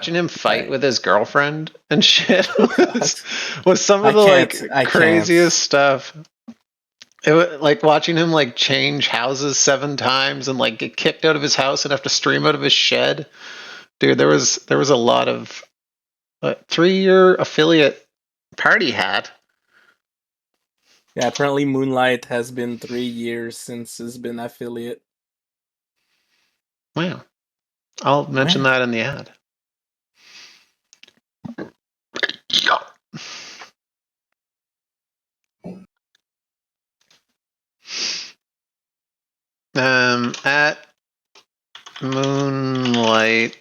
watching him fight with his girlfriend and shit Oh, was some of the craziest stuff. It was like watching him like change houses 7 times and like get kicked out of his house and have to stream out of his shed. Dude, there was a lot of 3-year affiliate party hat. Yeah, apparently Moonlight has been 3 years since it's been affiliate. Wow. I'll mention that in the ad. At Moonlight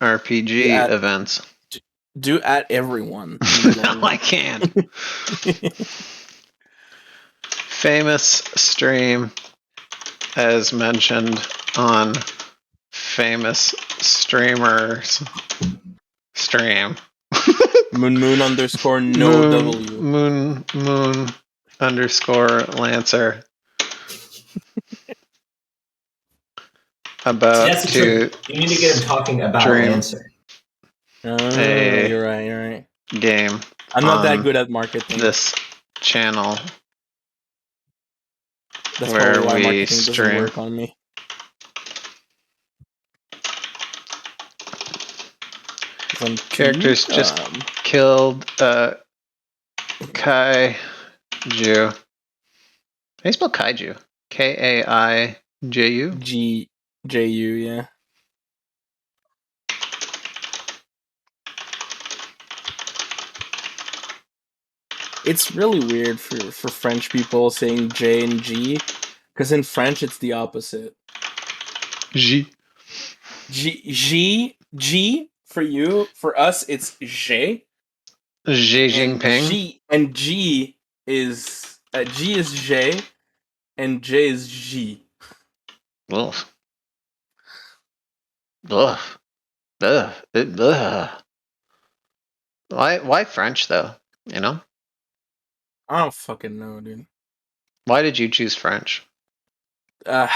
RPG events. Do at everyone. No, I can't. Famous stream as mentioned on famous streamers stream. Moon underscore no W. Moon underscore Lancer. About to you need to get him talking about Lancer. You're right. Game. I'm not that good at marketing. This channel. That's where why marketing doesn't work on me. Characters just killed Kaiju. How do you spell Kaiju? Kaiju? Ju, yeah. It's really weird for French people saying J and G, because in French it's the opposite. G. G for you. For us it's J. Xi Jinping. G is J, and J is G. Ugh. Ugh. Ugh. Ugh. Why French though? You know? I don't fucking know, dude. Why did you choose French? I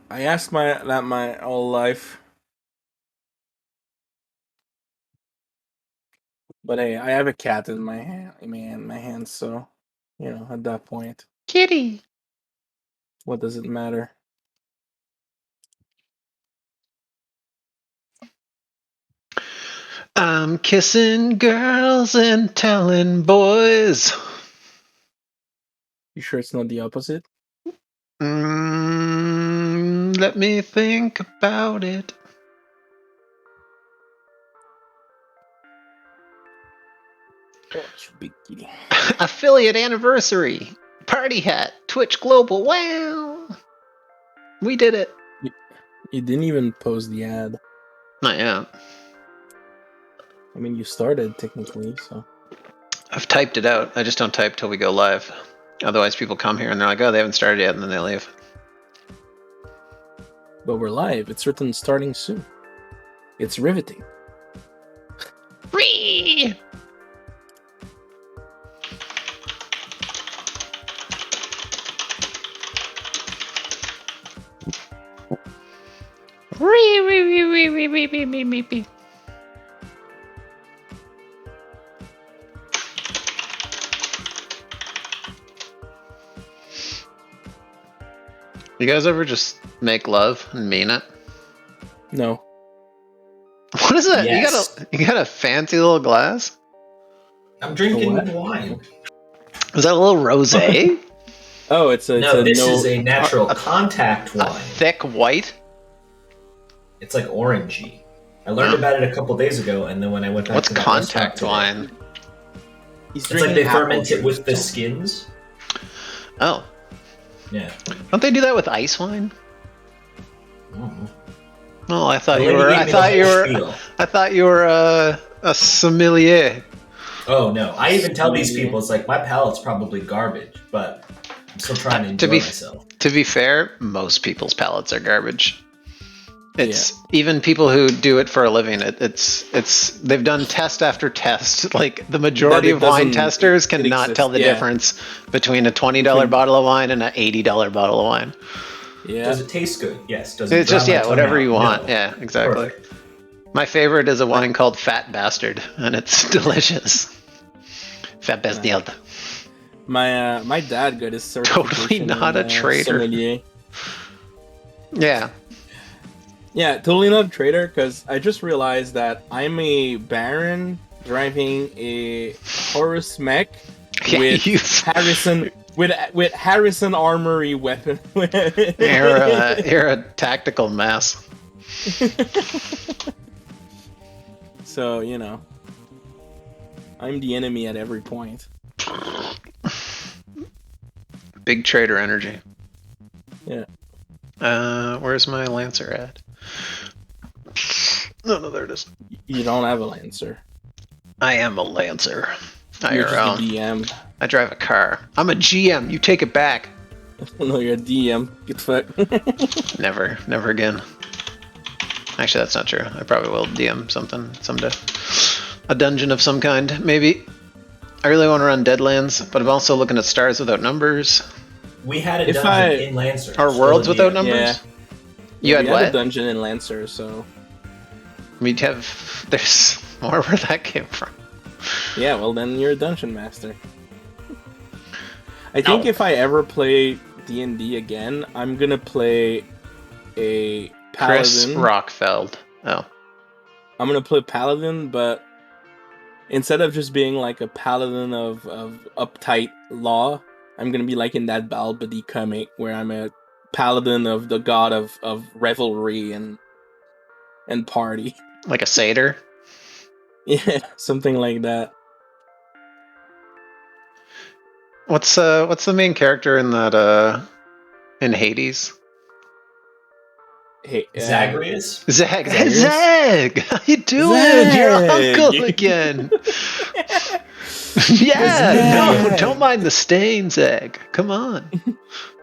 asked that my whole life. But hey, I have a cat in my hand, so you know, at that point. Kitty. What does it matter? I'm kissing girls and telling boys. You sure it's not the opposite? Let me think about it. Big kitty. Affiliate anniversary. Party hat. Twitch Global. Wow. We did it. You didn't even post the ad. Not yet. I mean, you started technically, so. I've typed it out. I just don't type till we go live. Otherwise, people come here and they're like, oh, they haven't started yet, and then they leave. But we're live. It's written starting soon. It's riveting. Ree! Ree. You guys ever just make love and mean it? No. What is that? Yes. You got a fancy little glass? I'm drinking wine. Is that a little rosé? Oh, this is a natural contact wine. A thick white? It's like orangey. I learned about it a couple days ago, and then when I went back What's to that contact wine? It's like they ferment it with the skins. Oh. Yeah. Don't they do that with ice wine? Mm-hmm. Oh, I thought you were a sommelier. Oh no! I even tell these people it's like my palate's probably garbage, but I'm still trying to enjoy myself. To be fair, most people's palates are garbage. It's even people who do it for a living. It's they've done test after test. Like the majority of wine testers cannot tell the difference between a $20 bottle of wine and an $80 bottle of wine. Yeah. Does it taste good? Yes. Does it? It's just whatever you want. No. Yeah, exactly. Perfect. My favorite is a wine called Fat Bastard, and it's delicious. Fat Bastard. My dad got his certification. Totally not a traitor. Sommelier. Yeah. Yeah, totally not a traitor, because I just realized that I'm a baron driving a Horus mech with Harrison armory weapon. You're a tactical mess. So, you know, I'm the enemy at every point. Big traitor energy. Yeah. Where's my Lancer at? No, there it is. You don't have a Lancer. I am a Lancer. You're just a DM. I drive a car. I'm a GM. You take it back. No, you're a DM. Get fucked. Never again. Actually, that's not true. I probably will DM something someday. A dungeon of some kind, maybe. I really want to run Deadlands, but I'm also looking at Stars Without Numbers. We had a dungeon in Lancer. Or Worlds Without Numbers? Yeah. You had what? A dungeon in Lancer, so... We'd have... There's more where that came from. Yeah, well then you're a dungeon master. I think if I ever play D&D again, I'm gonna play a Paladin. Chris Rockfeld. Oh. I'm gonna play Paladin, but instead of just being like a Paladin of uptight law, I'm gonna be like in that Balbody comic where I'm a Paladin of the god of revelry and party. Like a satyr? Yeah, something like that. What's the main character in that in Hades? Hey, Zagreus? Zag! How you doing? Zag. Your uncle again. Yeah, no, don't mind the stain, Zag. Come on.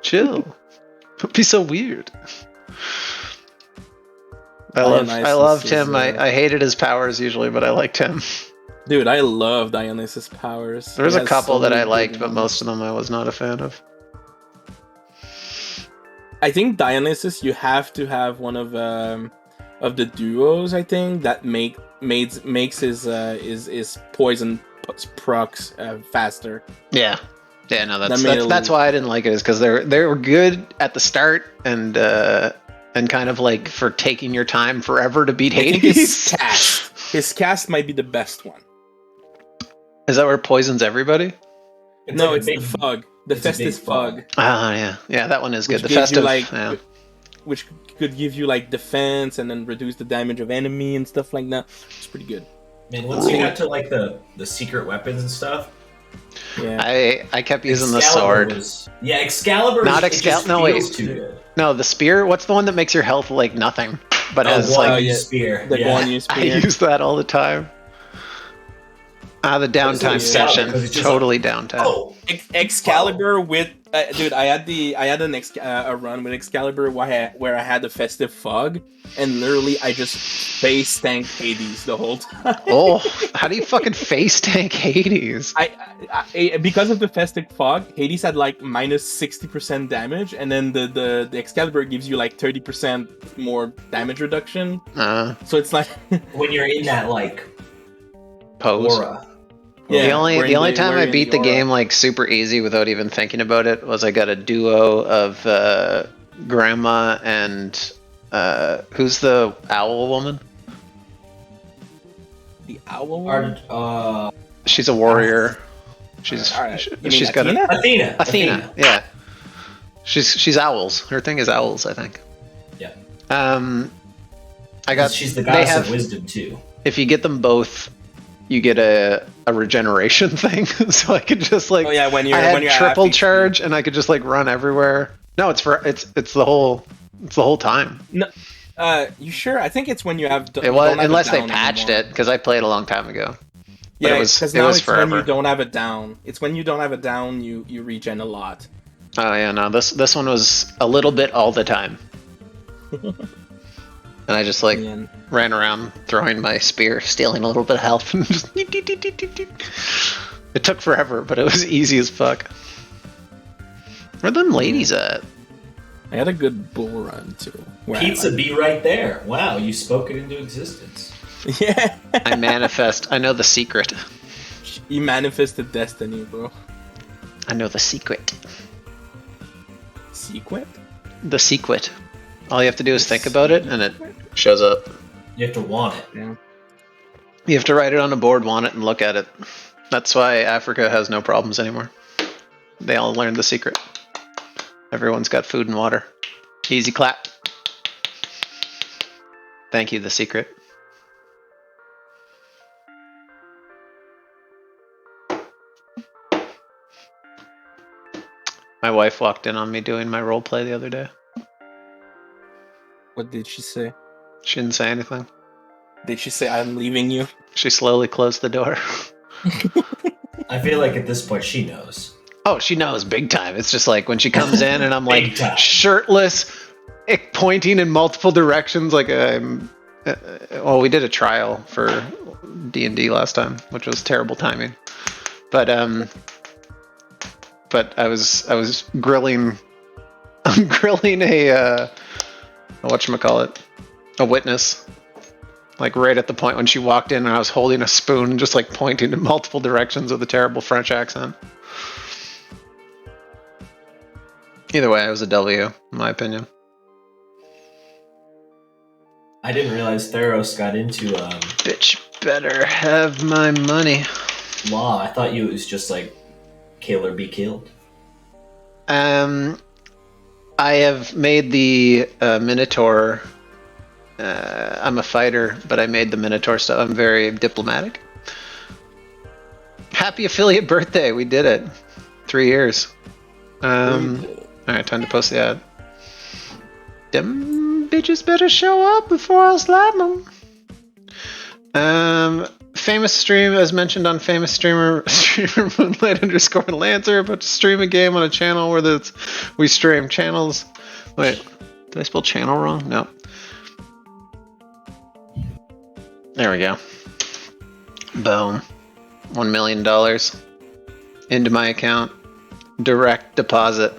Chill. Don't be so weird. I loved him. I hated his powers usually, but I liked him. Dude, I love Dionysus' powers. There's a couple that I liked, but most of them I was not a fan of. I think Dionysus, you have to have one of the duos. I think that makes his poison procs faster. Yeah, no, that's why I didn't like it, is because they were good at the start and kind of like for taking your time forever to beat Hades. I think his cast might be the best one. Is that where it poisons everybody? No, it's the Fug. The Festus Fug. Ah, yeah, that one is good. The Festive, yeah. Which could give you like defense and then reduce the damage of enemy and stuff like that. It's pretty good. Man, once you got to like the secret weapons and stuff. Yeah. I kept using the sword. Excalibur. Not Excalibur. No, wait. Too good. No, the spear. What's the one that makes your health like nothing, but has spear? The Guan spear. I use that all the time. The downtime session. Totally downtime. Oh, Excalibur with dude, I had a run with Excalibur where I had the Festive Fog, and literally I just face tank Hades the whole time. Oh, how do you fucking face tank Hades? I because of the Festive Fog, Hades had like minus 60% damage, and then the Excalibur gives you like 30% more damage reduction. So it's like when you're in that like pose. Aura. Yeah, the only time I beat the game like super easy without even thinking about it was I got a duo of Grandma and who's the owl woman? The owl woman? She's a warrior. She's got Athena. Yeah. She's owls. Her thing is owls, I think. Yeah. She's the goddess of wisdom too. If you get them both, you get a regeneration thing, so I could just like when you're triple charge and I could just like run everywhere. No, it's the whole time. No, you sure? I think it's when you have. It was unless they patched it, because I played a long time ago. Yeah, because now it's forever. When you don't have it down. It's when you don't have it down, you regen a lot. Oh yeah, no, this one was a little bit all the time. And I just like ran around throwing my spear, stealing a little bit of health. It took forever, but it was easy as fuck. Where are them ladies at? I had a good bull run too. Pizza be right there. Wow, you spoke it into existence. Yeah. I manifest. I know the secret. You manifested destiny, bro. I know the secret. Secret? The secret. All you have to do is think about it, and it shows up. You have to want it. Yeah. You have to write it on a board, want it, and look at it. That's why Africa has no problems anymore. They all learned the secret. Everyone's got food and water. Easy clap. Thank you, the secret. My wife walked in on me doing my role play the other day. What did she say? She didn't say anything. Did she say, I'm leaving you? She slowly closed the door. I feel like at this point she knows. Oh, she knows big time. It's just like when she comes in and I'm like shirtless, pointing in multiple directions. Like well, we did a trial for D&D last time, which was terrible timing. But I was grilling a whatchamacallit, a witness. Like right at the point when she walked in, and I was holding a spoon and just like pointing in multiple directions with a terrible French accent. Either way, it was a W, in my opinion. I didn't realize Theros got into Bitch better have my money. Law. I thought it was just like kill or be killed. I have made the Minotaur. I'm a fighter, but I made the Minotaur stuff. I'm very diplomatic. Happy affiliate birthday! We did it. 3 years. Alright, time to post the ad. Them bitches better show up before I'll slap them. Famous stream, as mentioned on famous streamer Moonlight _ Lancer, about to stream a game on a channel where we stream channels. Wait, did I spell channel wrong? No. There we go. Boom. $1 million into my account. Direct deposit.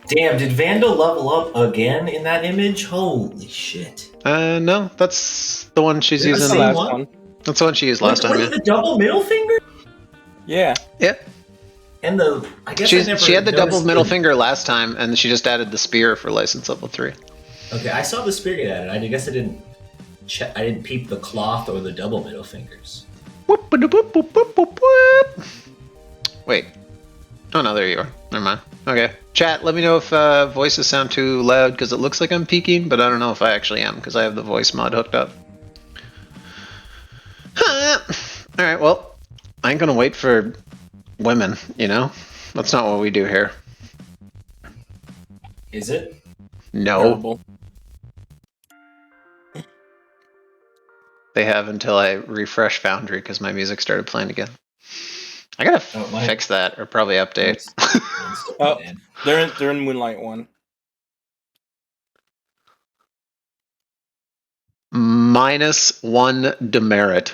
Damn, did Vandal level up again in that image? Holy shit. No, that's the one she's using. That's the last one. That's the one she used last time. With the double middle finger? Yeah. Yep. And I guess she had the double middle finger last time, and she just added the spear for license level 3. Okay, I saw the spear get added. I guess I didn't peep the cloth or the double middle fingers. Wait. Oh no, there you are. Never mind. Okay. Chat, let me know if voices sound too loud, because it looks like I'm peaking, but I don't know if I actually am, because I have the voice mod hooked up. Alright, well, I ain't gonna wait for women, you know? That's not what we do here. Is it? No. Terrible. They have until I refresh Foundry, because my music started playing again. I gotta fix that, or probably update. Oh, they're in Moonlight 1. -1 demerit.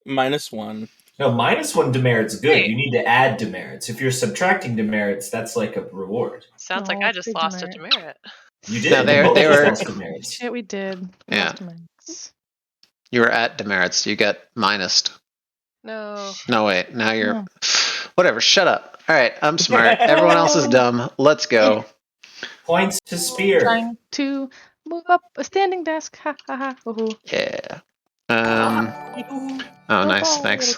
-1. No, -1 demerit's good. Wait. You need to add demerits. If you're subtracting demerits, that's like a reward. Sounds like I just lost a demerit. You did. No, they were lost demerits. Shit, we did. Yeah. You were at demerits. You got minused. No. No, wait. Now you're... Whatever, shut up. Alright, I'm smart. Everyone else is dumb. Let's go. Points to spear. Trying to move up a standing desk. Ha ha ha. Ooh. Yeah. Oh, nice. Thanks.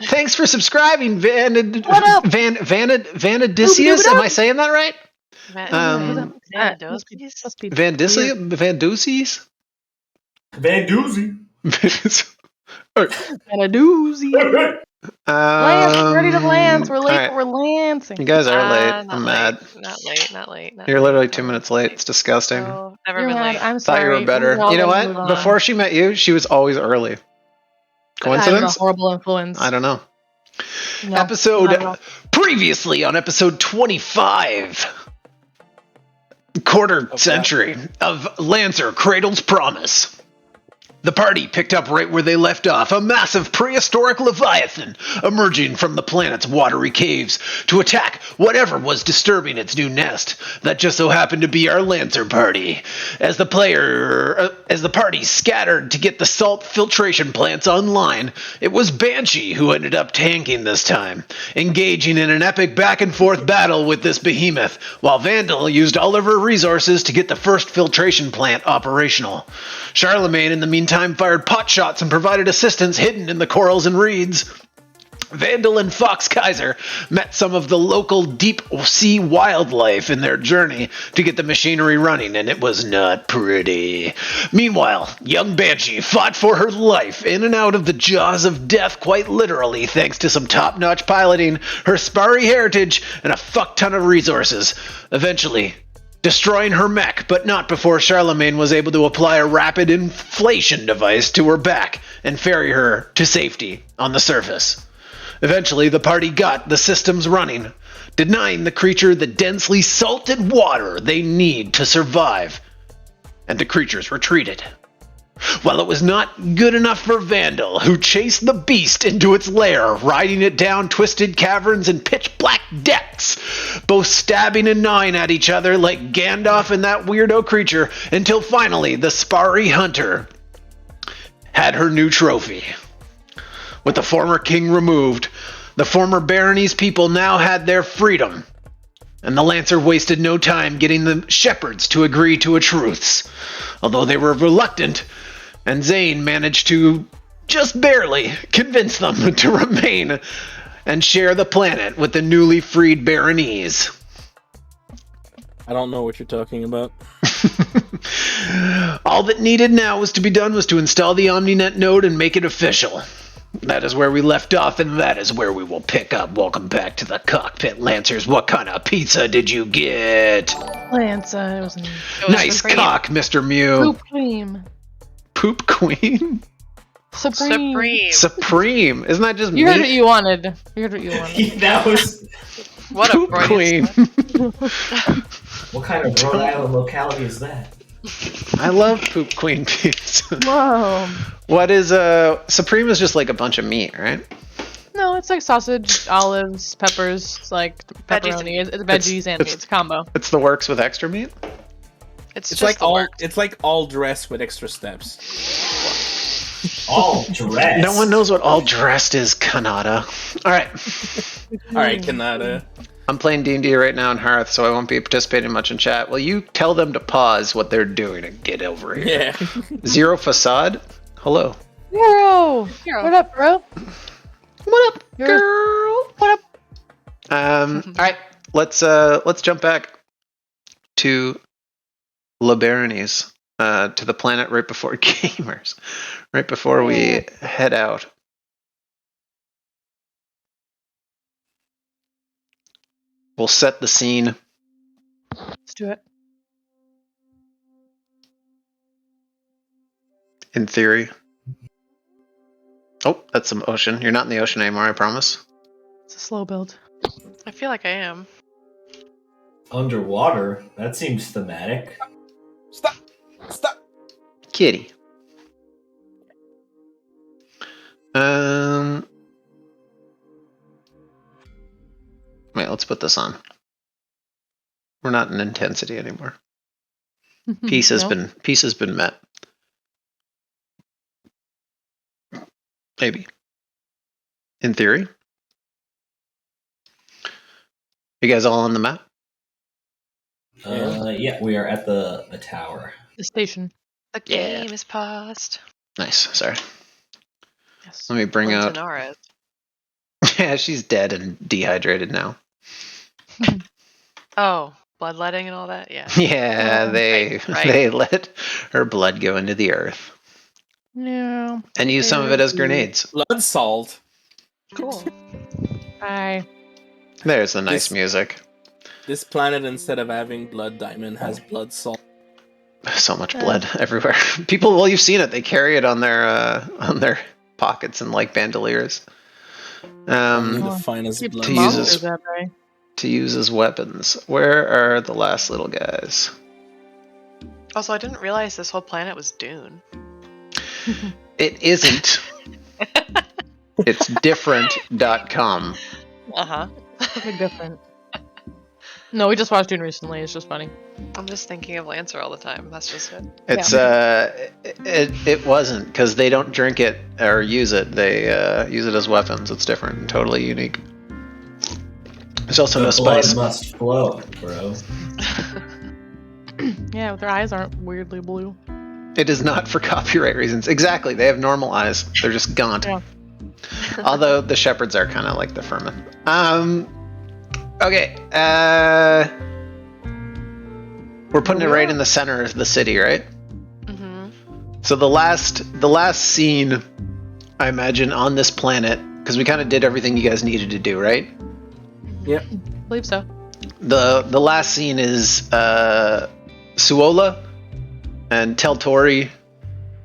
Thanks for subscribing, Vanadisius. Am I saying that right? Vandusius? Vandoozy. Vanadoozy. Lance, ready to lance. We're late, but we're lancing. You guys are late. I'm mad. Not late. You're literally 2 minutes late. It's disgusting. No, never been late. I'm sorry. Thought you were better. You know what? Before she met you, she was always early. Coincidence? A horrible influence. I don't know. No, Previously on episode 25. Quarter century of Lancer Cradle's Promise. The party picked up right where they left off, a massive prehistoric leviathan emerging from the planet's watery caves to attack whatever was disturbing its new nest. That just so happened to be our Lancer party. As the party scattered to get the salt filtration plants online, it was Banshee who ended up tanking this time, engaging in an epic back-and-forth battle with this behemoth, while Vandal used all of her resources to get the first filtration plant operational. Charlemagne, in the meantime, fired pot shots and provided assistance hidden in the corals and reeds. Vandal and Fox Kaiser met some of the local deep-sea wildlife in their journey to get the machinery running, and it was not pretty. Meanwhile, young Banshee fought for her life in and out of the jaws of death, quite literally, thanks to some top-notch piloting, her Spari heritage, and a fuck-ton of resources. Eventually, destroying her mech, but not before Charlemagne was able to apply a rapid inflation device to her back and ferry her to safety on the surface. Eventually, the party got the systems running, denying the creature the densely salted water they need to survive, and the creatures retreated. Well, it was not good enough for Vandal, who chased the beast into its lair, riding it down twisted caverns and pitch-black depths, both stabbing and gnawing at each other like Gandalf and that weirdo creature, until finally the Spari hunter had her new trophy. With the former king removed, the former barony's people now had their freedom, and the Lancer wasted no time getting the shepherds to agree to a truce, although they were reluctant, and Zane managed to, just barely, convince them to remain and share the planet with the newly freed baronies. I don't know what you're talking about. All that needed now was to install the OmniNet node and make it official. That is where we left off, and that is where we will pick up. Welcome back to the cockpit, Lancers. What kind of pizza did you get? Lancer. It was nice cock, Mr. Mew. Poop cream. Poop queen? Supreme. Isn't that just You heard what you wanted. That was... What Poop a queen. What kind of Rhode Island locality is that? I love poop queen pizza. Whoa. What is Supreme is just like a bunch of meat, right? No, it's like sausage, olives, peppers, it's like pepperoni. It's veggies and meat. It's a combo. It's the works with extra meat? It's like all dressed with extra steps. All dressed. No one knows what all dressed is, Kanata. Alright, Kanata. I'm playing D&D right now in Hearth, so I won't be participating much in chat. Will you tell them to pause what they're doing and get over here? Yeah. Zero Facade? Hello. Hero. What up, bro? What up, girl? What up? Alright, let's jump back to La Baronies, to the planet right before gamers. Right before we head out. We'll set the scene. Let's do it. In theory. Oh, that's some ocean. You're not in the ocean anymore, I promise. It's a slow build. I feel like I am. Underwater? That seems thematic. Stop! Kitty. Wait, let's put this on. We're not in intensity anymore. Peace has been met. Maybe. In theory. You guys all on the map? Yeah, we are at the tower. The station. The game is paused. Nice, sorry. Yes. Let me bring out... Tanara. Yeah, she's dead and dehydrated now. Oh, bloodletting and all that? Yeah. Yeah, they let her blood go into the earth. Yeah. And use some of it as grenades. Blood salt. Cool. Bye. There's the nice music. This planet, instead of having blood diamond, has blood salt. So much blood everywhere. People, well, you've seen it. They carry it on their pockets and like bandoliers. The finest blood. To use as weapons. Where are the last little guys? Also, I didn't realize this whole planet was Dune. It isn't. It's different.com. Big different. No, we just watched Dune recently. It's just funny. I'm just thinking of Lancer all the time. That's just it. It's it wasn't because they don't drink it or use it. They use it as weapons. It's different and totally unique. There's also no spice. Blood must flow, bro. Yeah, their eyes aren't weirdly blue. It is not for copyright reasons. Exactly. They have normal eyes. They're just gaunt. Yeah. Although the shepherds are kind of like the Furman. Okay. We're putting it right in the center of the city, right? Mm-hmm. So the last scene, I imagine, on this planet, because we kind of did everything you guys needed to do, right? Yep. I believe so. The last scene is Suola and Teltori.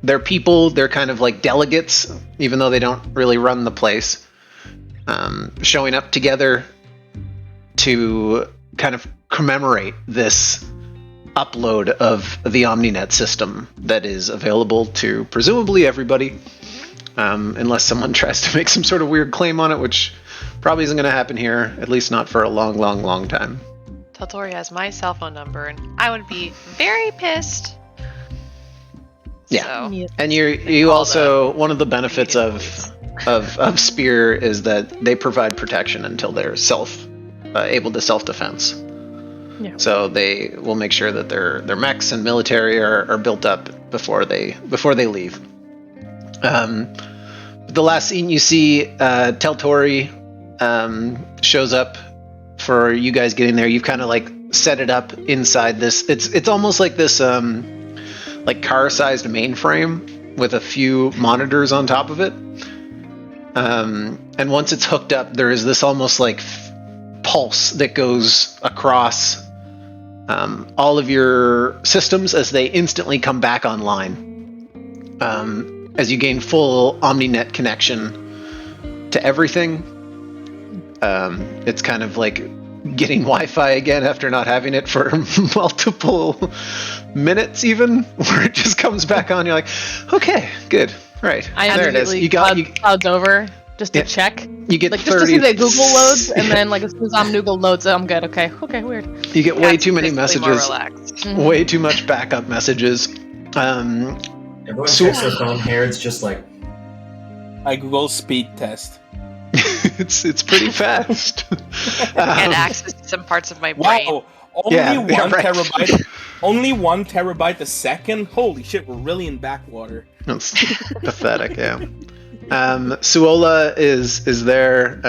They're people. They're kind of like delegates, even though they don't really run the place. Showing up together to kind of commemorate this upload of the OmniNet system that is available to presumably everybody, unless someone tries to make some sort of weird claim on it, which probably isn't going to happen here, at least not for a long, long, long time. Teltori has my cell phone number, and I would be very pissed. Yeah. So, And you also, one of the benefits of Spear is that they provide protection until they're able to self-defense. Yeah. So they will make sure that their mechs and military are built up before they leave. The last scene you see, Teltori shows up for you guys getting there. You've kind of like set it up inside this. It's almost like this like car-sized mainframe with a few monitors on top of it. And once it's hooked up, there is this almost like pulse that goes across all of your systems as they instantly come back online. As you gain full OmniNet connection to everything, it's kind of like getting Wi-Fi again after not having it for multiple minutes, even, where it just comes back on. You're like, okay, good, right, there it is. You clouds over just to check. You get like 30, just to see that Google loads, and then like as soon as Google loads, I'm good. Okay, weird. You get way too many messages, Mm-hmm. way too much backup messages. Everyone checks their phone here. It's just like I Google speed test. it's pretty fast. And access to some parts of my brain. Wow, only 1 terabyte. Only 1 terabyte a second. Holy shit, we're really in backwater. That's pathetic. Yeah. Suola is there.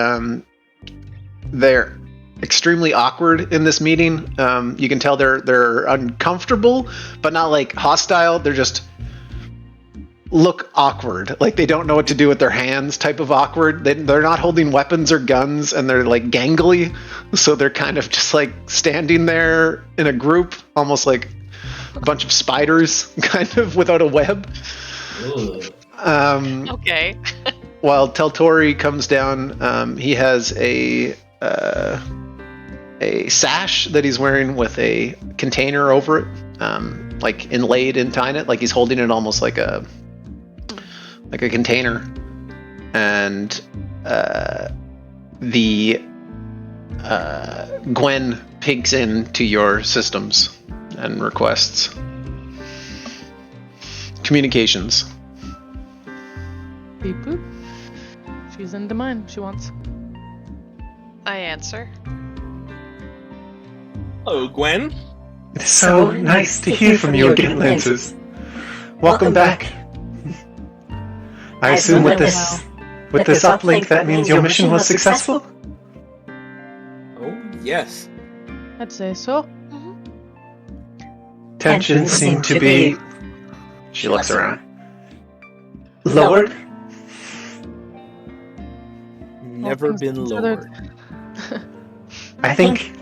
They're extremely awkward in this meeting. You can tell they're uncomfortable, but not like hostile. They're just look awkward, like they don't know what to do with their hands type of awkward. They're not holding weapons or guns, and they're like gangly, so they're kind of just like standing there in a group, almost like a bunch of spiders, kind of without a web. Okay. While Teltori comes down, he has a sash that he's wearing with a container over it, like inlaid in tying it, like he's holding it almost like a container. And Gwen peeks into your systems and requests communications. Beep boop. She's into mine. She wants. I answer. Hello, Gwen. It's so nice to hear from you again, Lancers. Welcome back. I assume with this uplink that means your mission was successful? Oh, yes. I'd say so. Tensions seem to be... She looks around. Lowered? Never been lowered. I think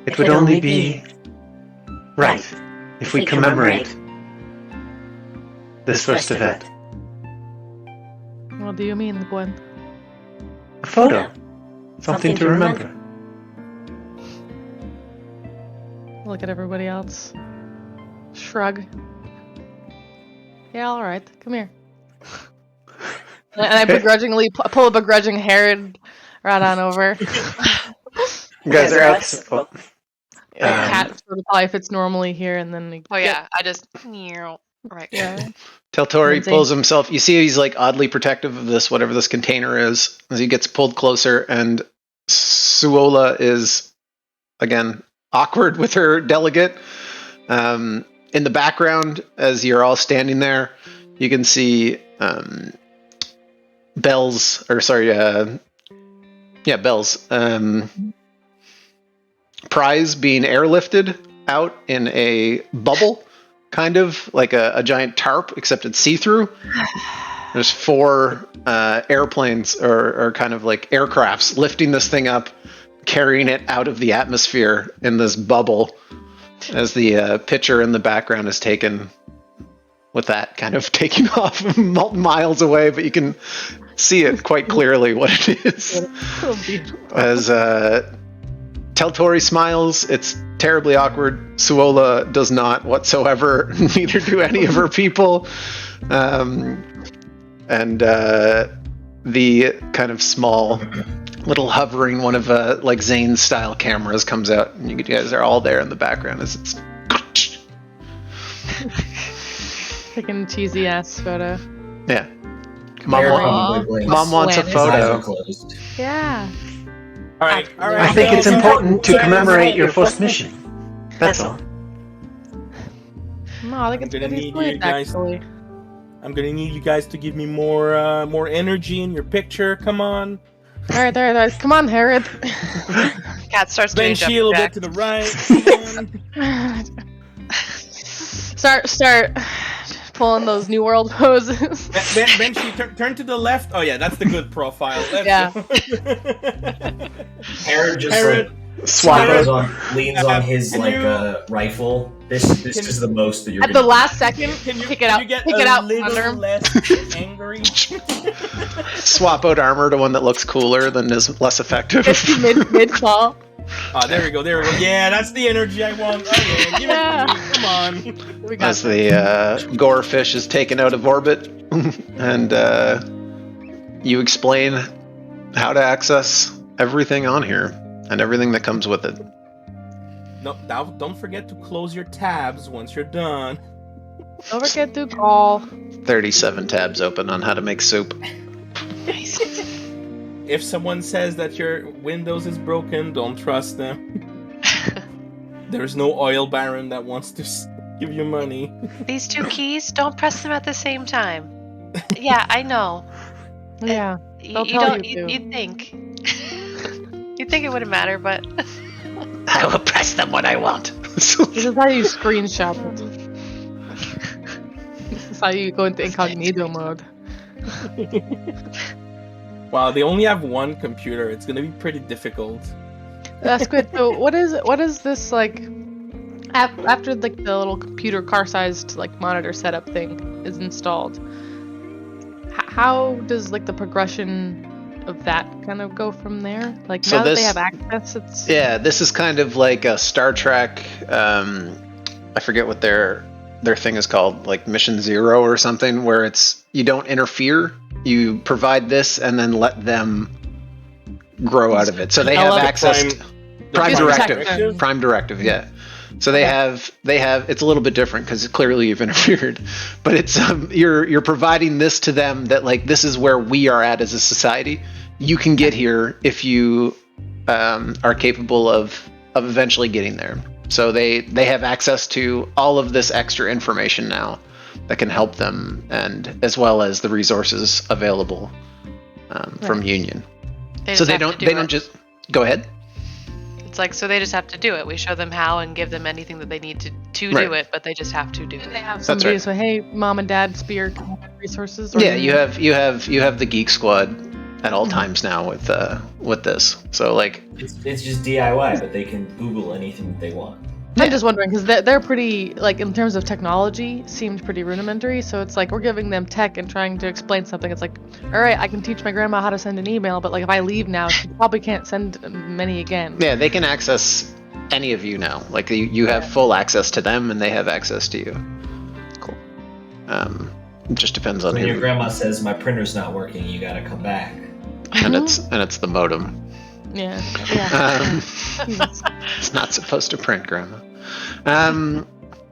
it would only be right if we commemorate this first event. What do you mean, Gwen? A photo. Something to remember. Look at everybody else. Shrug. Yeah, all right. Come here. And I begrudgingly pull a begrudging Herod right on over. You guys are out. Cat sort of probably fits normally here, and then I just right. Yeah. Teltori pulls himself. You see, he's like oddly protective of this, whatever this container is, as he gets pulled closer. And Suola is again awkward with her delegate. In the background, as you're all standing there, you can see Bell's prize being airlifted out in a bubble, kind of like a giant tarp, except it's see-through. There's 4 airplanes or kind of like aircrafts lifting this thing up, carrying it out of the atmosphere in this bubble, as the picture in the background is taken with that kind of taking off miles away, but you can see it quite clearly what it is. As Teltori smiles, it's terribly awkward. Suola does not whatsoever, neither do any of her people. And the kind of small little hovering one of like Zane's style cameras comes out, and you guys are all there in the background as it's Taking cheesy ass photo. Yeah. Mom wants a photo. Yeah. All right. I think it's important to commemorate your first mission. That's all. No, I think it's pretty sweet, actually. I'm gonna need you guys to give me more energy in your picture. Come on. All right. Come on, Herod. Cat starts Ben doing Shield jumping to the right. Start pulling those New World poses. Ben, turn to the left. Oh yeah, that's the good profile. Yeah. Herod just leans on his rifle. This is the most that you're at the last second. Pick it out under him. Less angry. Swap out armor to one that looks cooler than is less effective. mid call. Oh, there we go. Yeah, that's the energy I want. Oh yeah, give it to me. Come on. As the gore fish is taken out of orbit, and you explain how to access everything on here and everything that comes with it. No, don't forget to close your tabs once you're done. Don't forget to call. 37 tabs open on how to make soup. If someone says that your Windows is broken, don't trust them. There's no oil baron that wants to give you money. These 2 keys, don't press them at the same time. Yeah, I know. Yeah. You'd think. You'd think it wouldn't matter, but I will press them when I want. This is how you screenshot it. This is how you go into incognito mode. Wow, they only have 1 computer. It's gonna be pretty difficult. That's good. So what is this like? After like the little computer car-sized like monitor setup thing is installed, how does like the progression of that kind of go from there? Like now that they have access, it's this is kind of like a Star Trek. I forget what their thing is called, like Mission Zero or something, where it's you don't interfere. You provide this and then let them grow out of it. So they have access. Prime directive, yeah. So they have. It's a little bit different because clearly you've interfered, but it's you're providing this to them that like this is where we are at as a society. You can get here if you are capable of eventually getting there. So they have access to all of this extra information now that can help them, and as well as the resources available from Union. They don't just go ahead. It's like, so they just have to do it. We show them how and give them anything that they need to do it, but they just have to do it. They have somebody so hey, mom and dad, spear resources. Yeah, you have the Geek Squad at all times now with this. So like it's just DIY, but they can Google anything that they want. I'm just wondering because they're pretty like in terms of technology seemed pretty rudimentary. So it's like we're giving them tech and trying to explain something. It's like, all right, I can teach my grandma how to send an email, but like if I leave now, she probably can't send many again. Yeah, they can access any of you now. Like you have full access to them, and they have access to you. Cool. It just depends on when who. your grandma says my printer's not working, you gotta come back. And it's the modem. Yeah. It's not supposed to print, Grandma.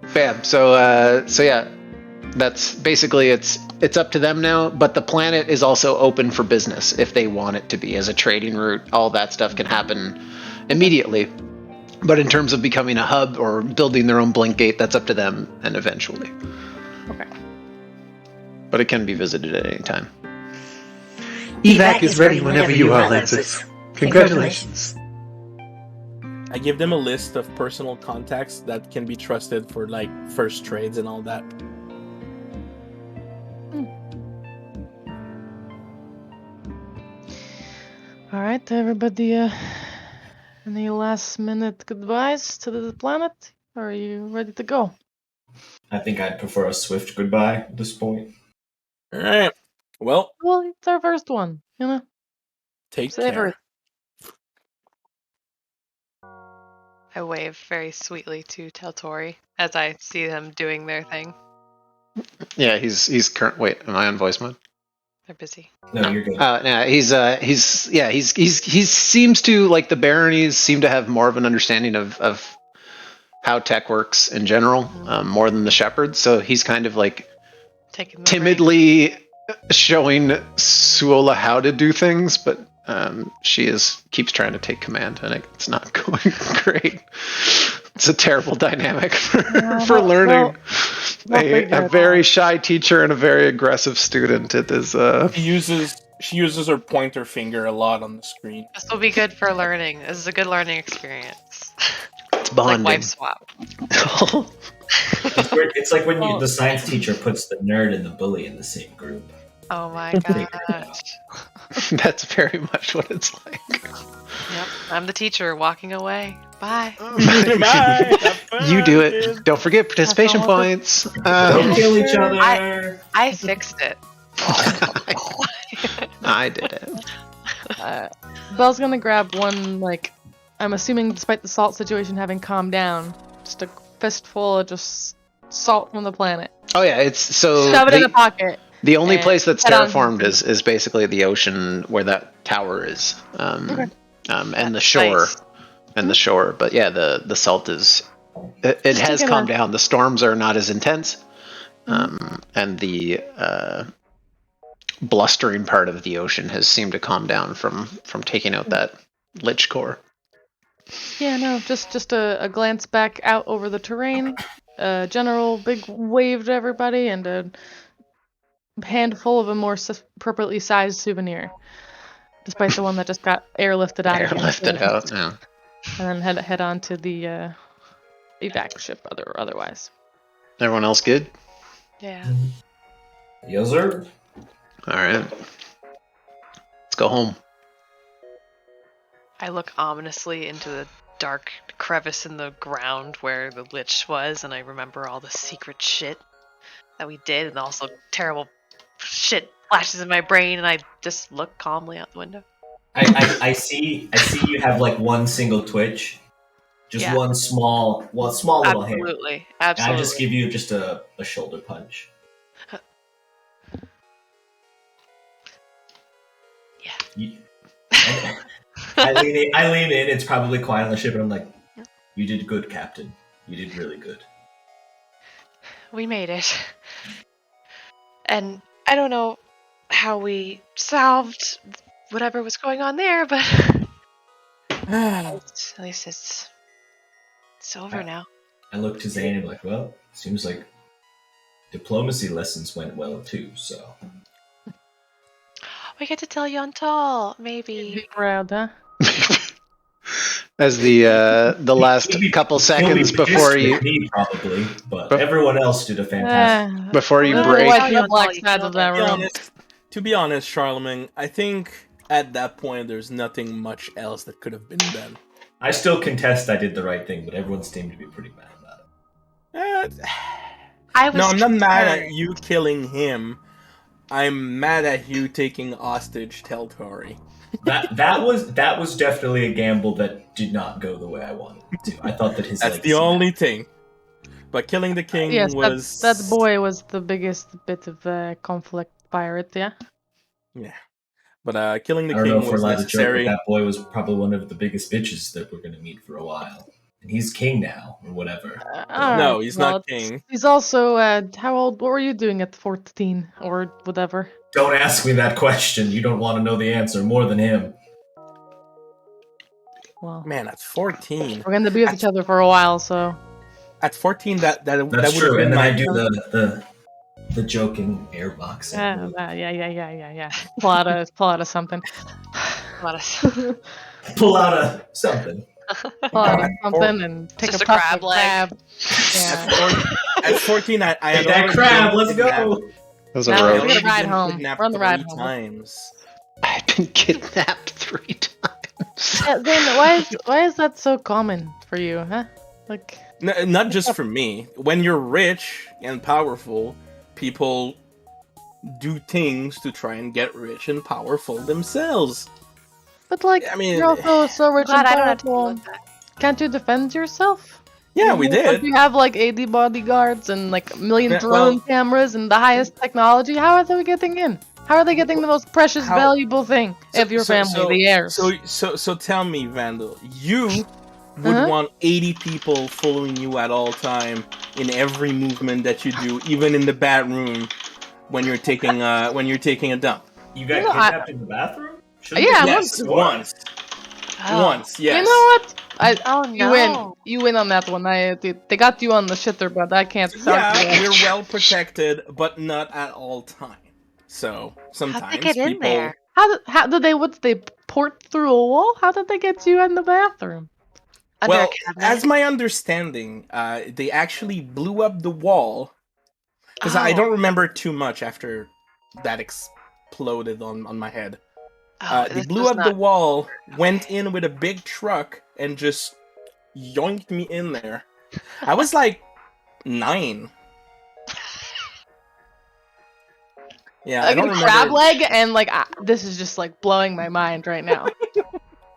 Fab. So yeah, that's basically it's up to them now. But the planet is also open for business if they want it to be as a trading route. All that stuff can happen immediately. But in terms of becoming a hub or building their own blink gate, that's up to them and eventually. Okay. But it can be visited at any time. Evac is ready whenever you are, Lances. Congratulations. I give them a list of personal contacts that can be trusted for like first trades and all that. All right, everybody. Any last minute goodbyes to the planet? Or are you ready to go? I think I'd prefer a swift goodbye at this point. All right. Well, it's our first one, you know. Take Savor care. I wave very sweetly to Teltori as I see them doing their thing. Yeah, he's current. Wait, am I on voice mode? They're busy. No, you're good. No, he seems to, like, the baronies seem to have more of an understanding of how tech works in general, more than the shepherds. So he's kind of like timidly showing Suola how to do things, but she keeps trying to take command, and it's not going great. It's a terrible dynamic for learning. A very shy teacher and a very aggressive student. It is. She uses her pointer finger a lot on the screen. This will be good for learning. This is a good learning experience. It's bonding. Like wife swap. It's like when the science teacher puts the nerd and the bully in the same group. Oh my gosh. That's very much what it's like. Yep, I'm the teacher walking away. Bye. Bye. You do it. Don't forget participation points. Don't kill each other. I fixed it. I did it. Belle's gonna grab one, like, I'm assuming despite the salt situation having calmed down, just a fistful of just salt from the planet. Oh yeah, it's so. Shove it in a pocket. The only place that's terraformed is basically the ocean where that tower is, and the shore, and the shore. But yeah, the salt is. It has calmed down. The storms are not as intense, and the blustering part of the ocean has seemed to calm down from taking out that lich core. Yeah, no, just a glance back out over the terrain, a general big wave to everybody, and a handful of a more appropriately sized souvenir, despite the one that just got airlifted out. Airlifted out, yeah. And then head on to the evac ship. Otherwise, everyone else good? Yeah. Yes, sir. All right, let's go home. I look ominously into the dark crevice in the ground where the lich was, and I remember all the secret shit that we did, and also terrible shit flashes in my brain, and I just look calmly out the window. I see you have like one single twitch, just one small little hair. Absolutely. And I just give you just a shoulder punch. Yeah. I lean in. It's probably quiet on the ship, and I'm like, "You did good, Captain. You did really good." We made it. And I don't know how we solved whatever was going on there, but at least it's over now. I look to Zane and I'm like, well, seems like diplomacy lessons went well too, so. We get to tell Yontal, maybe. Proud, huh? As the last couple seconds before you, me probably, but everyone else did a fantastic. Before you break. To be honest, Charlemagne, I think at that point there's nothing much else that could have been done. I still contest I did the right thing, but everyone seemed to be pretty mad about it. I'm not mad at you killing him. I'm mad at you taking hostage Teltori. That was definitely a gamble that did not go the way I wanted it to. I thought that his That's the only thing. But killing the king was... that boy was the biggest bit of conflict pirate, yeah? Yeah. But killing the king was necessary. I don't know if we're allowed to joke, but that boy was probably one of the biggest bitches that we're going to meet for a while. And he's king now, or whatever. No, he's not king. He's also, how old? What were you doing at 14, or whatever? Don't ask me that question. You don't want to know the answer more than him. Well, man, at 14, we're gonna be with each other for a while, so. At 14, that that's would true. have been and then my... I do the joking airboxing. Yeah. Pull out of something. Pull out of something. Pull out of something and take just a crab leg. Crab. Yeah. At 14, I had that crab. Let's go. That was a No, road. we're gonna ride home. We're on the ride home. Times. I've been kidnapped 3 times. Yeah, then why is that so common for you, huh? Like, not just for me. When you're rich and powerful, people do things to try and get rich and powerful themselves. but like, I mean, you're also so rich God, and I don't have to deal powerful. with that. Can't you defend yourself? Yeah, we did. You have like 80 bodyguards and like a million Yeah, drone cameras and the highest technology. How are they getting in? How are they getting the most precious, valuable thing of your family, the heirs? So tell me, Vandal, you would want 80 people following you at all time in every movement that you do, even in the bathroom when you're taking a dump. You got kidnapped in the bathroom? Yes, once. Once, yes. You know what? no. You win on that one. They got you on the shitter, but I can't. Yeah, we're well protected, but not at all times. So sometimes How'd they get in there? How did they? What did they port through a wall? How did they get you in the bathroom? Well, as my understanding, they actually blew up the wall because I don't remember too much after that exploded on my head. They blew up the wall, went in with a big truck, and just yoinked me in there. I was like 9. Yeah, I don't remember. Crab leg, and like this is just like blowing my mind right now.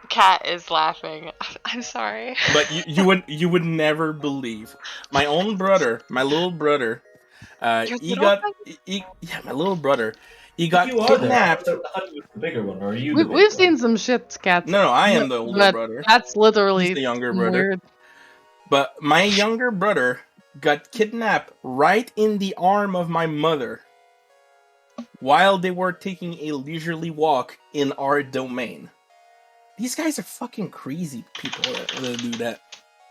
Cat is laughing. I'm sorry. But you would never believe. My own brother, my little brother, my little brother. He got kidnapped. The bigger one, or are you? We've seen some shit, Cat. No, I am the older brother. That's literally He's the younger brother. Weird. But my younger brother got kidnapped right in the arm of my mother while they were taking a leisurely walk in our domain. These guys are fucking crazy people that do that.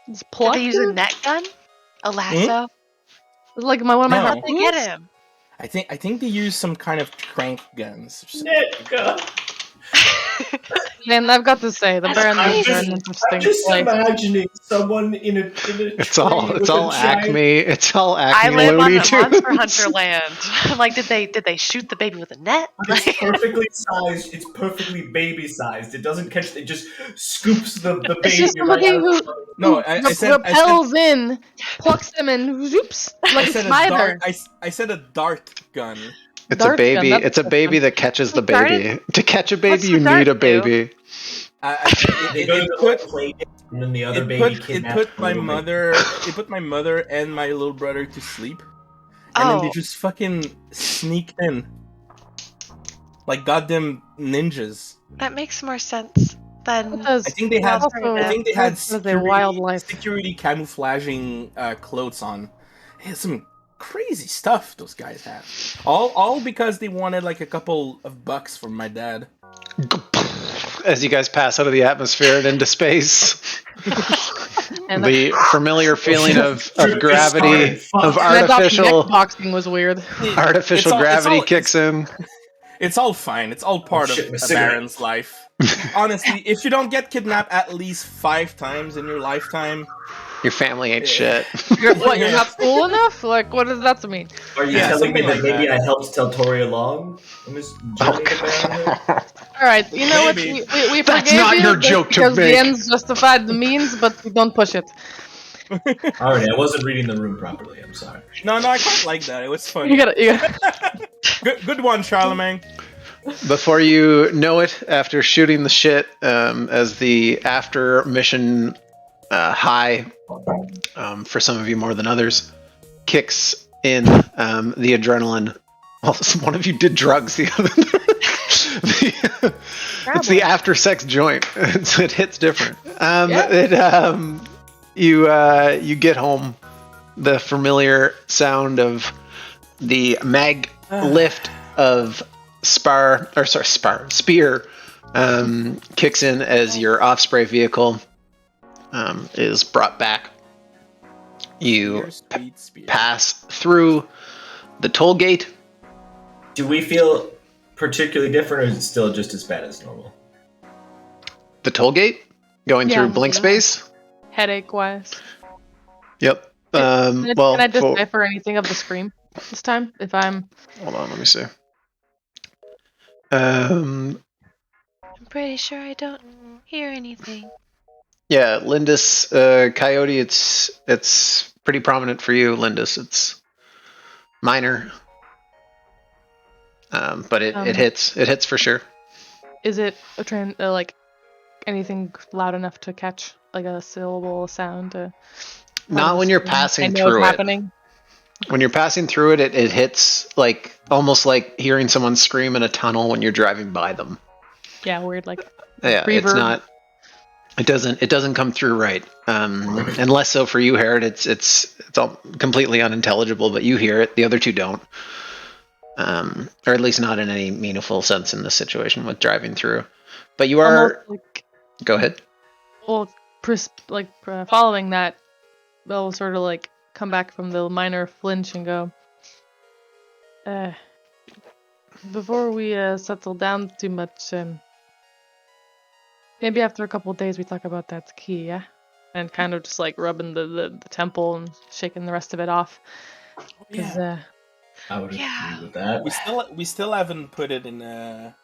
Did they use a net gun? A lasso? Like one of my How'd they get him? I think they use some kind of crank guns. Net gun. Man, I've got to say, the Baroness are an interesting I'm just place. imagining someone in a It's all Acme. It's all Acme. I live on Looney the Tunes. Monster Hunter land. Like, did they shoot the baby with a net? It's perfectly sized. It's perfectly baby sized. It doesn't catch. It just scoops the baby. It's just somebody who repels in, plucks them, and zoops like a spider. I said a dart gun. It's a baby. It's a baby that catches the baby. To catch a baby, you need a baby. It put my mother and my little brother to sleep, and then they just fucking sneaked in like goddamn ninjas. That makes more sense than. I think they had security camouflaging clothes on. Hey, some crazy stuff those guys have. All because they wanted like a couple of bucks from my dad. As you guys pass out of the atmosphere and into space. And the familiar feeling of gravity, of artificial boxing was weird. Artificial gravity kicks in. It's all fine. It's all part of a Baron's life. Honestly, if you don't get kidnapped at least 5 times in your lifetime, your family ain't shit. You're not cool enough? Like, what does that mean? Are you telling me that maybe I helped tell Tori along? Alright, you know what? We forgave That's not you your joke to because make. the ends justified the means, but don't push it. Alright, I wasn't reading the room properly. I'm sorry. No, I quite like that. It was funny. You gotta... Good one, Charlemagne. Before you know it, after shooting the shit, as the after mission high for some of you more than others, kicks in the adrenaline. Well, one of you did drugs the other it's the after sex joint. It hits different. You get home, the familiar sound of the mag lift of spear kicks in as your off-spray vehicle is brought back. You pass through the toll gate. Do we feel particularly different, or is it still just as bad as normal? The toll gate? Going through blink space? Headache-wise. Yep. Can I decipher anything of the scream this time? If I'm... Hold on, let me see. I'm pretty sure I don't hear anything. Yeah, Lindis, Coyote, it's pretty prominent for you, Lindis. It's minor. But it hits. It hits for sure. Is it like anything loud enough to catch, like a syllable sound? Not when you're passing through it. When you're passing through it, it hits like almost like hearing someone scream in a tunnel when you're driving by them. Yeah, weird. Like yeah, reverb. It's not. It doesn't come through right. And less so for you, Herod. It's all completely unintelligible, but you hear it. The other two don't. Or at least not in any meaningful sense in this situation with driving through. But you are... Go ahead. Well, following that, they'll sort of like come back from the minor flinch and go, before we settle down too much, maybe after a couple of days we talk about that key, yeah? And kind of just like rubbing the temple and shaking the rest of it off. Yeah. I would agree with that. We still haven't put it in a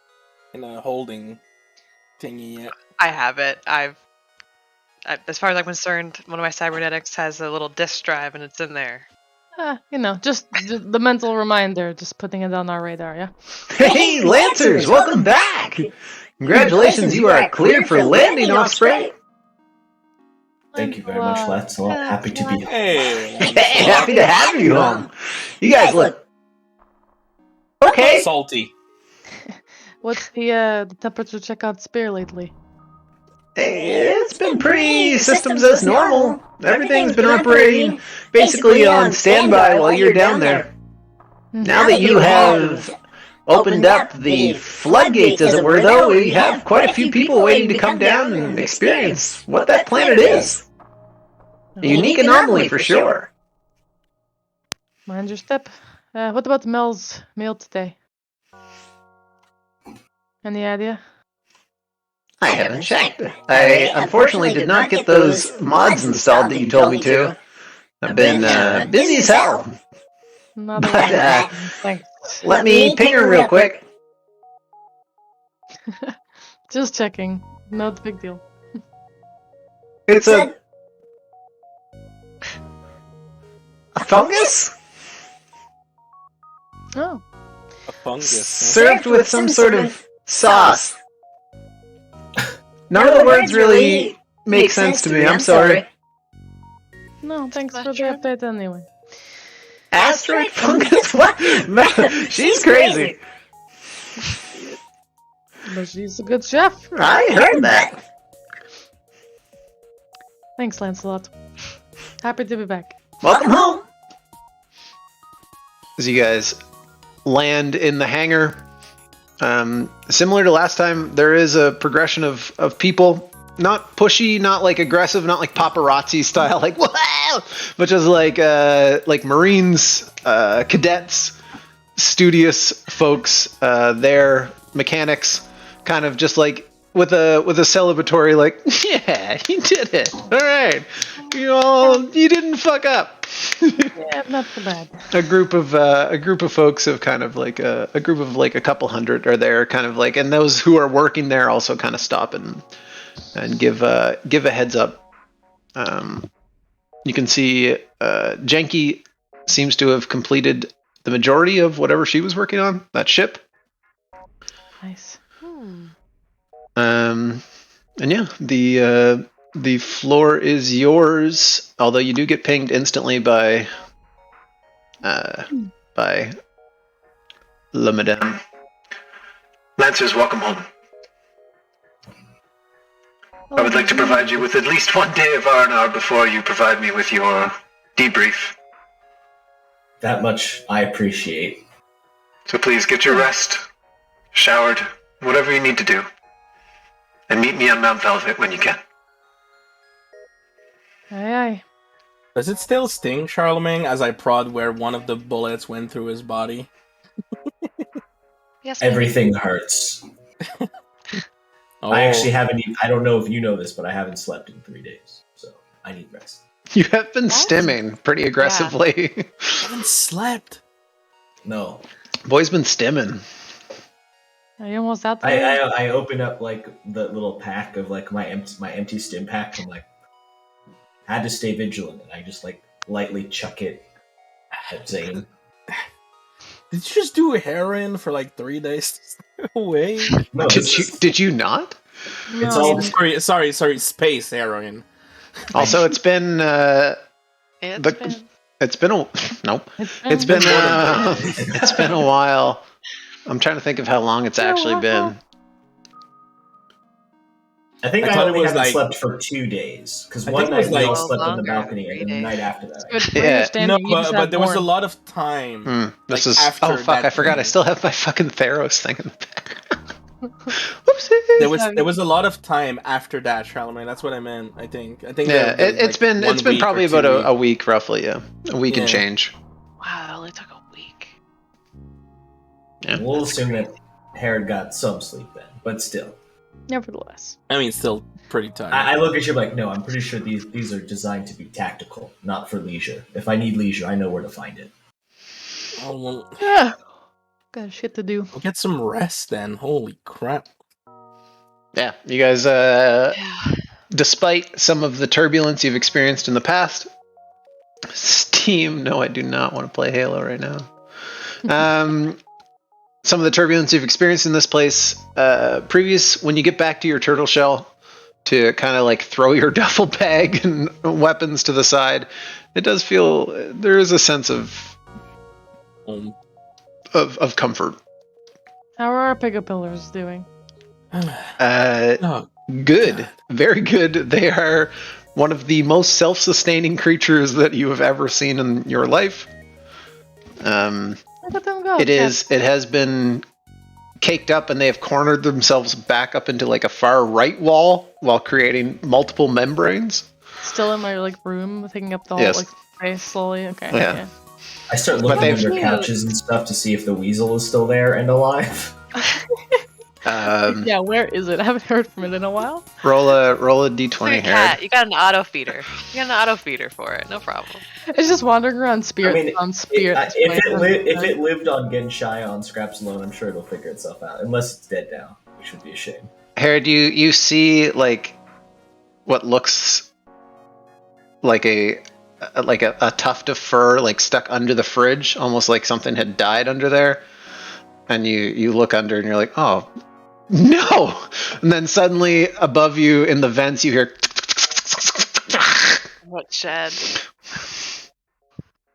holding thingy yet. I have it. As far as I'm concerned, one of my cybernetics has a little disk drive and it's in there. Just the mental reminder, just putting it on our radar, yeah? Hey, Lancers, welcome back! Congratulations, you are cleared for landing, Osprey! Thank you very much, Lancelot. Happy to be here. Hey, happy to have you home. You guys look okay. Salty. What's the temperature check on Spear lately? Hey, it's been pretty systems as normal. Everything's been operating basically on standby while you're down there. Now that you have opened up the floodgates, as it were, though, we have quite a few people waiting to come down and experience what that planet is. A unique anomaly for sure. Mind your step. What about Mel's meal today? Any idea? I haven't checked. I unfortunately did not get those mods installed that you told me to. I've been busy as hell. But let me ping her real quick. Just checking. No big deal. It's a fungus? Oh. A fungus. Served with some sort of sauce. None of the words really make sense to me, I'm sorry. No, thanks for the update anyway. Asteroid fungus? What? She's crazy. But she's a good chef. I heard that. Thanks, Lancelot. Happy to be back. Welcome home. As you guys land in the hangar, similar to last time, there is a progression of people. Not pushy, not like aggressive, not like paparazzi style, like wow, but just like Marines, cadets, studious folks, their mechanics, kind of just like with a celebratory like, yeah, you did it, all right, you didn't fuck up. Yeah, not so bad. A group of folks of kind of like a group of like a couple hundred are there, kind of like, and those who are working there also kind of stop and give a heads up. You can see Jenki seems to have completed the majority of whatever she was working on, that ship. Nice. And yeah, the The floor is yours, although you do get pinged instantly by Le Madame. Lancers, welcome home. I would like to provide you with at least 1 day of R&R before you provide me with your debrief. That much I appreciate. So please get your rest, showered, whatever you need to do, and meet me on Mount Velvet when you can. Aye, aye. Does it still sting, Charlemagne, as I prod where one of the bullets went through his body? Yes. Everything hurts. Oh. I actually haven't. I don't know if you know this, but I haven't slept in 3 days, so I need rest. You have been stimming pretty aggressively. I haven't slept. No. Boy's been stimming. Are you almost out there? I open up like the little pack of like my empty stim pack. I'm like, had to stay vigilant, and I just like lightly chuck it at Zane. Did you just do heroin for like 3 days to stay away? No, Did you not? It's all sorry, space heroin. Also, it's been it's been a while. I'm trying to think of how long it's actually been. I think I only haven't slept for 2 days, because one night we all slept on the balcony, and then the night after that. Yeah, no, but there was a lot of time. This is I forgot. I still have my fucking Theros thing in the back. Whoopsie. There was a lot of time after that, Charlemagne. That's what I meant. I think. Yeah, it's been probably about a week, roughly. Yeah, a week and change. Wow, it only took a week. Yeah. We'll assume that Herod got some sleep then, but still. Nevertheless. I mean, still pretty tired. I look at you like, no, I'm pretty sure these are designed to be tactical, not for leisure. If I need leisure, I know where to find it. Oh, well, Yeah. Got shit to do. I'll get some rest then. Holy crap. Yeah, you guys, despite some of the turbulence you've experienced in the past, Steam, no, I do not want to play Halo right now. Some of the turbulence you've experienced in this place, when you get back to your turtle shell to kind of like throw your duffel bag and weapons to the side, it does feel, there is a sense of comfort. How are our pickup pillars doing? Good. God. Very good. They are one of the most self-sustaining creatures that you have ever seen in your life. Look at them go. It has been caked up, and they have cornered themselves back up into like a far right wall while creating multiple membranes. Still in my room, taking up the whole space slowly. Okay. Yeah. I start looking under couches and stuff to see if the weasel is still there and alive. Yeah, where is it? I haven't heard from it in a while. Roll a d20 here. You got an auto feeder. You got an auto feeder for it. No problem. It's just wandering around spirit on spirit. If it lived on Genshai on scraps alone, I'm sure it'll figure itself out. Unless it's dead now, which would be a shame. Herod, you see like what looks like a tuft of fur like stuck under the fridge, almost like something had died under there. And you look under and you're like, oh no! And then suddenly above you in the vents you hear What shed?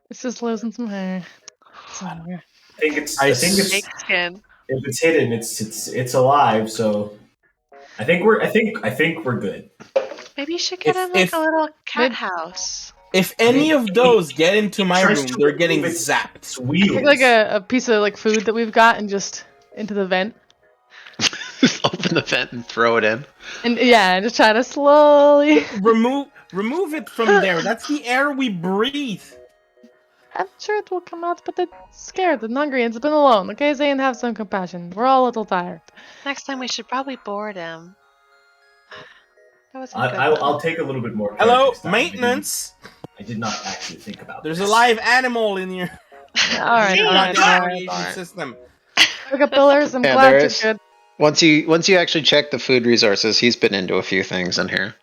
It's just losing some hair. I think it's fake skin. If it's hidden, it's alive. So I think we're good. Maybe you should get a little cat house. If any of those get into my room, they're getting zapped. Take like a piece of food that we've got and just into the vent. Just open the vent and throw it in. And just try to slowly remove it from there. That's the air we breathe. I'm sure it will come out, but they're scared and hungry and it's been alone. Okay, Zane, have some compassion. We're all a little tired. Next time we should probably board him. I'll take a little bit more. Hello, maintenance. I did not actually think about. There's a live animal in your. All right. System. Look at pillars. I'm glad you're good. Once you actually check the food resources, he's been into a few things in here.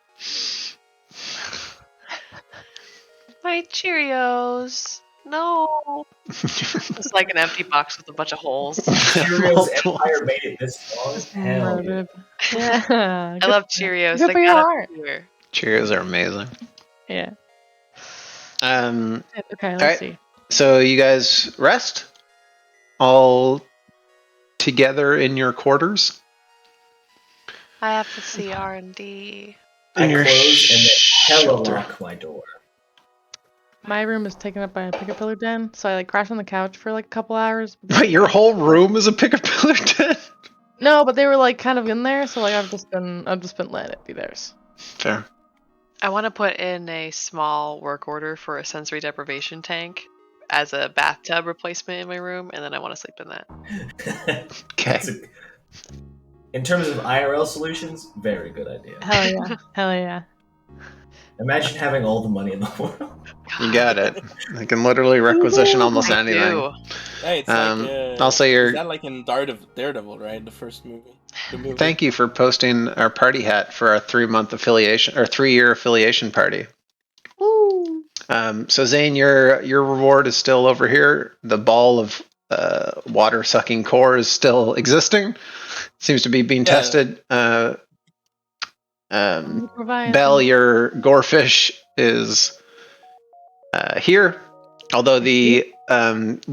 My Cheerios. No. It's like an empty box with a bunch of holes. Cheerios Empire made it this long. Hell yeah. I love Cheerios. Good for your heart. Cheerios are amazing. Yeah. All Okay, let's right. see. So you guys rest all together in your quarters. I have to see R&D. I In your close and then hella shelter. lock my door. My room is taken up by a pick a pillar den, so I like crash on the couch for like a couple hours. But your whole room is a pick-a-pillar den? No, but they were like kind of in there, so like I've just been letting it be theirs. Fair. I want to put in a small work order for a sensory deprivation tank as a bathtub replacement in my room, and then I want to sleep in that. Okay. In terms of IRL solutions, very good idea. Hell yeah. Hell yeah. Imagine having all the money in the world. You got it. I can literally requisition almost I anything. do. Hey, it's I'll say is that like in Daredevil, right? The first movie. Thank you for posting our party hat for our 3-month affiliation or 3-year affiliation party. Woo! So Zane, your reward is still over here. The ball of water sucking core is still existing. Seems to be being tested. Bell, your gorefish is here. Although the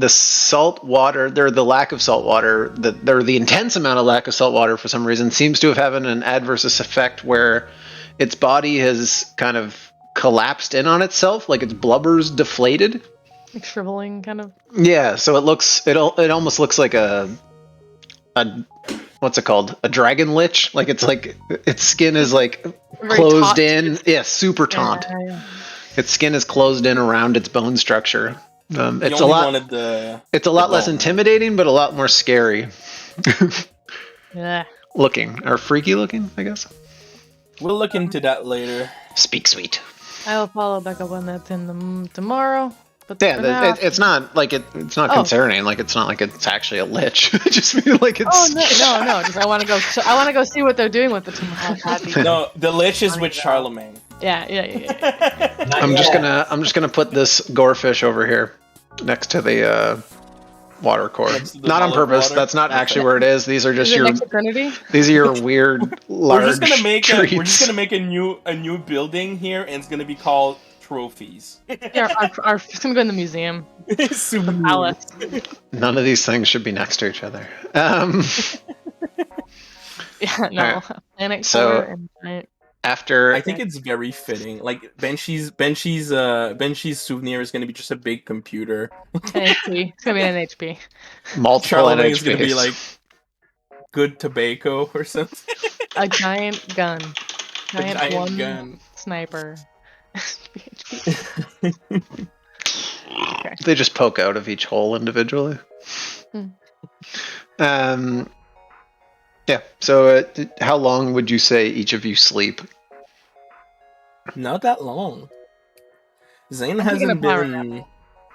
salt water, the lack of salt water, the intense amount of lack of salt water for some reason seems to have had an adverse effect where its body has kind of collapsed in on itself, like its blubber's deflated, like shriveling kind of. Yeah, so it almost looks like a what's it called? A dragon lich? Like it's like its skin is like closed in. Yeah, super taunt. Yeah. Its skin is closed in around its bone structure. It's a lot less intimidating, but a lot more scary. Yeah. Looking or freaky looking, I guess. We'll look into that later. Speak sweet. I will follow back up on that in tomorrow. But yeah, it's not like it's not concerning. Like it's not like it's actually a lich. I just feel like it's. Oh no! Just I want to go. I want to go see what they're doing with it tomorrow. No, the lich is with Charlemagne. Yeah. I'm just gonna put this gorefish over here, next to the water core. Not on purpose. Water. That's not actually where it is. These are just These are your weird large. We're just gonna make a new building here, and it's gonna be called Trophies. Yeah, it's gonna go in the museum. Super palace. None of these things should be next to each other. Yeah, no. Right. So after, I think it's very fitting. Like Benshi's souvenir is gonna be just a big computer. NHP. It's gonna be an NHP. Multiple NHPs. Is gonna be like good tobacco or something. A giant gun. Giant gun. Sniper. Okay. They just poke out of each hole individually. Yeah. So, how long would you say each of you sleep? Not that long. Zane hasn't been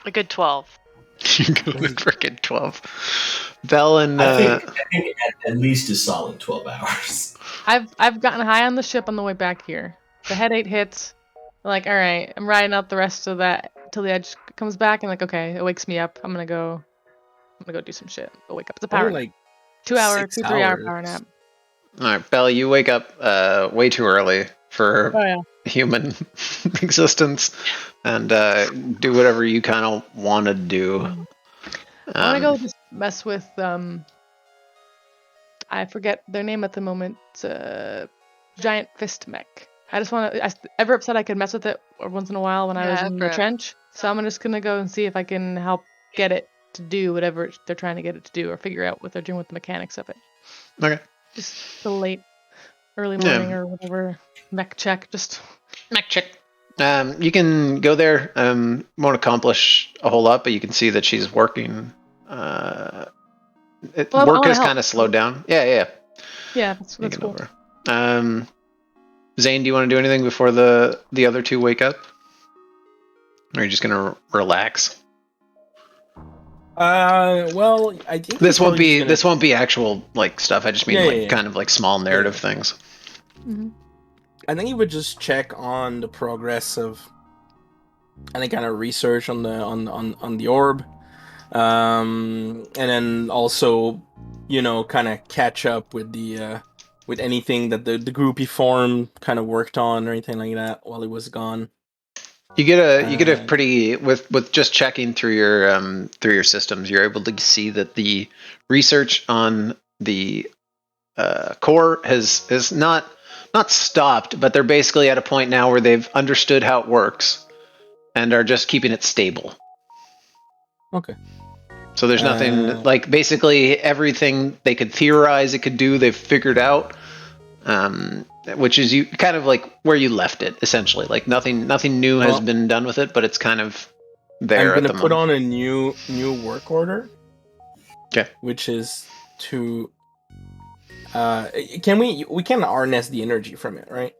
a good 12. Good freaking 12. Bell and I think at least a solid 12 hours. I've gotten high on the ship on the way back here. The headache hits. I'm like, all right, I'm riding out the rest of that till the edge comes back, and like, okay, it wakes me up. I'm gonna go do some shit. I'll wake up. It's a power like 3 hour power nap. All right, Belle, you wake up way too early for human existence, and do whatever you kind of want to do. I want to go just mess with I forget their name at the moment. Giant fist mech. I just want to. Ever upset I could mess with it once in a while when I was in the trench. So I'm just gonna go and see if I can help get it to do whatever they're trying to get it to do, or figure out what they're doing with the mechanics of it. Okay. Just the early morning or whatever mech check. Just mech check. You can go there. Won't accomplish a whole lot, but you can see that she's working. Work has kind of slowed down. Yeah. Yeah, that's cool. Zane, do you want to do anything before the other two wake up? Or are you just gonna relax? Well, I think this won't be actual like stuff. I just mean kind of like small narrative things. Mm-hmm. I think you would just check on the progress of any kind of research on the orb, and then also, kind of catch up with the with anything that the group he formed kind of worked on or anything like that while he was gone. You get a pretty with just checking through your systems, you're able to see that the research on the core has not stopped, but they're basically at a point now where they've understood how it works and are just keeping it stable. Okay. So there's nothing like basically everything they could theorize it could do, they've figured out. Which is you kind of like where you left it, essentially. Like nothing new has been done with it, but it's kind of there. I'm gonna put on a new work order. Okay. Which is to we can harness the energy from it, right?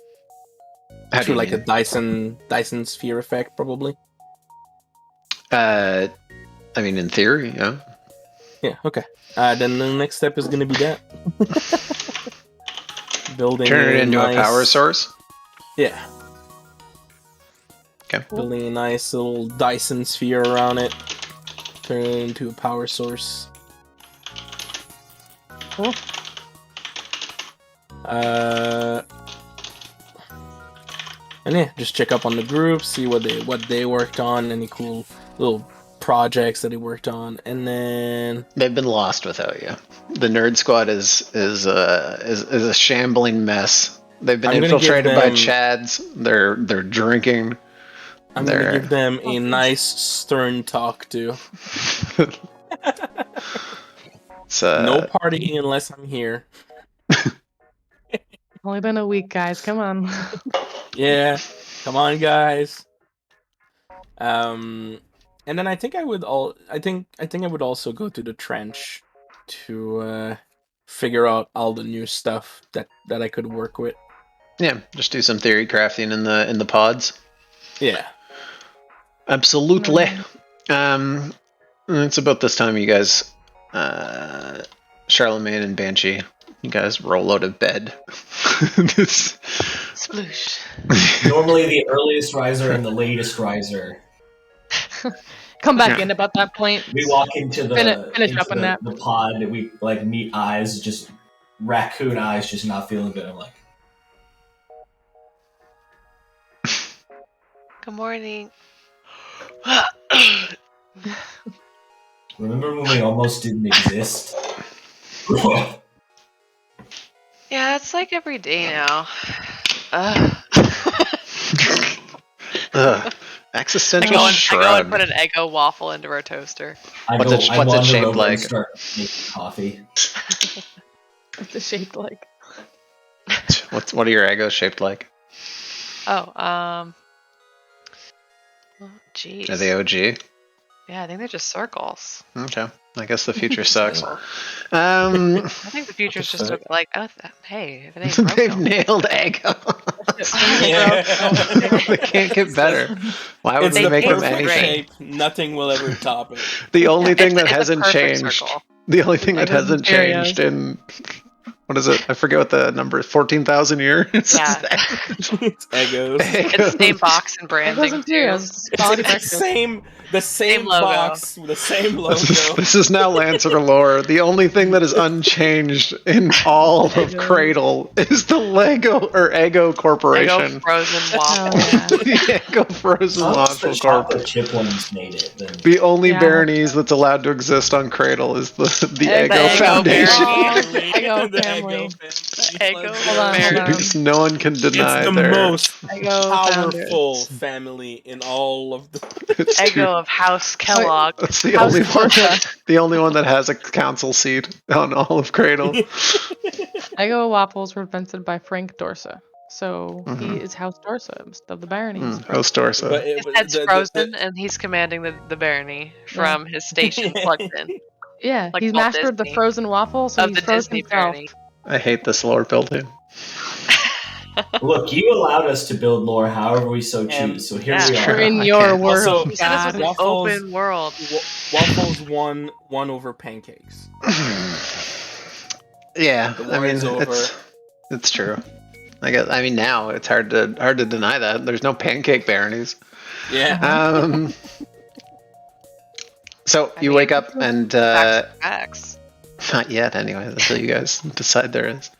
Through like a Dyson sphere effect, probably. I mean, in theory, yeah. Yeah. Okay. Then the next step is gonna be that. Building turn it into a power source. Yeah. Okay. Building a nice little Dyson sphere around it. Turn it into a power source. Cool. And yeah, just check up on the group, see what they worked on, any cool little projects that they worked on, and then they've been lost without you. The Nerd Squad is a shambling mess. They've been infiltrated by Chads. They're drinking. I'm gonna give them a nice stern talk to. No partying unless I'm here. Only been a week, guys. Come on. Yeah, come on, guys. And then I think I would also go to the trench to figure out all the new stuff that I could work with. Yeah, just do some theory crafting in the pods. Yeah. Absolutely. It's about this time you guys Charlemagne and Banshee, you guys roll out of bed. Sploosh. Normally the earliest riser and the latest riser. Come back in about that point. We walk into the finish up a nap. The pod and we like meet eyes, just raccoon eyes, just not feeling good. I'm like, good morning. remember when we almost didn't exist? Yeah, it's like every day now. Existential I shrug. go and put an Eggo waffle into our toaster. What's it shaped like? Start making coffee. What's it shaped like? What are your Eggos shaped like? Oh, geez. Are they OG? Yeah, I think they're just circles. Okay. I guess the future sucks. I think the future's just like, oh, hey, if it ain't broke, they've nailed Eggo. They can't get better. Why would we make them anything? Shape. Nothing will ever top it. The only thing that hasn't changed. Circle. The only thing that hasn't changed in what is it? I forget what the number is. 14,000 years. Yeah, It's Eggos. it's the same box and branding. It's the same box with the same logo. This is now Lancer lore. The only thing that is unchanged in all of Cradle is the Lego or Eggo Corporation. Eggo frozen waffle. The Eggo frozen waffle chocolate chip ones made it. Then. The only Baronese that's allowed to exist on Cradle is the Eggo Foundation. Eggo family. Because no one can deny it's the most powerful family in all of the Eggo of House Kellogg. That's the only one that has a council seat on all of Cradle. Eggo waffles were invented by Frank Dorsa. So he is House Dorsa of the Baronese. House Dorsa. His head's frozen and he's commanding the barony from his station plugged in. Yeah, like he's mastered the frozen waffle, so he's frozen himself. I hate this lore building. Look, you allowed us to build lore however we so choose, so here we are. In your world. Also, you said this was an open world. Waffles won over pancakes. Yeah, I mean it's true. I mean now it's hard to deny that there's no pancake baronies. Yeah. So you wake up and facts. not yet anyway until you guys decide there is.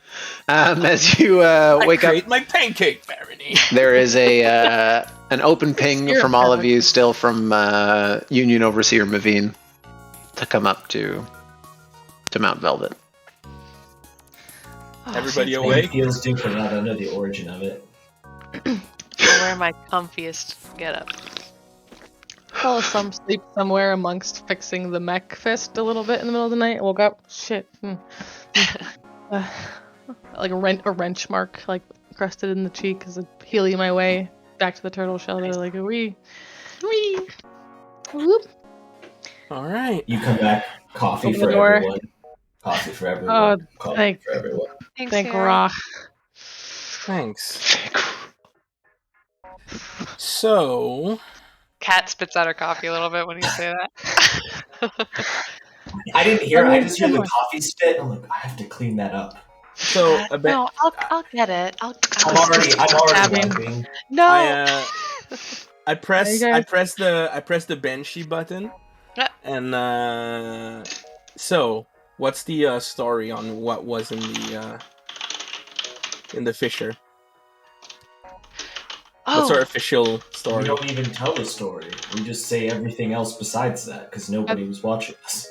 As you wake up, my pancake barony. there is an open ping from all of you, still from Union Overseer Mavine, to come up to Mount Velvet. Everybody It awake? feels different. I don't know the origin of it. I'll wear my comfiest getup. Fell asleep somewhere amongst fixing the mech fist a little bit in the middle of the night. Woke up, shit. Like a wrench mark, like crusted in the cheek, as I'm healing my way back to the turtle shelter. Like wee. Whoop. All right. You come back, coffee Open for the door. everyone. Coffee for everyone. Oh, Coffee for everyone. Thank Harry. Ra. Thanks. So, Cat spits out her coffee a little bit when you say that. I didn't hear. I just hear the coffee spit. I'm like, I have to clean that up. so a bit. No, I'll get it. I'm already stabbing. wiping. No. I press There you the Banshee button, Yeah. and so what's the story on what was in the fissure? What's our official We story? don't even tell the story. We just say everything else besides that because nobody was watching us.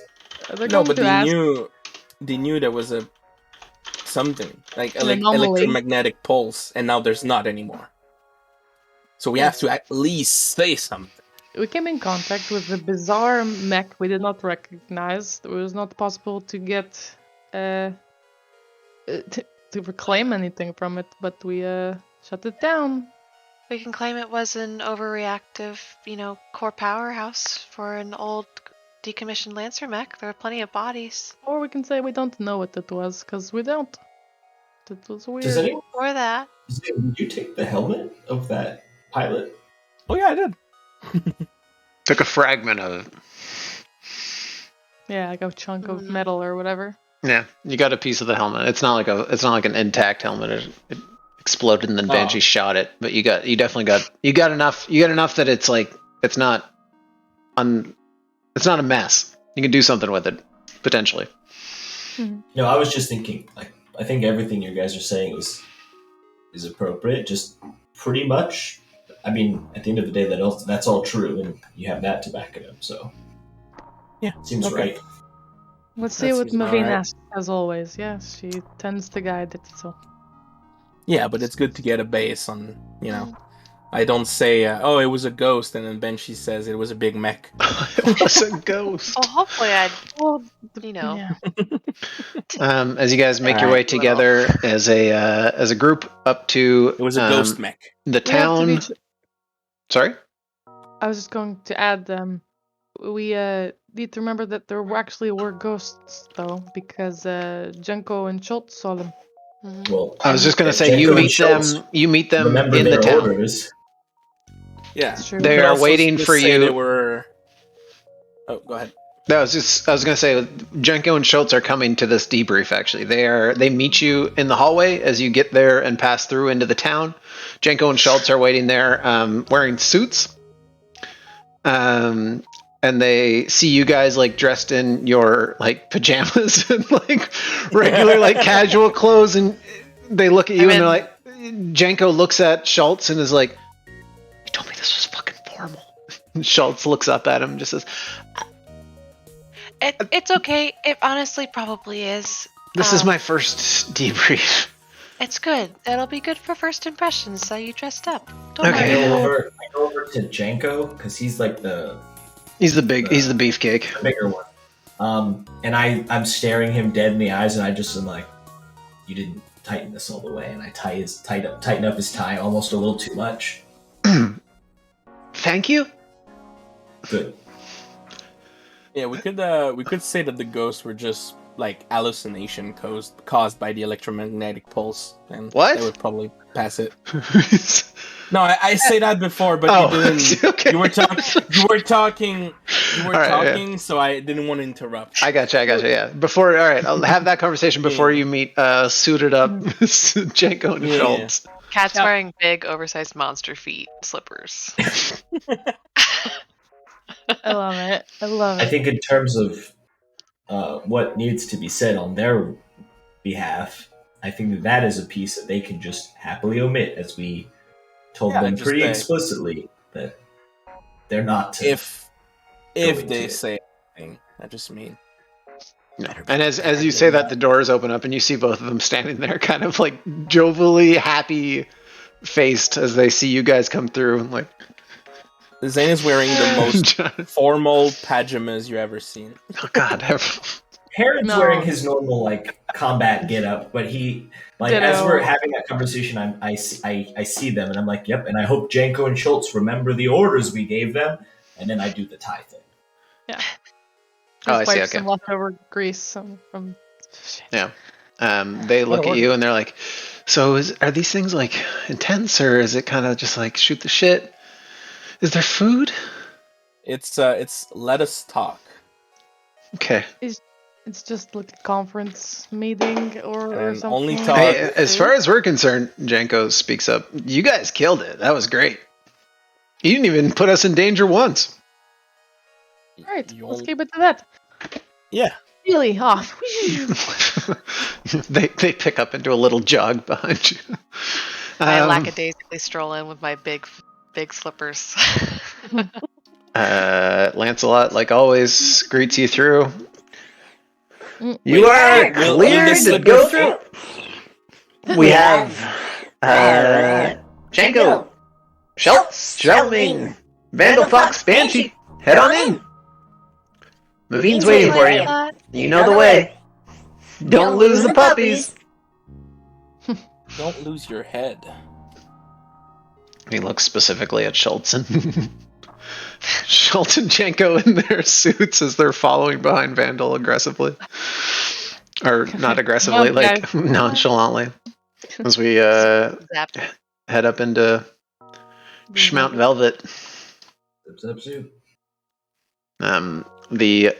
No, but they knew there was a something like An anomaly. electromagnetic pulse, and now there's not anymore. So we have to at least say something. We came in contact with a bizarre mech we did not recognize. It was not possible to get to reclaim anything from it, but we shut it down. We can claim it was an overreactive, core powerhouse for an old decommissioned Lancer mech. There are plenty of bodies. Or we can say we don't know what it was, because we don't. That was weird. Does anyone? Or that. Did you take the helmet of that pilot? Oh yeah, I did. Took a fragment of it. Yeah, like a chunk of metal or whatever. Yeah, you got a piece of the helmet. It's not like an intact helmet. It exploded and then Banshee shot it. But you got enough that it's not a mess. You can do something with it potentially. No, I was just thinking. Like, I think everything you guys are saying is appropriate. Just pretty much. I mean, at the end of the day, that's all true, and you have that to back it up. So, yeah, seems right. Let's see what Mavine asks, as always. Yes, she tends to guide it. So. Yeah, but it's good to get a base on, I don't say, oh, it was a ghost, and then Banshee says it was a big mech. It was a ghost. Well, hopefully Yeah. As you guys make your way together as a group up to it was a ghost mech. The town. Sorry? I was just going to add, we need to remember that there actually were ghosts, though, because Junko and Schultz saw them. Well, I was just going to say, you meet them in the town. Orders. Yeah, they are waiting for you. They were... Oh, go ahead. No, I was going to say, Junko and Schultz are coming to this debrief. Actually, they meet you in the hallway as you get there and pass through into the town. Junko and Schultz are waiting there, wearing suits. And they see you guys dressed in your pajamas and regular casual clothes, and they look at you and they're like, Janko looks at Schultz and is like, "You told me this was fucking formal." And Schultz looks up at him and just says, "It's okay. It honestly probably is. This is my first debrief. It's good. It'll be good for first impressions. So you dressed up. Don't worry. I go over to Janko because he's He's the beefcake. The bigger one. And I'm staring him dead in the eyes, and I just am like, "You didn't tighten this all the way." And I tighten up his tie almost a little too much. Thank you. Good. Yeah, we could say that the ghosts were just hallucination caused by the electromagnetic pulse, and what? They would probably pass it. No, I say that before, but you didn't. Okay. You were talking. Yeah. So I didn't want to interrupt. I gotcha. Yeah. All right, I'll have that conversation before you meet suited up Janko and Schultz. Cat's wearing big, oversized monster feet slippers. I love it. I think in terms of what needs to be said on their behalf, I think that is a piece that they can just happily omit, as we told them pretty explicitly that they're not to. If they say anything, I just mean. No. And as you say that, the doors open up and you see both of them standing there, kind of like jovially happy faced as they see you guys come through. Like, Zane is wearing the most formal pajamas you ever seen. Oh God, Herod's wearing his normal like combat getup, but he as we're having that conversation, I see them and I'm like, yep. And I hope Janko and Schultz remember the orders we gave them, and then I do the tie thing. Yeah. I see. Okay. Some leftover grease from. Yeah. They look at you and they're like, "So are these things like intense, or is it kind of just like shoot the shit? Is there food?" It's let us talk. Okay. It's just like a conference meeting or something. Only talk. Hey, as far as we're concerned, Janko speaks up. You guys killed it. That was great. You didn't even put us in danger once. All right, let's keep it to that. Yeah. Really off. They pick up into a little jog behind you. I lackadaisically stroll in with my big slippers. Lancelot, like always, greets you through. You are cleared to go through. We have Janko, Schultz, Shelming, Vandal Fox, Banshee. Head on in. Mavine's waiting for you. You know the way. Don't lose the puppies. Don't lose your head. He looks specifically at Schultz and Schultz and Janko in their suits as they're following behind Vandal aggressively. Or not aggressively, like nonchalantly. As we head up into Schmount Velvet. The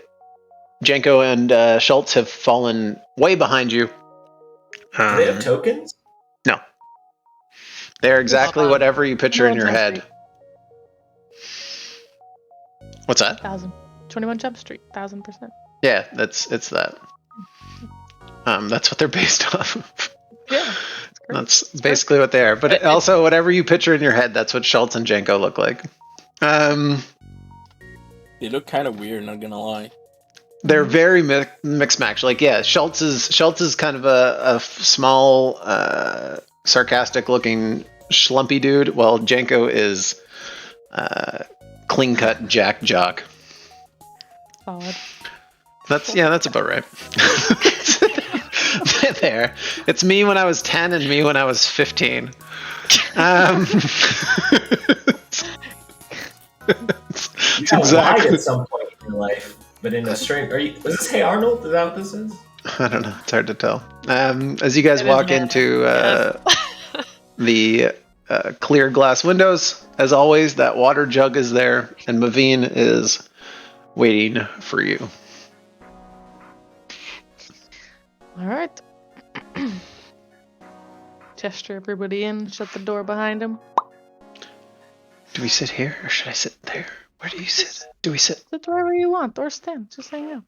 Janko and Schultz have fallen way behind you. Do they have tokens? No. They're exactly whatever you picture in your head. What's that? 21 Jump Street, 1000%. Yeah, it's that. That's what they're based off of. Yeah. That's basically what they are. But also, whatever you picture in your head, that's what Schultz and Janko look like. They look kind of weird, not gonna lie. They're very mixed match. Like, yeah, Schultz is kind of a small, sarcastic looking schlumpy dude, while Janko is clean cut Jack Jock. Solid. That's about right. There. It's me when I was 10 and me when I was 15. You lied at some point in your life, but in a strange. Was this Hey Arnold? Is that what this is? I don't know. It's hard to tell. As you guys walk into the clear glass windows, as always, that water jug is there, and Mavine is waiting for you. All right. Gesture everybody in. Shut the door behind him. Do we sit here or should I sit there? Where do you sit? Do we sit? Sit wherever you want or stand. Just hang out.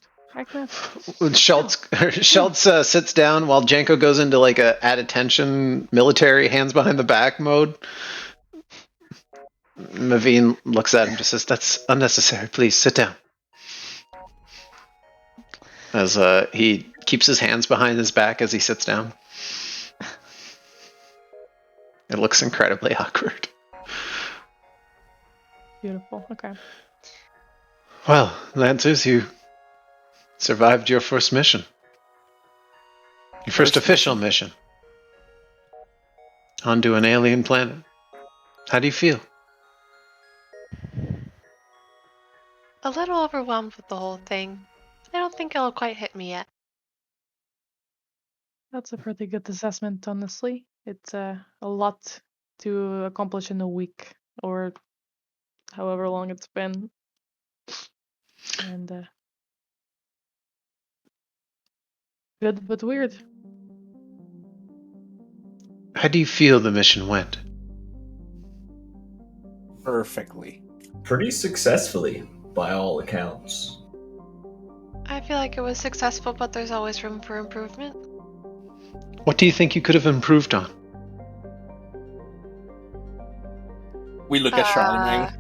Schultz sits down while Janko goes into like a at attention military hands behind the back mode. Mavine looks at him and just says, "That's unnecessary. Please sit down." As he keeps his hands behind his back as he sits down. It looks incredibly awkward. Beautiful. Okay. Well, Lancers, you survived your first mission. Your first official mission. Onto an alien planet. How do you feel? A little overwhelmed with the whole thing. I don't think it'll quite hit me yet. That's a pretty good assessment, honestly. It's a lot to accomplish in a week or however long it's been. And good but weird. How do you feel the mission went? Perfectly. Pretty successfully, by all accounts. I feel like it was successful, but there's always room for improvement. What do you think you could have improved on? We look at Charlemagne.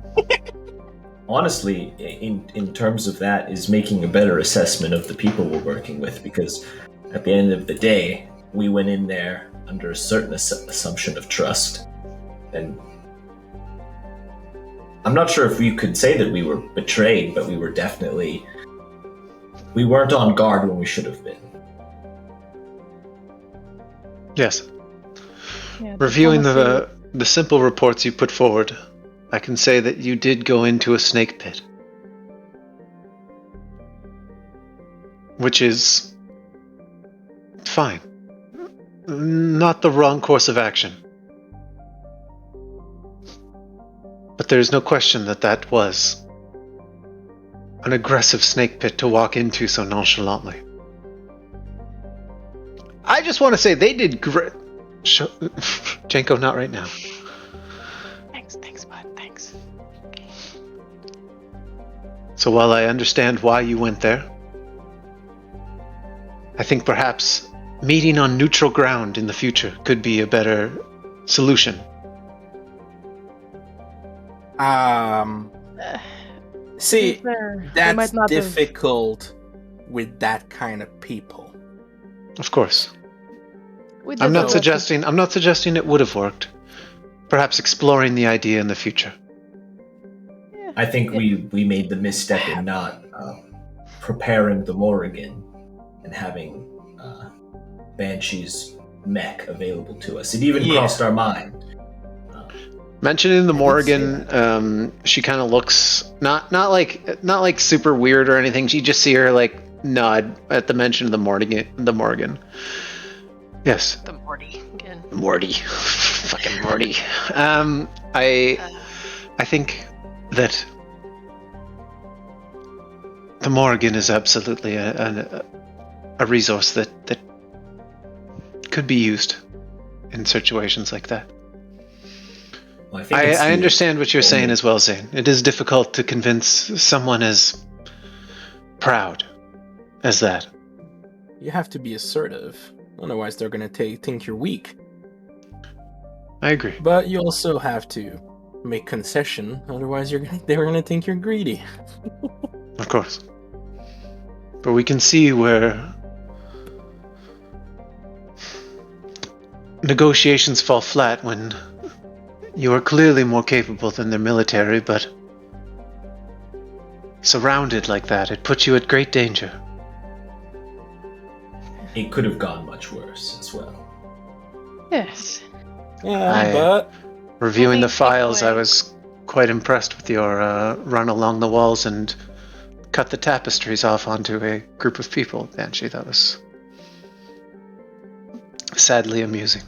Honestly, in terms of that, is making a better assessment of the people we're working with, because at the end of the day, we went in there under a certain assumption of trust, and I'm not sure if we could say that we were betrayed, but we weren't on guard when we should have been. Yes. Yeah, Reviewing the simple reports you put forward, I can say that you did go into a snake pit. Which is fine. Not the wrong course of action. But there's no question that that was an aggressive snake pit to walk into so nonchalantly. I just want to say they did great. Jenko, not right now. Thanks, bud. Thanks. So while I understand why you went there, I think perhaps meeting on neutral ground in the future could be a better solution. See, that's difficult with that kind of people. Of course. I'm not suggesting it would have worked. Perhaps exploring the idea in the future. Yeah. I think we made the misstep in not preparing the Morrigan and having Banshee's mech available to us. It even crossed our mind. Mentioning the Morrigan, she kind of looks not like super weird or anything. You just see her like nod at the mention of the Morrigan. Yes. The Morty again. Morty. Fucking Morty. I think that the Morrigan is absolutely a resource that could be used in situations like that. Well, I understand what you're saying as well, Zane. It is difficult to convince someone as proud as that. You have to be assertive. Otherwise, they're going to think you're weak. I agree. But you also have to make concession. Otherwise, they're going to think you're greedy. Of course. But we can see where negotiations fall flat when you are clearly more capable than their military, but surrounded like that, it puts you at great danger. It could have gone much worse as well. Yes. Yeah, but reviewing the files, I was quite impressed with your run along the walls and cut the tapestries off onto a group of people, Banshee. That was sadly amusing.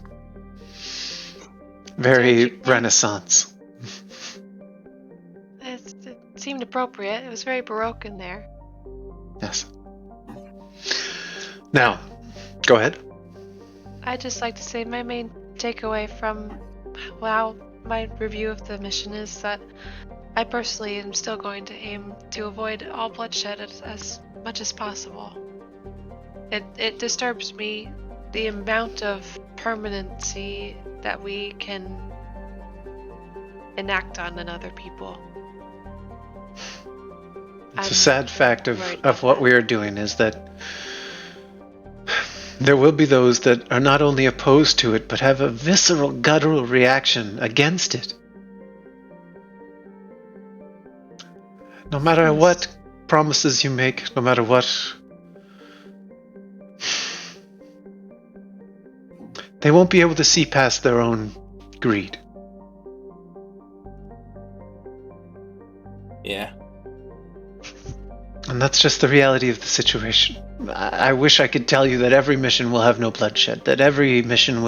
Very Renaissance. It seemed appropriate. It was very Baroque in there. Yes. Now, go ahead. I'd just like to say my main takeaway from my review of the mission is that I personally am still going to aim to avoid all bloodshed as much as possible. It disturbs me the amount of permanency that we can enact on other people. It's a sad fact of what we are doing is that there will be those that are not only opposed to it, but have a visceral, guttural reaction against it. No matter what promises you make, no matter what, they won't be able to see past their own greed. Yeah. And that's just the reality of the situation. I wish I could tell you that every mission will have no bloodshed, that every mission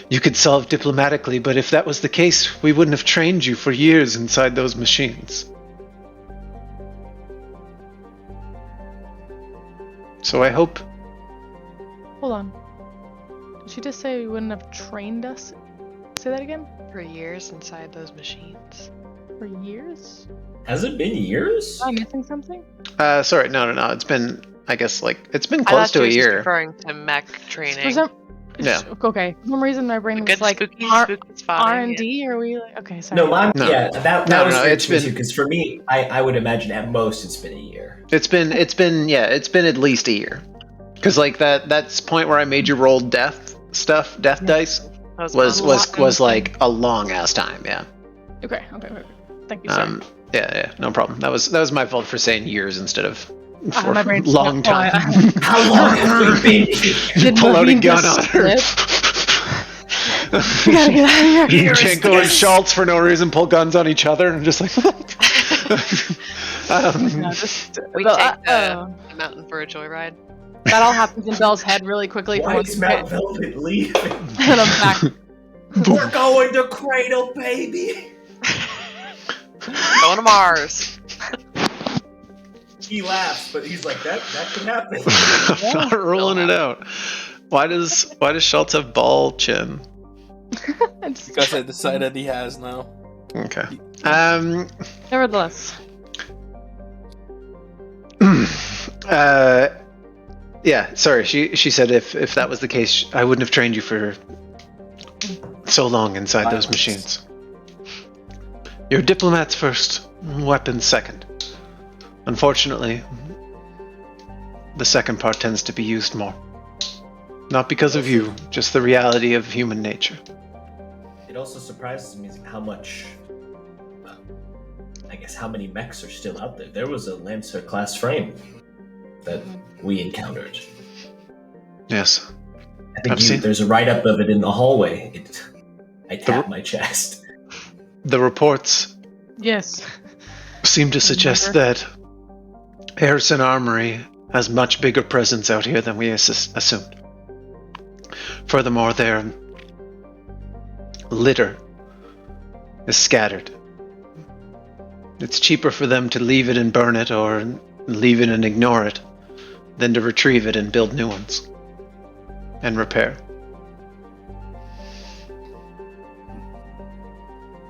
you could solve diplomatically, but if that was the case, we wouldn't have trained you for years inside those machines. So I hope... Hold on. Did she just say we wouldn't have trained us? Say that again? For years inside those machines. For years? Has it been years? Am I missing something? Sorry, no. It's been I guess like it's been close to a year. Referring to mech training. Yeah. Okay. For some reason, my brain was like spooky R&D. Are we like okay? Sorry. No, that was it's been because for me, I would imagine at most it's been a year. It's been at least a year. Because like that's point where I made you roll death dice was like a long ass time. Yeah. Okay. Thank you, sir. Yeah, no problem. That was my fault for saying years instead of for my brain's long time. How long have we been here? Pull out a gun on her. We gotta get out of here. Jenko and Schultz for no reason pull guns on each other and just like. We take the mountain for a joyride. That all happens in Belle's head really quickly. Why is Mount Velvet leaving? And I'm back. We're going to Cradle, baby. Going to Mars. He laughs, but he's like, that could happen. I'm not ruling it out. Why does Schultz have ball chin? Because I decided he has now. Okay. Nevertheless. Yeah, sorry. She said if that was the case, I wouldn't have trained you for so long inside those machines. You're diplomats first, weapons second. Unfortunately, the second part tends to be used more. Not because of you, just the reality of human nature. It also surprises me how much, how many mechs are still out there. There was a Lancer class frame that we encountered. Yes. I think there's a write-up of it in the hallway. I tapped my chest. The reports seem to suggest that Harrison Armory has much bigger presence out here than we assumed. Furthermore, their litter is scattered. It's cheaper for them to leave it and burn it, or leave it and ignore it, than to retrieve it and build new ones. And repair.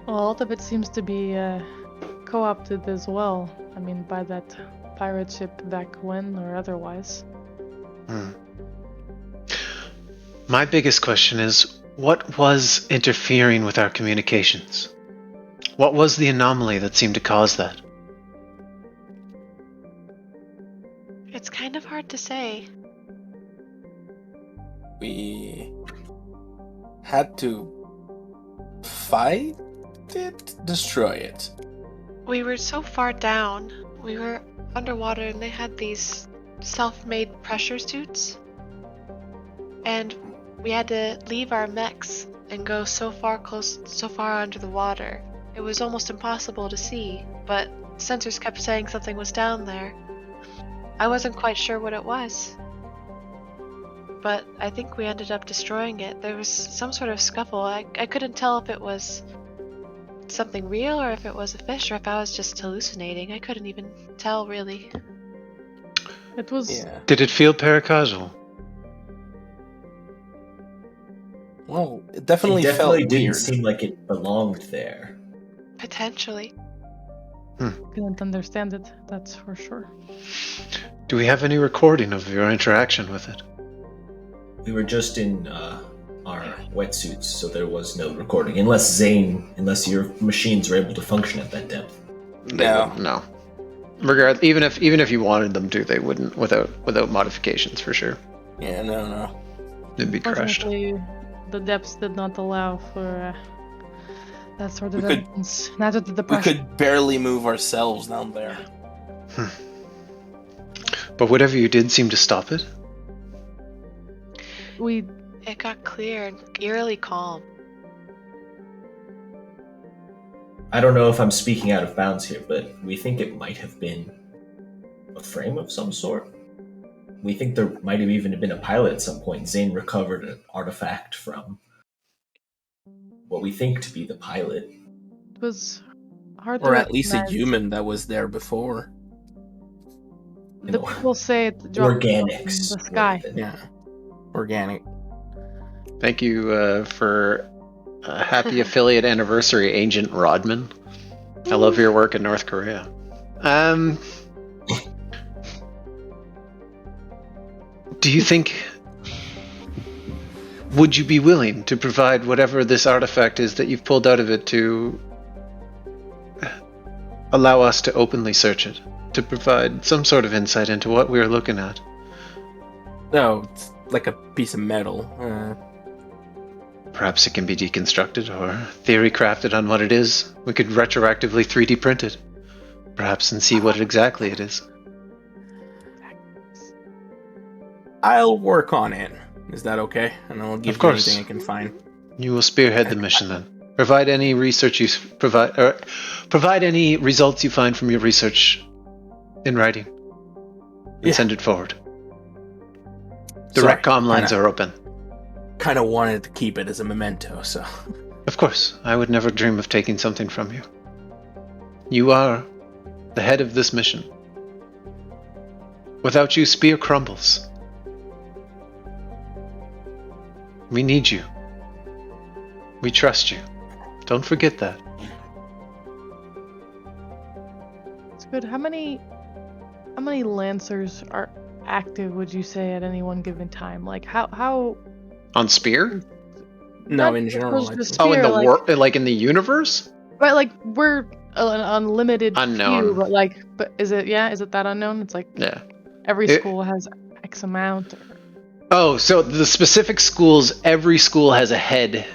Well, a lot of it seems to be co-opted as well. I mean, by that pirate ship back when, or otherwise. My biggest question is, what was interfering with our communications? What was the anomaly that seemed to cause that? It's kind of hard to say. We had to fight it, destroy it. We were so far down. We were underwater and they had these self-made pressure suits. And we had to leave our mechs and go so far under the water. It was almost impossible to see, but sensors kept saying something was down there. I wasn't quite sure what it was. But I think we ended up destroying it. There was some sort of scuffle. I couldn't tell if it was something real or if it was a fish or if I was just hallucinating. I couldn't even tell, really. It was... Yeah. Did it feel paracausal? Well, it definitely didn't weird. seem like it belonged there. Potentially. Couldn't understand it, that's for sure. Do we have any recording of your interaction with it? We were just in our wetsuits, so there was no recording. Unless your machines were able to function at that depth. No. Even if you wanted them to, they wouldn't without modifications for sure. Yeah, no. It'd be crushed. The depths did not allow for that sort of evidence. Neither did the We pressure. could barely move ourselves down there. But whatever you did seemed to stop it? It got clear and eerily calm. I don't know if I'm speaking out of bounds here, but we think it might have been a frame of some sort. We think there might have even been a pilot at some point. Zane recovered an artifact from what we think to be the pilot. It was hard Or to at least a recognize. human that was there before. The people say it dropped Organics. from the sky. Yeah. Organic. Thank you for a happy affiliate anniversary, Agent Rodman. I love your work in North Korea. Do you think... Would you be willing to provide whatever this artifact is that you've pulled out of it to allow us to openly search it? To provide some sort of insight into what we are looking at? No, it's like a piece of metal. Perhaps it can be deconstructed or theory crafted on what it is. We could retroactively 3D print it, perhaps, and see what exactly it is. I'll work on it. Is that okay? And I'll give you anything I can find. You will spearhead the mission then. Provide any research you provide any results you find from your research in writing, and send it forward. Direct comm lines are open. Kind of wanted to keep it as a memento, so. Of course, I would never dream of taking something from you. You are the head of this mission. Without you, Spear crumbles. We need you. We trust you. Don't forget that. It's good. How many Lancers are active, would you say, at any one given time? Like, how... On Spear? No, in general. In the like in the universe? Right, like, we're an unlimited unknown. Few, but is it that unknown? It's like every school has X amount. Oh, so the specific schools, every school has a head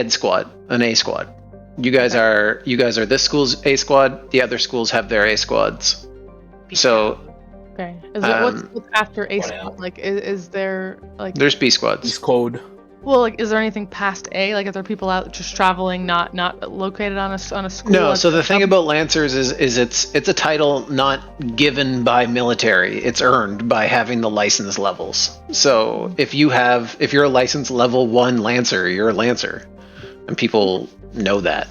squad, an A squad. You guys are this school's A squad. The other schools have their A squads. So. Okay. What's after A squad? Like, is there like? There's B squads. It's code. Well, like, is there anything past A? Like, are there people out just traveling, not located on a school? No. So the thing about Lancers is it's a title not given by military. It's earned by having the license levels. So if you're a license level 1 Lancer, you're a Lancer, and people know that.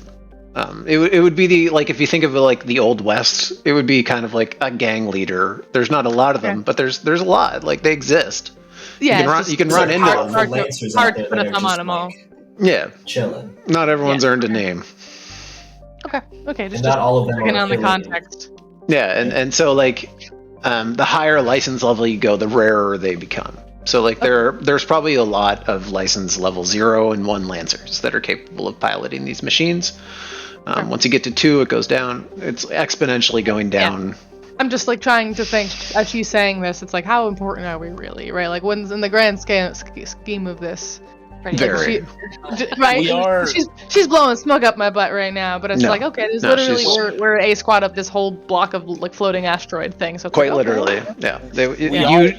It would be if you think of it like the Old West, it would be kind of like a gang leader. There's not a lot of them, but there's a lot. Like, they exist. Yeah, you can run into them. Hard to put a thumb on them all. Yeah, chilling. Not everyone's earned a name. Okay. Just not all of them are on the affiliated. context. Yeah, and so the higher license level you go, the rarer they become. So there's probably a lot of license level 0 and 1 Lancers that are capable of piloting these machines. Once you get to 2, it goes down. It's exponentially going down. Yeah. I'm just trying to think, as she's saying this, it's like, how important are we really, right? Like, when's in the grand scheme of this, right? Very. Right? She's blowing smoke up my butt right now, but it's okay, there's literally we're a squad of this whole block of floating asteroid thing. So it's quite literally,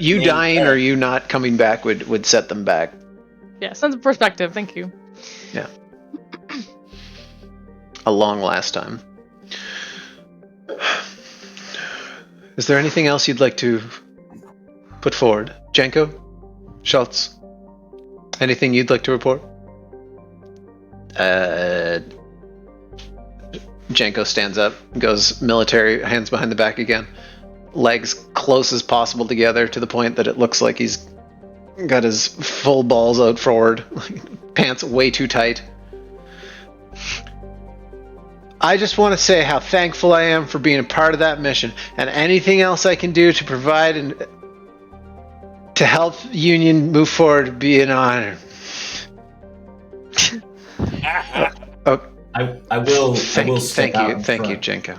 you dying or you not coming back would set them back. Yeah, sense of perspective. Thank you. Yeah. A long last time. Is there anything else you'd like to put forward? Janko? Schultz? Anything you'd like to report? Janko stands up, goes military, hands behind the back again. Legs close as possible together to the point that it looks like he's got his full balls out forward. Pants way too tight. I just want to say how thankful I am for being a part of that mission, and anything else I can do to provide and to help Union move forward would be an honor. I will thank you, Jenko.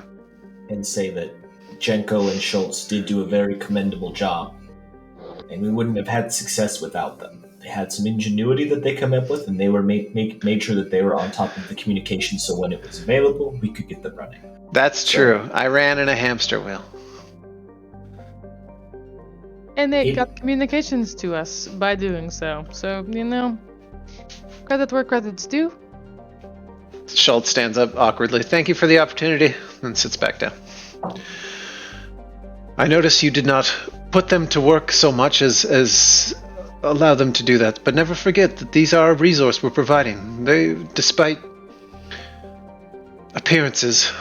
And say that Jenko and Schultz did do a very commendable job, and we wouldn't have had success without them. They had some ingenuity that they come up with, and they were made sure that they were on top of the communication, so when it was available, we could get them running. That's true. I ran in a hamster wheel. And they got communications to us by doing so. So, credit where credit's due. Schultz stands up awkwardly. Thank you for the opportunity, and sits back down. I notice you did not put them to work so much as allow them to do that, but never forget that these are a resource we're providing. They, despite appearances,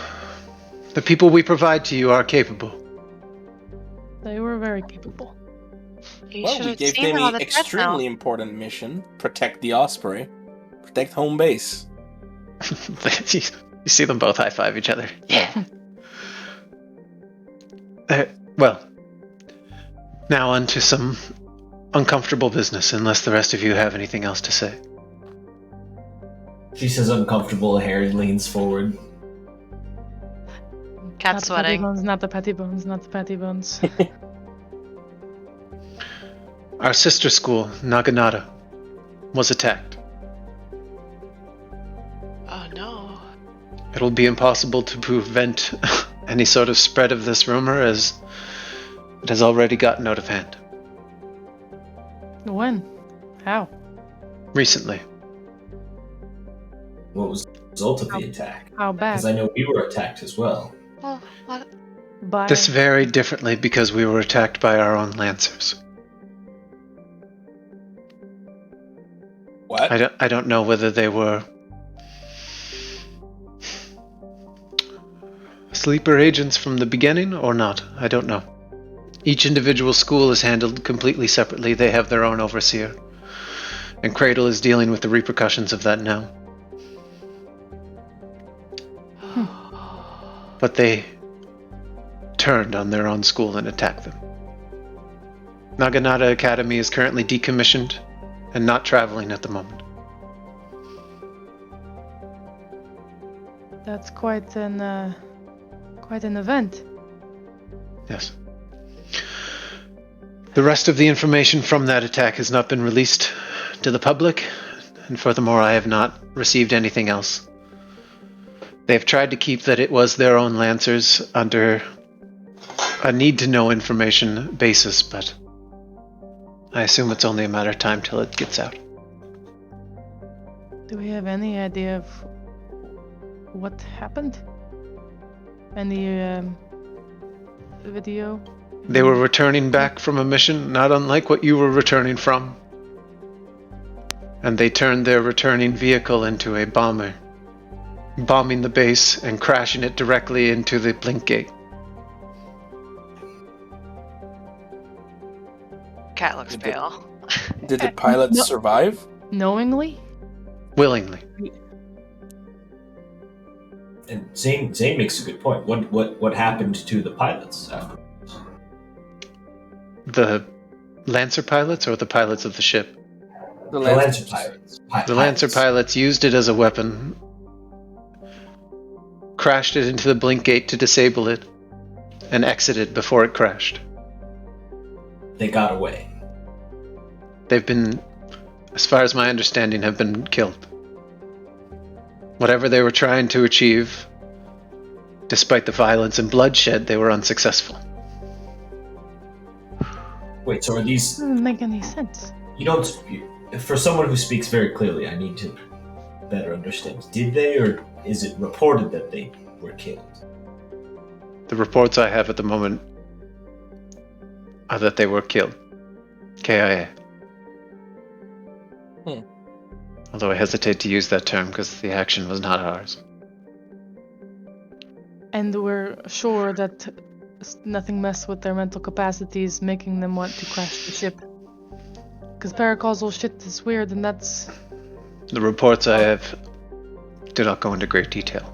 the people we provide to you are capable. They were very capable. We gave them an extremely important mission: protect the Osprey, protect home base. You see them both high five each other. Yeah. Well, Now on to some uncomfortable business, unless the rest of you have anything else to say. She says uncomfortable. Harry leans forward. Cat sweating. Not the petty bones, not the petty bones. Our sister school, Naginata, was attacked. Oh no. It'll be impossible to prevent any sort of spread of this rumor, as it has already gotten out of hand. When? How? Recently. What was the result of the attack? How bad? Because I know we were attacked as well. Well, what? By... This varied differently because we were attacked by our own Lancers. What? I don't know whether they were sleeper agents from the beginning or not. I don't know. Each individual school is handled completely separately. They have their own overseer. And Cradle is dealing with the repercussions of that now. But they turned on their own school and attacked them. Naginata Academy is currently decommissioned and not traveling at the moment. That's quite an event. Yes. The rest of the information from that attack has not been released to the public, and furthermore, I have not received anything else. They have tried to keep that it was their own Lancers under a need-to-know information basis, but I assume it's only a matter of time till it gets out. Do we have any idea of what happened? Any video? They were returning back from a mission not unlike what you were returning from. And they turned their returning vehicle into a bomber, bombing the base and crashing it directly into the blink gate. Cat looks pale. Did the pilots survive? Knowingly? Willingly. And Zane makes a good point. What happened to the pilots after? The Lancer pilots or the pilots of the ship? The Lancer pilots. The Lancer pilots used it as a weapon, crashed it into the blink gate to disable it, and exited before it crashed. They got away. They've been, as far as my understanding, have been killed. Whatever they were trying to achieve, despite the violence and bloodshed, they were unsuccessful. Wait, so are these... Doesn't make any sense. For someone who speaks very clearly, I need to better understand. Did they, or is it reported that they were killed? The reports I have at the moment are that they were killed. KIA. Although I hesitate to use that term because the action was not ours. And we're sure that nothing messed with their mental capacities, making them want to crash the ship. Because paracausal shit is weird, and that's... The reports I have do not go into great detail.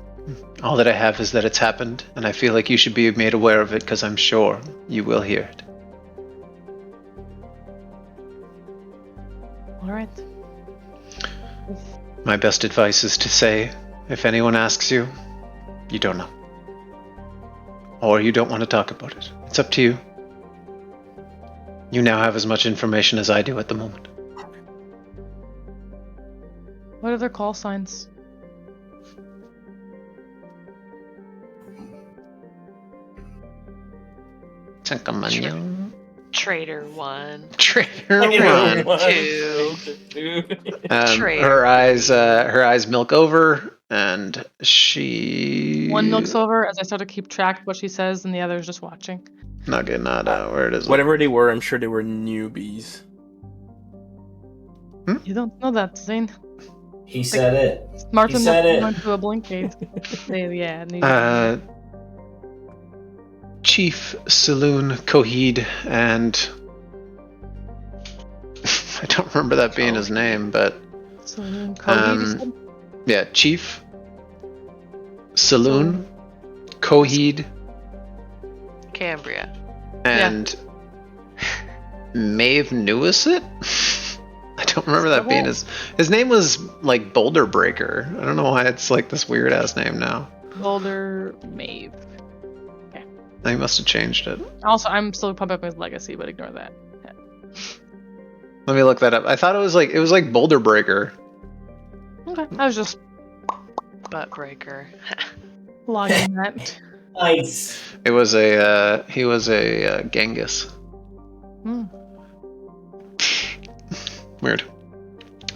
All that I have is that it's happened, and I feel like you should be made aware of it because I'm sure you will hear it. Alright. My best advice is to say, if anyone asks you, you don't know. Or you don't want to talk about it. It's up to you. You now have as much information as I do at the moment. What are their call signs? Trader 1. Trader 1. 2. Her eyes milk over, and she... One looks over as I start to keep track of what she says, and the other is just watching. Naginata, where it is. Whatever they were, I'm sure they were newbies. You don't know that, Zane. He said it. Martin He said it. went to a blink gate. Yeah. Chief Saloon Coheed and I don't remember that being his name, but Saloon Coheed, you said? yeah, Chief Saloon Coheed Cambria. and Maeve Newisit? I don't remember that being his name was like Boulder Breaker. I don't know why it's like this weird ass name now. Boulder Maeve. Okay. They must have changed it. Also, I'm still pumping up his legacy, but ignore that. Yeah. Let me look that up. I thought it was like Boulder Breaker. Okay, I was just butt breaker. logging that. Nice. He was a Genghis. Hmm. Weird.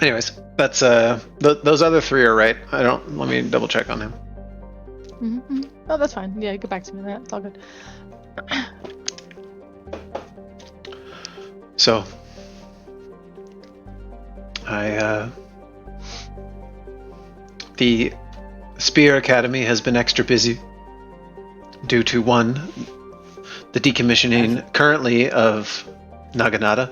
Anyways, that's those other three are right. Let me double check on him. Mm-hmm. Oh, that's fine. Yeah, get back to me on that. It's all good. So, the Spear Academy has been extra busy due to one, the decommissioning currently of Naginata.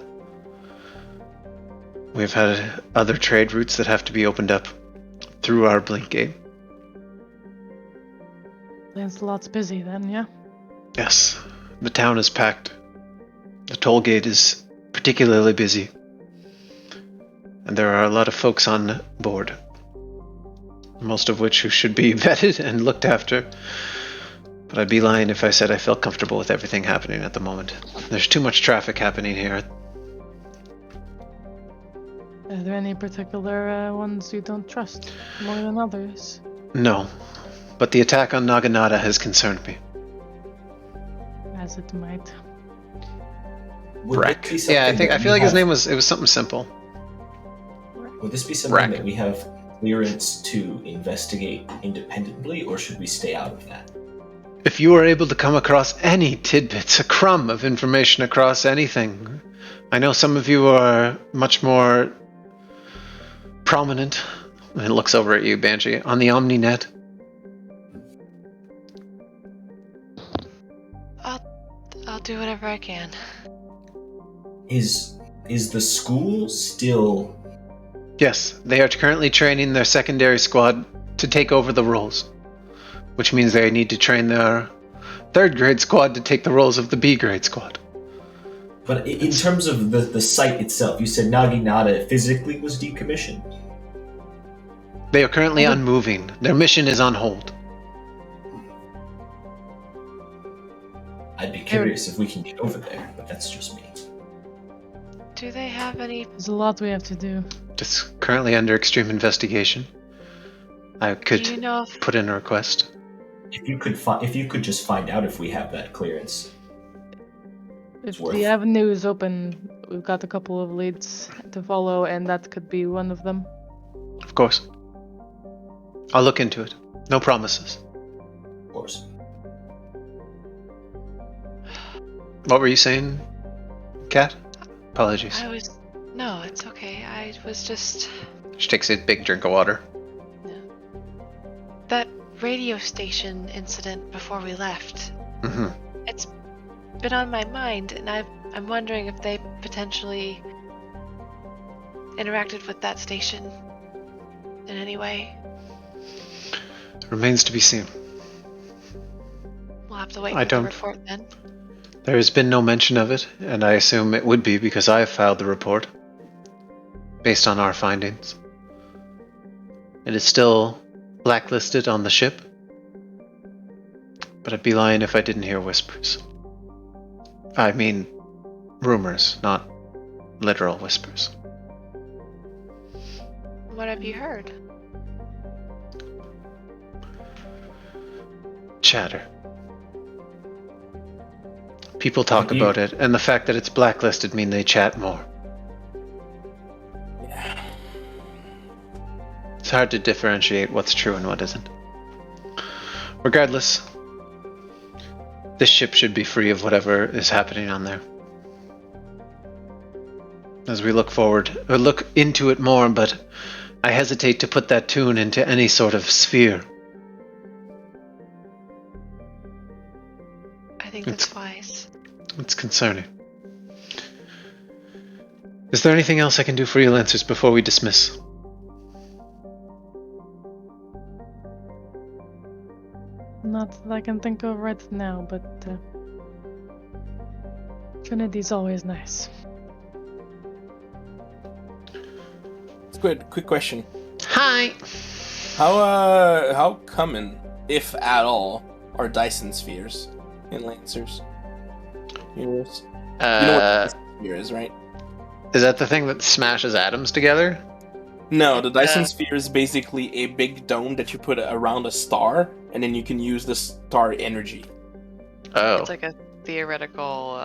We've had other trade routes that have to be opened up through our Blink Gate. Lancelot's busy then, yeah? Yes, the town is packed. The toll gate is particularly busy. And there are a lot of folks on board. Most of which who should be vetted and looked after. But I'd be lying if I said I felt comfortable with everything happening at the moment. There's too much traffic happening here. Are there any particular ones you don't trust more than others? No, but the attack on Naginata has concerned me. As it might. Wreck. Yeah, I feel like his name was something simple. Would this be something that we have clearance to investigate independently, or should we stay out of that? If you are able to come across any tidbits, a crumb of information across anything, I know some of you are much more prominent. It looks over at you, Banshee, on the OmniNet. I'll do whatever I can. Is the school still... Yes, they are currently training their secondary squad to take over the roles, which means they need to train their third grade squad to take the roles of the B grade squad. But in terms of the site itself, you said Naginata physically was decommissioned? They are currently unmoving. Their mission is on hold. I'd be curious if we can get over there, but that's just me. Do they have any... There's a lot we have to do. It's currently under extreme investigation. I could put in a request. If you could just find out if we have that clearance. If the avenue is open, we've got a couple of leads to follow, and that could be one of them. Of course. I'll look into it. No promises. Of course. What were you saying, Kat? Apologies. No, it's okay. I was just... She takes a big drink of water. Yeah. That radio station incident before we left. Mm-hmm. It's been on my mind, and I'm wondering if they potentially interacted with that station in any way. Remains to be seen. We'll have to wait for the report then. There has been no mention of it, and I assume it would be because I have filed the report, based on our findings. It is still blacklisted on the ship, but I'd be lying if I didn't hear whispers. I mean, rumors, not literal whispers. What have you heard? Chatter. People talk about it, and the fact that it's blacklisted means they chat more. Yeah. It's hard to differentiate what's true and what isn't. Regardless, this ship should be free of whatever is happening on there. As we look into it more, but I hesitate to put that tune into any sort of sphere. I think that's wise. It's concerning. Is there anything else I can do for you, Lancers, before we dismiss? Not that I can think of right now, but Trinity's always nice. quick question. Hi. How common, if at all, are Dyson spheres in Lancers? You know what Dyson sphere is, right? Is that the thing that smashes atoms together? No, the Dyson sphere is basically a big dome that you put around a star, and then you can use the star energy. Oh. It's like a theoretical,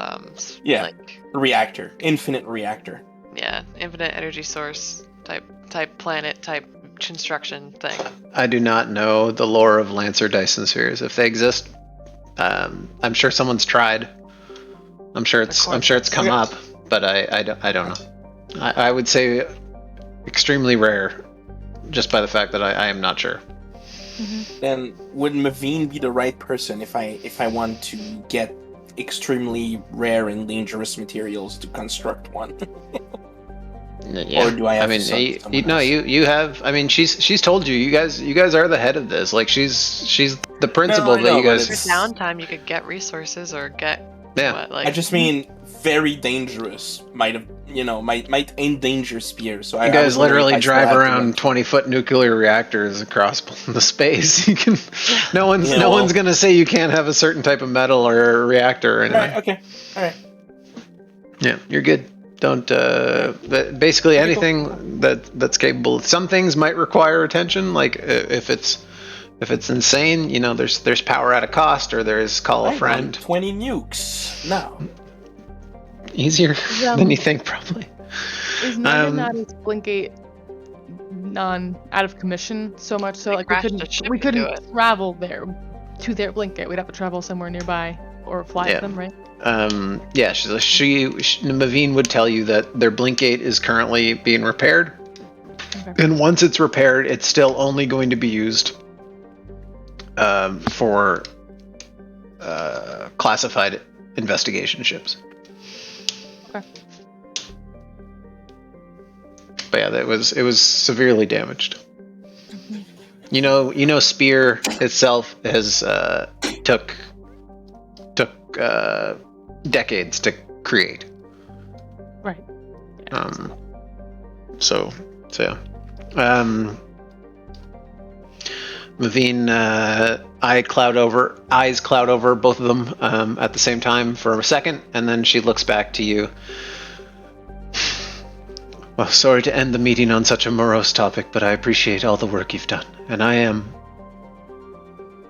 reactor, infinite reactor. Yeah, infinite energy source type planet type construction thing. I do not know the lore of Lancer Dyson spheres. If they exist, I'm sure someone's tried. I'm sure it's come up, but I don't know. I would say extremely rare, just by the fact that I am not sure. Mm-hmm. Then would Maveen be the right person if I want to get extremely rare and dangerous materials to construct one? Yeah. Or do I have? You have. I mean, she's told you. You guys are the head of this. Like she's the principal that you guys. For downtime, you could get resources or get. Yeah. I just mean very dangerous. Might endanger spears. So you guys literally drive around 20-foot nuclear reactors across the space. You can. No one's gonna say you can't have a certain type of metal or a reactor or anything. Right, okay. All right. Yeah, you're good. Don't basically anything that's capable. Some things might require attention, like if it's insane, there's power at a cost, or there's call a friend. 20 nukes now. Easier than you think, probably. Is Naganada's Blinkgate out of commission so much so like we couldn't travel there to their Blinkgate. We'd have to travel somewhere nearby or fly to them, right? Yeah, Maveen would tell you that their Blinkgate is currently being repaired. Okay. And once it's repaired, it's still only going to be used for classified investigation ships. Okay. But yeah, it was severely damaged. Mm-hmm. Spear itself has took decades to create. Right. Yeah, so yeah. Maveen, eyes cloud over both of them at the same time for a second, and then she looks back to you. Well, sorry to end the meeting on such a morose topic, but I appreciate all the work you've done, and I am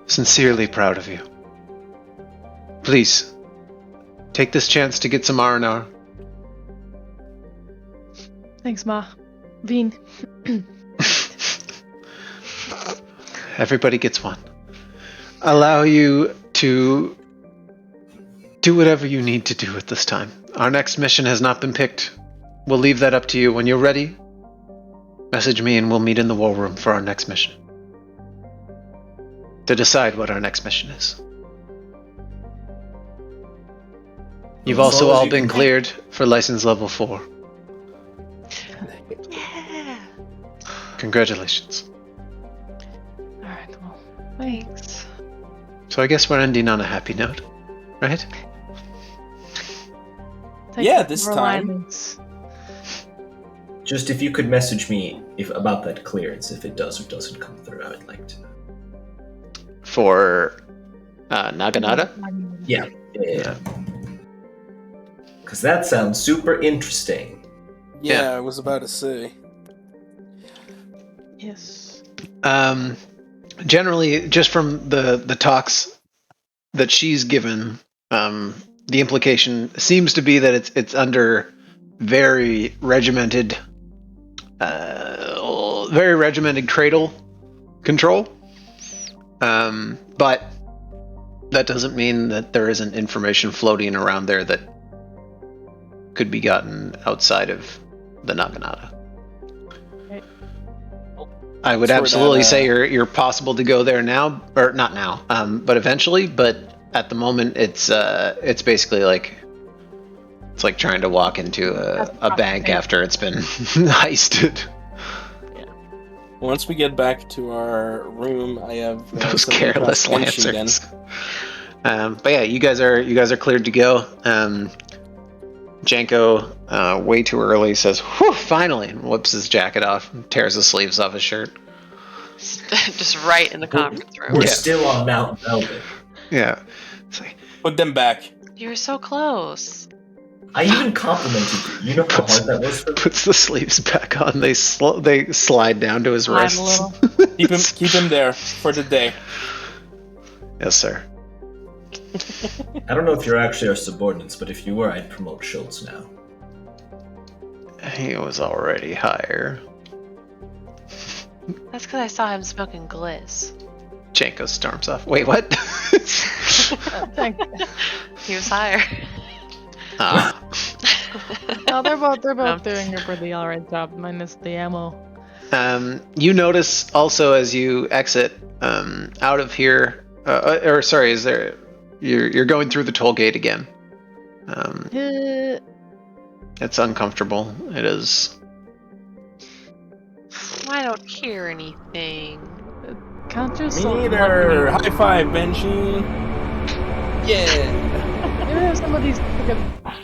sincerely proud of you. Please, take this chance to get some R&R. Thanks, Ma. Veen. Everybody gets one. Allow you to do whatever you need to do at this time. Our next mission has not been picked. We'll leave that up to you. When you're ready, message me and we'll meet in the war room for our next mission. To decide what our next mission is. You've also all been cleared for license level 4. Yeah. Congratulations. Alright, well, thanks. So I guess we're ending on a happy note, right? This time. Just if you could message me about that clearance, if it does or doesn't come through, I would like to know. For Naganada? Yeah. Because that sounds super interesting. Yeah, I was about to say. Yes. Generally, just from the talks that she's given, the implication seems to be that it's under very regimented cradle control. But that doesn't mean that there isn't information floating around there that could be gotten outside of the Naganada. Right. I would absolutely say you're possible to go there now, or not now, but eventually. But at the moment, it's basically like it's like trying to walk into a bank after it's been heisted. Yeah. Once we get back to our room, I have those careless Lancers. But yeah, you guys are cleared to go. Janko, way too early, says, "Whew, finally," and whips his jacket off and tears the sleeves off his shirt. Just right in the conference room. We're still on Mount Velvet. Yeah. It's like, Put them back. You're so close. I even complimented you. You know how hard that was for me? puts the sleeves back on. They slide down to his Slide a wrists. little. Keep him there for the day. Yes, sir. I don't know if you're actually our subordinates, but if you were, I'd promote Schultz now. He was already higher. That's because I saw him smoking gliss. Janko storms off. Wait, what? He was higher. Ah. No, they're both doing a pretty alright job, minus the ammo. You notice also as you exit out of here, you're going through the toll gate again. It's uncomfortable. It is. I don't hear anything. Can't you Me neither. High five, Benji. Yeah. Maybe have some of these fucking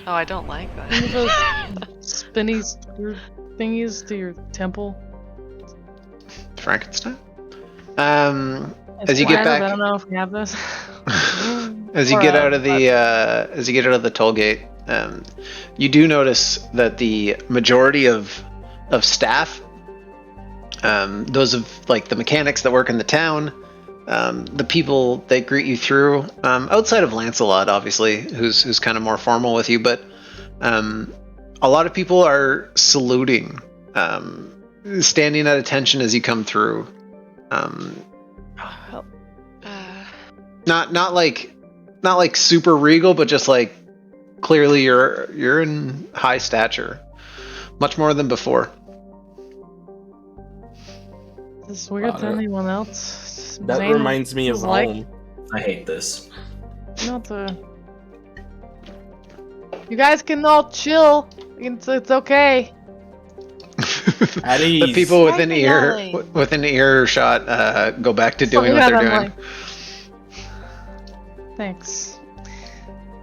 Oh, I don't like that. spinny screw thingies to your temple. Frankenstein. It's As you get wild, back, I don't know if we have this. as you get out of the toll gate, you do notice that the majority of staff, those of like the mechanics that work in the town, the people that greet you through, outside of Lancelot, obviously, who's kind of more formal with you, but a lot of people are saluting, standing at attention as you come through. Not like super regal, but just like clearly you're in high stature, much more than before. Is this weird to anyone else? That reminds me of home. I hate this. Not you guys can all chill. It's okay. The people within earshot go back to doing what they're doing. Like, thanks.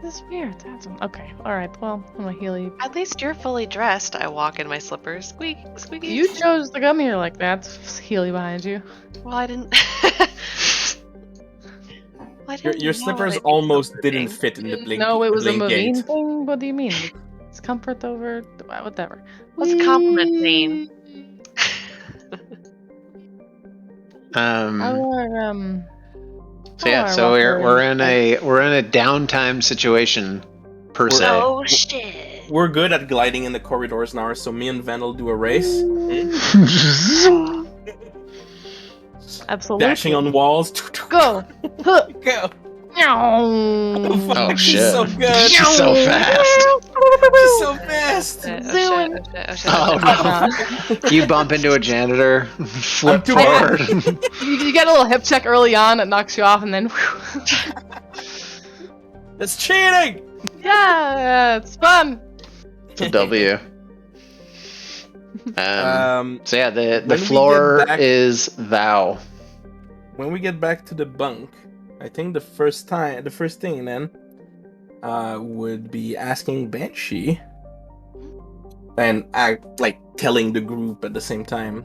This is weird. Okay. All right. Well, I'm gonna heal you. At least you're fully dressed. I walk in my slippers. Squeak, squeaky. You chose to come here like that. Healy behind you. Well, I didn't. Your slippers almost didn't fit in the blink. No, it was a gate. Mavine thing. What do you mean? It's comfort over whatever. What's a compliment mean? So we're in a downtime situation per se. Oh shit! We're good at gliding in the corridors now, so me and Ven will do a race. Absolutely. Dashing on walls. Go. Go. Oh shit! She's so good. She's so fast. She's so fast. Oh no! You bump into a janitor, flip forward. You get a little hip check early on, it knocks you off, and then. That's cheating. Yeah, it's fun. It's a W. So yeah, the floor is thou. When we get back to the bunk, I think the first thing then would be asking Banshee and telling the group at the same time.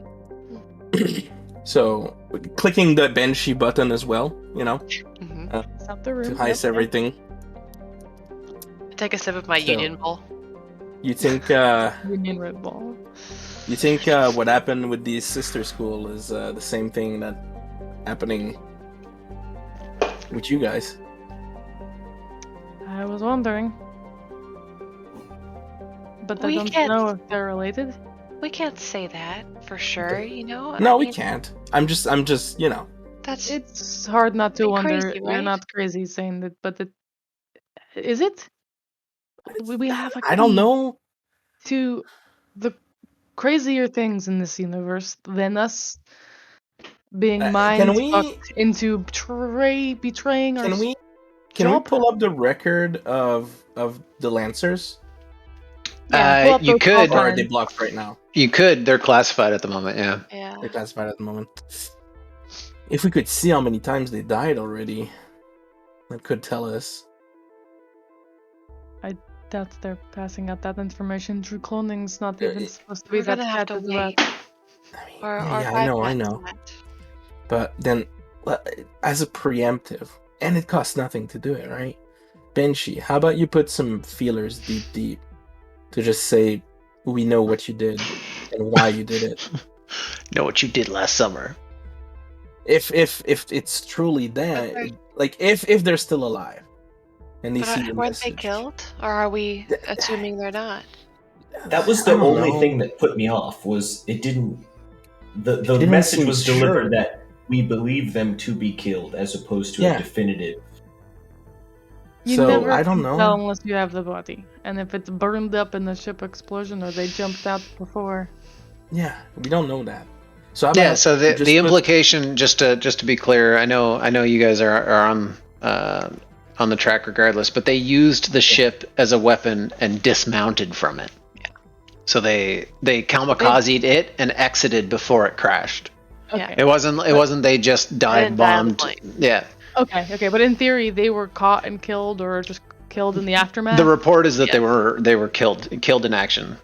So clicking the Banshee button as well, you know, to heist everything. Take a sip of my Union Bowl. You think Union Red Bull? You think what happened with the sister school is the same thing that happening with you guys? I was wondering, but I don't know if they're related. We can't say that for sure, you know. No, we can't. I'm just, you know. It's hard not to wonder. Crazy, right? You're not crazy saying that, but is it? We have. I don't know. To the crazier things in this universe than us being mind fucked into betraying our. Can we pull up the record of the Lancers? Yeah, you could. Or are they blocked right now? You could. They're classified at the moment. Yeah. Yeah. They're classified at the moment. If we could see how many times they died already, that could tell us. doubt they're passing out that information. True cloning's not even supposed to be We're that gonna have to scattered wait. throughout. Or I know. But then, as a preemptive, and it costs nothing to do it, right? Banshee, how about you put some feelers deep to just say, we know what you did and why you did it. Know what you did last summer. If it's truly that, like if they're still alive, and they see your weren't message. they killed, or are we assuming they're not? That was the only thing that put me off. Was it didn't. The message was delivered that we believe them to be killed, as opposed to a definitive. You never I don't know tell unless you have the body, and if it's burned up in the ship explosion or they jumped out before. Yeah, we don't know that. So so the implication, just to be clear, I know you guys are on the track regardless, but they used the ship as a weapon and dismounted from it. Yeah. So they kamikazed it and exited before it crashed. Okay. It wasn't they just dive bombed. Yeah. Okay, but in theory they were caught and killed, or just killed in the aftermath. The report is that they were killed in action.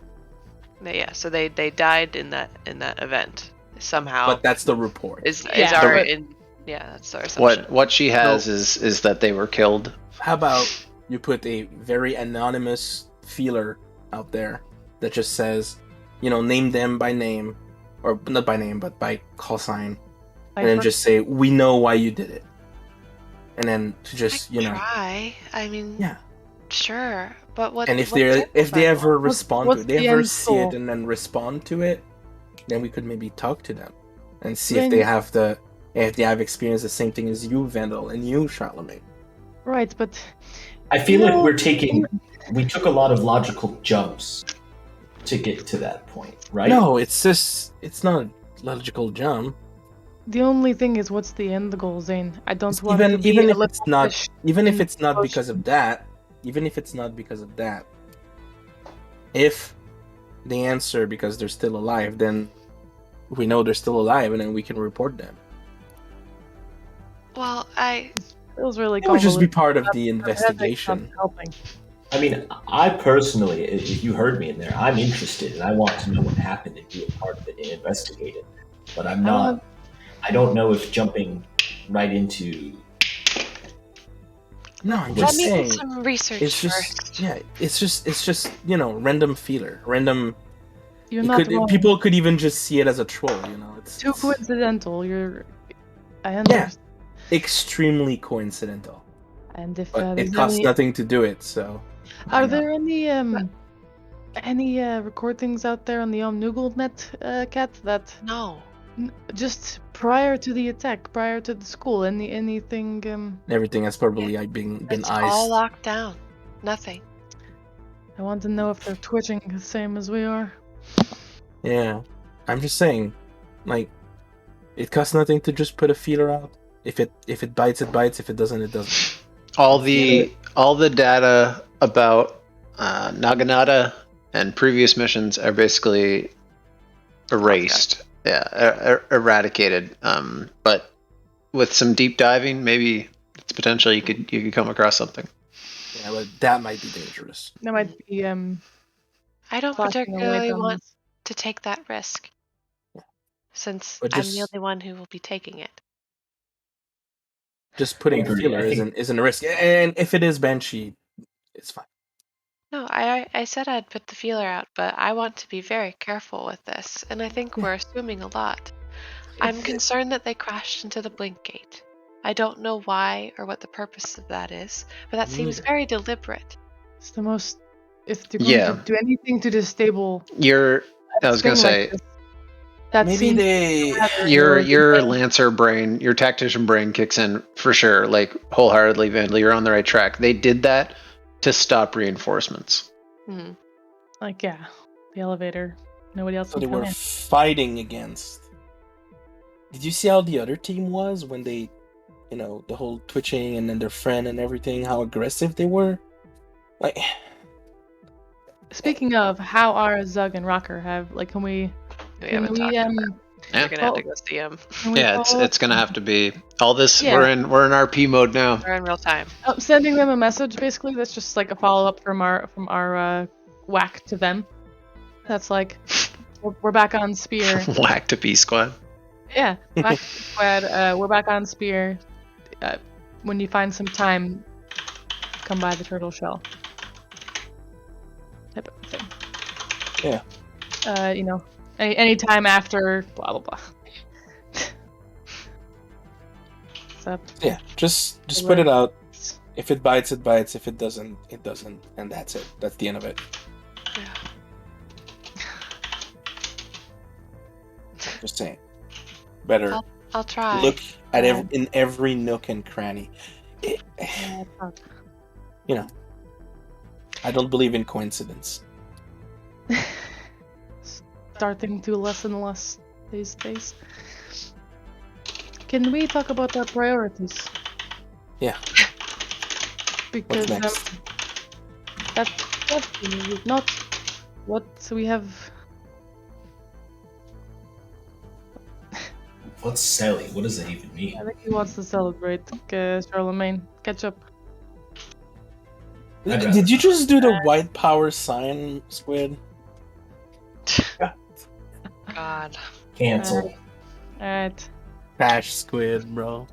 Yeah, so they died in that event somehow. But that's the report. That's our assumption. What she has is that they were killed. How about you put a very anonymous feeler out there that just says, name them by name, or not by name, but by call sign, and then just say, we know why you did it. And then to just, try. I mean, yeah, sure, but what? And if they ever respond to it, they ever see it and then respond to it, then we could maybe talk to them and see if they have experienced the same thing as you, Vandal, and you, Charlemagne. Right, but I feel like we took a lot of logical jumps to get to that point, right? No, it's not a logical jump. The only thing is, what's the end goal, Zane? I don't want even if it's not because of that. If they answer because they're still alive, then we know they're still alive, and then we can report them. Well, it was really. It would just be part of the investigation. I mean, I personally, if you heard me in there, I'm interested and I want to know what happened and be a part of it and investigate it. But I'm not. I don't know if jumping right into. No, I'm just saying. Do some research first. Yeah, it's just random feeler, random. You're not wrong. People could even just see it as a troll, It's too coincidental. I understand. Yeah, extremely coincidental. And if it costs nothing to do it, so. Are there any recordings out there on the Noogle.net, Kat? That no. Just prior to the attack, prior to the school, anything? Everything has probably been it's iced. all locked down. Nothing. I want to know if they're twitching the same as we are. Yeah, I'm just saying, it costs nothing to just put a feeler out. If it bites, it bites. If it doesn't, it doesn't. All the data about Naginata and previous missions are basically erased. Yeah, eradicated. But with some deep diving, maybe it's potential you could come across something. Yeah, but that might be dangerous. That might be. I don't particularly want to take that risk, since I'm the only one who will be taking it. Just putting a feeler isn't a risk, and if it is Banshee, it's fine. No, I said I'd put the feeler out, but I want to be very careful with this, and I think we're assuming a lot. I'm concerned that they crashed into the blink gate. I don't know why or what the purpose of that is, but that seems very deliberate. It's the most. If they're going to do anything to disable. I was gonna say. That maybe your Lancer brain, your tactician brain kicks in for sure, wholeheartedly, Vandal. You're on the right track. They did that to stop reinforcements. Mm-hmm. The elevator. Nobody else. So they were fighting against. Did you see how the other team was when they, the whole twitching and then their friend and everything? How aggressive they were. Speaking of, how are Zug and Rocker? Can we You're gonna have to go see him. Yeah, it's gonna have to be all this. Yeah. We're in RP mode now. We're in real time. Sending them a message basically. That's just like a follow up from our whack to them. That's like we're back on Spear. Whack to B Squad. Yeah, whack to B Squad. We're back on Spear. When you find some time, come by the turtle shell. Type of thing. Yeah. You know, any time after blah blah blah. So, yeah, just put it out. If it bites, it bites. If it doesn't, it doesn't, and that's it. That's the end of it. Yeah. Just saying. Better. I'll try. Look at in every nook and cranny. You know, I don't believe in coincidence. Starting to less and less these days. Can we talk about our priorities? Yeah. Because what's next? That's not what we have. What's Sally? What does that even mean? I think he wants to celebrate Charlemagne. Catch up. Did you just do the white power sign, Squid? God. Cancel. Alright. Crash Squid, bro.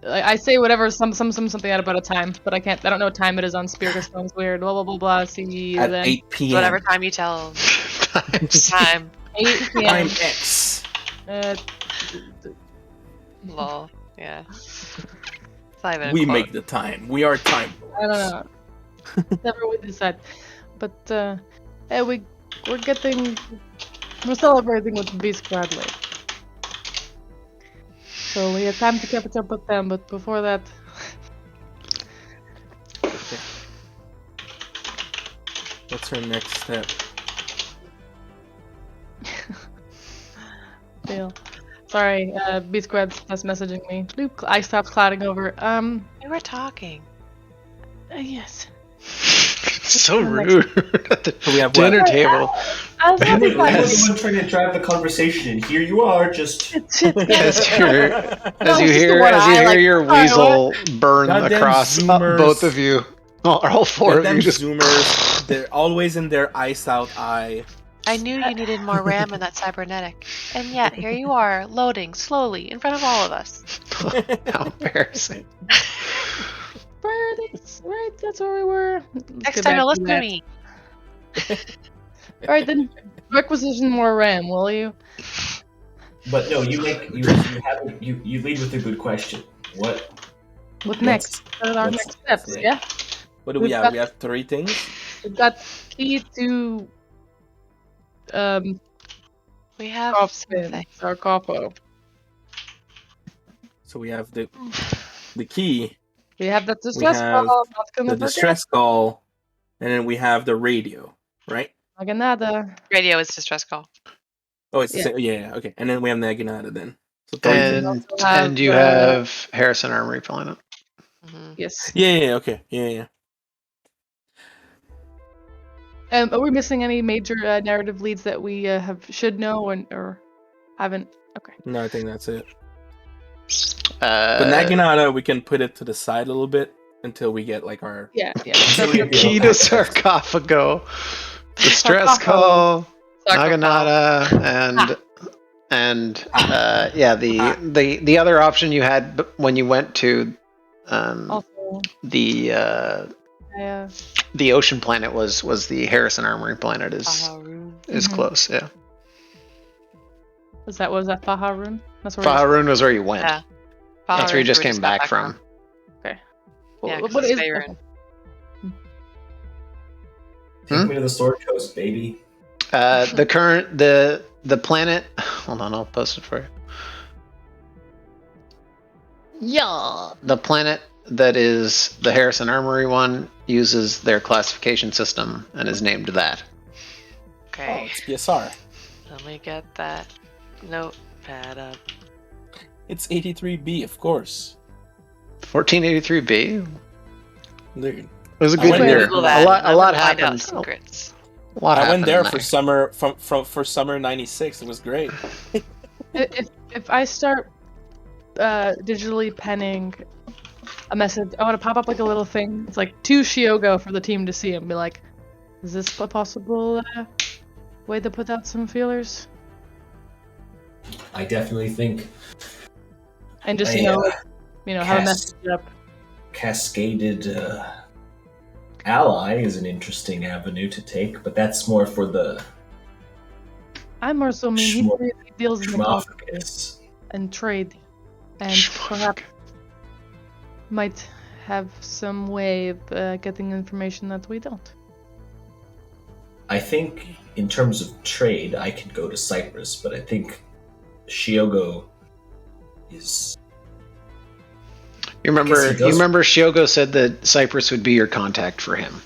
I say whatever, something out about a time, but I don't know what time it is on Spear because sounds weird. Blah blah blah blah. See you at then. 8 p.m. Whatever time you tell. Time. 8 p.m. Time X. Lol. Yeah. We make the time. We are time. I don't know. Never we decide. But yeah, we're celebrating with B Squad later. So we have time to catch up with them, but before that. Okay. What's our next step? Fail. Sorry, B Squad's just messaging me. Luke, I stopped clouding over. We were talking. Yes. So rude at the So we have dinner table. I was You having were the one trying to drive the conversation, and here you are, just. As you hear your weasel burn Goddamn across Zoomers. both of you, all four of you just. Zoomers, they're always in their ice out eye. I knew you needed more RAM in that cybernetic. And yet, here you are, loading slowly in front of all of us. How embarrassing. Priorities, right? That's where we were. Next time, you'll listen to me. Alright, then requisition more RAM, will you? But no, you lead with a good question. What next? What are our next steps? Yeah. What do we have? We have 3 things. We've got key to we have Sarcopho. So we have the key. We have the distress call. The distress call, and then we have the radio, right? Naginata. Radio is distress call. Oh, it's the same. Yeah, okay. And then we have Naginata then. So and you have Harrison Armory Planet. Mm-hmm. Yes. Yeah, okay. Yeah. Are we missing any major narrative leads that we should know or haven't? Okay. No, I think that's it. But Naginata, we can put it to the side a little bit until we get like our key to Sarcophago, distress call, Naginata, and the other option you had when you went to the ocean planet was the Harrison Armory Planet is close. Yeah. Was that Faharun? Faharun was where you went. Yeah. That's where you just came back from. Okay. Yeah, what is Faerun? Take me to the Sword Coast, baby. The planet. Hold on, I'll post it for you. Yeah. The planet that is the Harrison Armory one uses their classification system and is named that. Okay. Oh, it's PSR. Let me get that notepad up. It's 83B, of course. 1483B. Dude. It was a good year. A lot happened. Secrets. I went there for summer for summer '96. It was great. If I start digitally penning a message, I want to pop up like a little thing. It's like to Shiogo for the team to see and be like, "Is this a possible way to put out some feelers?" I definitely think. And just have a message up. Cascaded ally is an interesting avenue to take, but that's more for the. I'm more so mean he deals in the and trade, and perhaps might have some way of getting information that we don't. I think in terms of trade, I could go to Cyprus, but I think Shiogo is. You remember Shiogo said that Cyprus would be your contact for him.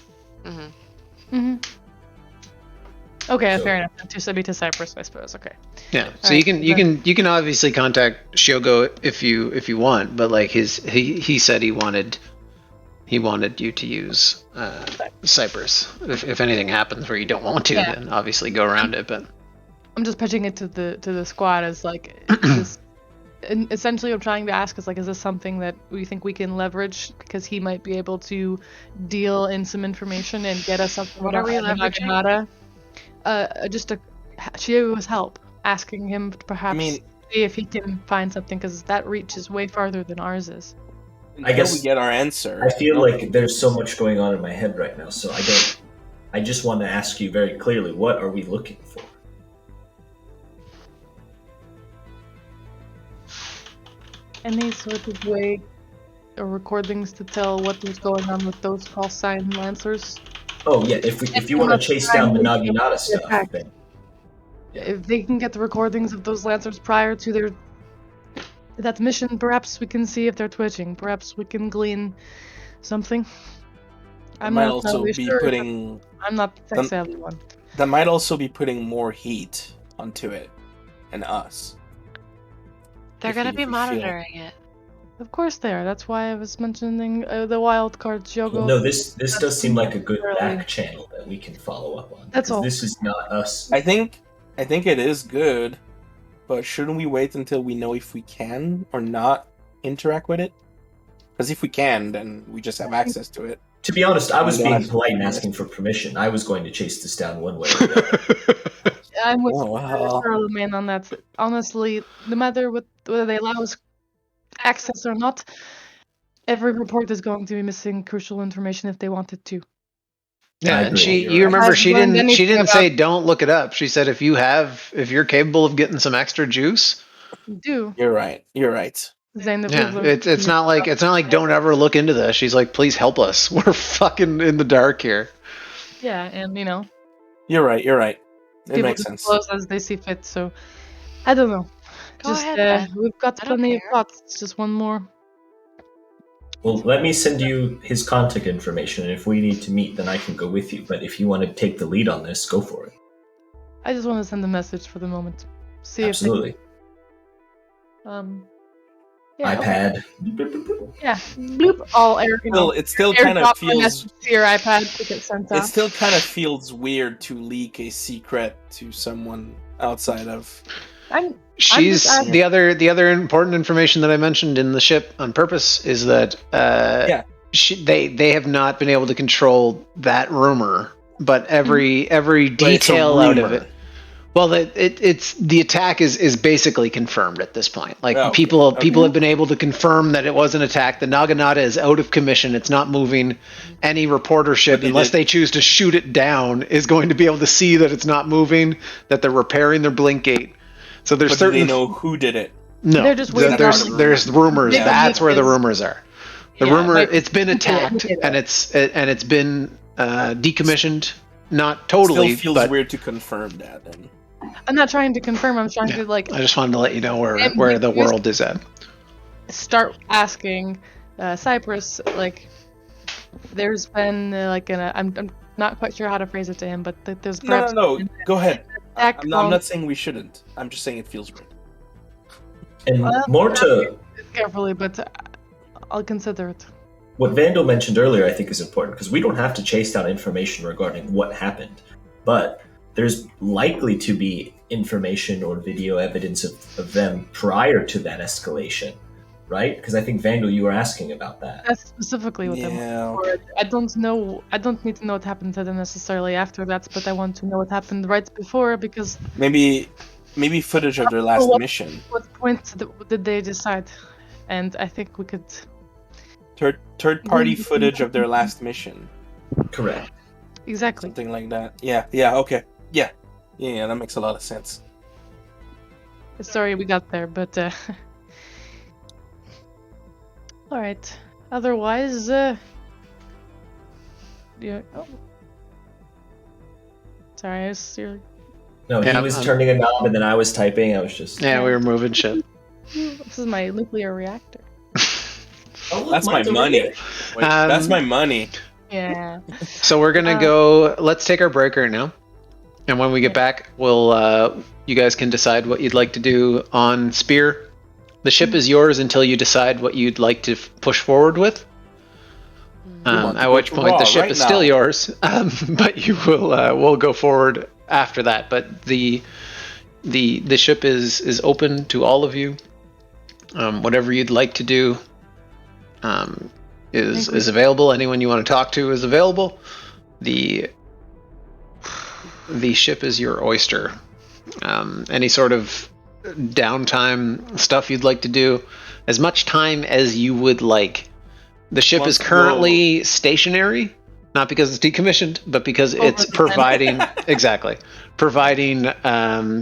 Okay, fair enough. To Cyprus, I suppose. Okay. Yeah. So you can obviously contact Shiogo if you want, but like he said he wanted you to use Cyprus. If anything happens where you don't want to, then obviously go around it. But I'm just pitching it to the squad as like essentially, I'm trying to ask is this something that we think we can leverage because he might be able to deal in some information and get us something. What are we leveraging? Just Shiogo's help, asking him to perhaps see if he can find something because that reaches way farther than ours is. I guess we get our answer. I feel like there's so much going on in my head right now, so I just want to ask you very clearly, what are we looking for? Any sort of way or recordings to tell what was going on with those call sign lancers? Oh yeah, if you want to chase down the Naginata stuff, then if they can get the recordings of those lancers prior to that mission, perhaps we can see if they're twitching. Perhaps we can glean something. I'm not putting. I'm not the tech savvy one. That might also be putting more heat onto it and us. They're going to be monitoring it. Of course they are. That's why I was mentioning the wild card Shiogo. Well, no, this does seem like a good back channel that we can follow up on. That's all. This is not us. I think it is good, but shouldn't we wait until we know if we can or not interact with it? Because if we can, then we just have access to it. To be honest, I was being polite and asking for permission. I was going to chase this down one way or the other. I'm with man on that. Honestly, no matter whether they allow us access or not, every report is going to be missing crucial information if they wanted to. Yeah, and you remember she didn't say don't look it up. She said if you're capable of getting some extra juice, do. You're right. Yeah, it's not like don't ever look into this. She's like, please help us. We're fucking in the dark here. Yeah, and You're right. It people makes sense. Close as they see fit. So I don't know. Go ahead, we've got plenty of plots. It's just one more. Well, let me send you his contact information, and if we need to meet, then I can go with you. But if you want to take the lead on this, go for it. I just want to send a message for the moment. See Absolutely. Yeah, iPad. Okay. Yeah. Bloop. All air. It still kind of feels. To your iPad to get sent off. It still kind of feels weird to leak a secret to someone outside of. The other important information that I mentioned in the ship on purpose is that they have not been able to control that rumor, but every detail out of it. Well, it's the attack is basically confirmed at this point. Like people have been able to confirm that it was an attack. The Naginata is out of commission. It's not moving. Any reporter ship, unless they choose to shoot it down, is going to be able to see that it's not moving. That they're repairing their blink gate. So there's certain. Do they know who did it? No, they're just there's rumors. That's where the rumors are. The rumor it's been attacked and it's been decommissioned. Not totally. Still feels weird to confirm that. Then. I'm not trying to confirm. I'm trying to I just wanted to let you know where the world is at. Start asking Cyprus. There's been I'm not quite sure how to phrase it to him, but there's no. Go ahead. I'm not saying we shouldn't. I'm just saying it feels weird. And more to carefully, but I'll consider it. What Vandal mentioned earlier, I think, is important because we don't have to chase down information regarding what happened. but there's likely to be information or video evidence of them prior to that escalation, right? Because I think, Vandal, you were asking about that. That's specifically what I'm looking for. I don't know. I don't need to know what happened to them necessarily after that, but I want to know what happened right before, because maybe footage of their last mission. What point did they decide? And I think we could third party footage of their last mission. Correct. Exactly. Something like that. Yeah. Okay. Yeah. That makes a lot of sense. Sorry we got there, but all right. Otherwise, yeah. Oh. Sorry, No, he was turning a knob, and then I was typing. I was just we were moving shit. This is my nuclear reactor. That's my money. Wait, that's my money. Yeah. So we're gonna go. Let's take our break right now, and when we get back, we'll. You guys can decide what you'd like to do on Spear. The ship is yours until you decide what you'd like to push forward with. At which point the ship is still yours, but you will. We'll go forward after that. But the ship is open to all of you. Whatever you'd like to do is available. Anyone you want to talk to is available. The ship is your oyster. Any sort of downtime stuff you'd like to do, as much time as you would like. The ship is currently stationary, not because it's decommissioned, but because it's providing providing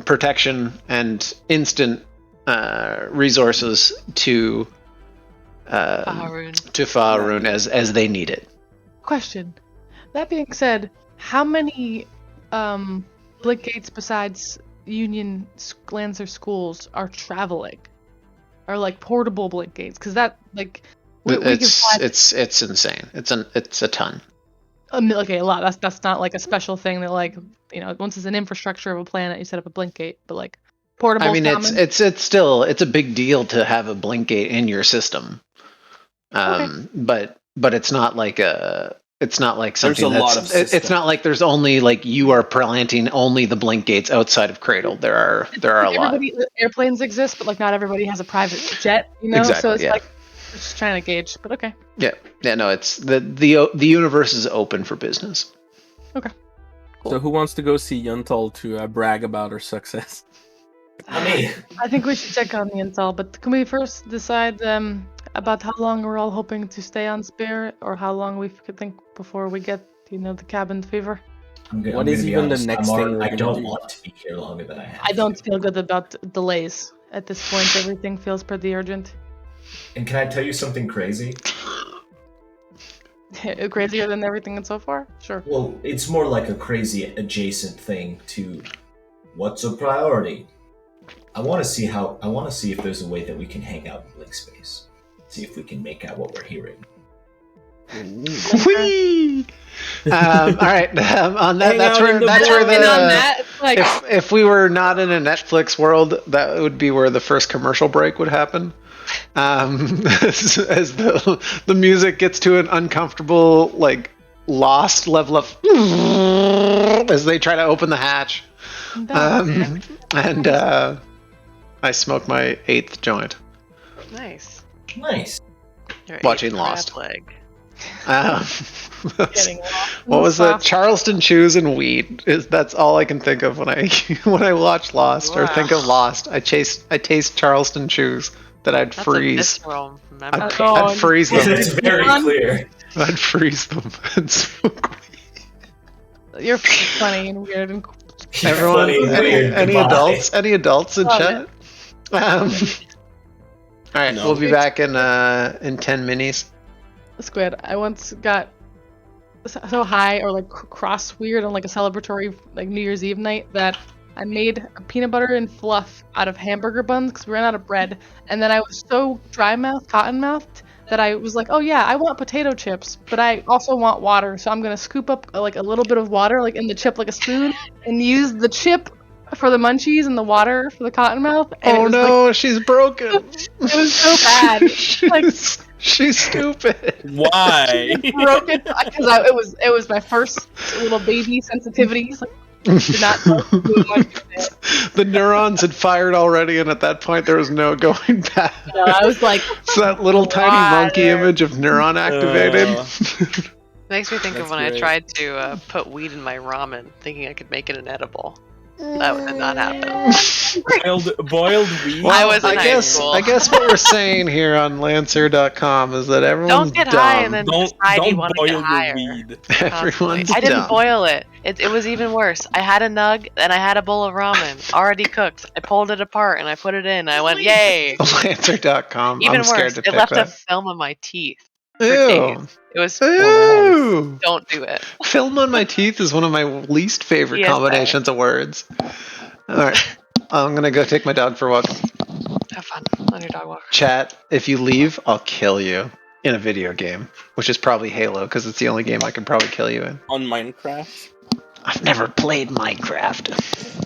protection and instant resources to Faerun as they need it. Question. That being said, how many Blink Gates besides Union Lancer schools are traveling? Or like portable Blink Gates? Because that it's insane. It's a ton. Okay, a lot. That's not like a special thing that, like, once it's an infrastructure of a planet, you set up a Blink Gate, but like portable. I mean, it's still a big deal to have a Blink Gate in your system. But it's not like it's not like something it's not like there's only like you are planting only the Blink Gates outside of Cradle. There are a lot. Airplanes exist, but like not everybody has a private jet, Exactly, so it's like just trying to gauge, but okay. Yeah. No, it's the universe is open for business. Okay. Cool. So who wants to go see Yuntal to brag about her success? I think we should check on the intel, but can we first decide about how long we're all hoping to stay on Spear, or how long we could think before we get, the cabin fever? What is even the next thing? I don't want to be here longer than I have. I don't feel good about delays at this point. Everything feels pretty urgent. And can I tell you something crazy? Crazier than everything so far? Sure. Well, it's more like a crazy adjacent thing to what's a priority. I want to see if there's a way that we can hang out in Blink Space. See if we can make out what we're hearing. Whee! All right. On that, that's where if we were not in a Netflix world, that would be where the first commercial break would happen. As the music gets to an uncomfortable, like, lost level of as they try to open the hatch, and I smoke my 8th joint. Nice. Watching Lost. What was it? Charleston chews and weed. That's all I can think of when I watch Lost or think of Lost. I taste Charleston chews that I'd freeze. I'd freeze them. It's very clear. I'd freeze them and smoke weed. You're funny and weird and everyone. Any adults in chat? All right, we'll be back in 10 minis. Squid. I once got so high or like cross weird on like a celebratory like New Year's Eve night that I made a peanut butter and fluff out of hamburger buns because we ran out of bread, and then I was so cotton mouthed that I was like, oh yeah, I want potato chips, but I also want water, so I'm gonna scoop up like a little bit of water like in the chip like a spoon and use the chip for the munchies and the water for the cottonmouth. Oh no, she's broken. It was so bad. She's stupid. Why? Broken because it was my first little baby sensitivity. Did not know The neurons had fired already, and at that point, there was no going back. No, I was like, It's that little tiny monkey image of neuron activated. Makes me think of when I tried to put weed in my ramen, thinking I could make it inedible. That did not happen. boiled weed. Well, I was in high school. I guess what we're saying here on Lancer.com is that everyone's don't get dumb. high and then decide you don't want to boil get higher. your weed. Everyone's I didn't dumb. boil it. It was even worse. I had a nug and I had a bowl of ramen already cooked. I pulled it apart and I put it in. I went, yay! Lancer.com. Even I'm scared worse, to it pick left that. a film on my teeth. For Ew. days. It was Ew. Don't do it. Film on my teeth is one of my least favorite combinations of words. Alright. I'm gonna go take my dog for a walk. Have fun on your dog walk. Chat, if you leave, I'll kill you in a video game, which is probably Halo, because it's the only game I can probably kill you in. On Minecraft? I've never played Minecraft.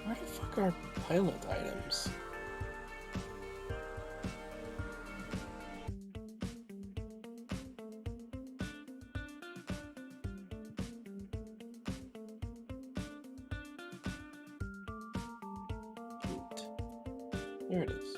Where the fuck are pilot items? There it is.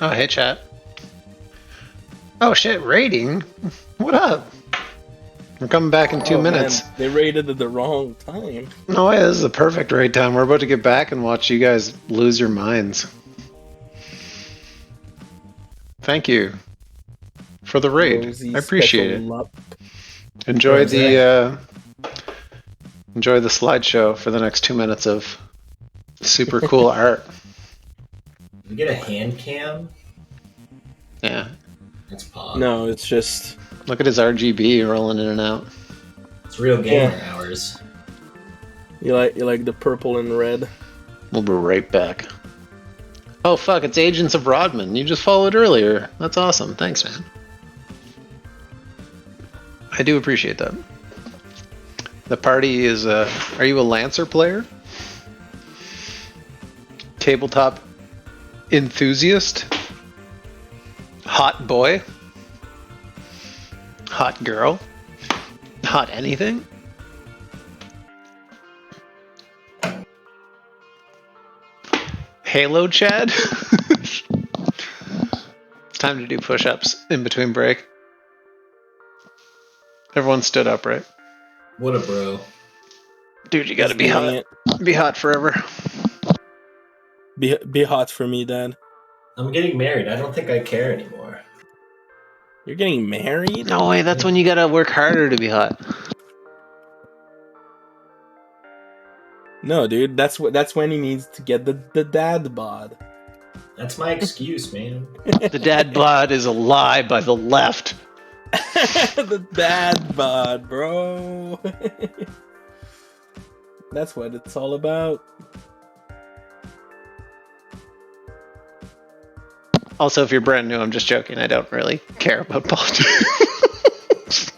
Oh, hey, chat. Oh, shit, rating? What up? We're coming back in 2 minutes. Man, they raided at the wrong time. No way, this is the perfect raid time. We're about to get back and watch you guys lose your minds. Thank you for the raid. Rosie I appreciate it. Special Enjoy the slideshow for the next 2 minutes of super cool art. Did we get a hand cam? Yeah. That's pog. No, it's just... Look at his RGB rolling in and out. It's real gamer hours. You like the purple and red. We'll be right back. Oh fuck, it's Agents of Rodman. You just followed earlier. That's awesome. Thanks, man. I do appreciate that. The party is, are you a Lancer player? Tabletop enthusiast? Hot boy? Hot girl? Hot anything? Halo Chad? It's time to do push-ups in between break. Everyone stood up, right? What a bro. Dude, you gotta be hot. Be hot forever. Be hot for me, Dad. I'm getting married. I don't think I care anymore. You're getting married? No way, that's when you gotta work harder to be hot. No, dude, that's when he needs to get the dad bod. That's my excuse, man. The dad bod is a lie by the left. The dad bod, bro. That's what it's all about. Also, if you're brand new, I'm just joking. I don't really care about politics.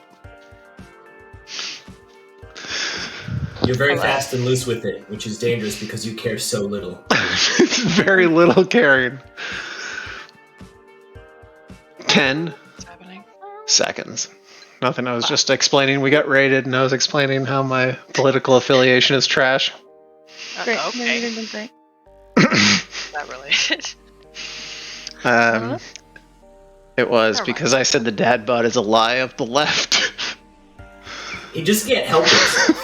You're very fast and loose with it, which is dangerous because you care so little. It's very little caring. 10 seconds. Nothing. I was just explaining we got raided, and I was explaining how my political affiliation is trash. Great. Okay. Great. Not related. It was because I said the dad bod is a lie of the left. You just can't help it.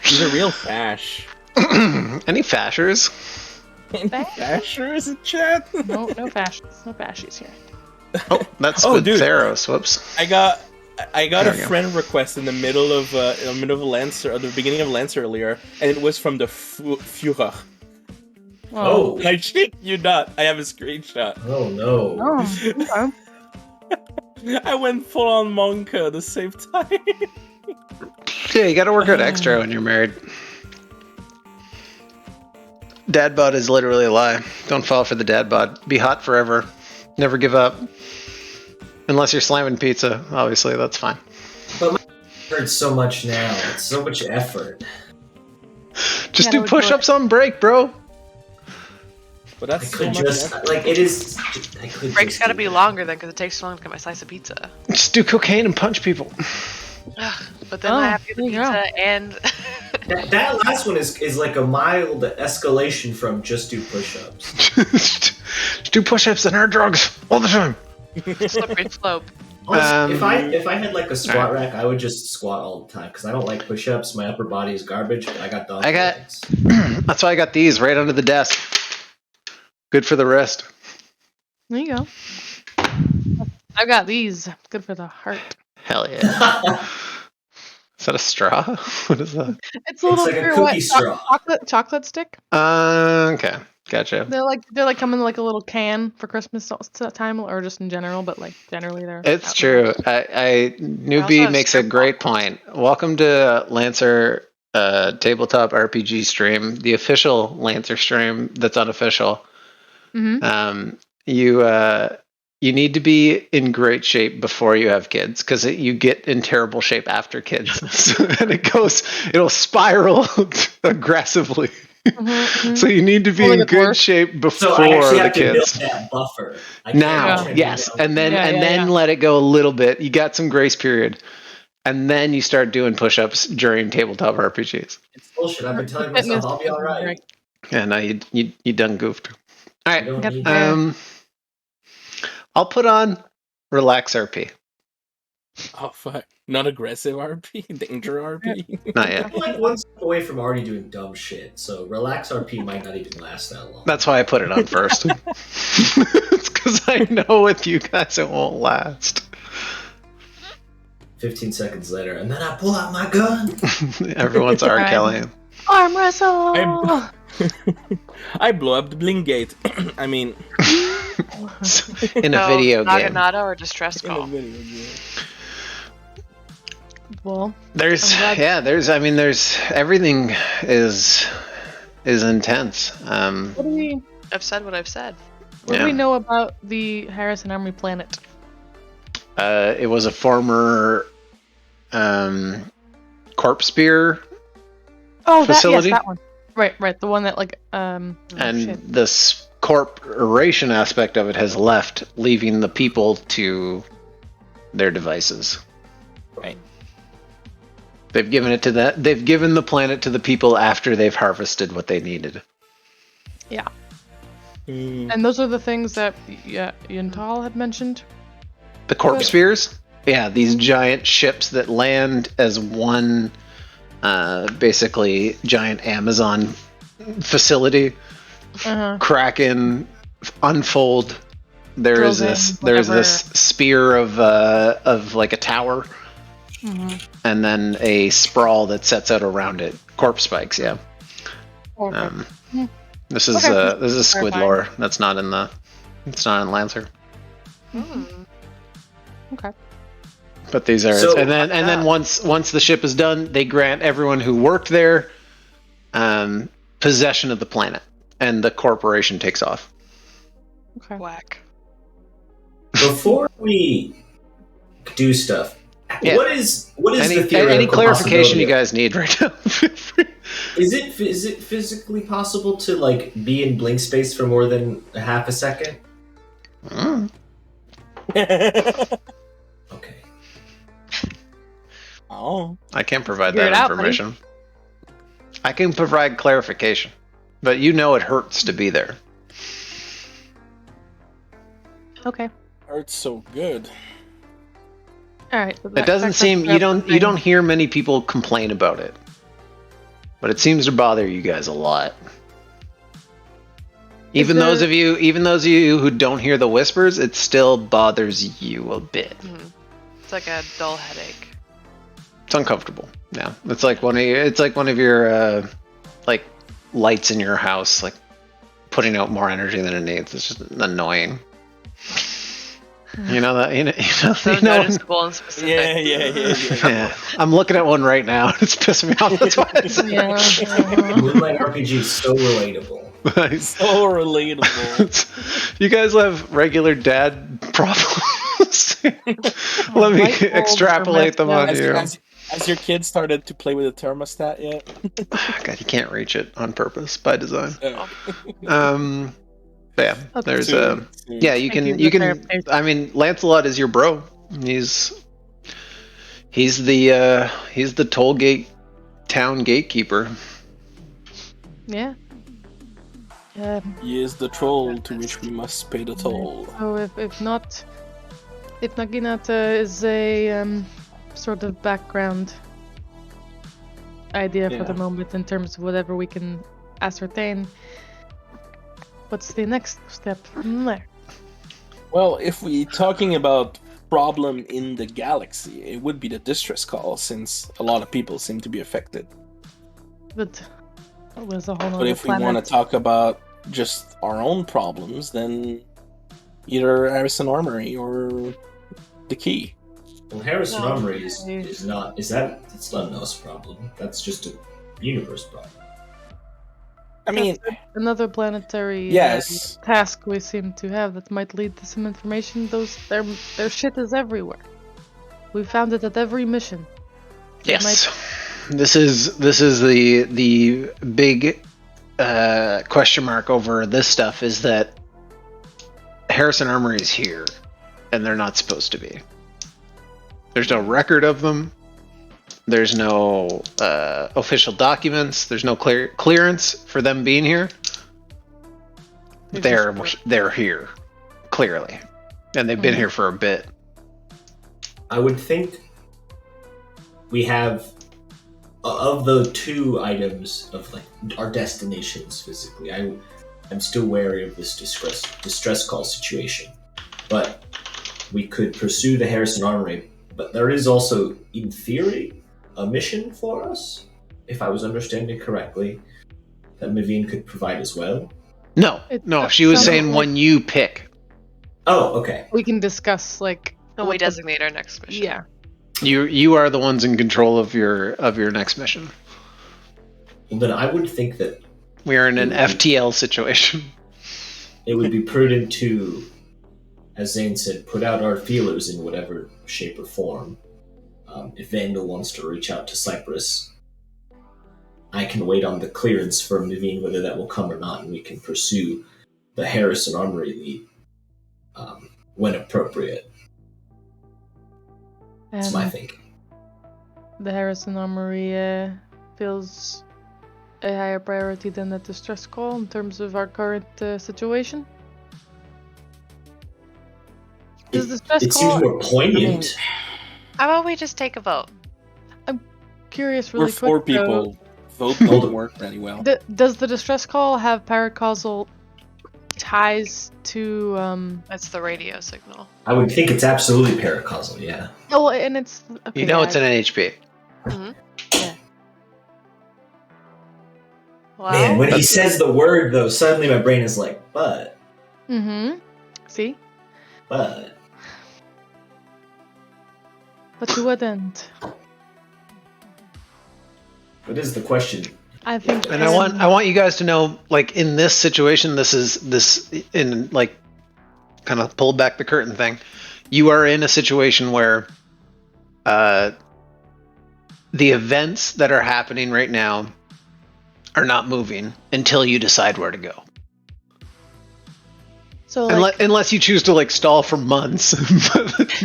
He's a real fash. Any fashers? Any fashers in chat? No fashions. No fashies here. Oh, that's Oh, good. dude. Theros. Whoops. I got There a we go. friend request in the middle of Lancer, or the beginning of Lancer earlier, and it was from the Führer. Oh. I shit you not. I have a screenshot. Oh, no. Oh, okay. I went full on Monka at the same time. Yeah, you gotta work out extra when you're married. Dad bod is literally a lie. Don't fall for the dad bod. Be hot forever. Never give up. Unless you're slamming pizza, obviously, that's fine. But my hurts so much now. It's so much effort. Just Yeah, do push-ups on break, bro. But I that's so could much just, effort. like, it is... I could Break's just gotta do be that. longer then, because it takes so long to get my slice of pizza. Just do cocaine and punch people. But then Oh, I have to get the there you go. pizza and... That last one is like a mild escalation from just do push-ups. Just do push-ups and hard drugs all the time. slippery slope. Honestly, if I had like a squat rack, I would just squat all the time because I don't like push-ups. My upper body is garbage. But I got dog legs. That's why I got these right under the desk. Good for the wrist. There you go. I've got these. Good for the heart. Hell yeah. Is that a straw? What is that? It's a little like a pirouette cookie straw. chocolate stick. Okay. Gotcha. They're come in like a little can for Christmas time or just in general, but like generally they're. It's out true. there. I Newbie have makes a strip great point. Welcome to Lancer Tabletop RPG stream, the official Lancer stream that's unofficial. Mhm. You need to be in great shape before you have kids because you get in terrible shape after kids, and it'll spiral aggressively. So you need to be in good shape before So I actually have the to build kids. that buffer. Now, yes, and then let it go a little bit. You got some grace period, and then you start doing push-ups during tabletop RPGs. It's bullshit. I've been telling myself I'll be all right. Yeah, no, you done goofed. All right. I'll put on relax RP. Oh fuck! Not aggressive RP, danger RP. Not yet. I'm like one step away from already doing dumb shit, so relax RP might not even last that long. That's why I put it on first. It's because I know with you guys it won't last. 15 seconds later, and then I pull out my gun. Everyone's R. Kelly. Arm wrestle. I blow up the Bling Gate. I mean, in a video game. Naganada or distress in a call. video game. Well, There's everything is intense. what do we I've said what I've said. what do we know about the Harrison Army planet? It was a former corpse spear facility. That one. Right, the one that like and this corporation aspect of it has left, leaving the people to their devices. Right. They've given it to that. They've given the planet to the people after they've harvested what they needed. Yeah. And those are the things that Yuntal had mentioned. The corpse spheres? Yeah, these giant ships that land as one, basically giant Amazon facility. Crack in, unfold. There's this spear of like a tower, and then a sprawl that sets out around it. Corpse spikes, yeah. This is squid lore. That's not in Lancer. Okay. But these are, and then once the ship is done, they grant everyone who worked there possession of the planet, and the corporation takes off. Okay. Whack. Before we do stuff, what is any, the theoretical any clarification possibility you guys need right now? Is it physically possible to like be in blink space for more than a half a second? Okay. Oh. I can't provide that information. I can provide clarification, but you know it hurts to be there. Okay. Hurts so good. All right. So It doesn't seem you don't hear many people complain about it, but it seems to bother you guys a lot. Even those of you who don't hear the whispers, it still bothers you a bit. It's like a dull headache. It's uncomfortable. Yeah, it's like one of your like lights in your house, like putting out more energy than it needs. It's just annoying. You know that So noticeable and specific. Yeah. I'm looking at one right now. It's pissing me off. That's why it's Moonlight RPG is so relatable. So relatable. You guys have regular dad problems. Let me extrapolate them on you. Has your kid started to play with a thermostat yet? God, you can't reach it on purpose by design. But yeah, there's you can. I mean, Lancelot is your bro. He's the toll gate town gatekeeper. Yeah. He is the troll to which we must pay the toll. So if Naginata is a sort of background idea for the moment in terms of whatever we can ascertain, what's the next step from there? Well, if we're talking about problem in the galaxy, it would be the distress call, since a lot of people seem to be affected. But there's a whole But if we want to talk about just our own problems, then either Harrison Armory or the key. Well, Harrison Armory it's not an us problem. That's just a universe problem. I mean, another planetary task we seem to have that might lead to some information. Their shit is everywhere. We found it at every mission. Yes, this is the big question mark over this stuff, is that Harrison Armory is here, and they're not supposed to be. There's no record of them. There's no official documents. There's no clearance for them being here. They're here, clearly, and they've been here for a bit. I would think we have of the two items of like our destinations physically. I'm still wary of this distress call situation, but we could pursue the Harrison Armory. But there is also, in theory, a mission for us, if I was understanding correctly, that Mavine could provide as well. No. She was saying when you pick. Oh, okay. We can discuss like when we designate our next mission. Yeah. You are the ones in control of your next mission. Well, then I would think that we are in an FTL situation. It would be prudent to, as Zane said, put out our feelers in whatever shape or form. If Vandal wants to reach out to Cyprus, I can wait on the clearance from Naveen, whether that will come or not, and we can pursue the Harrison Armory lead when appropriate. That's my thinking. The Harrison Armory feels a higher priority than the distress call in terms of our current situation. Does the stress it call seems more poignant. How about we just take a vote? I'm curious really We're quick. four people. Vote don't work really well. Does the distress call have paracausal ties to That's the radio signal. I would think it's absolutely paracausal, yeah. Oh, and it's okay, it's an NHP. Mm-hmm. Yeah. Well, Man, when he says the word though, suddenly my brain is like, but. See? But you wouldn't. What is the question? I think. And I want you guys to know, like, in this situation, this in like kind of pulled back the curtain thing. You are in a situation where the events that are happening right now are not moving until you decide where to go. So unless you choose to like stall for months,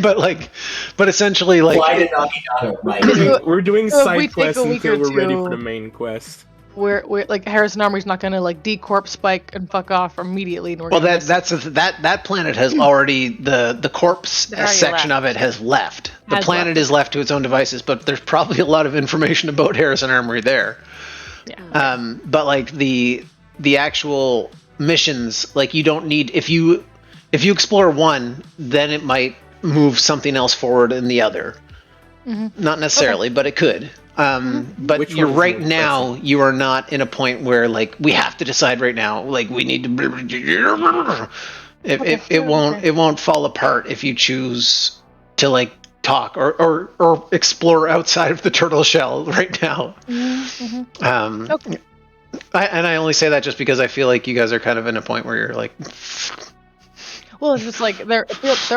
but essentially like we're doing side quests until we're ready for the main quest. We're like Harrison Armory's not gonna like decorp Spike and fuck off immediately. Well, that planet has already the corpse section of it has left. The planet is left to its own devices, but there's probably a lot of information about Harrison Armory there. Yeah. But like the actual missions, like you don't need if you explore one, then it might move something else forward in the other. Not necessarily, but it could. But you're right now. You are not in a point where like we have to decide right now. Like we need to. It won't fall apart if you choose to like talk or explore outside of the turtle shell right now. Okay. I only say that just because I feel like you guys are kind of in a point where you're like. Well, it's just like they're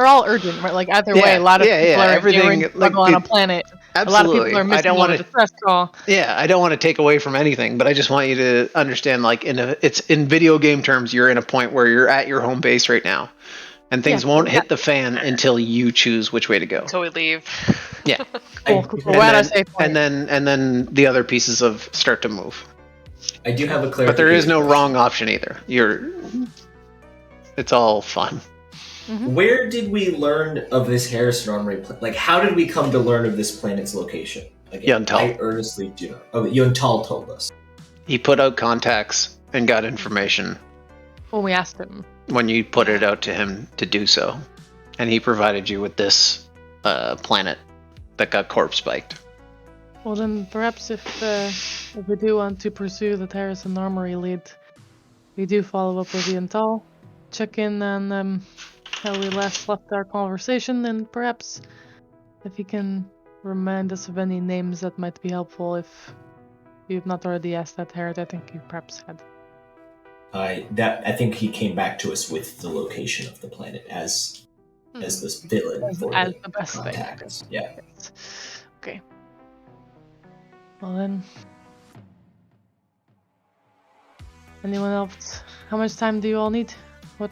all urgent, right? Like either way, a lot of people are everything like on a planet. Absolutely. A lot of people are missing on a distress call. Yeah, I don't want to take away from anything, but I just want you to understand, like it's in video game terms, you're in a point where you're at your home base right now, and things won't hit the fan until you choose which way to go. Until we leave. Yeah. Cool. And then the other pieces start to move. I do have a clarification. But there is no wrong option either. It's all fun. Where did we learn of this Harrison Armory? Like, how did we come to learn of this planet's location? Again, Yuntal. I earnestly do not. Oh, Yuntal told us. He put out contacts and got information. When we asked him. When you put it out to him to do so. And he provided you with this planet that got corpse spiked. Well, then perhaps if we do want to pursue the Harrison Armory lead, we do follow up with Yuntal, check in on how we last left our conversation, and perhaps if you can remind us of any names that might be helpful if you've not already asked that, Harriet. I think you perhaps had. I think he came back to us with the location of the planet as this villain as the best contacts. thing. Yeah. Yes. Okay. Well then. Anyone else? How much time do you all need? Wait,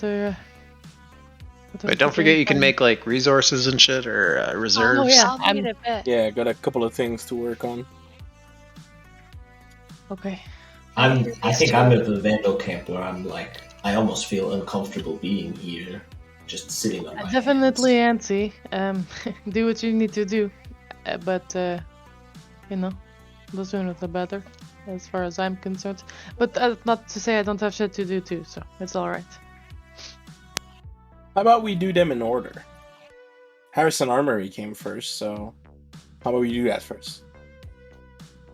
don't forget you can make like resources and shit or reserves. Oh, yeah. I'll need a bit. Yeah, I got a couple of things to work on. Okay. I think I'm at the Vandal camp where I'm like I almost feel uncomfortable being here, just sitting on my Definitely hands. antsy. Do what you need to do, but you know, the sooner the better, as far as I'm concerned. But not to say I don't have shit to do too, so it's all right. How about we do them in order? Harrison Armory came first, so how about we do that first?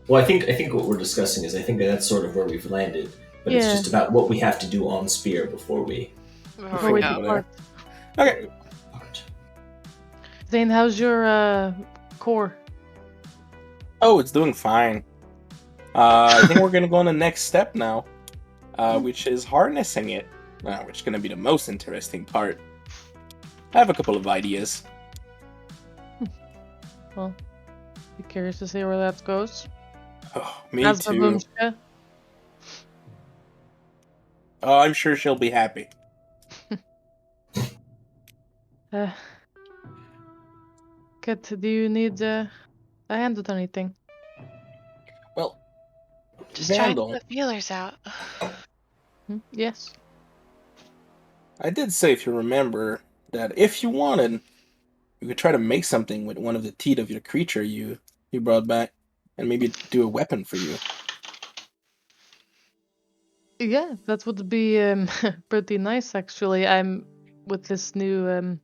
Well, I think what we're discussing is I think that's sort of where we've landed, but it's just about what we have to do on Spear before we we go there. Okay. Zane, how's your core? Oh, it's doing fine. I think we're gonna go on the next step now, which is harnessing it, which is gonna be the most interesting part. I have a couple of ideas. Well, be curious to see where that goes. Oh, me How's too. Baboomshka? Oh, I'm sure she'll be happy. Good. Do you need a hand with anything? Well, Just Vandal, trying to put feelers out. Yes. I did say, if you remember, that if you wanted, you could try to make something with one of the teeth of your creature you brought back, and maybe do a weapon for you. Yeah, that would be pretty nice actually. I'm with this new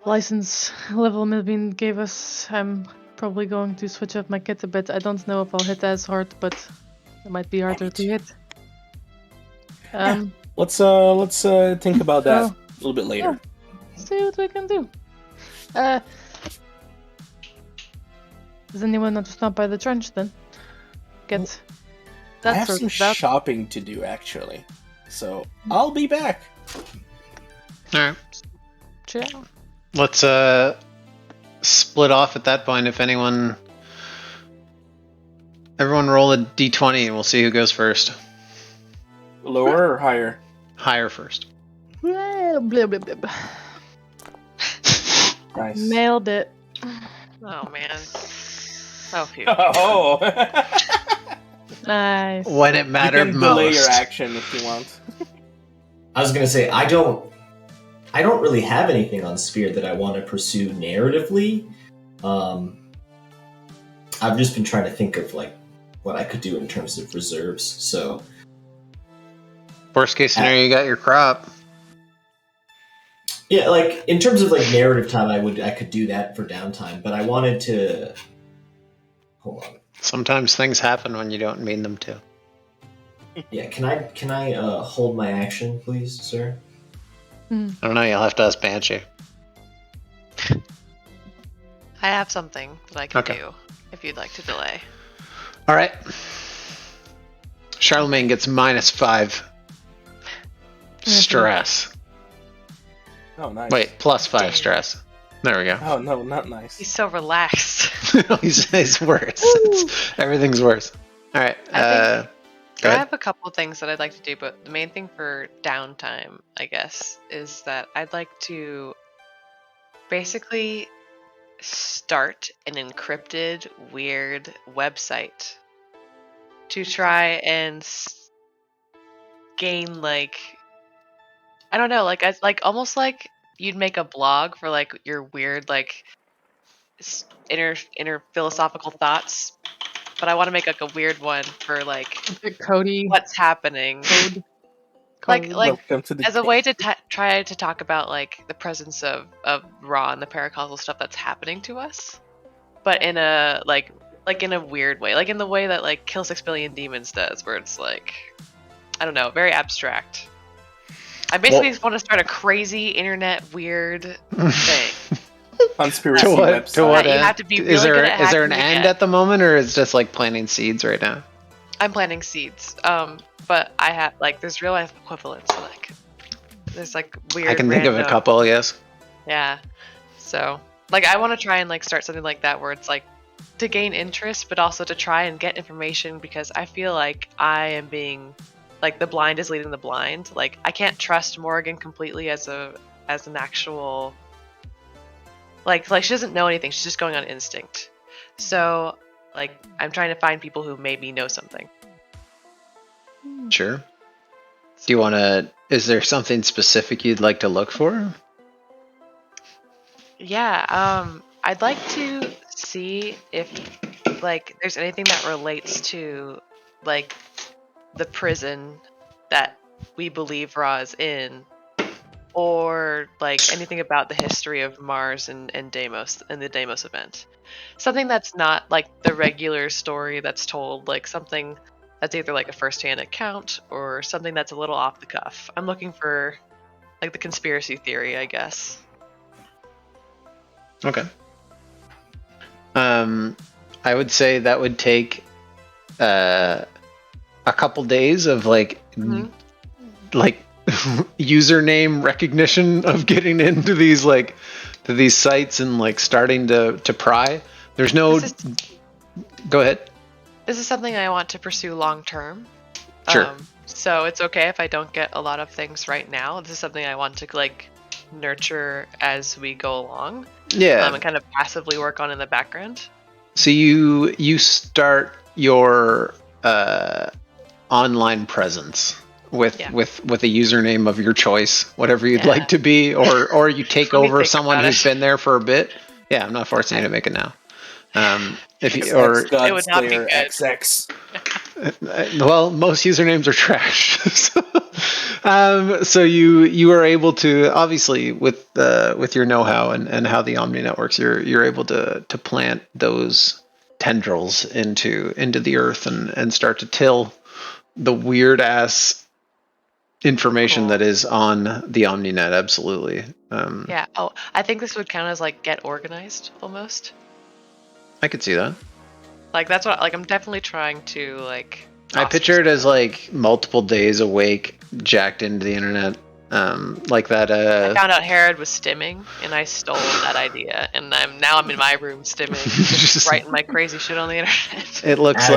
license level Milvin gave us. I'm probably going to switch up my kit a bit. I don't know if I'll hit as hard, but it might be harder to hit. Let's think about that a little bit later. Yeah. See what we can do. Does anyone want to stop by the trench then? Get that I have some shopping to do actually, so I'll be back. All right. Ciao. Let's split off at that point. If everyone roll a d20 and we'll see who goes first. Lower or higher? Higher first. Blah, blah, blah, blah. Nice. Nailed it. Oh man. Oh phew. Oh. Nice. When it mattered you can delay most. your action if you want. I was gonna say I don't really have anything on Spear that I want to pursue narratively. I've just been trying to think of like what I could do in terms of reserves. So worst case scenario, you got your crop. Yeah, like in terms of like narrative time, I could do that for downtime, but I wanted to hold on. Sometimes things happen when you don't mean them to. Yeah, can I hold my action, please, sir? I don't know. You'll have to ask Banshee. I have something that I can do if you'd like to delay. All right. Charlemagne gets -5 stress. Oh, nice. Wait, +5 stress. There we go. Oh no, not nice. He's so relaxed. he's worse. Everything's worse. All right. I have a couple things that I'd like to do, but the main thing for downtime, I guess, is that I'd like to basically start an encrypted, weird website to try and gain, like, I don't know, like almost like you'd make a blog for like your weird, like, inner philosophical thoughts. But I want to make like a weird one for like Cody. What's happening? Like as a way to try to talk about like the presence of Ra and the paracausal stuff that's happening to us, but in a like in a weird way, like in the way that like Kill 6 Billion Demons does, where it's like, I don't know, very abstract. I basically just want to start a crazy internet weird thing. Conspiracy website. To what end? You have to be really is good at there an end at the moment, or is it just like planting seeds right now? I'm planting seeds. But I have like there's real life equivalents. So like there's like weird. I can think of a couple. Yes. Yeah. So like I want to try and like start something like that where it's like to gain interest, but also to try and get information, because I feel like I am being like the blind is leading the blind. Like I can't trust Morrigan completely as an actual. Like she doesn't know anything. She's just going on instinct. So, like, I'm trying to find people who maybe know something. Sure. Do you want to? Is there something specific you'd like to look for? Yeah, I'd like to see if like there's anything that relates to like the prison that we believe Ra is in, or like anything about the history of Mars and Deimos and the Deimos event. Something that's not like the regular story that's told, like something that's either like a first-hand account or something that's a little off the cuff. I'm looking for like the conspiracy theory, I guess. Okay. I would say that would take a couple days of like username recognition of getting into these to these sites and like starting to pry. There's no. Go ahead. This is something I want to pursue long term. Sure. So it's okay if I don't get a lot of things right now. This is something I want to like nurture as we go along. Yeah. And kind of passively work on in the background. So you start your online presence with a username of your choice, whatever you'd like to be, or you take over someone who's been there for a bit. Yeah, I'm not forcing you to make it now. If you or it would not be good. XX. Well, most usernames are trash. So you are able to, obviously with your know-how and how the Omni networks, you're able to plant those tendrils into the earth and start to till the weird ass information that is on the OmniNet. Absolutely. Yeah. Oh, I think this would count as like get organized almost. I could see that. Like that's what I'm definitely trying to like. I picture it as like multiple days awake, jacked into the internet, like that. I found out Herod was stimming, and I stole that idea, and I'm in my room stimming, just writing my crazy shit on the internet. It looks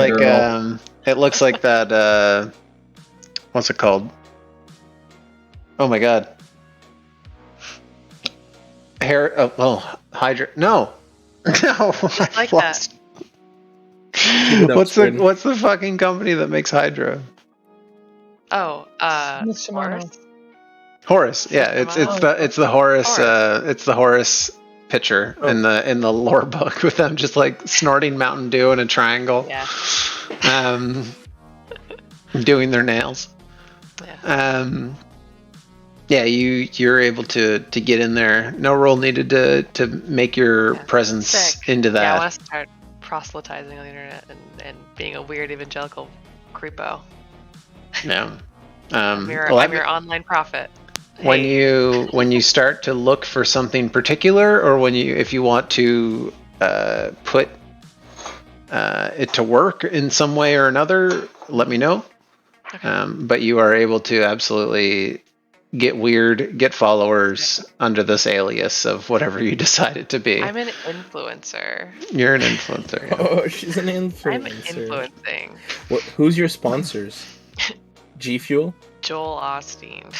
like that. What's it called? Oh my god. Hydra. No. No. Just like that. What's the fucking company that makes Hydra? Oh, Horus. Yeah, it's the Horus. It's the Horus picture in the lore book with them just like snorting Mountain Dew in a triangle. Yeah. Doing their nails. Yeah. Yeah, you're able to get in there. No roll needed to make your presence into that. Yeah, I want to start proselytizing on the internet and being a weird evangelical creepo. Yeah. I'm your online prophet. When you start to look for something particular, or if you want to put it to work in some way or another, let me know. Okay. But you are able to absolutely get weird, get followers under this alias of whatever you decide it to be. I'm an influencer. You're an influencer. Yeah. Oh, she's an influencer. I'm influencing. Who's your sponsors? G Fuel? Joel Osteen.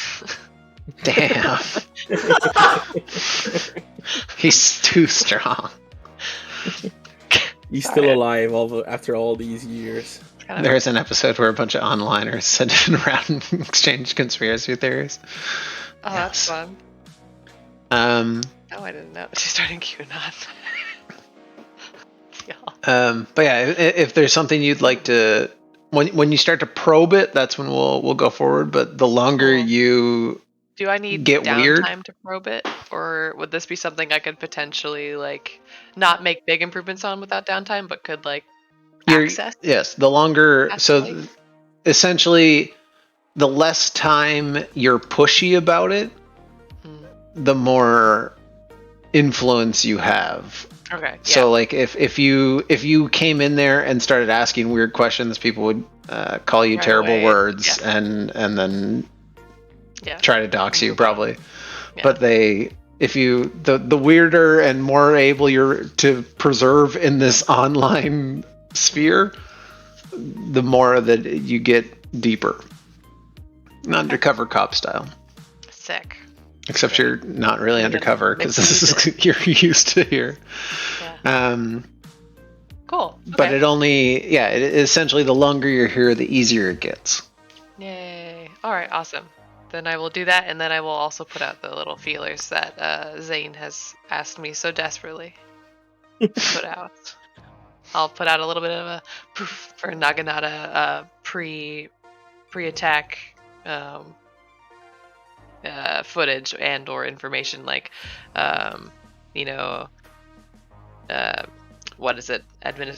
Damn. He's too strong. He's still alive after all these years. There's an episode where a bunch of onliners sit around and exchange conspiracy theories. Oh, that's fun. Oh, I didn't know. She's starting QAnon. But yeah, if there's something you'd like to, when you start to probe it, that's when we'll go forward. But the longer you do I need get weird time to probe it, or would this be something I could potentially like not make big improvements on without downtime, but could like access? Yes, the longer. So essentially, the less time you're pushy about it, the more influence you have. Okay. Yeah. So like if you came in there and started asking weird questions, people would call you terrible words and then try to dox you probably. Yeah. But the weirder and more able you're to preserve in this online sphere, the more that you get deeper. Undercover cop style. Sick. Except you're not really undercover because this is you're used to here. Yeah. Cool. But it essentially the longer you're here, the easier it gets. Yay. All right, awesome. Then I will do that, and then I will also put out the little feelers that Zane has asked me so desperately to put out. I'll put out a little bit of a poof for Naginata pre-attack footage and or information, like you know, what is it,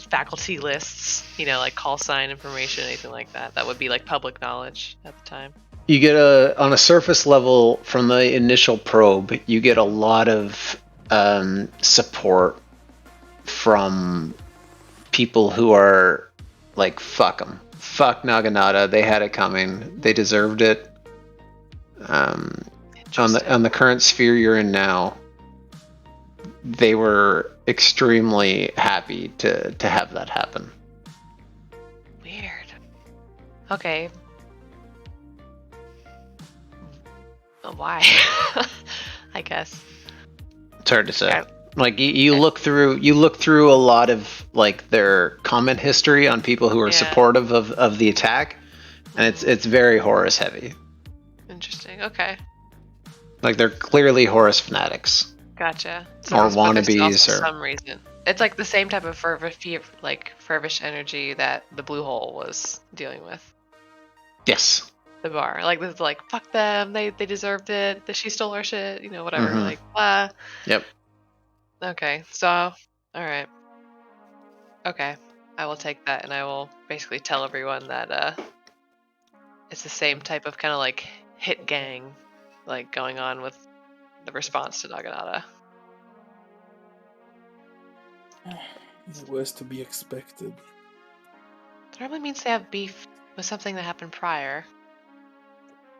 faculty lists, like call sign information, anything like that. That would be like public knowledge at the time. You get on a surface level from the initial probe, you get a lot of support from people who are like, fuck them. Fuck Naginata. They had it coming. They deserved it. On the current sphere you're in now, they were extremely happy to have that happen. Weird. Okay. Why? I guess. It's hard to say. Yeah. Like you look through a lot of like their comment history on people who are supportive of the attack, and it's very Horus heavy. Interesting. Okay. Like they're clearly Horus fanatics. Gotcha. So or wannabes, or some reason. It's like the same type of fervish energy that the Blue Hole was dealing with. Yes. The bar, like this, like fuck them. They deserved it. She stole our shit. Whatever. Mm-hmm. Like blah. Yep. Okay. So, all right. Okay, I will take that, and I will basically tell everyone that it's the same type of kind of like hit gang, like going on with the response to Naginata. It was to be expected. It normally means they have beef with something that happened prior.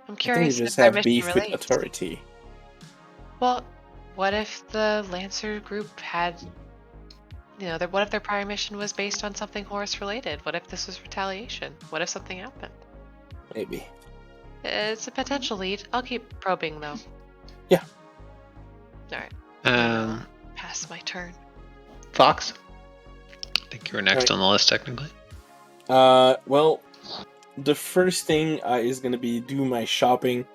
I'm curious. I think you just have beef with authority. Well, what if the Lancer group had, what if their prior mission was based on something Horus related? What if this was retaliation? What if something happened? Maybe. It's a potential lead. I'll keep probing though. Yeah. All right. Pass my turn. Fox? I think you were next on the list technically. Well, the first thing is going to be do my shopping.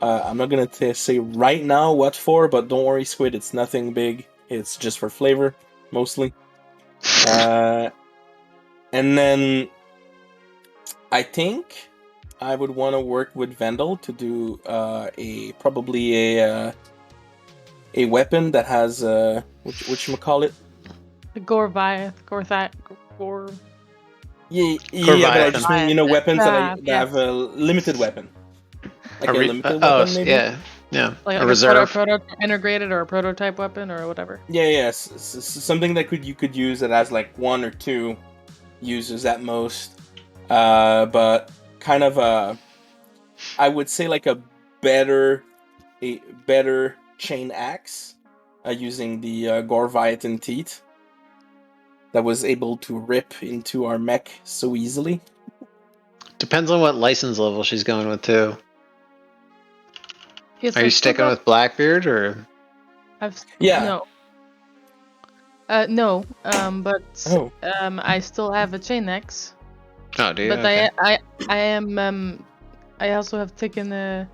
I'm not going to say right now what for, but don't worry, Squid, it's nothing big. It's just for flavor, mostly. And then I think I would want to work with Vendel to do probably a weapon that has whatchamacallit? The Gorviath. Yeah, but I just mean, weapons that have a limited weapon. Like a limited weapon, maybe? Yeah. Like a reserve. Integrated or a prototype weapon or whatever. Yeah. Something that you could use that has like 1 or 2 uses at most. But kind of I would say like a better chain axe using the Gorviatin teeth that was able to rip into our mech so easily. Depends on what license level she's going with too. Yes, are you sticking with Blackbeard or? No. No. But I still have a chain axe. Oh, do you? But okay. I am I also have taken the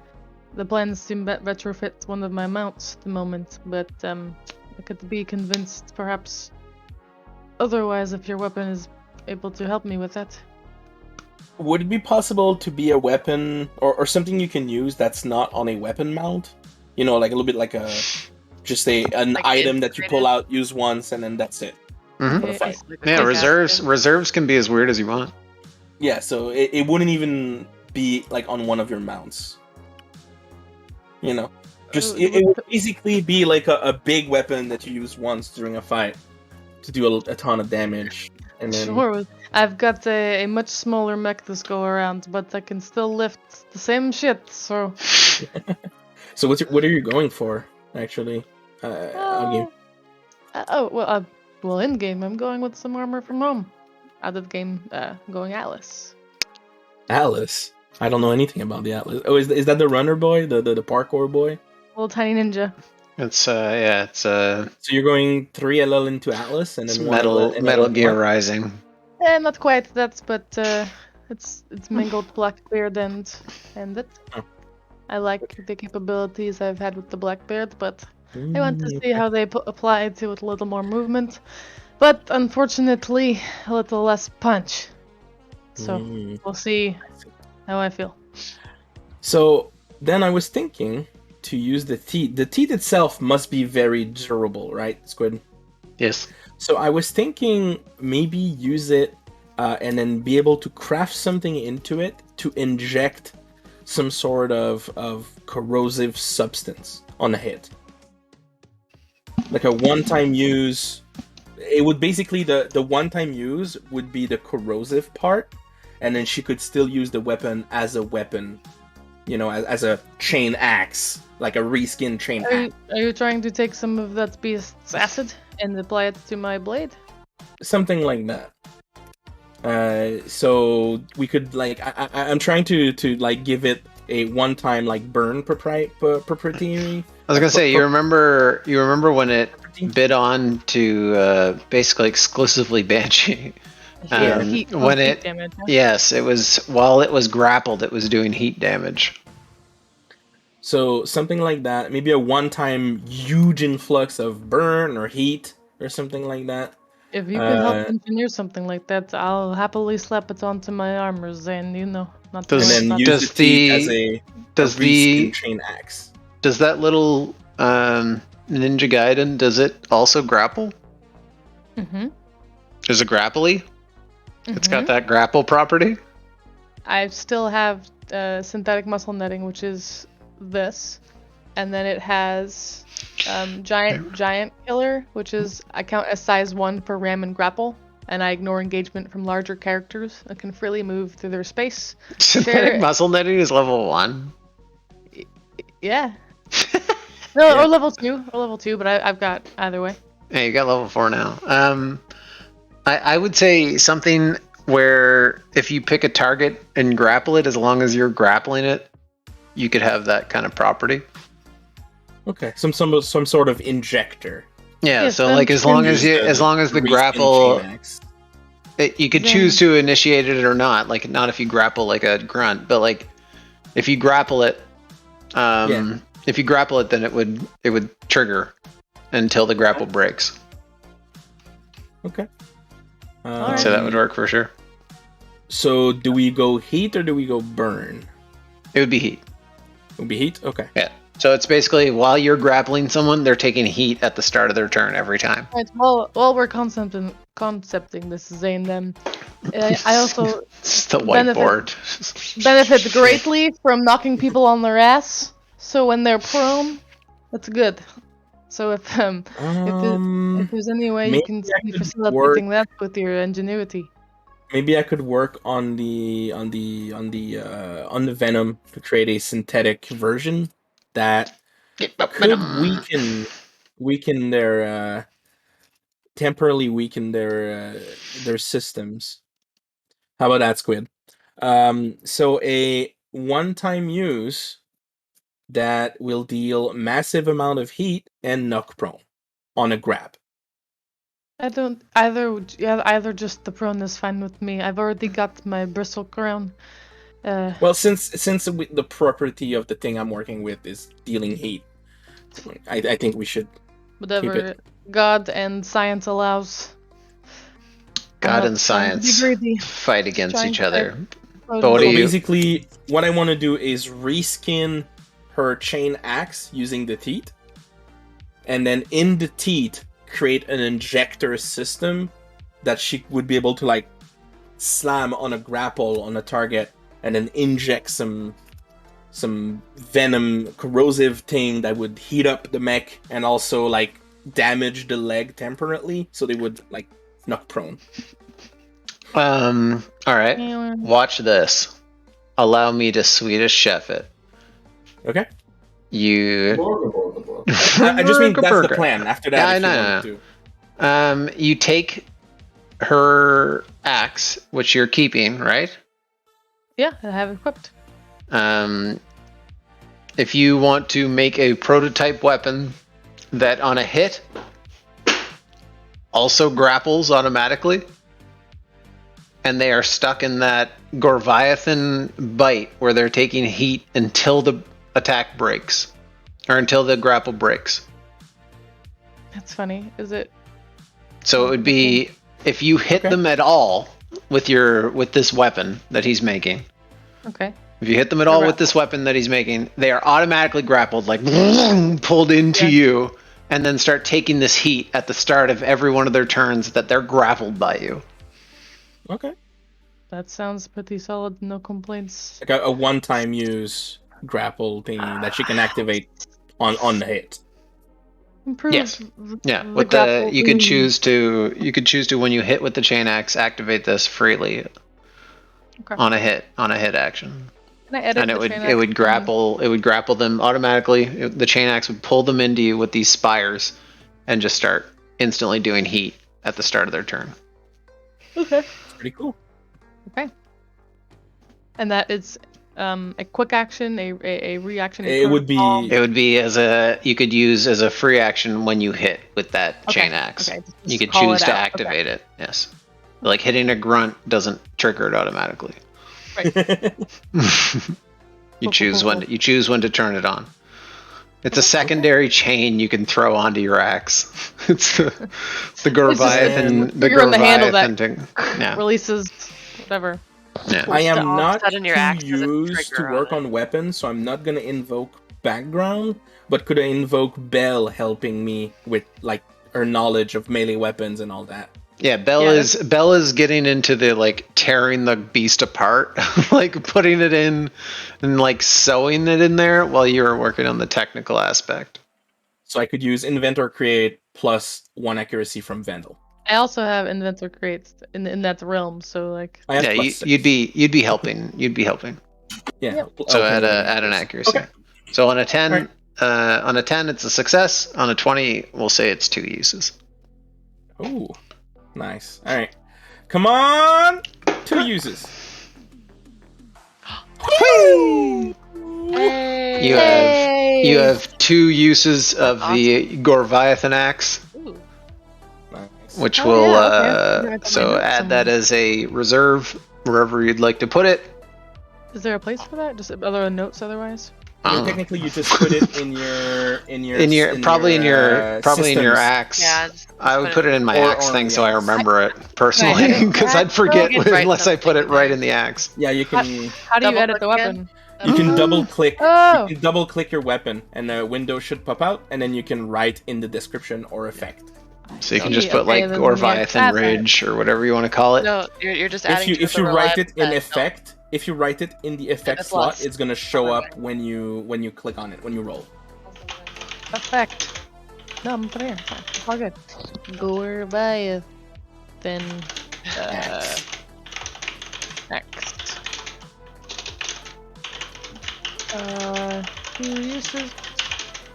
plans to retrofit one of my mounts at the moment, but I could be convinced perhaps otherwise if your weapon is able to help me with that. Would it be possible to be a weapon or something you can use that's not on a weapon mount? Like a little bit like an like item that you pull out, use once, and then that's it. Mm-hmm. For the fight. Yeah, reserves can be as weird as you want. Yeah, so it wouldn't even be like on one of your mounts. It would basically be like a big weapon that you use once during a fight to do a ton of damage. And then... Sure, I've got a much smaller mech this go around, but I can still lift the same shit, so... So what are you going for, actually? Well, in-game, I'm going with some armor from home. Out of game, I'm going Atlas. Atlas? I don't know anything about the Atlas. Oh, is that the runner boy? The parkour boy? Little tiny ninja. It's So you're going 3 LL into Atlas and then Metal Gear Rising. Not quite that, but It's mingled Blackbeard and it. Oh. I like the capabilities I've had with the Blackbeard, but I want to see how they apply it to with a little more movement. But unfortunately, a little less punch. So we'll see how I feel. So then I was thinking to use the teeth. The teeth itself must be very durable, right, Squid? Yes. So I was thinking maybe use it and then be able to craft something into it to inject some sort of corrosive substance on a hit. Like a one-time use. It would basically, the one-time use would be the corrosive part, and then she could still use the weapon as a weapon, as a chain axe, like a reskin chain axe. Are you trying to take some of that beast's acid and apply it to my blade? Something like that. So we could I'm trying to give it a one-time burn proprietary. I was gonna say, you remember when it bit on to basically exclusively Banshee. Heat damage. Huh? Yes, it was while it was grappled, it was doing heat damage. So something like that, maybe a one-time huge influx of burn or heat or something like that. If you could help engineer something like that, I'll happily slap it onto my armor, Zane. Not to and then use the teeth as a reskin chain axe. Does that little Ninja Gaiden, does it also grapple? Mm-hmm. Is it grapply? Mm-hmm. It's got that grapple property? I still have synthetic muscle netting, which is this. And then it has giant killer, which is I count as size 1 for ram and grapple. And I ignore engagement from larger characters and can freely move through their space. Synthetic muscle netting is level 1? Yeah. No, or level 2, but I've got either way. Yeah, you got level 4 now. I would say something where if you pick a target and grapple it, as long as you're grappling it, you could have that kind of property. Okay, some sort of injector. Yeah, so as long as the grapple, you could choose to initiate it or not. Not if you grapple like a grunt, but if you grapple it, if you grapple it, then it would trigger until the grapple breaks. Okay. So that would work for sure. So do we go heat or do we go burn? It would be heat. It would be heat? Okay. Yeah. So it's basically while you're grappling someone, they're taking heat at the start of their turn every time. Right. Well, while we're concepting this, Zane, then I also it's the whiteboard. benefit greatly from knocking people on their ass. So when they're prone, that's good. So if there's any way you can be facilitating that with your ingenuity. Maybe I could work on the venom to create a synthetic version that could weaken their temporarily weaken their systems. How about that, Squid? So a one-time use that will deal massive amount of heat and knock prone on a grab. I don't either just the prone is fine with me. I've already got my bristle crown. Well, since the property of the thing I'm working with is dealing heat, I think we should whatever keep it. God and science allows. God and science fight against each other. Basically, what I want to do is reskin her chain axe using the teeth, and then in the teeth create an injector system that she would be able to slam on a grapple on a target and then inject some venom corrosive thing that would heat up the mech and also damage the leg temporarily so they would knock prone. All right, watch this. Allow me to Swedish chef it. Okay. I just mean that's the plan. After that, you take her axe, which you're keeping, right? Yeah, I have it equipped. If you want to make a prototype weapon that on a hit also grapples automatically, and they are stuck in that Gorviathan bite where they're taking heat until the attack breaks, or until the grapple breaks. That's funny. Is it? So it would be if you hit them at all with this weapon that he's making. Okay. If you hit them at all with this weapon that he's making, they are automatically grappled, like pulled into you, and then start taking this heat at the start of every one of their turns that they're grappled by you. Okay. That sounds pretty solid. No complaints. Like a one-time use grapple thingy that you can activate on the hit. Improve. Yes. Yeah. With the you could choose to when you hit with the chain axe, activate this freely on a hit action. Can I edit and it would grapple them automatically. The chain axe would pull them into you with these spires, and just start instantly doing heat at the start of their turn. Okay. Pretty cool. Okay. And that is a quick action, a reaction. It would be you could use as a free action when you hit with that chain axe. Okay. You could choose to activate it. Yes. Like hitting a grunt doesn't trigger it automatically. Right. you choose when to turn it on. It's a secondary chain you can throw onto your axe. It's the Gorviathan. The Gorviathan thing. Yeah. Releases whatever. Yeah. I am not too used to work on weapons, so I'm not gonna invoke background. But could I invoke Belle helping me with like her knowledge of melee weapons and all that? Yeah, Bella's getting into the like tearing the beast apart, like putting it in and like sewing it in there while you were working on the technical aspect. So I could use Invent or Create plus 1 accuracy from Vandal. I also have Invent or Create in that realm, so like yeah, you'd be helping. You'd be helping. Yeah. So add an accuracy. Okay. So on a 10, on a 10 it's a success. On a 20, we'll say it's 2 uses. Ooh. Nice. All right. Come on. 2 uses. Hey. You have 2 uses of the Gorviathan axe. Nice. Which will so add that as a reserve wherever you'd like to put it. Is there a place for that? Just other notes otherwise? Technically, you just put it in your probably in your axe. Yeah, I would put it in my axe thing so I remember it personally, because I'd forget unless I put it right in the axe. Yeah, you can. How do you edit the weapon? You can double click. You can double click your weapon, and a window should pop out, and then you can write in the description or effect. So you can just put like Gorviathan Ridge or whatever you want to call it. No, you're just adding. If you write it in effect. If you write it in the effect slot, it's gonna show up when you click on it, when you roll. Effect. No, I'm putting it. It's all good. Gorviathan. Next. 2 uses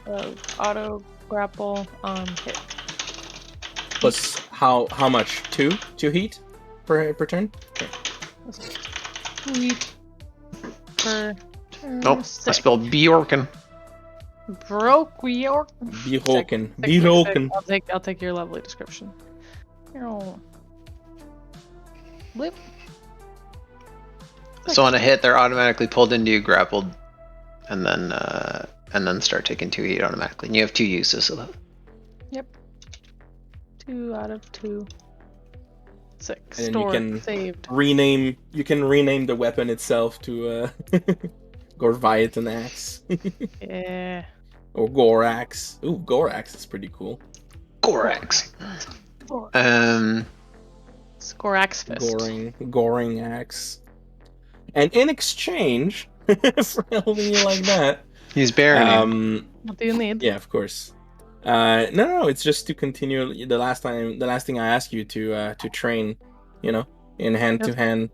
of auto grapple on hit. Plus how much? 2 heat per turn? Okay. Heat per turn. Oh, I spelled Bjorken. Bjorken. I'll take your lovely description. Blip. So on a hit, they're automatically pulled into you, grappled, and then start taking 2 heat automatically. And you have 2 uses of that. Yep. 2 out of 2. 6. And Stored, you can saved. rename the weapon itself to Gorviathan axe. Yeah. Or Gorax. Ooh, Gorax is pretty cool. Gorax. Skorax fist. Goring axe. And in exchange for helping you like that, he's burying what do you need? Yeah, of course. No, it's just to continue the last thing I asked you to train, in hand-to-hand.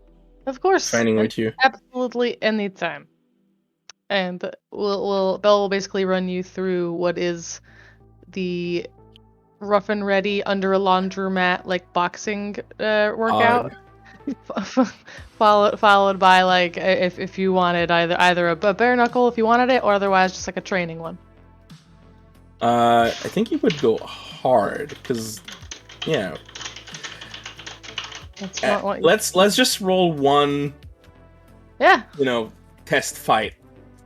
Of course. Training with you. Absolutely anytime. And Belle will basically run you through what is the rough and ready under a laundromat like boxing workout. Followed by like if you wanted either a bare knuckle if you wanted it, or otherwise just like a training one. I think you would go hard because, let's just roll one Yeah. test fight.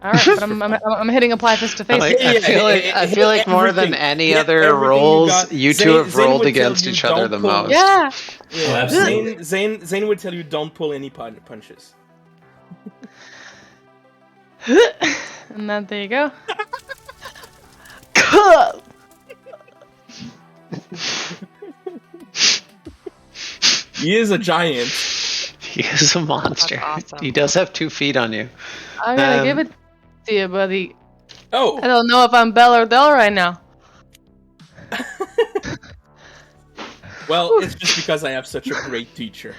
All right, but I'm hitting apply face to face. I feel like more than any other roles, you two have rolled against each other the most. Yeah. Oh, absolutely. Zane would tell you don't pull any punches. And then there you go. He is a giant. He is a monster. That's awesome. He does have 2 feet on you. I'm gonna give it to you, buddy. Oh. I don't know if I'm Belle or Del right now. Well, it's just because I have such a great teacher.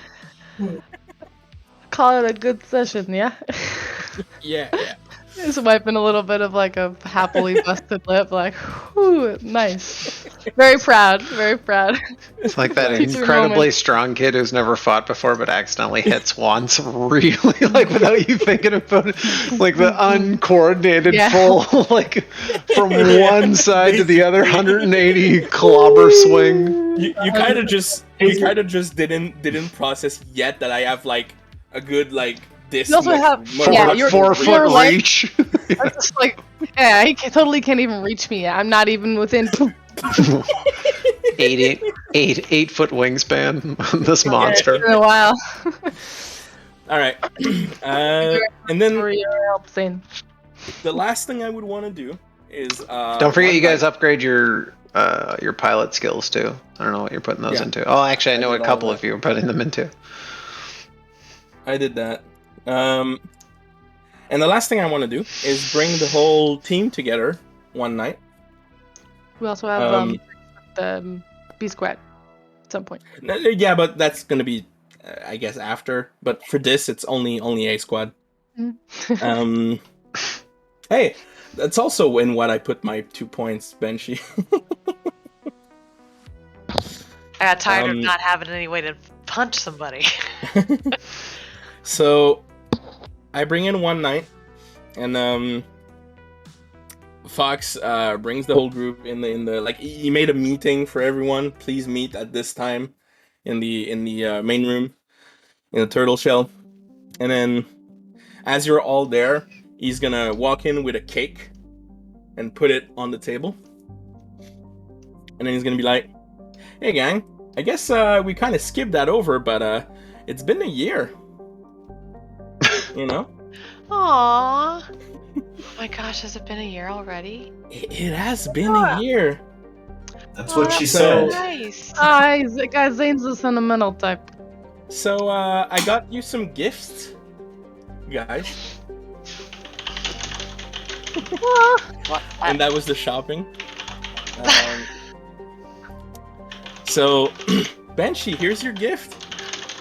Call it a good session, yeah? Yeah. Just wiping a little bit of like a happily busted lip, like, whew, nice. Very proud, very proud. It's like that incredibly strong kid who's never fought before but accidentally hits once, really, like without you thinking about it, like the uncoordinated full, like from one side to the other, 180 clobber swing. You kind of just didn't process yet that I have like a good like this. You also have 4 foot reach. I'm just like, yeah, he totally can't even reach me. I'm not even within 8 foot wingspan. This monster. It's been a while. All right, and then the last thing I would want to do is don't forget you guys upgrade your pilot skills too. I don't know what you're putting those into. Oh, actually, I know a couple of you are putting them into. I did that. And the last thing I want to do is bring the whole team together one night. We also have the B Squad at some point. Yeah, but that's gonna be, I guess, after. But for this, it's only A Squad. Hey, that's also in what I put my 2 points, Banshee. I got tired of not having any way to punch somebody. So I bring in one night, and Fox brings the whole group in the like he made a meeting for everyone. Please meet at this time in the main room in the turtle shell. And then as you're all there, he's gonna walk in with a cake and put it on the table. And then he's gonna be like, "Hey gang, I guess we kind of skipped that over, but it's been a year." You know? Aww. Oh my gosh, has it been a year already? It has been a year. That's what she said. Nice. Zane's the sentimental type. So I got you some gifts, guys. And that was the shopping. So, Banshee, here's your gift.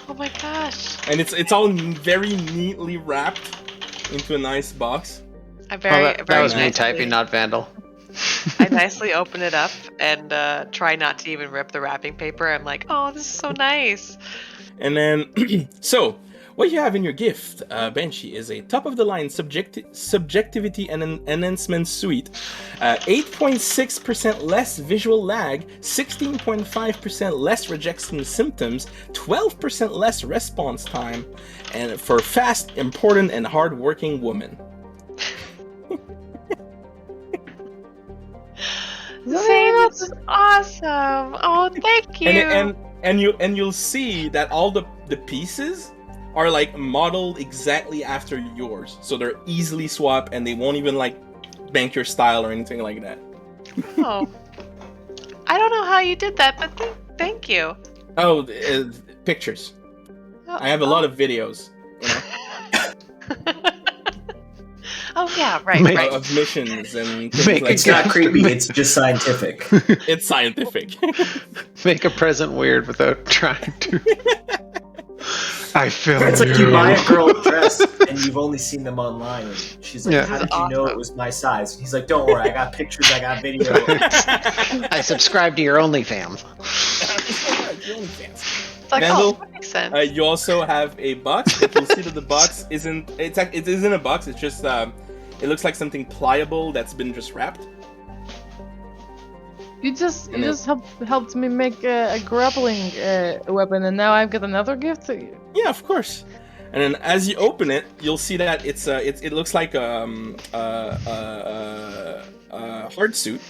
Oh my gosh. And it's all very neatly wrapped into a nice box. That was me typing, not Vandal. I nicely open it up and try not to even rip the wrapping paper. I'm like, oh, this is so nice. And then, so, what you have in your gift, Banshee, is a top-of-the-line subjectivity and enhancement suite, 8.6% less visual lag, 16.5% less rejection symptoms, 12% less response time, and for fast, important, and hard-working women. Zane, that's awesome. Oh, thank you. And you'll see that all the pieces are like modeled exactly after yours, so they're easily swapped and they won't even like bank your style or anything like that. Oh, I don't know how you did that, but thank you. Oh, pictures. I have a lot of videos, you know. Oh yeah, right. Of missions and things like it's not creepy. It's just scientific. It's scientific. Make a present weird without trying to. I feel it's like you buy a girl a dress and you've only seen them online. And she's like, "How did you know it was my size?" And he's like, "Don't worry, I got pictures, I got video." I subscribe to your OnlyFans. It's like, Vandal, that makes sense. You also have a box, but you'll see that the box isn't a box. It's just it looks like something pliable that's been just wrapped. You just helped me make a grappling weapon, and now I've got another gift. Yeah, of course. And then as you open it, you'll see that it looks like a hard suit,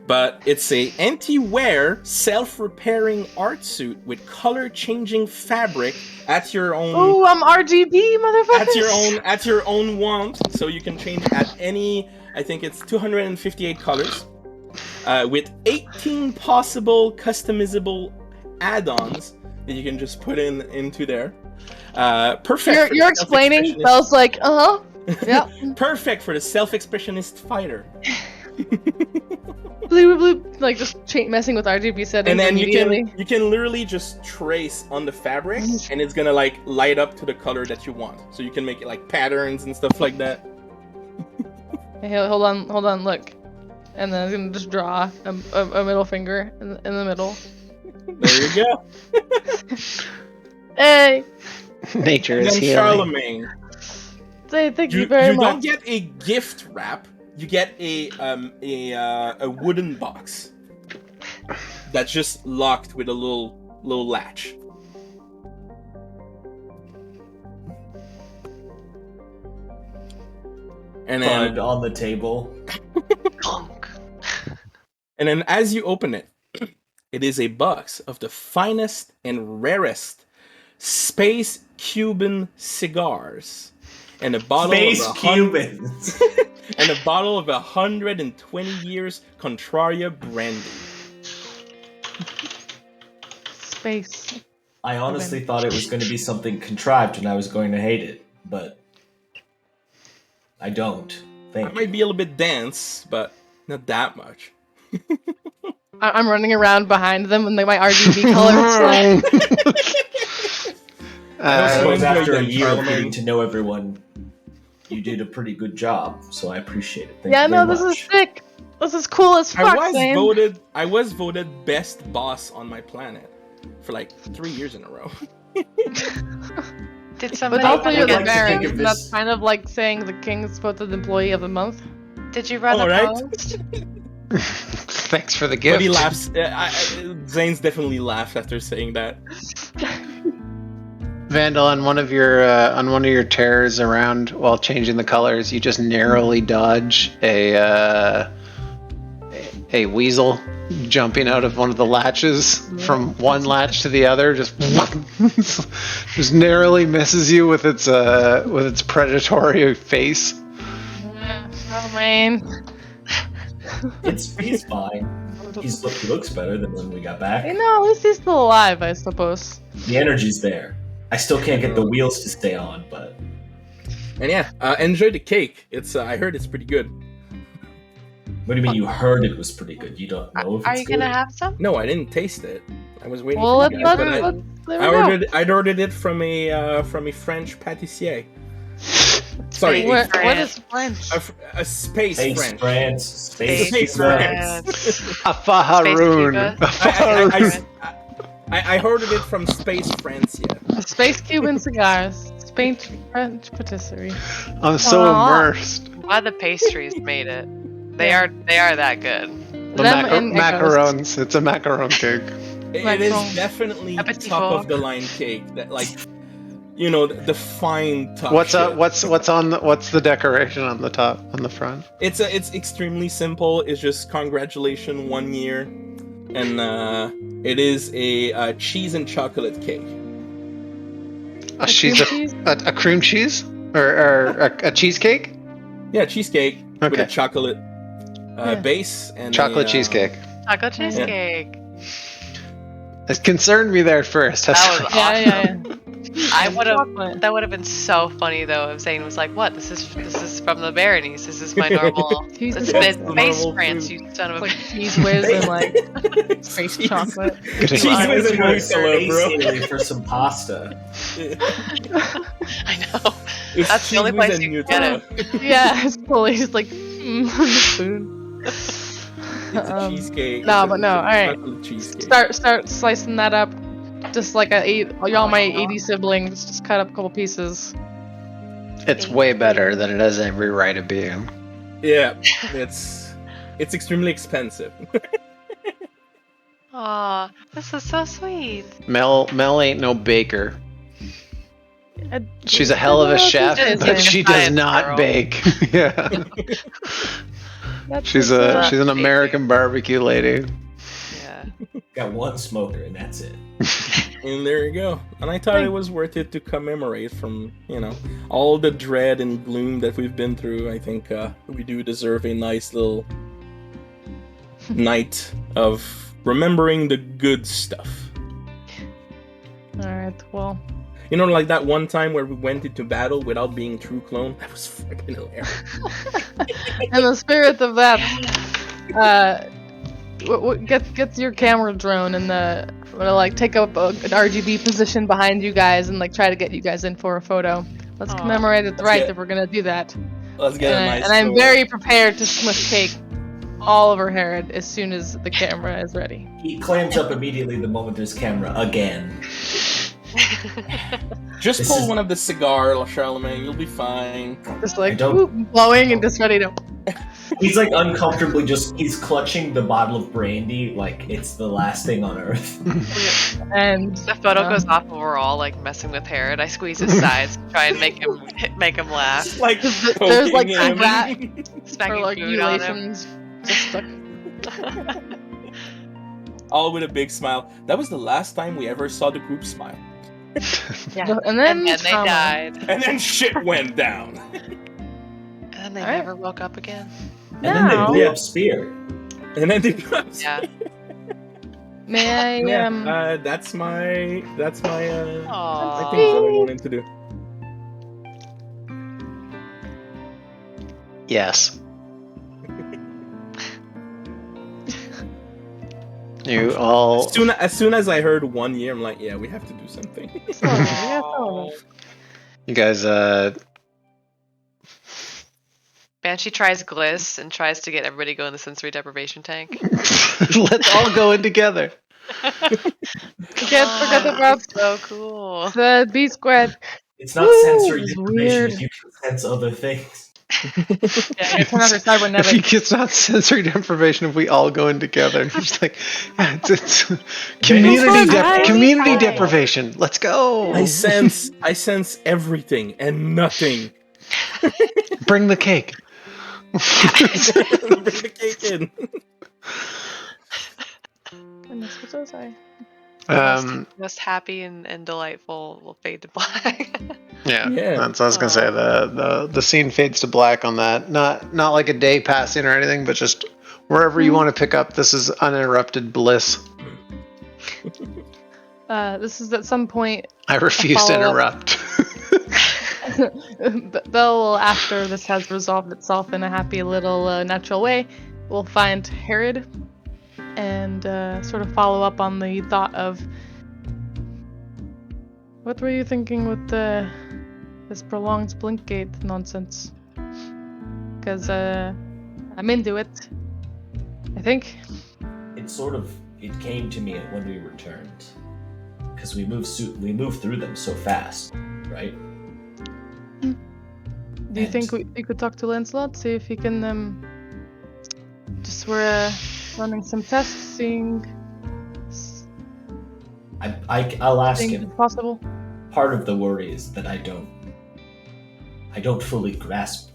but it's a anti-wear, self-repairing art suit with color-changing fabric at your own. Oh, I'm RGB, motherfuckers. At your own want, so you can change at any. I think it's 258 colors, with 18 possible customizable add-ons that you can just put into there. Perfect. You're explaining. Bell's like, yeah. Perfect for the self-expressionist fighter. Blue, like just messing with RGB settings. And then you can literally just trace on the fabric, and it's gonna like light up to the color that you want. So you can make it like patterns and stuff like that. Hey, hold on, look. And then I'm gonna just draw a middle finger in the middle. There you go. Hey. Nature is healing. Charlemagne. Thank you very much. You don't get a gift wrap. You get a wooden box that's just locked with a little latch. And then on the table. And then as you open it, it is a box of the finest and rarest Space Cuban cigars. And a bottle of Cubans. And a bottle of 120 years Contraria brandy. Space. I honestly thought it was going to be something contrived and I was going to hate it, but I don't. It might be a little bit dense, but not that much. I'm running around behind them with my RGB colors. After a year of getting to know everyone, you did a pretty good job, so I appreciate it. Thank you very much. This is sick. This is cool as fuck, I was voted best boss on my planet for like 3 years in a row. Did somebody? But also you're the like Baron. That's kind of like saying the king's voted employee of the month. Did you run opposed? Thanks for the gift. But he laughs. Zane's definitely laughed after saying that. Vandal, on one of your tears around while changing the colors, you just narrowly dodge a weasel jumping out of one of the latches from one latch to the other. Just narrowly misses you with its predatory face. Oh man. He's fine. He looks better than when we got back. At least he's still alive, I suppose. The energy's there. I still can't get the wheels to stay on, but. And enjoy the cake. I heard it's pretty good. What do you mean you heard it was pretty good? You don't know if it's good? Are you gonna have some? No, I didn't taste it. I was waiting for you guys. I ordered it from a French pâtissier. Sorry, what is French? A space French. France. Space France. A faharoon. I ordered it from Space France, yeah. Space Cuban cigars. French patisserie. I'm so immersed. Glad the pastries made it. They are that good. The macarons. It's a macaron cake. It is definitely top of the line cake. That the fine top. What's the decoration on the top, on the front? It's extremely simple. It's just congratulations 1 year, and it is a cheese and chocolate cake. A cream cheese or a cheesecake? Yeah, cheesecake with a chocolate base and chocolate cheesecake. Chocolate cheesecake. It concerned me there at first. That was awesome. Yeah. That would have been so funny though if Zane was like, "What? This is from the Baronies. This is my normal. This is Space France, you son of a cheese whiz and like space chocolate. Cheese whiz and bro. For some pasta. I know. That's the only place you can get it. Yeah, it's fully just like spoon. It's a cheesecake. No, but no. All right. Cheesecake. Start slicing that up. Just like y'all, my 80 siblings, just cut up a couple pieces. It's way better than it has every right of being. Yeah, it's extremely expensive. Aw, this is so sweet. Mel ain't no baker. She's a hell of a chef, but she does not girl. bake. Yeah. She's an American barbecue lady. Yeah. Got one smoker and that's it. And there you go. And I thought it was worth it to commemorate from, all the dread and gloom that we've been through. I think we do deserve a nice little night of remembering the good stuff. Alright, well. Like that one time where we went into battle without being true clone? That was freaking hilarious. In the spirit of that, get your camera drone and take up an RGB position behind you guys and try to get you guys in for a photo. Let's commemorate it right if we're gonna do that. Let's get a nice. And I'm very prepared to smush cake all over Herod as soon as the camera is ready. He clams up immediately the moment there's camera again. Just pull one of the cigar, Charlemagne. You'll be fine. Just blowing and just ready to. He's uncomfortably he's clutching the bottle of brandy like it's the last thing on earth. And the photo goes off and we're all messing with Herod. I squeeze his sides to try and make him laugh. there's some rat smacking or food on him. Just stuck. All with a big smile. That was the last time we ever saw the group smile. Yeah. And then they died. And then shit went down. And then they never woke up again. And then they blew up Spear. And then they blew up Yeah. May I that's my things that I Aww. wanted to do. Yes. You all. As soon as I heard 1 year, I'm like, yeah, we have to do something. You guys, Banshee tries Gliss and tries to get everybody to go in the sensory deprivation tank. let's all go in together. Can't forget about So cool. the B squared. It's not sensory deprivation weird. if you can sense other things. Yeah, turn off your cybernetics. It's not sensory deprivation if we all go in together. It's it's community deprivation. Let's go. I sense everything and nothing. Bring the cake. Bring the cake in. Goodness, what was I? Most happy and delightful will fade to black. Yeah, that's what I was gonna say. The scene fades to black on that. Not like a day passing or anything, but just wherever you want to pick up. This is uninterrupted bliss. This is at some point. I refuse to interrupt. Belle, after this has resolved itself in a happy little natural way, will find Herod and sort of follow up on the thought of what were you thinking with this prolonged Blinkgate nonsense? Because I'm into it. I think it came to me when we returned because we moved through them so fast, right? Do you think we could talk to Lancelot, see if he can just running some tests, seeing I'll ask him. if possible. Part of the worry is that I don't fully grasp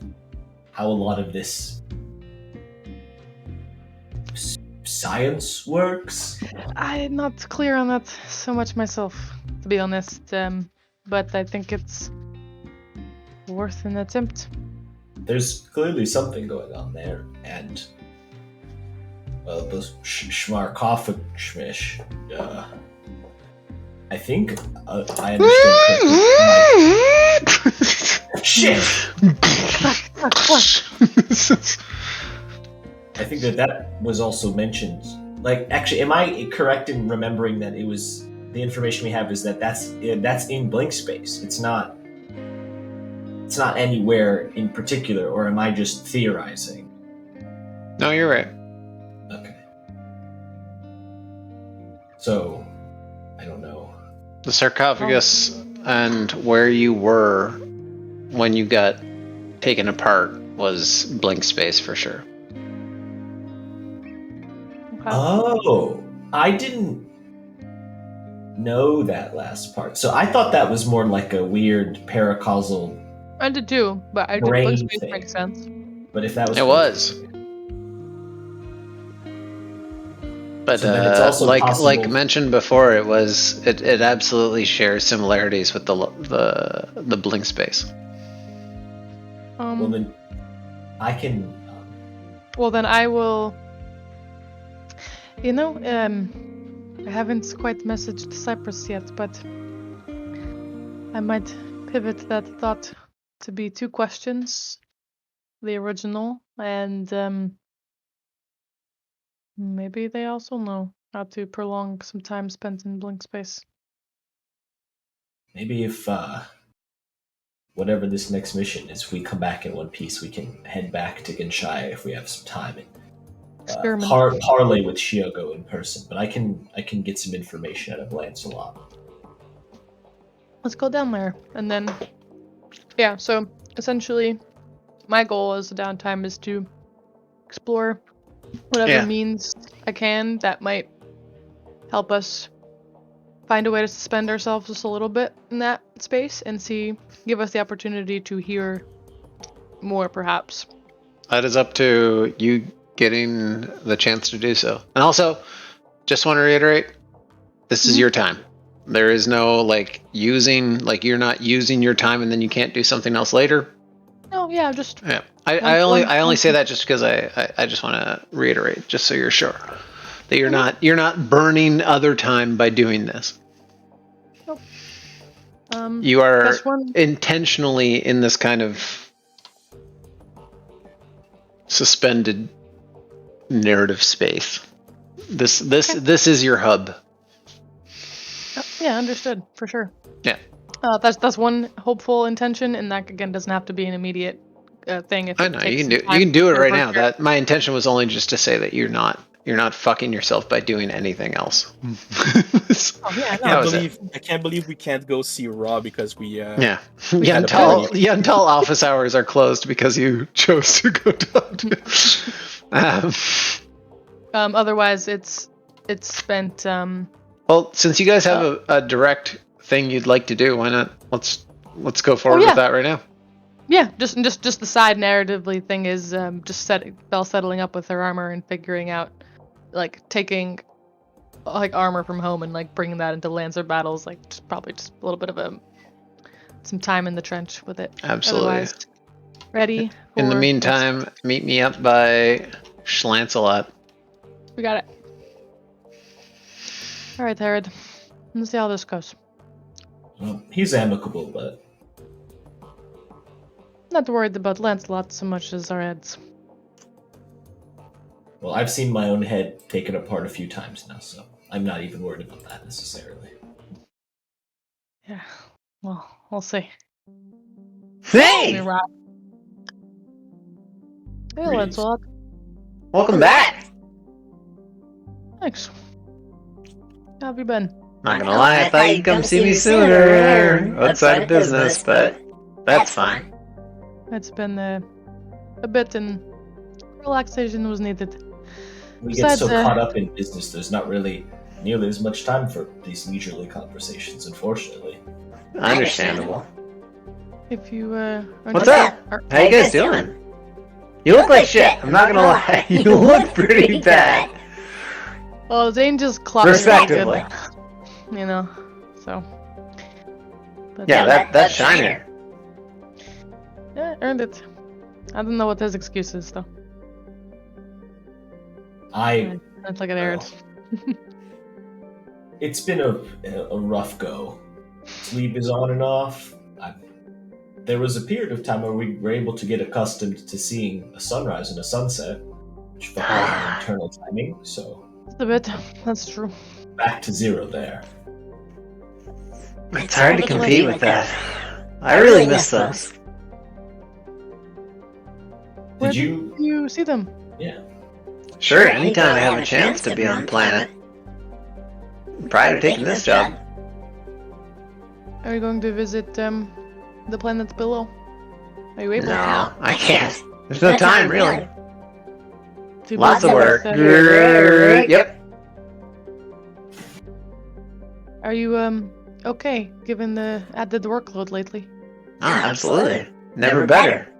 how a lot of this science works. I'm not clear on that so much myself, to be honest. But I think it's worth an attempt. There's clearly something going on there, and those schmarkophagschmish. I think I understand correctly. Shit! I think that was also mentioned. Actually, am I correct in remembering that it was the information we have is that's in blank space? It's not anywhere in particular, or am I just theorizing? No, you're right. Okay. So, I don't know. The sarcophagus and where you were when you got taken apart was blank space for sure. Oh, I didn't. know that last part. So I thought that was more like a weird paracausal. I did too, but I did blink space makes sense. But if that was, it was. But so then it's also like mentioned before, it absolutely shares similarities with the blink space. Well then, I can. Well then, I will. You know, I haven't quite messaged Cypress yet, but I might pivot that thought to be 2 questions, the original, and maybe they also know how to prolong some time spent in blink space. Maybe if whatever this next mission is, if we come back in one piece, we can head back to Genshai if we have some time and parlay with Shiogo in person. But I can get some information out of Lancelot. Let's go down there, and then so essentially, my goal as a downtime is to explore whatever means I can that might help us find a way to suspend ourselves just a little bit in that space and give us the opportunity to hear more, perhaps. That is up to you getting the chance to do so. And also, just want to reiterate, this is your time. There is no you're not using your time and then you can't do something else later. No, yeah, just I only say that just because I just want to reiterate, just so you're sure that you're not burning other time by doing this. Nope. You are intentionally in this kind of suspended narrative space. This is your hub. Yeah, understood for sure. Yeah. That's one hopeful intention, and that again doesn't have to be an immediate thing. If I know you can do it right now. That my intention was only just to say that you're not fucking yourself by doing anything else. I can't believe we can't go see Raw because we until office hours are closed because you chose to go talk to. Otherwise, it's spent. Well, since you guys have a direct thing you'd like to do, why not? Let's go forward with that right now. Yeah, just the side narratively thing is Belle settling up with her armor and figuring out, taking armor from home and bringing that into Lancer battles, probably just a little bit of some time in the trench with it. Absolutely. Otherwise, ready. In the meantime, meet me up by Schlancelot. We got it. All right, Herod. Let's see how this goes. Well, he's amicable, but not worried about Lancelot so much as our heads. Well, I've seen my own head taken apart a few times now, so I'm not even worried about that necessarily. Yeah, well, we'll see. Hey! Hey, Lancelot. Welcome back! Thanks. How have you been? Not gonna lie, I thought you'd come see me sooner outside of business, but that's fine. It's been a bit, and relaxation was needed. We get so caught up in business, there's not really nearly as much time for these leisurely conversations, unfortunately. Understandable. If you, What's up? How you guys doing? You look like shit, I'm not gonna lie. You look pretty bad. Well, Zane just clocked respectively. You know, so. But yeah, that's shiner. Yeah, earned it. I don't know what his excuse is, though. That's like an errand. It's been a rough go. Sleep is on and off. There was a period of time where we were able to get accustomed to seeing a sunrise and a sunset, which felt like our internal timing, so. Just a bit, that's true. Back to zero there. It's hard to compete with that. I really miss those. Where did you see them? Yeah. Sure, anytime I have a chance to be on the planet. Prior to taking this job. Are you going to visit the planets below? Are you able to? No, I can't. There's no time, really. Lots of work. Yep. Are you okay given the added workload lately? Oh, absolutely. Never better.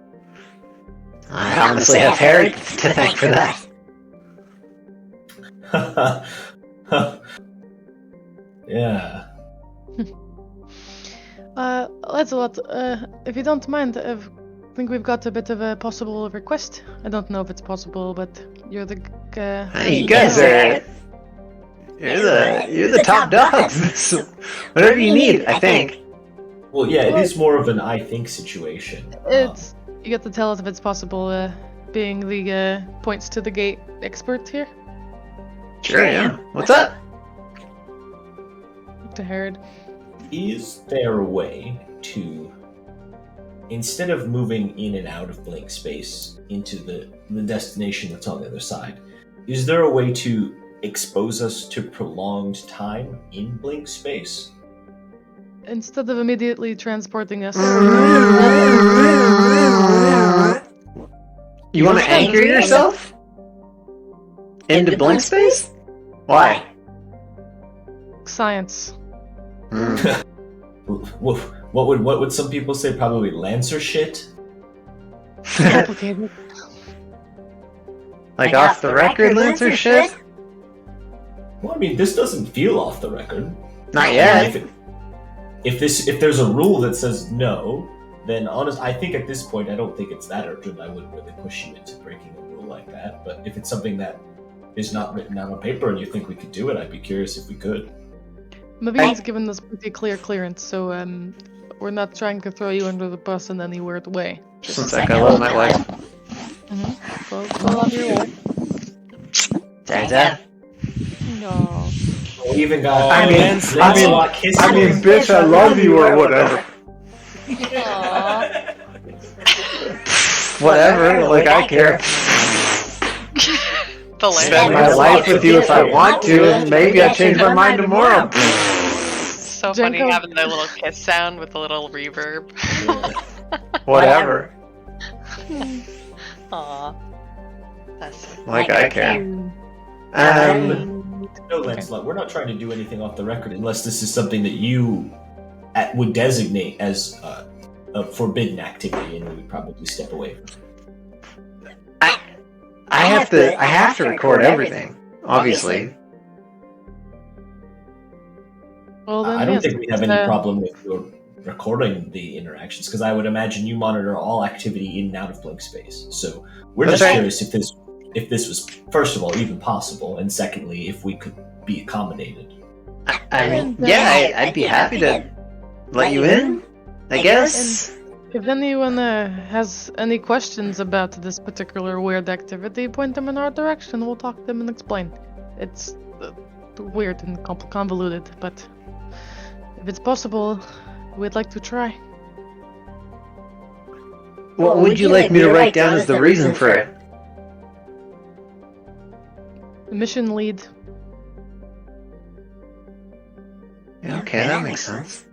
I honestly have Harry to thank for that. Yeah. Lancelot, if you don't mind, I think we've got a bit of a possible request. I don't know if it's possible, but you're the You guys are... You're the top dogs. Whatever you need, I think. Well, yeah, it is more of an I think situation. You get to tell us if it's possible, being the points to the gate expert here. Sure, yeah. What's up? To Herod. Is there a way to, instead of moving in and out of blank space into the destination that's on the other side, is there a way to expose us to prolonged time in blank space? Instead of immediately transporting us. You want to anchor yourself? Into blank space? Why? Science. What would some people say? Probably Lancer shit? Complicated. Like off the record Lancer shit? Well, I mean, this doesn't feel off the record. Not yet. If there's a rule that says no, then I think at this point I don't think it's that urgent. I wouldn't really push you into breaking a rule like that. But if it's something that is not written down on paper and you think we could do it, I'd be curious if we could. Navine's given us pretty clear clearance, so we're not trying to throw you under the bus in any weird way. Just one sec, I love my wife. Mm-hmm. Go love your wife. Dad. No. We even got. I mean, bitch, I love you or whatever. Whatever, like I care. Spend my life with you if I want to, and maybe I change my mind tomorrow. So funny having the little kiss sound with the little reverb. Whatever. Aww. That's like I care. No, Lancelot, we're not trying to do anything off the record unless this is something that you would designate as a forbidden activity, and we would probably step away from it. I have to record everything, obviously. Well, then, I don't think we have any problem with your recording the interactions, because I would imagine you monitor all activity in and out of blank space. So we're just curious if this was, first of all, even possible, and secondly, if we could be accommodated. I mean, yeah, I'd be happy to let you in, I guess. If anyone has any questions about this particular weird activity, point them in our direction. We'll talk to them and explain. It's weird and convoluted, but if it's possible, we'd like to try. What would you like me to write down as the reason for it? Mission lead. Okay, that makes sense.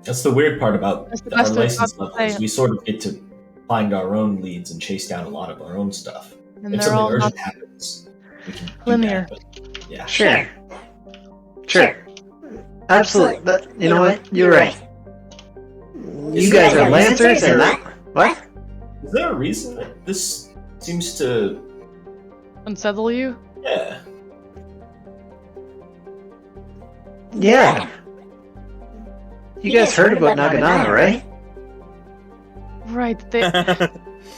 That's the weird part about our license level, is we sort of get to find our own leads and chase down a lot of our own stuff. And if something urgent happens, we can linear. do that, but, yeah. Sure. Absolutely. But you know what? You're right. You guys are Lancers and that... What? Is there a reason that this seems to... unsettle you? Yeah. Yeah. You guys heard about Naganama, right? Right.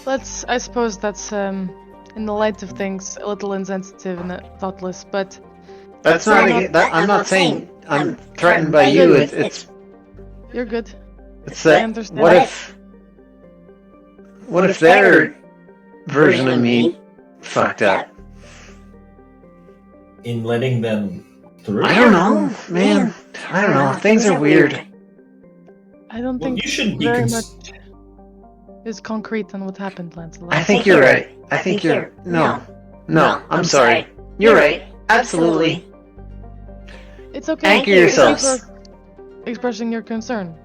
I suppose that's, in the light of things, a little insensitive and thoughtless, but... That's not... I'm not saying I'm threatened by you, it's... You're good. It's that... What if their version of me fucked up? In letting them through? I don't know, man. I don't know. Things are weird. I don't think you shouldn't be very much is concrete on what happened, Lancelot. I think you're right. I think you're... No, I'm sorry. You're right. Absolutely. It's okay. Anchor yourselves. Thank you for expressing your concern.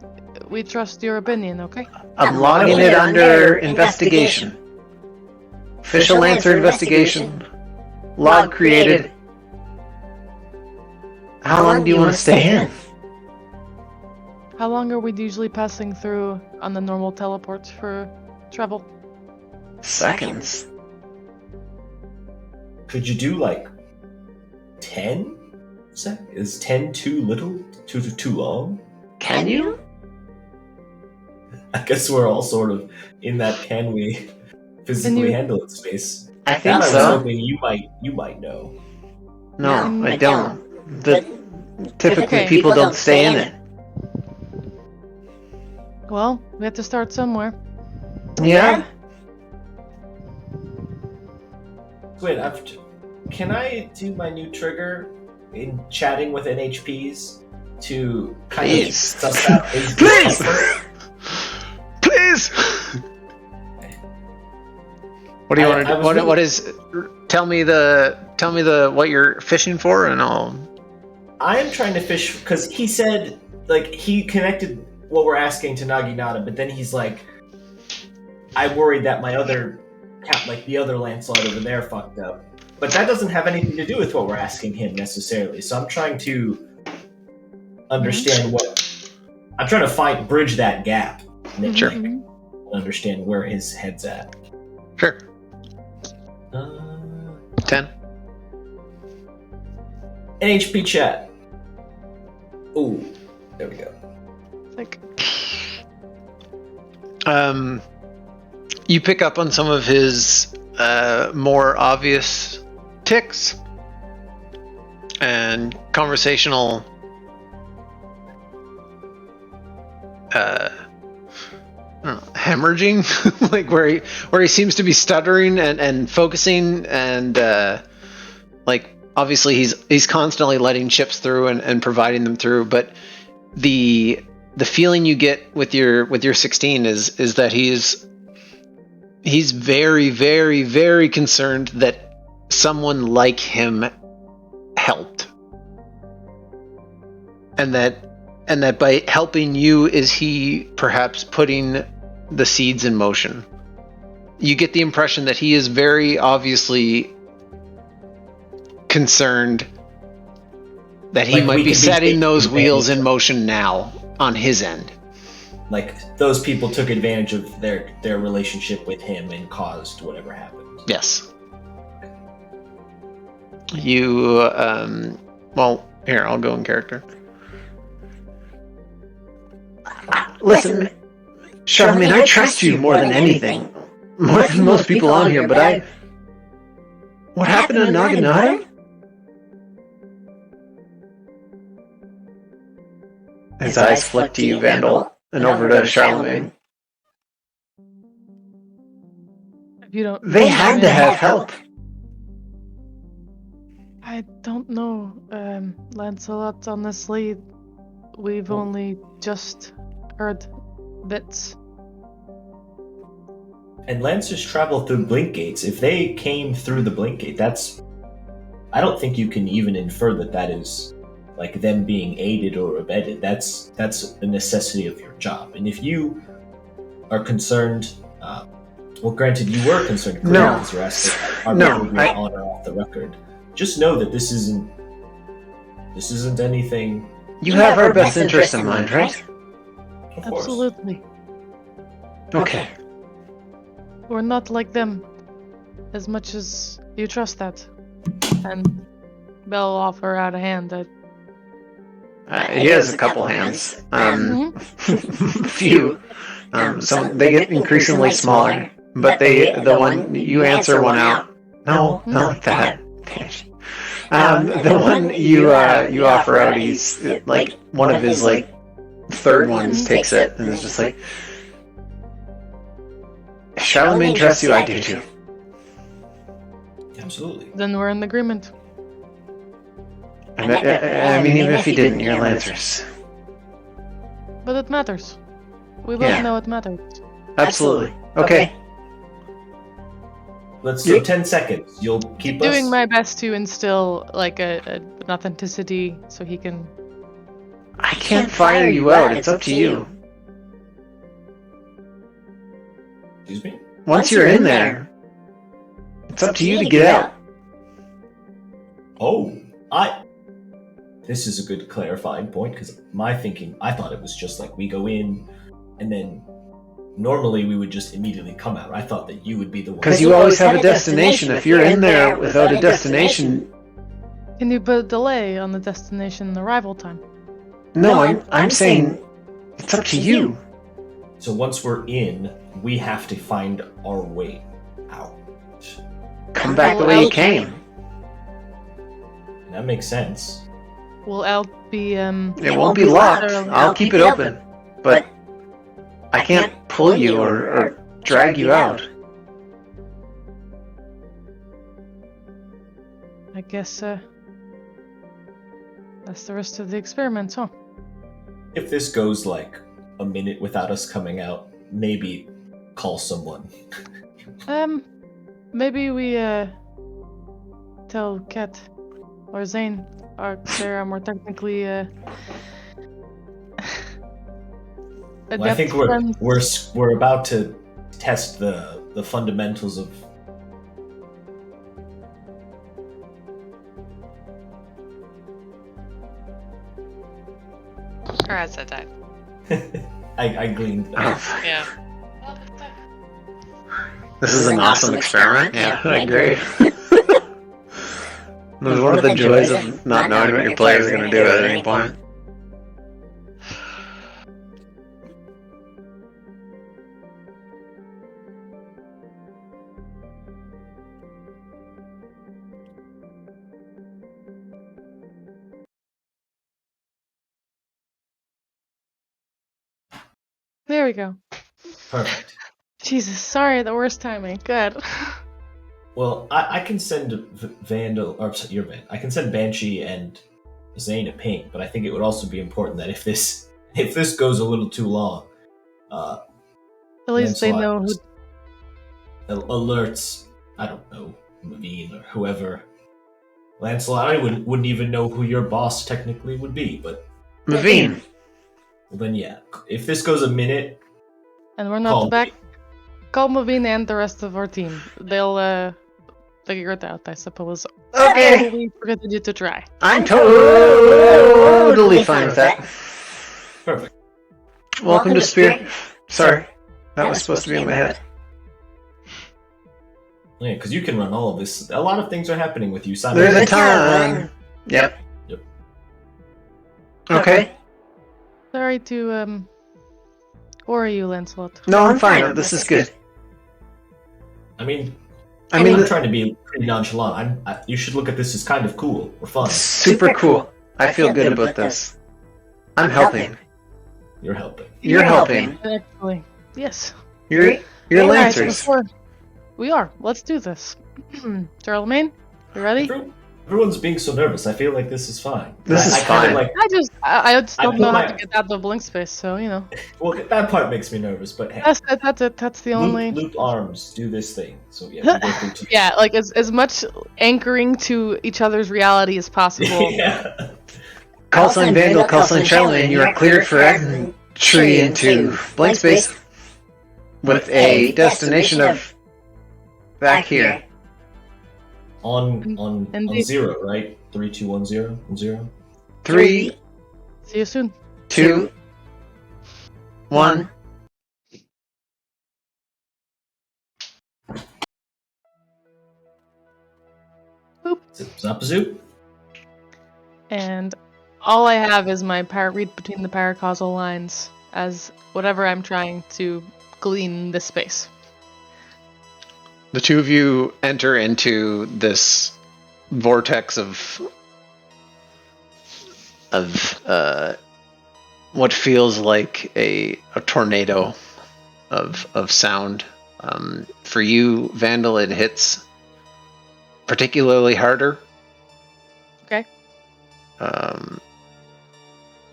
We trust your opinion, okay? I'm logging it under investigation. Official Lancer investigation. Log created. how long do you want to stay in? How long are we usually passing through on the normal teleports for travel? Seconds. Could you do like 10? Is 10 too little? Too long? Can you? I guess we're all sort of in that can we physically handle it space. I think I so. was hoping you might know. No, I don't. Typically people don't stay in it. Well, we have to start somewhere. Yeah? Wait, can I do my new trigger in chatting with NHPs to kind of suss out his Please! What do you want to do? What is? Tell me what you're fishing for, and I'll. I am trying to fish because he said he connected what we're asking to Naginata, but then he's like, I worried that my other the other Lancelot over there fucked up, but that doesn't have anything to do with what we're asking him necessarily. So I'm trying to understand I'm trying to bridge that gap. Sure. Understand where his head's at. Sure. 10. NHP chat. Ooh, there we go. You pick up on some of his more obvious tics and conversational hemorrhaging, like where he seems to be stuttering and focusing, and obviously he's constantly letting ships through and providing them through, but the feeling you get with your 16 is that he's very, very, very concerned that someone like him helped, and that by helping you is he perhaps putting the seeds in motion. You get the impression that he is very obviously concerned that he might be setting those wheels in motion now on his end. Like those people took advantage of their relationship with him and caused whatever happened. Yes. You well, here, I'll go in character. Listen, Charlemagne, I trust you more than anything. More than most people on here, but what happened to Naginata? His eyes flick to you, Vandal, and over to Charlemagne. They had to have help. I don't know, Lancelot, honestly. We've only just heard bits. And Lancers travel through blink gates. If they came through the blink gate, I don't think you can even infer that is like them being aided or abetted. That's a necessity of your job. And if you are concerned, well, granted, you were concerned. No, honor off the record. Just know that this isn't anything. You have our best interest in mind, right? Absolutely. Okay. We're not like them, as much as you trust that. And Bell will offer out a hand. He has a couple hands. Few. Some they get increasingly smaller, but the one you answer one out. No, not that. The one you offer out, he's like one of his third ones takes it and is just like, Charlemagne trusts you, I do too. Absolutely. Then we're in agreement. I mean, even if he didn't, you're Lancers. But it matters. We both know it matters. Absolutely. Okay. Let's do 10 seconds. You'll keep doing my best to instill an authenticity so he can. I can't fire you out. It's up to you. Excuse me? Once you're in there, it's up to you to get out. Oh, this is a good clarifying point, because my thinking, I thought it was just like we go in and then normally we would just immediately come out. I thought that you would be the one. Because you always have a destination. If you're in there without a destination... Can you put a delay on the destination arrival time? No, I'm saying it's up to you. So once we're in, we have to find our way out. Come back the way you came. That makes sense. Will L be It won't be locked. I'll keep it open. But I can't pull you or drag you out. I guess that's the rest of the experiment, huh? If this goes like a minute without us coming out, maybe call someone. Maybe we tell Kat or Zane or Sarah more technically Well, I think we're about to test the fundamentals of. Or has that died? I gleaned that. Yeah. This is an awesome experiment. Yeah, I agree. This is one of the joys of not knowing what your player is going to do at any point. There we go. Perfect. Jesus, sorry, the worst timing. Good. Well, I can send Vandal, or sorry, your Van. I can send Banshee and Zane a ping, but I think it would also be important that if this goes a little too long, at least they know who. Alerts. I don't know, Mavine or whoever. Lancelot, I wouldn't even know who your boss technically would be, but Mavine. Well, then yeah. If this goes a minute, and we're not back, call Mavine and the rest of our team. They'll figure it out, I suppose. Okay. We forget you to try. I'm totally fine with that. Perfect. Welcome to Spear. Sorry, that was supposed to be in my head. Yeah, because you can run all of this. A lot of things are happening with you There's a time. Yep. Okay. Sorry to worry you, Lancelot. No, I'm fine. This is good. I mean, I'm trying to be pretty nonchalant. You should look at this as kind of cool or fun. Super cool. I feel good about this. I'm helping. You're helping. You're helping. Actually, yes. You're Lancers. We are. Let's do this. Charlemagne, you ready? Everyone's being so nervous. I feel like this is fine. This is fine. I just don't know how to get out of the blink space, so you know. Well, that part makes me nervous, but hey. That's it. That's the only. Loop arms do this thing. So yeah. Yeah, like as much anchoring to each other's reality as possible. Yeah. Call sign Vandal, call sign Charlemagne. You are cleared for entry into blank space with a destination of back here. On 0, right? 3, 2, 1, 0, 0. 3. See you soon. 2. 1. Boop. Zap zoop. And all I have is my read between the paracausal lines as whatever I'm trying to glean this space. The two of you enter into this vortex of what feels like a tornado of sound. For you, Vandal, it hits particularly harder. Okay.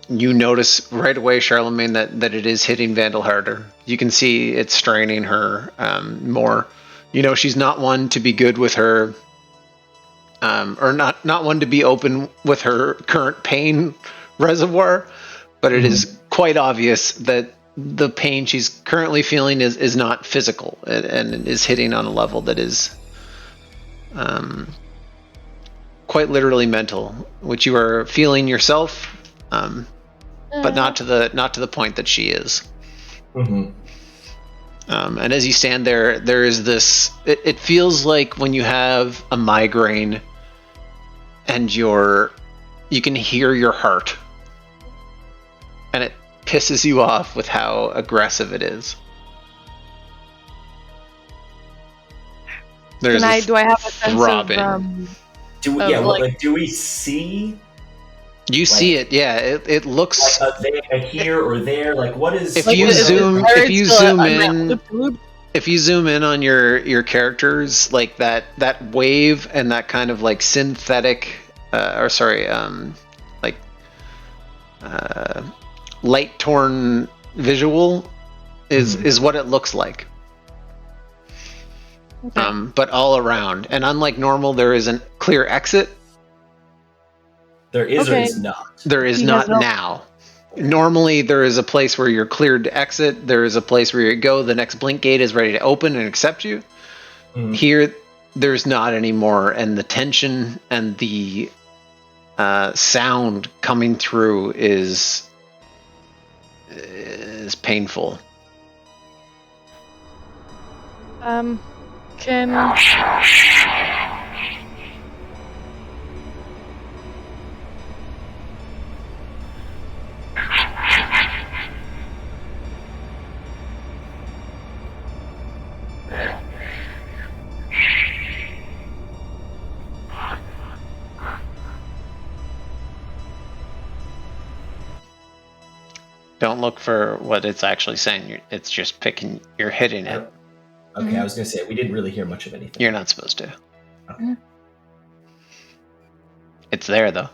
You notice right away, Charlemagne, that it is hitting Vandal harder. You can see it's straining her more. You know, she's not one to be good with her, or not one to be open with her current pain reservoir, but it is quite obvious that the pain she's currently feeling is not physical and is hitting on a level that is quite literally mental, which you are feeling yourself, but not to the point that she is. Mm-hmm. And as you stand there is this. It feels like when you have a migraine, and you can hear your heart, and it pisses you off with how aggressive it is. Do I have a sense throbbing. Do we see? You see it, yeah. It looks like a here or there. Like, what is? If you zoom in on your characters, like that wave and that kind of like synthetic, light torn visual is what it looks like. Okay. But all around, and unlike normal, there is a clear exit. There is or is not. There is not now. Normally, there is a place where you're cleared to exit. There is a place where you go. The next blink gate is ready to open and accept you. Mm. Here, there's not anymore, and the tension and the sound coming through is painful. Don't look for what it's actually saying. It's just picking. You're hitting it. Okay, mm-hmm. I was going to say, we didn't really hear much of anything. You're not supposed to. Okay. It's there, though.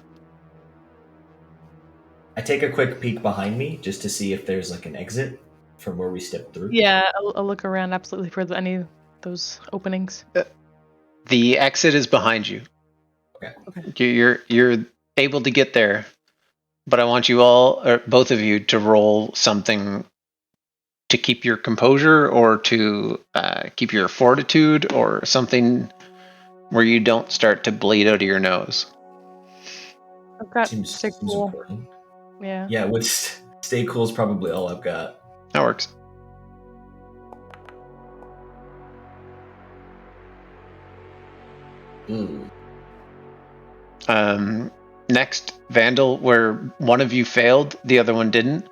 I take a quick peek behind me just to see if there's like an exit from where we stepped through. Yeah, I'll look around absolutely for any of those openings. The exit is behind you. Okay. You're able to get there, but I want you all, or both of you, to roll something to keep your composure, or to keep your fortitude, or something where you don't start to bleed out of your nose. I've got stay cool. Important. Yeah. Yeah, with stay cool is probably all I've got. That works. Ooh. Next, Vandal, where one of you failed, the other one didn't.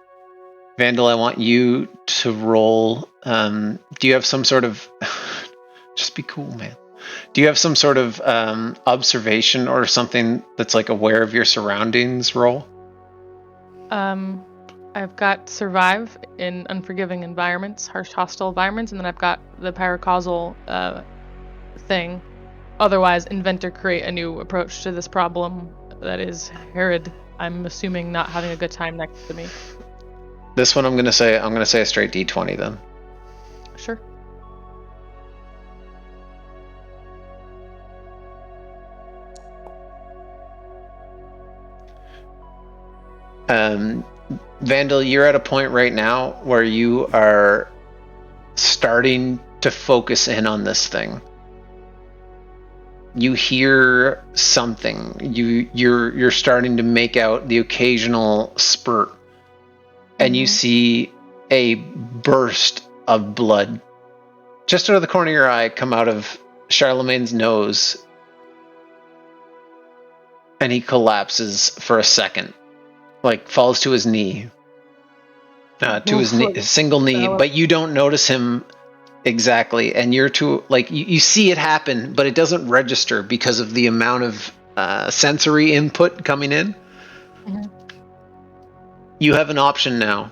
Vandal, I want you to roll. Do you have some sort of... Just be cool, man. Do you have some sort of observation or something that's like aware of your surroundings roll? I've got survive in unforgiving environments, harsh hostile environments, and then I've got the paracausal thing. Otherwise, invent or create a new approach to this problem. That is Herod, I'm assuming, not having a good time next to me. This one I'm gonna say a straight D20 then. Sure. Vandal, you're at a point right now where you are starting to focus in on this thing. You hear something. You're starting to make out the occasional spurt, and you see a burst of blood just out of the corner of your eye come out of Charlemagne's nose, and he collapses for a second, like falls to his knee, his single knee, but you don't notice him exactly, and you're too, like, you see it happen, but it doesn't register because of the amount of sensory input coming in. Mm-hmm. You have an option now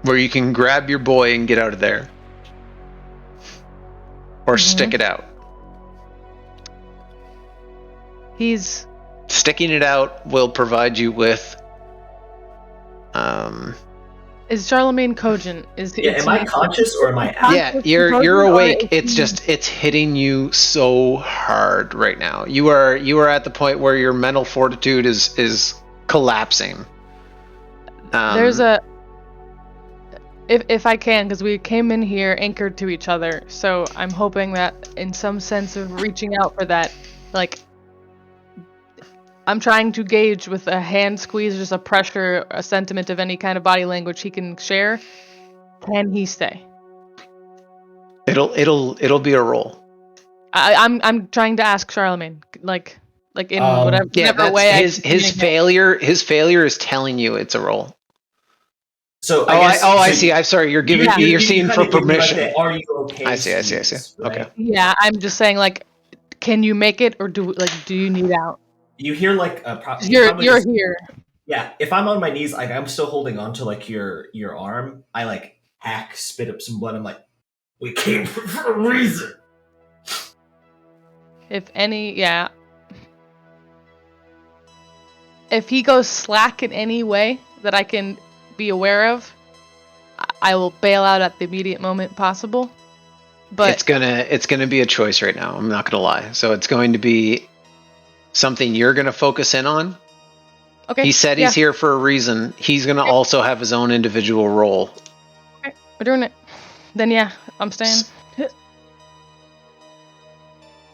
where you can grab your boy and get out of there, or stick it out. He's sticking it out will provide you with Is Charlemagne cogent? Am I conscious or am I out? Yeah, you're awake. It's hitting you so hard right now. You are at the point where your mental fortitude is collapsing. if I can, because we came in here anchored to each other, so I'm hoping that in some sense of reaching out for that, like, I'm trying to gauge with a hand squeeze, just a pressure, a sentiment of any kind of body language he can share. Can he stay? It'll be a roll. I'm trying to ask Charlemagne, like in whatever way. His failure is telling you it's a roll. So I see. I'm sorry. You're seeing for permission. Like are you okay? I see. Right? Okay. Yeah, I'm just saying, like, can you make it, or do you need out? You hear like you're here. Yeah, if I'm on my knees, like I'm still holding on to like your arm. I like spit up some blood. I'm like, we came for a reason. If any, yeah. If he goes slack in any way that I can be aware of, I will bail out at the immediate moment possible. But it's gonna be a choice right now. I'm not gonna lie. So it's going to be something you're gonna focus in on. Okay. He said he's here for a reason. He's gonna also have his own individual role. Okay, we're doing it. Then yeah, I'm staying.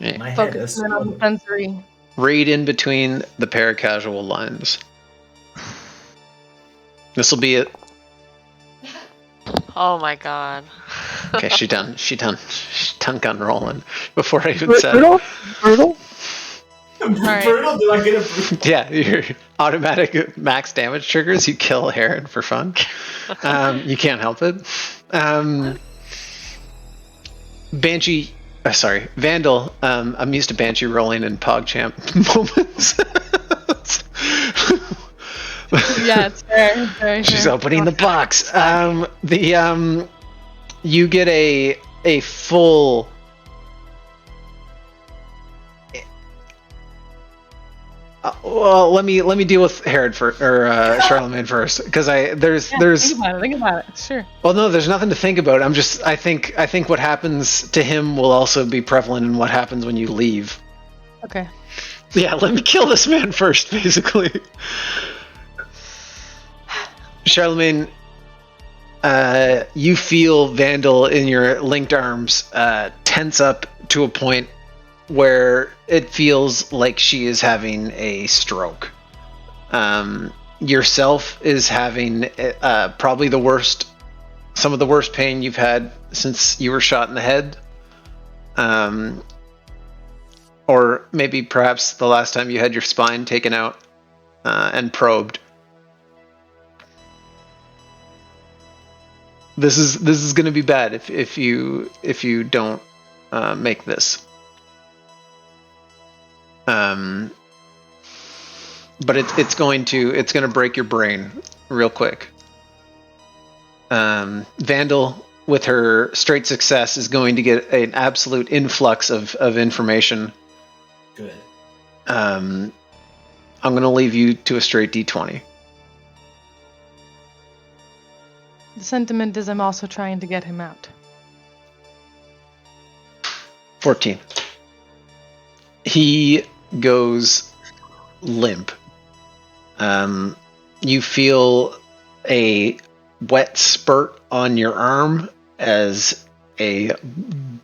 My Focus on the sensory. Read in between the paracasual lines. This will be it. Oh my god. Okay, she done gun rolling before I even said it. Brutal. Right. Brutal? Do I get a brutal? Yeah, your automatic max damage triggers. You kill Heron for fun. You can't help it. Banshee. Sorry, Vandal. I'm used to Banshee rolling in PogChamp moments. Yeah, it's fair. Very She's fair. opening the box. You get a full. Well, let me deal with Herod Charlemagne first, because there's think about it. Sure. Well, no, there's nothing to think about. I think what happens to him will also be prevalent in what happens when you leave. Okay. Yeah, let me kill this man first, basically. Charlemagne, you feel Vandal in your linked arms tense up to a point where it feels like she is having a stroke. Yourself is having probably some of the worst pain you've had since you were shot in the head. Or maybe perhaps the last time you had your spine taken out and probed. This is going to be bad if you don't make this. But it's going to break your brain real quick. Vandal, with her straight success, is going to get an absolute influx of information. Good. I'm going to leave you to a straight D20. The sentiment is I'm also trying to get him out. 14. He goes limp. You feel a wet spurt on your arm as a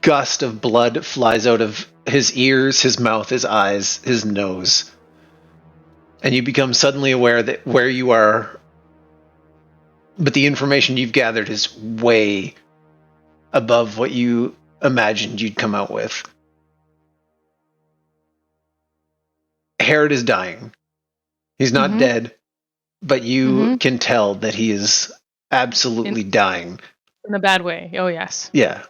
gust of blood flies out of his ears, his mouth, his eyes, his nose. And you become suddenly aware that where you are, but the information you've gathered is way above what you imagined you'd come out with. Herod is dying. He's not dead, but you can tell that he is absolutely dying. In a bad way. Oh, yes. Yeah.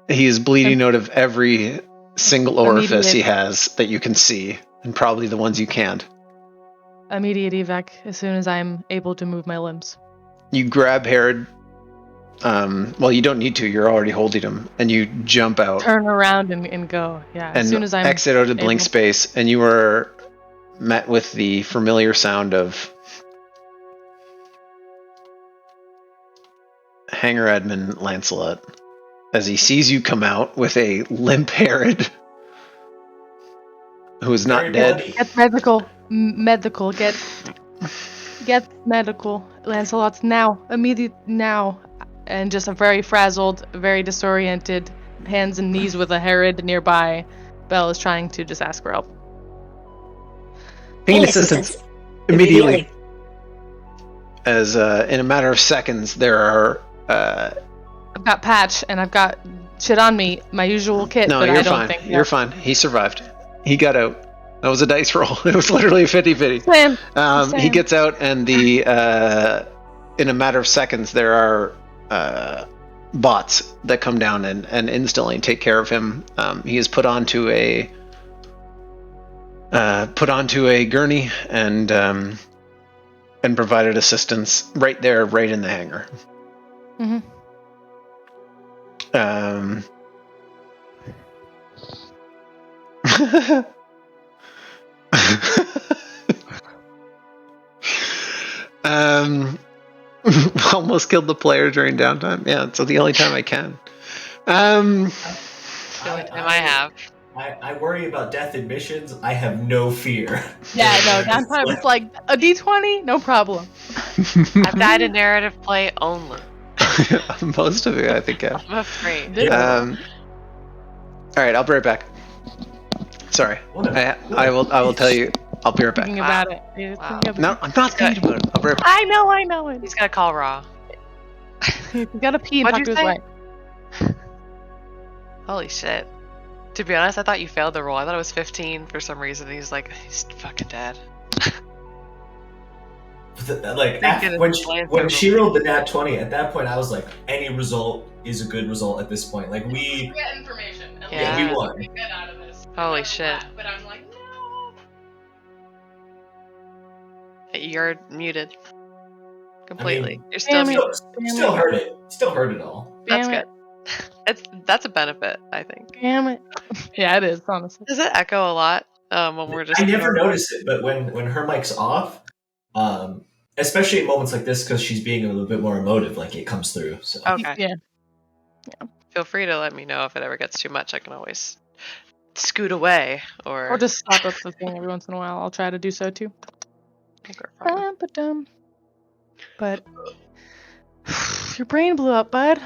He is bleeding out of every single orifice he has that you can see, and probably the ones you can't. Immediate evac as soon as I'm able to move my limbs. You grab Herod. Well, you don't need to. You're already holding him, and you jump out. Turn around and go. Yeah. As soon as I'm exit out of blink space, and you are met with the familiar sound of Hanger Edmund Lancelot as he sees you come out with a limp Herod who is not dead. Get medical. Get medical. Lancelot's now. Immediate now. and just a very frazzled, very disoriented, hands and knees with a Herod nearby, Belle is trying to just ask for help. Pain assistance. Immediately. As in a matter of seconds, there are... I've got patch, and I've got shit on me, my usual kit, No, but you're I don't fine. think... You're fine. He survived. He got out. That was a dice roll. It was literally a 50-50. Sam. He gets out, and in a matter of seconds, there are bots that come down and instantly take care of him. He is put onto a gurney and provided assistance right there, right in the hangar. Mm-hmm. Almost killed the player during downtime. Yeah, so the only time I can. The only time I have. I worry about death in missions. I have no fear. Yeah, no, downtime it's like a D20, no problem. I've died in narrative play only. Most of it, I think. Yeah. I'm afraid. All right, I'll be right back. Sorry, I will tell you. I'll be right back. Thinking about it. Wow. No, I'm not thinking about it. I'll be right back. I know it. He's gonna call Raw. He's gotta pee and What'd talk you to his say? wife. Holy shit. To be honest, I thought you failed the roll. I thought it was 15 for some reason. He's like, he's fucking dead. Like when she rolled the nat 20, at that point I was like, any result is a good result at this point. Like we get information. Yeah. we won. We get out of this. Holy shit. But I'm like, no. You're muted. Completely. You're still damn muted. Still heard it. Still heard it all. That's Damn good. That's a benefit, I think. Damn it. Yeah, it is, honestly. Does it echo a lot when we're just... I never notice it, but when her mic's off, especially in moments like this, because she's being a little bit more emotive, like it comes through. So. Okay. Yeah. Feel free to let me know if it ever gets too much. I can always scoot away Or just stop up the thing every once in a while. I'll try to do so too. But your brain blew up, bud.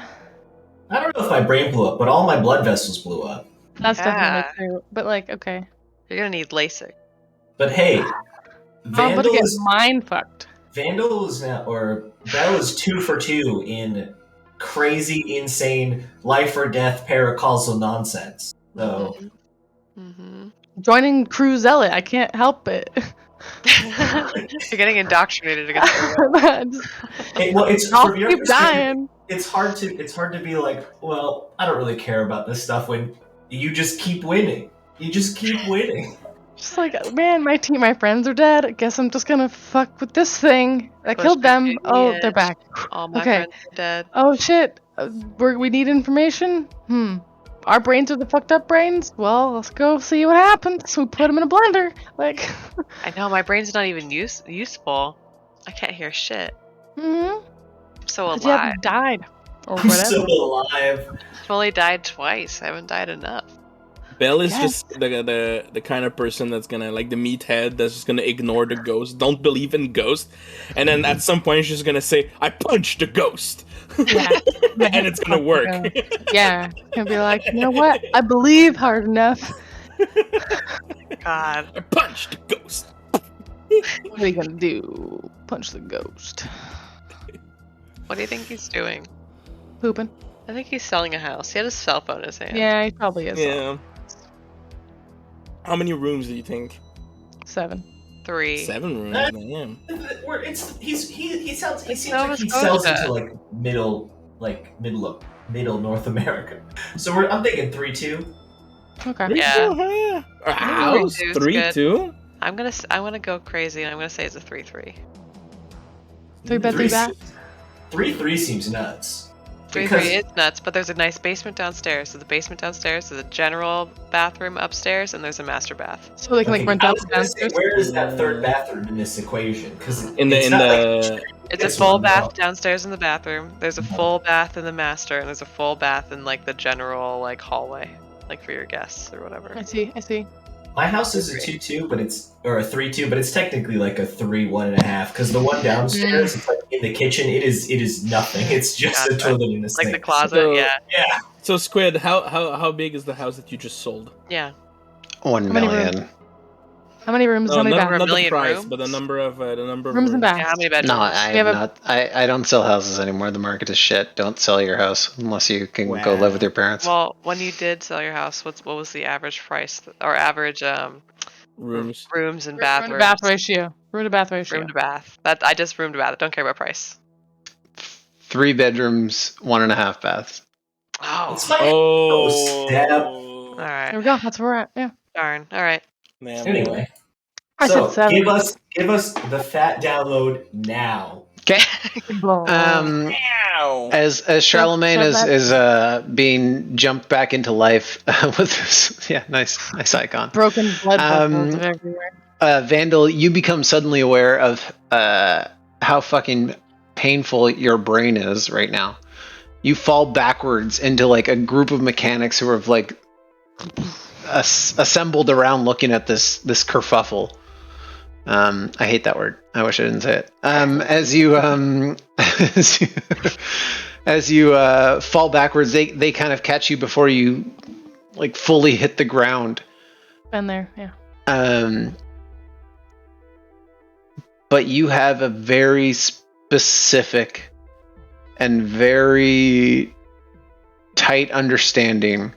I don't know if my brain blew up, but all my blood vessels blew up. That's Yeah. definitely true. But like, okay. You're gonna need LASIK. But hey, I'm about to get mind fucked. Vandal is now, or Belle is 2 for 2 in crazy, insane, life or death paracausal nonsense. So, Mm-hmm. Joining Crew Zealot, I can't help it. You're getting indoctrinated against it's I'll from your keep perspective, dying. it's hard to be like, well, I don't really care about this stuff when you just keep winning. You just keep winning. Just like, man, my friends are dead. I guess I'm just gonna fuck with this thing. I killed them. Oh, they're back. All my Okay. friends are dead. Oh shit. We need information? Our brains are the fucked up brains? Well, let's go see what happens. We put them in a blender. Like. I know, my brain's not even useful. I can't hear shit. Mm-hmm. I'm so 'Cause you alive. haven't died. Or I'm whatever. still alive. I've only died twice. I haven't died enough. Belle is Yes. just the kind of person that's gonna, like, the meathead that's just gonna ignore the ghost, don't believe in ghosts, and then at some point she's gonna say, I punched the ghost! Yeah. And it's gonna work. Yeah. Gonna be like, you know what? I believe hard enough. God. I punched the ghost! What are you gonna do? Punch the ghost. What do you think he's doing? Pooping. I think he's selling a house. He had his cell phone in his hand. Yeah, he probably is. Yeah. How many rooms do you think? 7. 3. 7 rooms, Uh, damn. He seems like he Nova sells Scotia. into like middle North America. So I'm thinking 3-2. Okay. Yeah. A house? 3-2 is 3-2? I'm gonna go crazy and I'm gonna say it's a 3-3. 3 bed, 3 bath. 3-3 seems nuts. 3-3 is nuts, but there's a nice basement downstairs. So the basement downstairs is a general bathroom upstairs, and there's a master bath. So they can like rent I out was the gonna say, downstairs. where is that third bathroom in this equation? Because It's a full bath downstairs in the bathroom. There's a full bath in the master, and there's a full bath in like the general like hallway, like for your guests or whatever. I see. My house is a 2-2, but it's or a 3-2, but it's technically like a 3-1.5 because the one downstairs, it's like in the kitchen. It is nothing. It's just a toilet and a sink. Like the closet, So- yeah. Yeah. So Squid, how big is the house that you just sold? Yeah. 1 many million. How many rooms? How many not, bathrooms? not the million price, rooms? but the number of Rooms and rooms. baths. Yeah, how many bedrooms? No, I We have have a- not. I don't sell houses anymore. The market is shit. Don't sell your house unless you can go live with your parents. Well, when you did sell your house, what was the average price or average Rooms. rooms and Room bathrooms? to bath ratio. Room to bath ratio. Room to bath. That I just room to bath. Don't care about price. 3 bedrooms, 1.5 baths. Oh, It's my Oh. all right. There we go. That's where we're at. Yeah. Darn. All right. Man, Anyway, I so said 7. give us the fat download now. Okay. Blow. As Charlemagne so is being jumped back into life with this, nice icon. Broken blood vessels everywhere. Vandal, you become suddenly aware of how fucking painful your brain is right now. You fall backwards into like a group of mechanics who have like assembled around looking at this kerfuffle. I hate that word. I wish I didn't say it. As you fall backwards, they kind of catch you before you like fully hit the ground. Been there, yeah. But you have a very specific and very tight understanding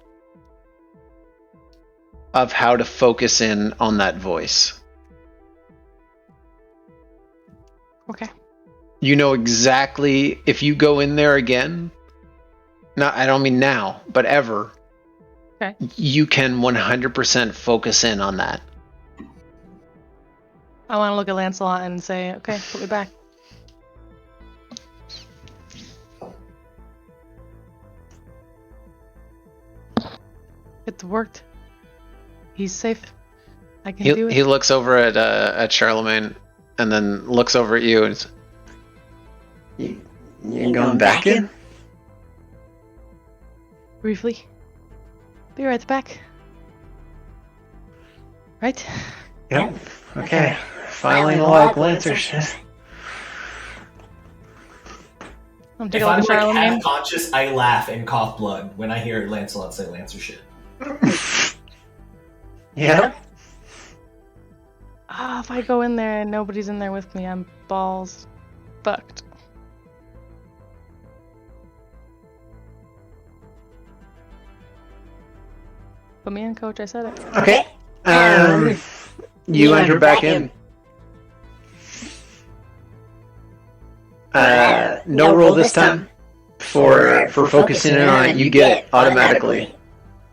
of how to focus in on that voice. Okay. You know exactly if you go in there again, I don't mean now, but ever, okay, you can 100% focus in on that. I want to look at Lancelot and say, okay, put me back. It worked. He's safe. I can do it. He looks over at Charlemagne and then looks over at you and says, You're going back in? Briefly. Be right back. Right? Yep. Okay. Filing a log, Lancer shit. I'm If taking a I'm look like at Charlemagne. half conscious, I laugh and cough blood when I hear Lancelot say Lancer shit. Yep. If I go in there and nobody's in there with me, I'm balls fucked. Put me in, coach. I said it. Okay. You enter back in. No roll this time. For focusing in on it, you get it automatically.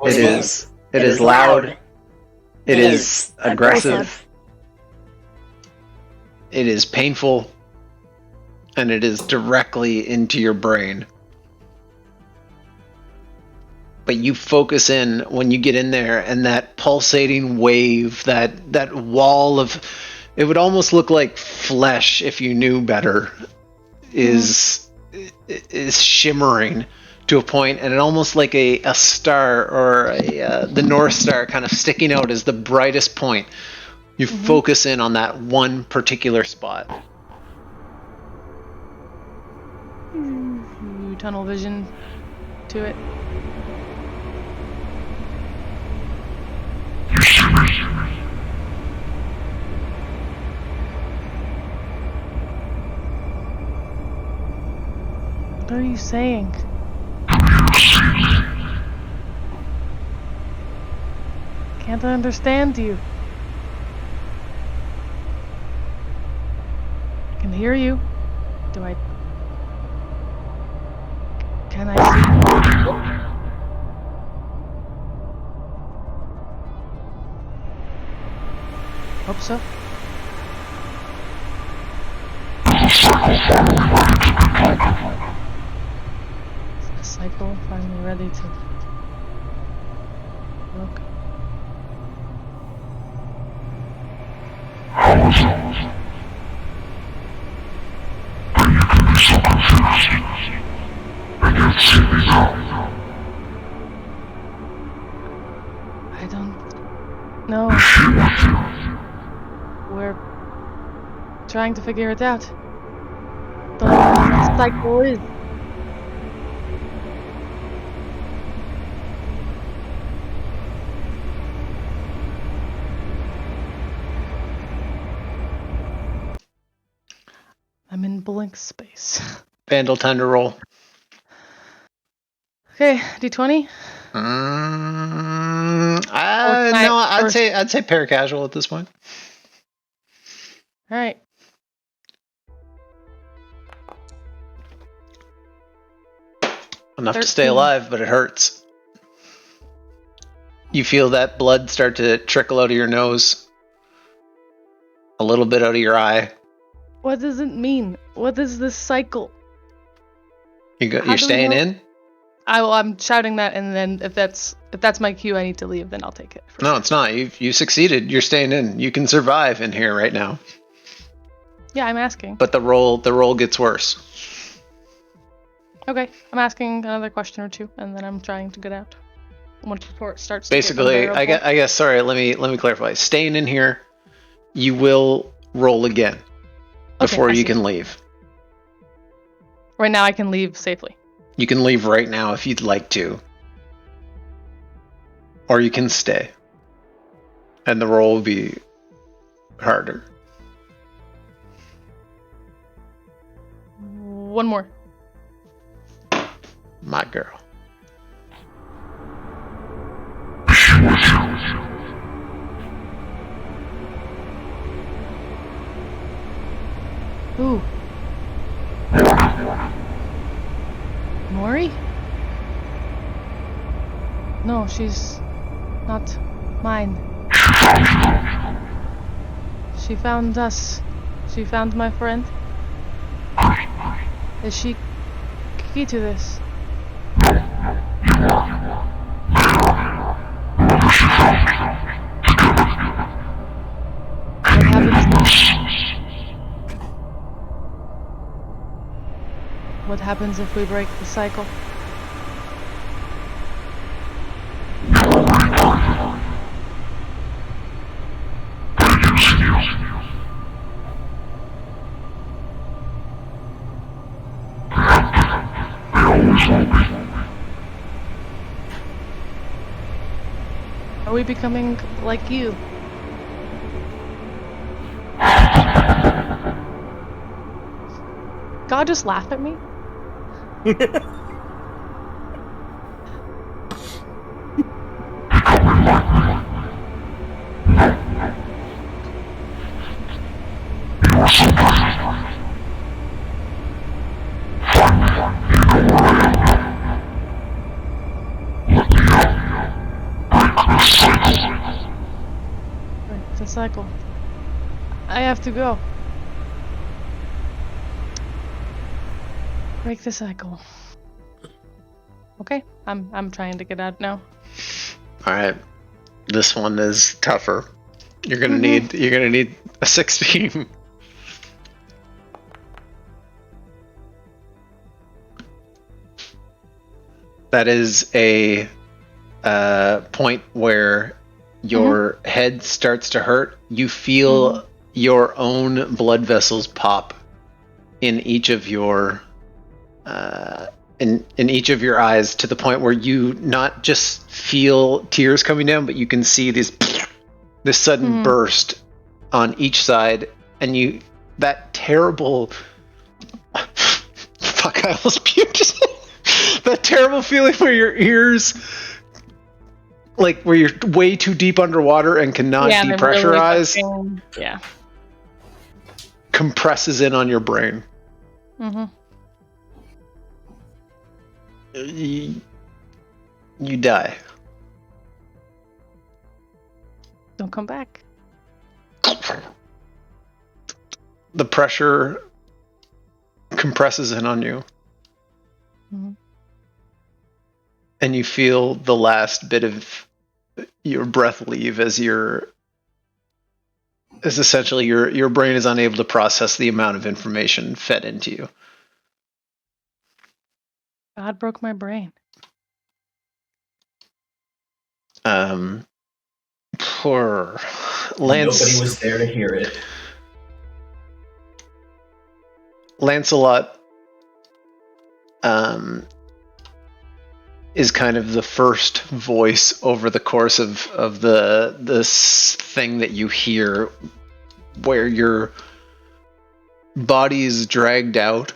It is loud. It is aggressive. it is painful, and it is directly into your brain. But you focus in when you get in there, and that pulsating wave, that wall of, it would almost look like flesh if you knew better, is shimmering to a point, and it almost like a star or the North Star kind of sticking out as the brightest point. You focus in on that one particular spot. Tunnel vision to it. What are you saying? Can't I understand you? I can hear you. Do I... Can I see you? Hope so. Is the cycle finally ready to look? I No. We're trying to figure it out. The cycle is. I'm in blank space. Vandal, time to roll. Okay, D20. No, I'd say paracasual at this point. All right. Enough 13. To stay alive, but it hurts. You feel that blood start to trickle out of your nose, a little bit out of your eye. What does it mean? What is this cycle? You're staying in? I'm shouting that, and then if that's my cue, I need to leave. Then I'll take it. No, it's not. You succeeded. You're staying in. You can survive in here right now. Yeah, I'm asking. But the roll gets worse. Okay, I'm asking another question or two, and then I'm trying to get out. Once before it starts. Basically, I guess. Sorry, let me clarify. Staying in here, you will roll again before you can leave. Right now, I can leave safely. You can leave right now if you'd like to, or you can stay, and the roll will be harder. One more. My girl. Ooh. Mori? No, she's not mine. She found us. She found my friend. Is she key to this? What happens if we break the cycle? Are we becoming like you? God just laugh at me? Break the cycle. I have to go. Break the cycle. Okay, I'm trying to get out now. All right, this one is tougher. You're gonna need a 16. That is a point where your head starts to hurt. You feel your own blood vessels pop in each of your in each of your eyes, to the point where you not just feel tears coming down, but you can see this sudden burst on each side, and that terrible fuck, I almost puked. That terrible feeling where your ears, like where you're way too deep underwater and cannot depressurize, really compresses in on your brain. You die. Don't come back. The pressure compresses in on you. And you feel the last bit of your breath leave as essentially your brain is unable to process the amount of information fed into you. God broke my brain. Poor Lance. Nobody was there to hear it. Lancelot is kind of the first voice over the course of this thing that you hear, where your body is dragged out.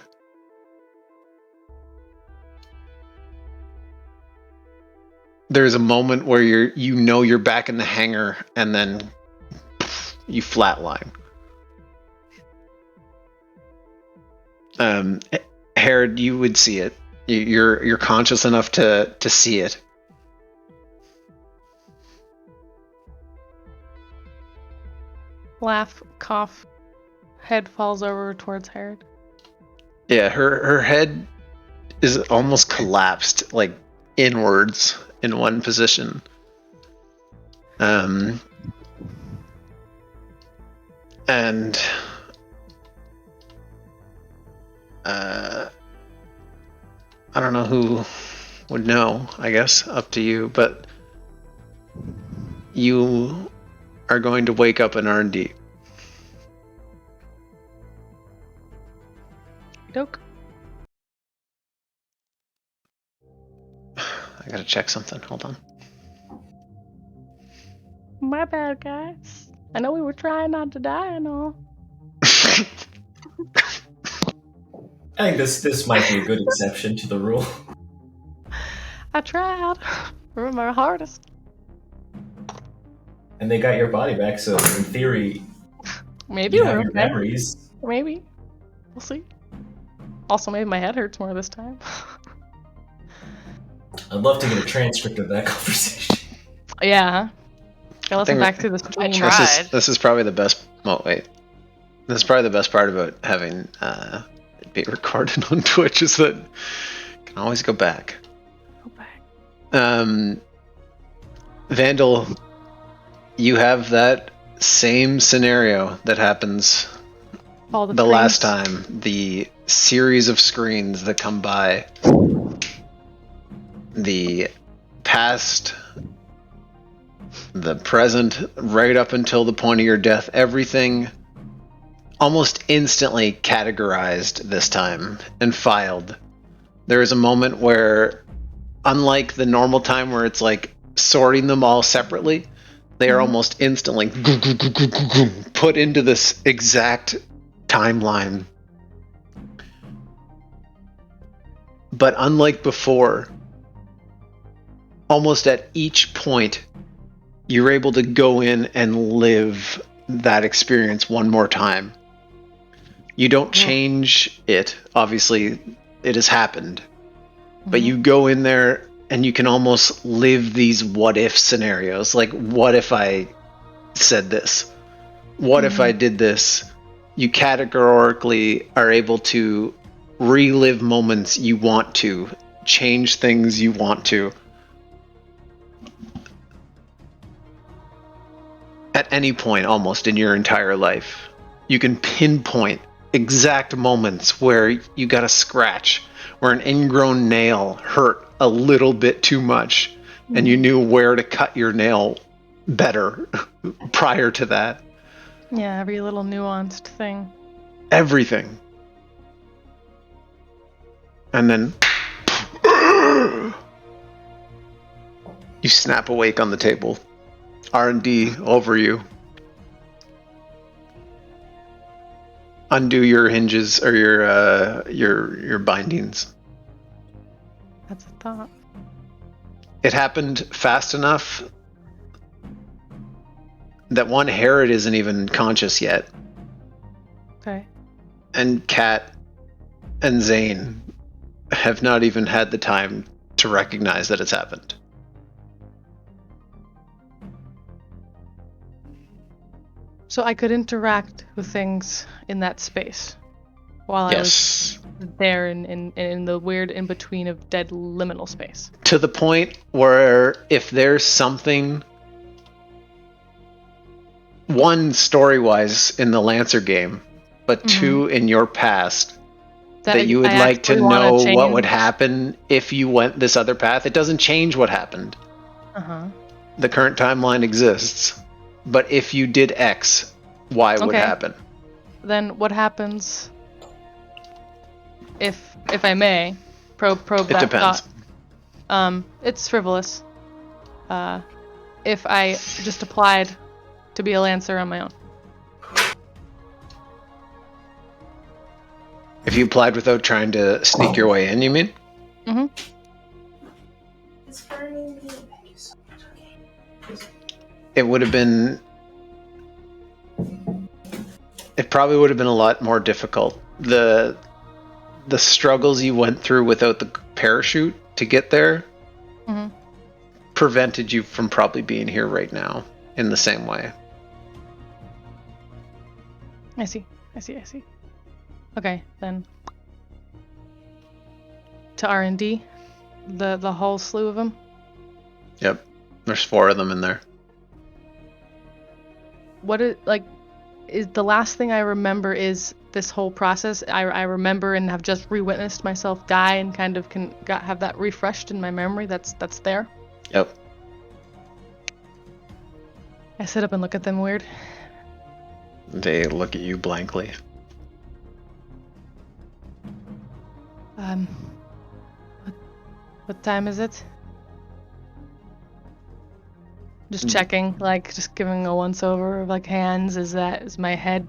There's a moment where you're back in the hangar, and then you flatline. Herod, you would see it. You're conscious enough to see it. Laugh, cough, head falls over towards Herod. Yeah, her head is almost collapsed, like inwards in one position. And I don't know who would know, I guess, up to you, but you are going to wake up in R&D. Doke. I gotta check something. Hold on. My bad, guys. I know we were trying not to die and all. I think this might be a good exception to the rule. I tried. Remember my hardest. And they got your body back, so in theory, maybe you we're have your okay. memories. Maybe. We'll see. Also, maybe my head hurts more this time. I'd love to get a transcript of that conversation. Yeah. I listen back to this dream. I tried. This is probably the best. Oh wait, this is probably the best part about having it be recorded on Twitch is that you can always go back. Vandal, you have that same scenario that happens the last time. The series of screens that come by. The past, the present, right up until the point of your death, everything almost instantly categorized this time and filed. There is a moment where, unlike the normal time where it's like sorting them all separately, they are almost instantly put into this exact timeline. But unlike before, almost at each point, you're able to go in and live that experience one more time. You don't change it. Obviously, it has happened. But you go in there and you can almost live these what-if scenarios. Like, what if I said this? What if I did this? You categorically are able to relive moments you want to, change things you want to. At any point, almost, in your entire life. You can pinpoint exact moments where you got a scratch, where an ingrown nail hurt a little bit too much, and you knew where to cut your nail better prior to that. Yeah, every little nuanced thing. Everything. And then you snap awake on the table. R&D over you. Undo your hinges or your bindings. That's a thought. It happened fast enough that one, Herod isn't even conscious yet. Okay. And Kat and Zane have not even had the time to recognize that it's happened. So I could interact with things in that space while I was there in the weird in-between of dead liminal space. To the point where if there's something, one, story-wise in the Lancer game, but two, in your past, that you would like to know what would happen if you went this other path, it doesn't change what happened. The current timeline exists. but if you did X, Y would happen. Then what happens if I may probe It that depends. thought? It's frivolous. If I just applied to be a Lancer on my own. If you applied without trying to sneak your way in, you mean? Mm-hmm. It would have been... It probably would have been a lot more difficult. The struggles you went through without the parachute to get there prevented you from probably being here right now in the same way. I see. Okay, then. To R&D, the whole slew of them. Yep, there's 4 of them in there. What is the last thing I remember is this whole process. I remember and have just re-witnessed myself die and kind of have that refreshed in my memory. That's there. Yep. I sit up and look at them weird. They look at you blankly. What time is it? Just checking, just giving a once over of hands. Is my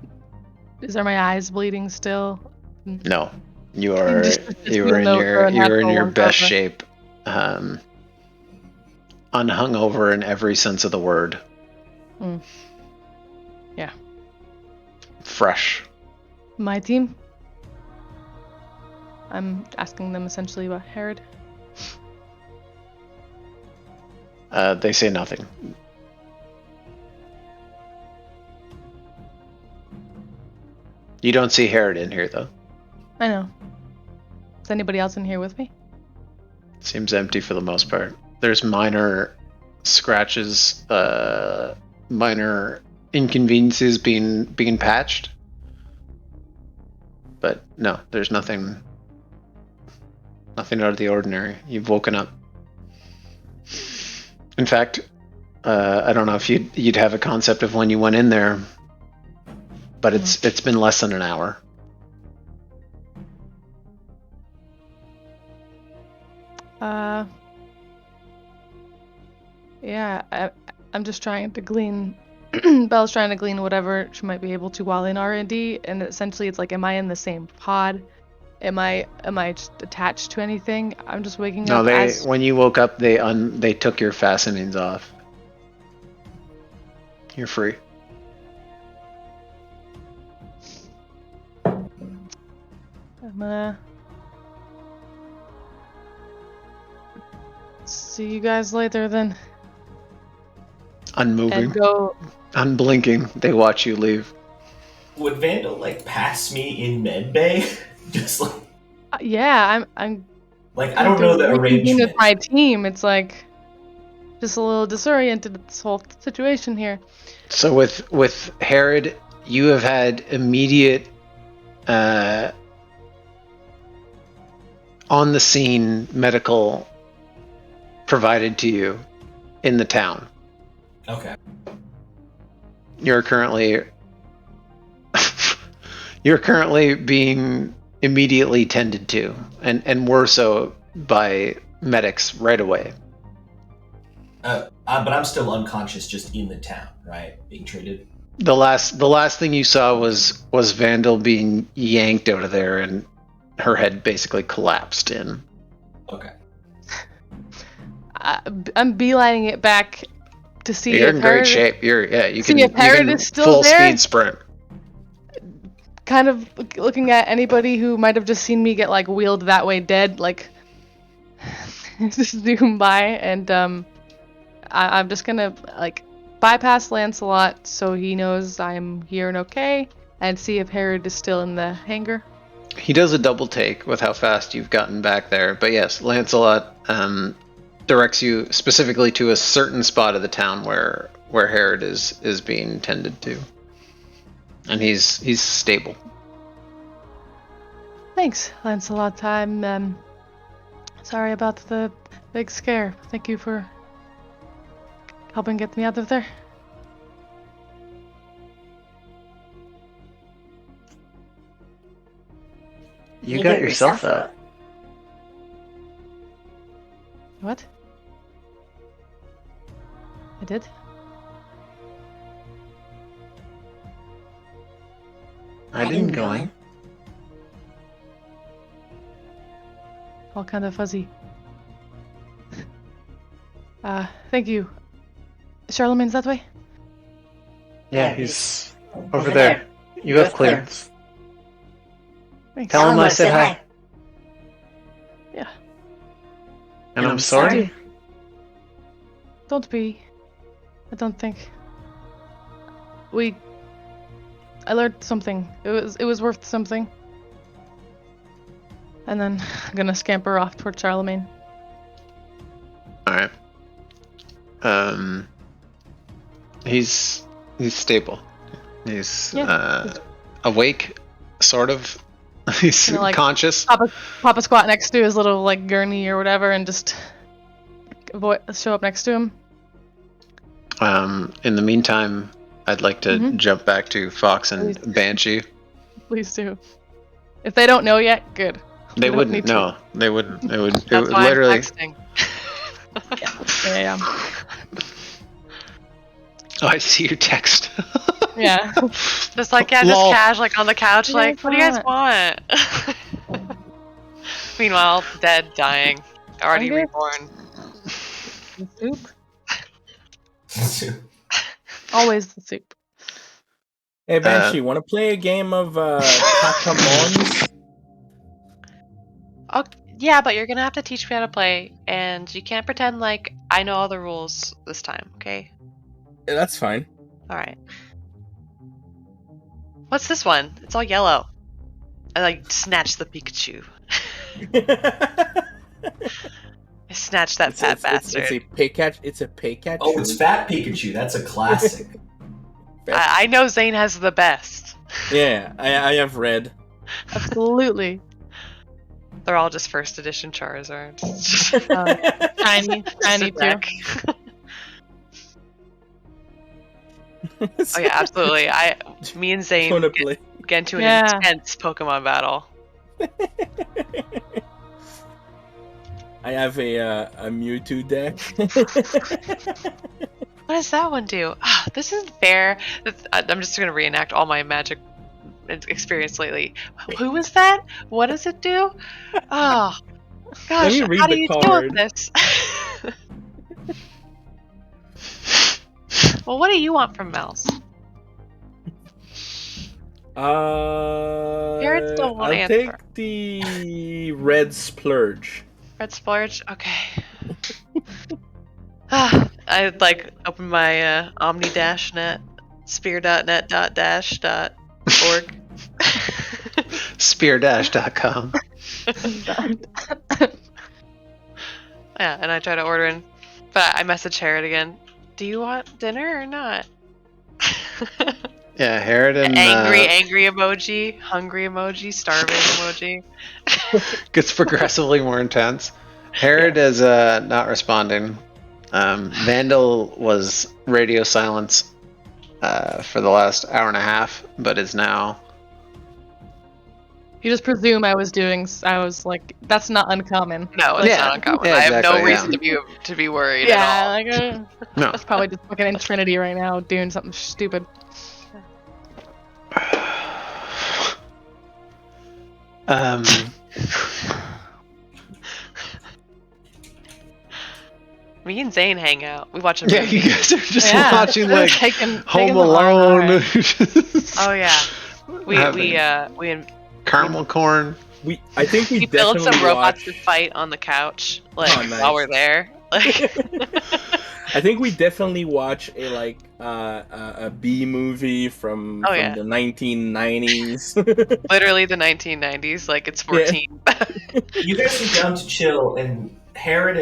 my eyes bleeding still? No, you are in your best shape, unhungover in every sense of the word. Yeah. Fresh. My team. I'm asking them essentially about Herod. They say nothing. You don't see Herod in here, though. I know. Is anybody else in here with me? Seems empty for the most part. There's minor scratches, minor inconveniences being patched. But no, there's nothing out of the ordinary. You've woken up. In fact, I don't know if you'd have a concept of when you went in there, but it's been less than an hour. Yeah, I'm just trying to glean. Belle's trying to glean whatever she might be able to while in R&D, and essentially it's am I in the same pod? Am I just attached to anything? I'm just waking up. No, when you woke up, they took your fastenings off. You're free. I'm gonna see you guys later then. Unmoving. And go. Unblinking. They watch you leave. Would Vandal pass me in medbay? Just yeah, I'm I don't know the arrangement with my team. It's just a little disoriented at this whole situation here. So with Herod, you have had immediate on the scene medical provided to you in the town. Okay. You're currently being immediately tended to, and more so by medics right away. But I'm still unconscious, just in the town, right? Being treated. The last thing you saw was Vandal being yanked out of there, and her head basically collapsed in. Okay. I'm beelining it back to see. You're if in Herod, great shape. You see if Herod is still full there. Speed sprint. Kind of looking at anybody who might have just seen me get wheeled that way dead, just zoom by, and I'm just gonna bypass Lancelot so he knows I'm here and okay, and see if Herod is still in the hangar. He does a double take with how fast you've gotten back there, but yes, Lancelot directs you specifically to a certain spot of the town where Herod is being tended to. And he's stable. Thanks, Lancelot. I'm sorry about the big scare. Thank you for helping get me out of there. You got yourself out. What? I did? I didn't go in. All kind of fuzzy. Thank you. Charlemagne's that way? Yeah, he's over there. You have clearance. Thanks. Tell him I said hi. Yeah. And I'm sorry. Don't be. I don't think. I learned something. It was worth something. And then I'm gonna scamper off toward Charlemagne. Alright. He's stable. He's awake, sort of. He's like, conscious. Pop a squat next to his little like gurney or whatever, and just show up next to him. In the meantime, I'd like to jump back to Fox and Banshee. Please do. If they don't know yet, good. They wouldn't know. They wouldn't. It would. That's It would why literally. I'm texting. Yeah. Oh, I see your text. Yeah. Just like just cash, like on the couch, like, what do you guys want? Meanwhile, dead, dying, already reborn. The soup. Always the soup. Hey Banshee, want to play a game of Patamons? Oh, yeah, but you're gonna have to teach me how to play, and you can't pretend like I know all the rules this time, okay? Yeah, that's fine. Alright. What's this one? It's all yellow. I like snatched the Pikachu. I snatched that fat bastard. It's a Pikachu. It's a Pikachu. Oh, it's Fat Pikachu. That's a classic. I know Zane has the best. Yeah, I have red. Absolutely. They're all just first edition Charizard. Tiny too. Oh yeah, absolutely. Me and Zane get into an intense Pokemon battle. I have a Mewtwo deck. What does that one do? Oh, this isn't fair. I'm just gonna reenact all my Magic experience lately. Who was that? What does it do? Oh, gosh, how do you deal with this? Well, what do you want from Mouse? Parents don't want to answer. I'll take the Red Splurge. Red Splurge? Okay. I open my Omni-Net, spear.net.dash.org. Speardash.com. Yeah, and I try to order in, but I message Herod again. Do you want dinner or not? Yeah, Herod and angry emoji, hungry emoji, starving emoji. Gets progressively more intense. Herod is not responding. Vandal was radio silence for the last hour and a half, but is now. You just presume I was like, that's not uncommon. No, it's not uncommon. Yeah, I have no reason to be worried at all. No. That's probably just fucking in Trinity right now doing something stupid. Me and Zane hang out. We watch a movie. Yeah, you guys are just watching like Home Alone. Oh yeah, we caramel corn. I think we build some robots to fight on the couch, nice. While we're there. I think we definitely watch a B movie from the 1990s. Literally the 1990s, like it's 14. Yeah. You guys are down to chill, and Herod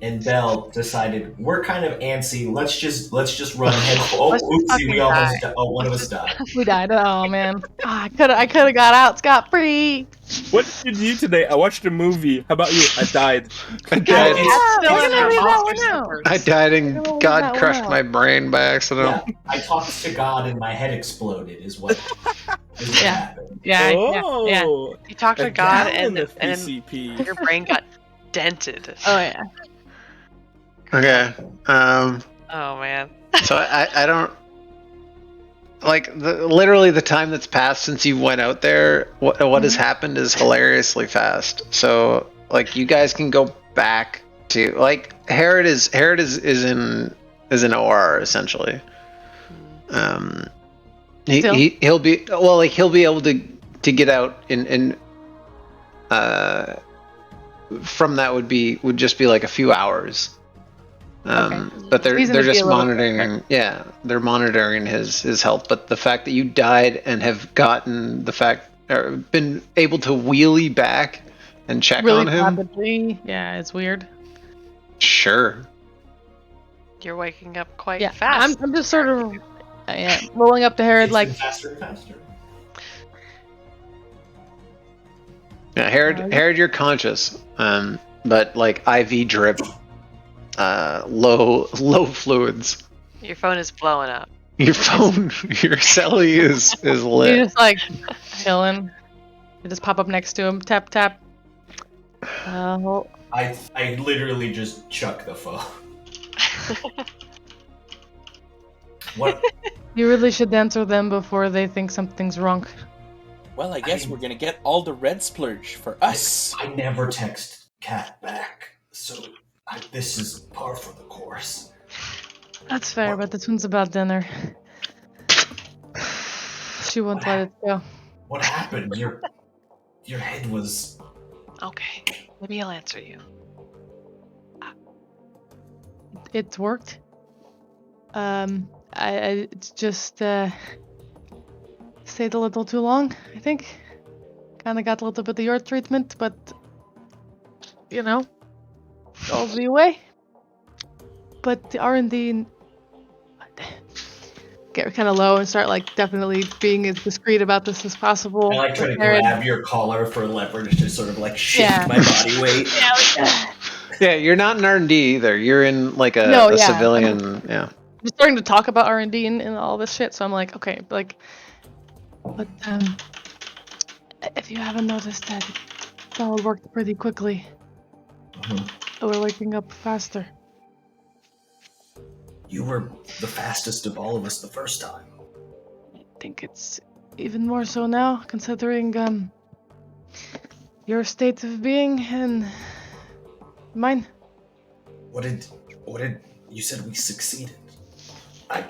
and Belle decided we're kind of antsy. Let's just run ahead. Oh, oopsie! We almost died. Oh, one of us died. We died. Oh man! I could have got out scot free. What did you do today? I watched a movie. How about you? I died. I died and God crushed my brain by accident. Yeah, I talked to God and my head exploded. Is what happened. Yeah. You talked to God, and PCP. your brain got dented. Oh yeah. Okay. Oh man. So I don't like literally the time that's passed since you went out there. What has happened is hilariously fast. So like you guys can go back to like Herod is in OR essentially. He'll be able to get out in from that would just be like a few hours. But they're just monitoring. Yeah, they're monitoring his health. But the fact that you died and have gotten been able to wheelie back and check really on him. Rapidly. Yeah, it's weird. Sure. You're waking up quite fast. I'm just sort of rolling up to Herod like faster and faster. Yeah, Herod, you're conscious. But like IV drip. Low fluids. Your phone is blowing up. Your celly is lit. You're just like chilling. You just pop up next to him, tap tap. I literally just chuck the phone. What? You really should answer them before they think something's wrong. Well, I guess we're gonna get all the red splurge for us. I never text Kat back, so this is par for the course. That's fair, but this one's about dinner. She won't let it go. What happened? Your head was... Okay, maybe I'll answer you. It worked. I just stayed a little too long, I think. Kinda got a little bit of your treatment, but you know, all the way. But the R&D get kind of low and start like definitely being as discreet about this as possible. I like try to grab your collar for leverage to sort of like shift my body weight. Yeah, you're not an R&D either. You're in like a civilian. I'm starting to talk about R&D and all this shit, so I'm like, okay, but if you haven't noticed that it all worked pretty quickly. We're waking up faster. You were the fastest of all of us the first time. I think it's even more so now, considering your state of being and mine. What did you said we succeeded? I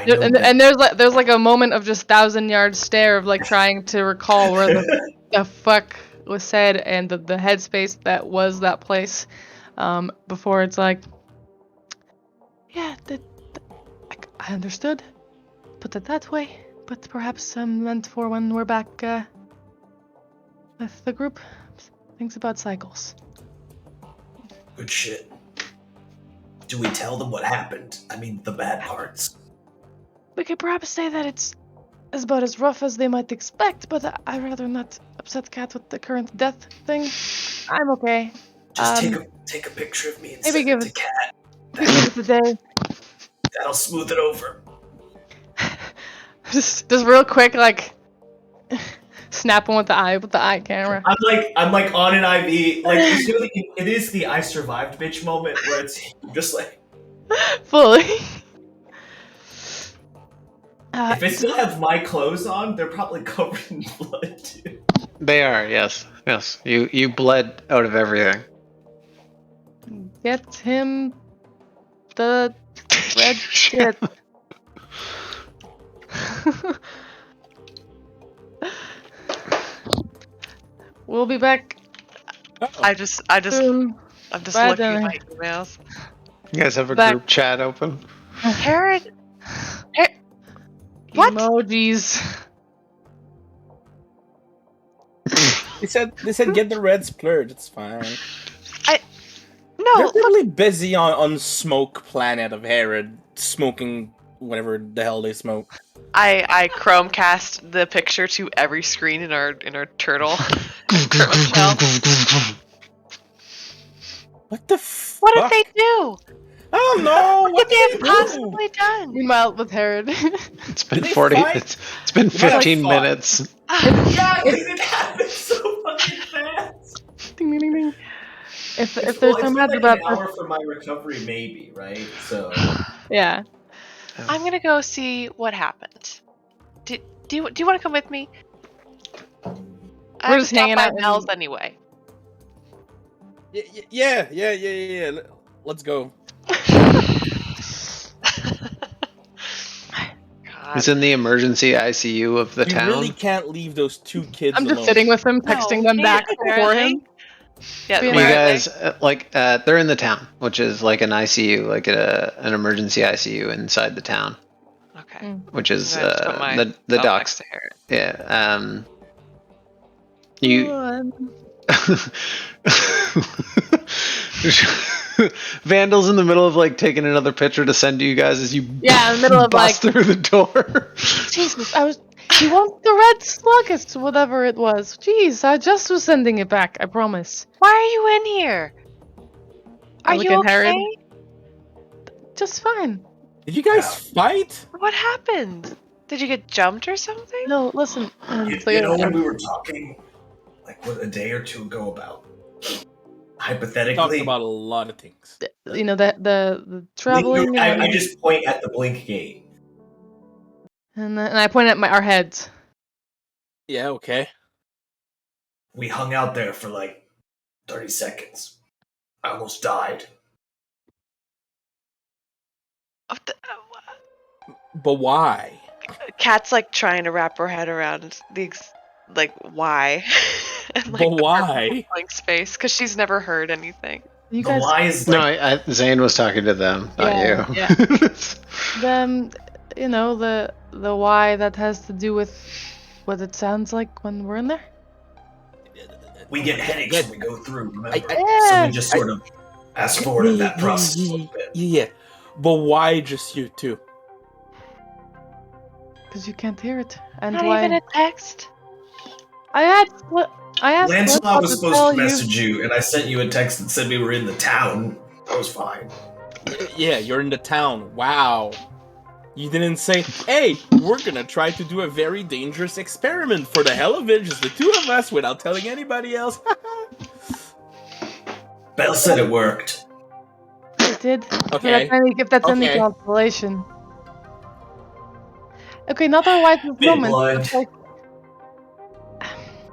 know and there's like a moment of just 1,000-yard stare of like trying to recall where the fuck was said and the headspace that was that place before it's like, yeah, I understood. Put it that way, but perhaps meant for when we're back with the group. Things about cycles. Good shit. Do we tell them what happened? I mean, the bad parts. We could perhaps say that it's about as rough as they might expect, but I'd rather not upset Kat with the current death thing. I'm okay. Just take a picture of me and maybe send it to Kat. Give it a day. That'll smooth it over. just real quick, like snap one with the eye camera. I'm like on an IV. Like it is the I survived bitch moment where it's just like fully. If I still have my clothes on, they're probably covered in blood too. They are, yes. You bled out of everything. Get him the red shit. We'll be back. I'm just looking at my emails. You guys have a group chat open? Herod? What? Emojis. They said get the red splurge. It's fine. No, they're really busy on Smoke Planet of Herod, smoking whatever the hell they smoke. I Chromecast the picture to every screen in our turtle shell. What the fuck? What did they do? Oh no! What What did have they you do? possibly done? Meanwhile, with Herod. It's been They 40. fight? It's been They might have 15 fought. minutes. Yeah, because it happened so fucking fast. Ding, ding, ding, ding. If Well, there's it's no been matter like about an this, hour for my recovery, maybe, right? So yeah. I'm gonna go see what happened. Do you want to come with me? I We're have to just stop hanging by out Mel's in- anyway. Yeah. Let's go. God. He's in the emergency ICU of the You town. really can't leave those two kids I'm just alone. sitting with him, No, texting them hey, back for apparently. him. Yeah, Being You where are guys, they're in the town, which is like an ICU, like an emergency ICU inside the town, they? Okay. which is I'm gonna just put my the phone docks. next to Herod. Yeah. You. Vandal's in the middle of like taking another picture to send to you guys as you Yeah, in the middle of bust through the door. Jesus, he wants the red sluggus, whatever it was. Jeez, I just was sending it back, I promise. Why are you in here? I Are look you at okay? Herod. Just fine. Did you guys fight? What happened? Did you get jumped or something? No, listen. you know when we were talking, like what, a day or two ago about hypothetically Talked about a lot of things. you know the traveling. I just point at the blink gate. And I point at our heads. Yeah, okay. We hung out there for like 30 seconds. I almost died. But why? Kat's like trying to wrap her head around why, and But why? blank space because she's never heard anything. You The guys, why is No, like Zane was talking to them, not Yeah, you. yeah. The why that has to do with what it sounds like when we're in there. we get headaches when we go through, remember? So Yeah. we just sort of fast forwarded that process a little bit. Yeah. But why just you two? Because you can't hear it. And Not why? even a text. I asked Lancelot was supposed tell to message you, and I sent you a text that said we were in the town. That was fine. Yeah, you're in the town. Wow. You didn't say, hey, we're gonna try to do a very dangerous experiment for the hell of it, just the two of us, without telling anybody else. Belle said it worked. It did. Okay. If that's any Okay. consolation. Okay, not our wisest Bit moment. blind.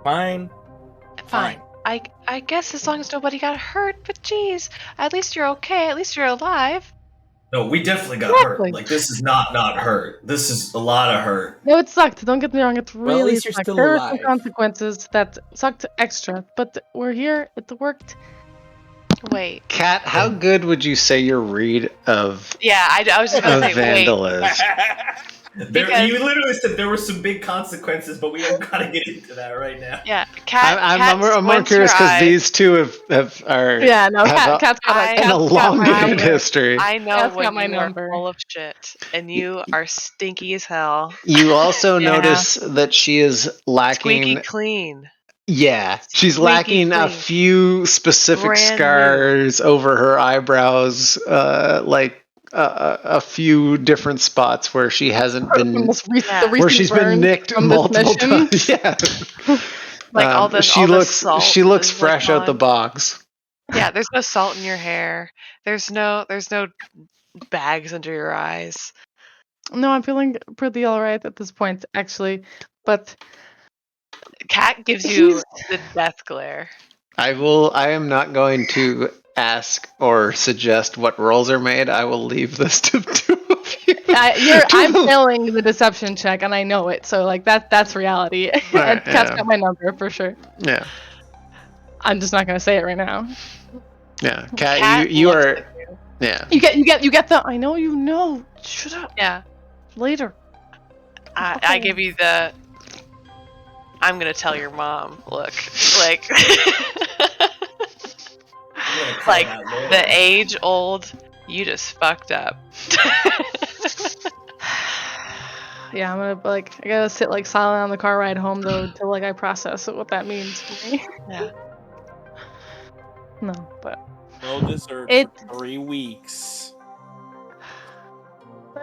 Fine. Fine. I guess as long as nobody got hurt, but geez, at least you're okay. At least you're alive. No, we definitely got Exactly. hurt. Like, this is not hurt. This is a lot of hurt. No, it sucked. Don't get me wrong. It Well, at really least you're sucked. still There were some alive. consequences that sucked extra, but we're here. It worked. Wait. Kat, how good would you say your read of Yeah, I was just gonna say Vandal wait. is? Because- You literally said there were some big consequences, but we don't gotta get into that right now. Yeah, Kat. I'm more squints curious her because eye. these two are Yeah, no, have Cat's got I- Cat's an got elongated my- history. I know Kat's when got my you number. are full of shit and you are stinky as hell. You also Yeah. notice that she is lacking. Squeaky clean. Yeah, she's Squeaky lacking a clean. few specific Brand new. scars over her eyebrows, like a few different spots where she hasn't From been, this Yeah. the where recent she's been burn nicked from this multiple mission. times. Yeah, Like all the she all the looks salt she looks is, like, fresh out the on. box. Yeah, there's no salt in your hair. There's no bags under your eyes. No, I'm feeling pretty alright at this point, actually. But Cat gives you the death glare. I am not going to ask or suggest what rolls are made. I will leave this to two of you. I'm failing the deception check, and I know it. So like that's reality. Right, Cat's yeah. got my number for sure. Yeah, I'm just not gonna say it right now. yeah. Kat, Cat you looks are. at you. Yeah. You get the. I know you know. Shut up. Yeah. Later. I give you the I'm gonna tell your mom look. Like like the age old you just fucked up. Yeah, I'm gonna I gotta sit silent on the car ride home though until I process what that means for me. Yeah. No, but No dessert It- for 3 weeks.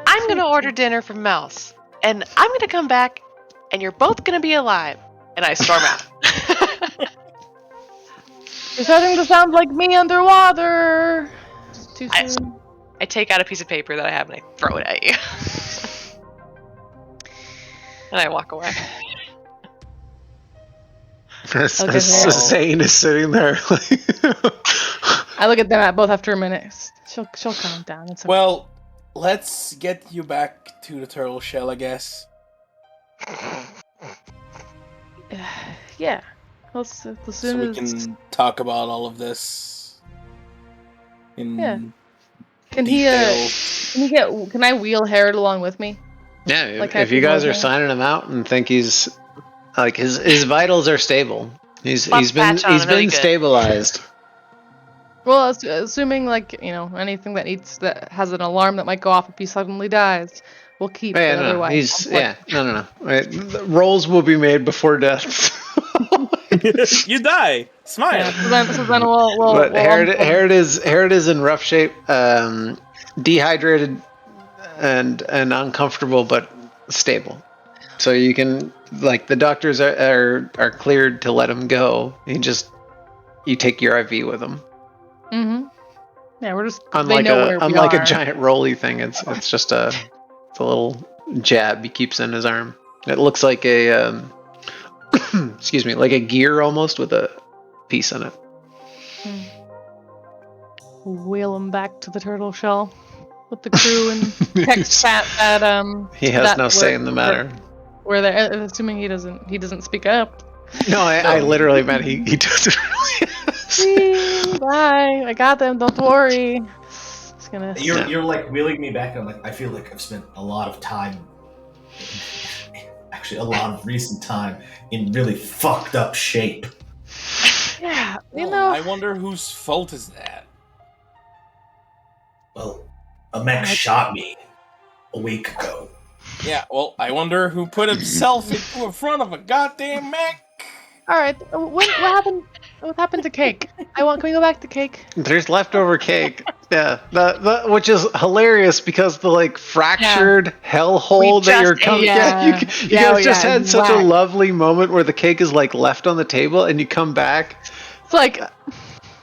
I'm gonna order dinner from Mel's, and I'm gonna come back, and you're both gonna be alive. And I storm out. You're starting to sound like me underwater. Too soon. I take out a piece of paper that I have and I throw it at you. And I walk away. Zane is sitting there. I look at them both after a minute. She'll calm down. It's okay. Well, let's get you back to the turtle shell, I guess. Yeah. Let's So we can talk about all of this. Can I wheel Herod along with me? Yeah, like if you guys are signing him out and think he's like his vitals are stable. He's been stabilized. Well, assuming anything that has an alarm that might go off if he suddenly dies, we'll keep. Yeah, but otherwise, no. Right. The rolls will be made before death. You die. Smile. Yeah, so then we'll but Herod is in rough shape, dehydrated, and uncomfortable, but stable. So you can the doctors are cleared to let him go. You take your IV with him. Mm-hmm. Yeah, we're just unlike a giant rolly thing. It's just a little jab he keeps in his arm. It looks like a excuse me, like a gear almost with a piece in it. Wheel him back to the turtle shell with the crew and text Pat that he has no say in the matter. Where they're assuming he doesn't speak up. No, I literally meant he doesn't really. Bye. I got them. Don't worry. Just gonna. You're like wheeling me back. And I'm like, I feel like I've spent a lot of time, actually a lot of recent time, in really fucked up shape. Yeah, I wonder whose fault is that. Well, a mech shot me a week ago. Yeah, well, I wonder who put himself in front of a goddamn mech. All right, what happened? What happened to cake? Can we go back to cake? There's leftover cake. Yeah, which is hilarious because the fractured hellhole that you're coming. Yeah, you guys just had such a lovely moment where the cake is left on the table and you come back. It's like,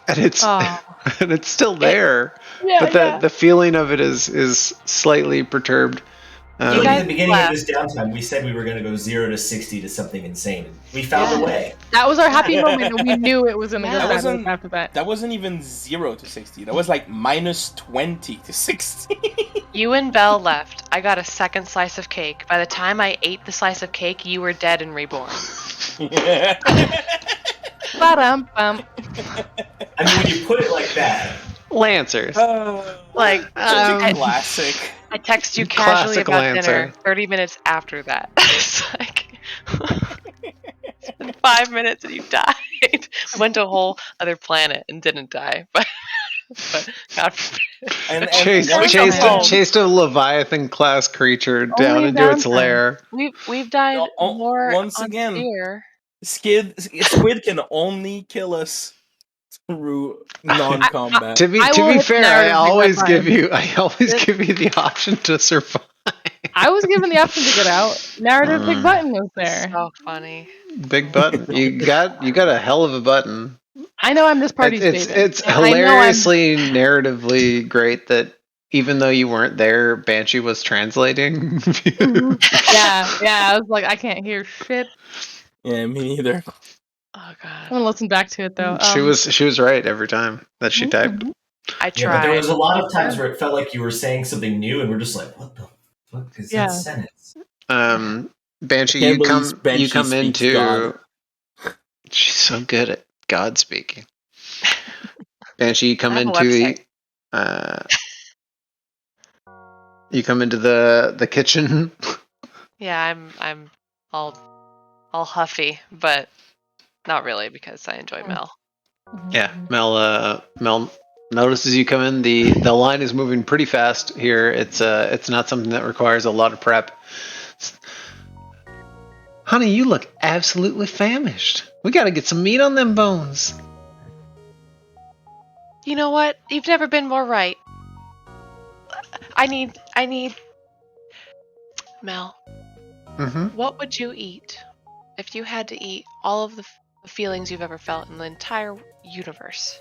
and it's and it's still there. But the feeling of it is slightly perturbed. At the beginning of this downtime, we said we were going to go 0 to 60 to something insane. We found a way. That was our happy moment, and we knew it was going to go bad after that. That wasn't even 0 to 60. That was minus 20 to 60. You and Belle left. I got a second slice of cake. By the time I ate the slice of cake, you were dead and reborn. Ba-dum. I mean, when you put it like that. Lancers. Classic. I text you casually about dinner 30 minutes after that. It's it's been 5 minutes and you died. I went to a whole other planet and didn't die, but God forbid. Chased a Leviathan class creature down into its lair. We've died more once again. Squid can only kill us through non-combat. To be fair, I always give you the option to survive. I was given the option to get out. Narrative Big Button was there. So funny. Big Button. You got a hell of a button. I know I'm this party's favorite. It's hilariously narratively great that even though you weren't there, Banshee was translating. Yeah. I was like, I can't hear shit. Yeah, me neither. Oh god. I'm gonna listen back to it though. She was right every time that she typed. I tried. Yeah, but there was a lot of times where it felt like you were saying something new, and we're just like, "What the fuck is that sentence?" Banshee, you come into. God. She's so good at God speaking. Banshee, you come into the kitchen. Yeah, I'm all huffy, but not really because I enjoy Mel. Yeah, Mel notices you come in. The line is moving pretty fast here. It's not something that requires a lot of prep. Honey, you look absolutely famished. We gotta get some meat on them bones. You know what? You've never been more right. I need Mel, Mm-hmm. what would you eat if you had to eat all of the feelings you've ever felt in the entire universe?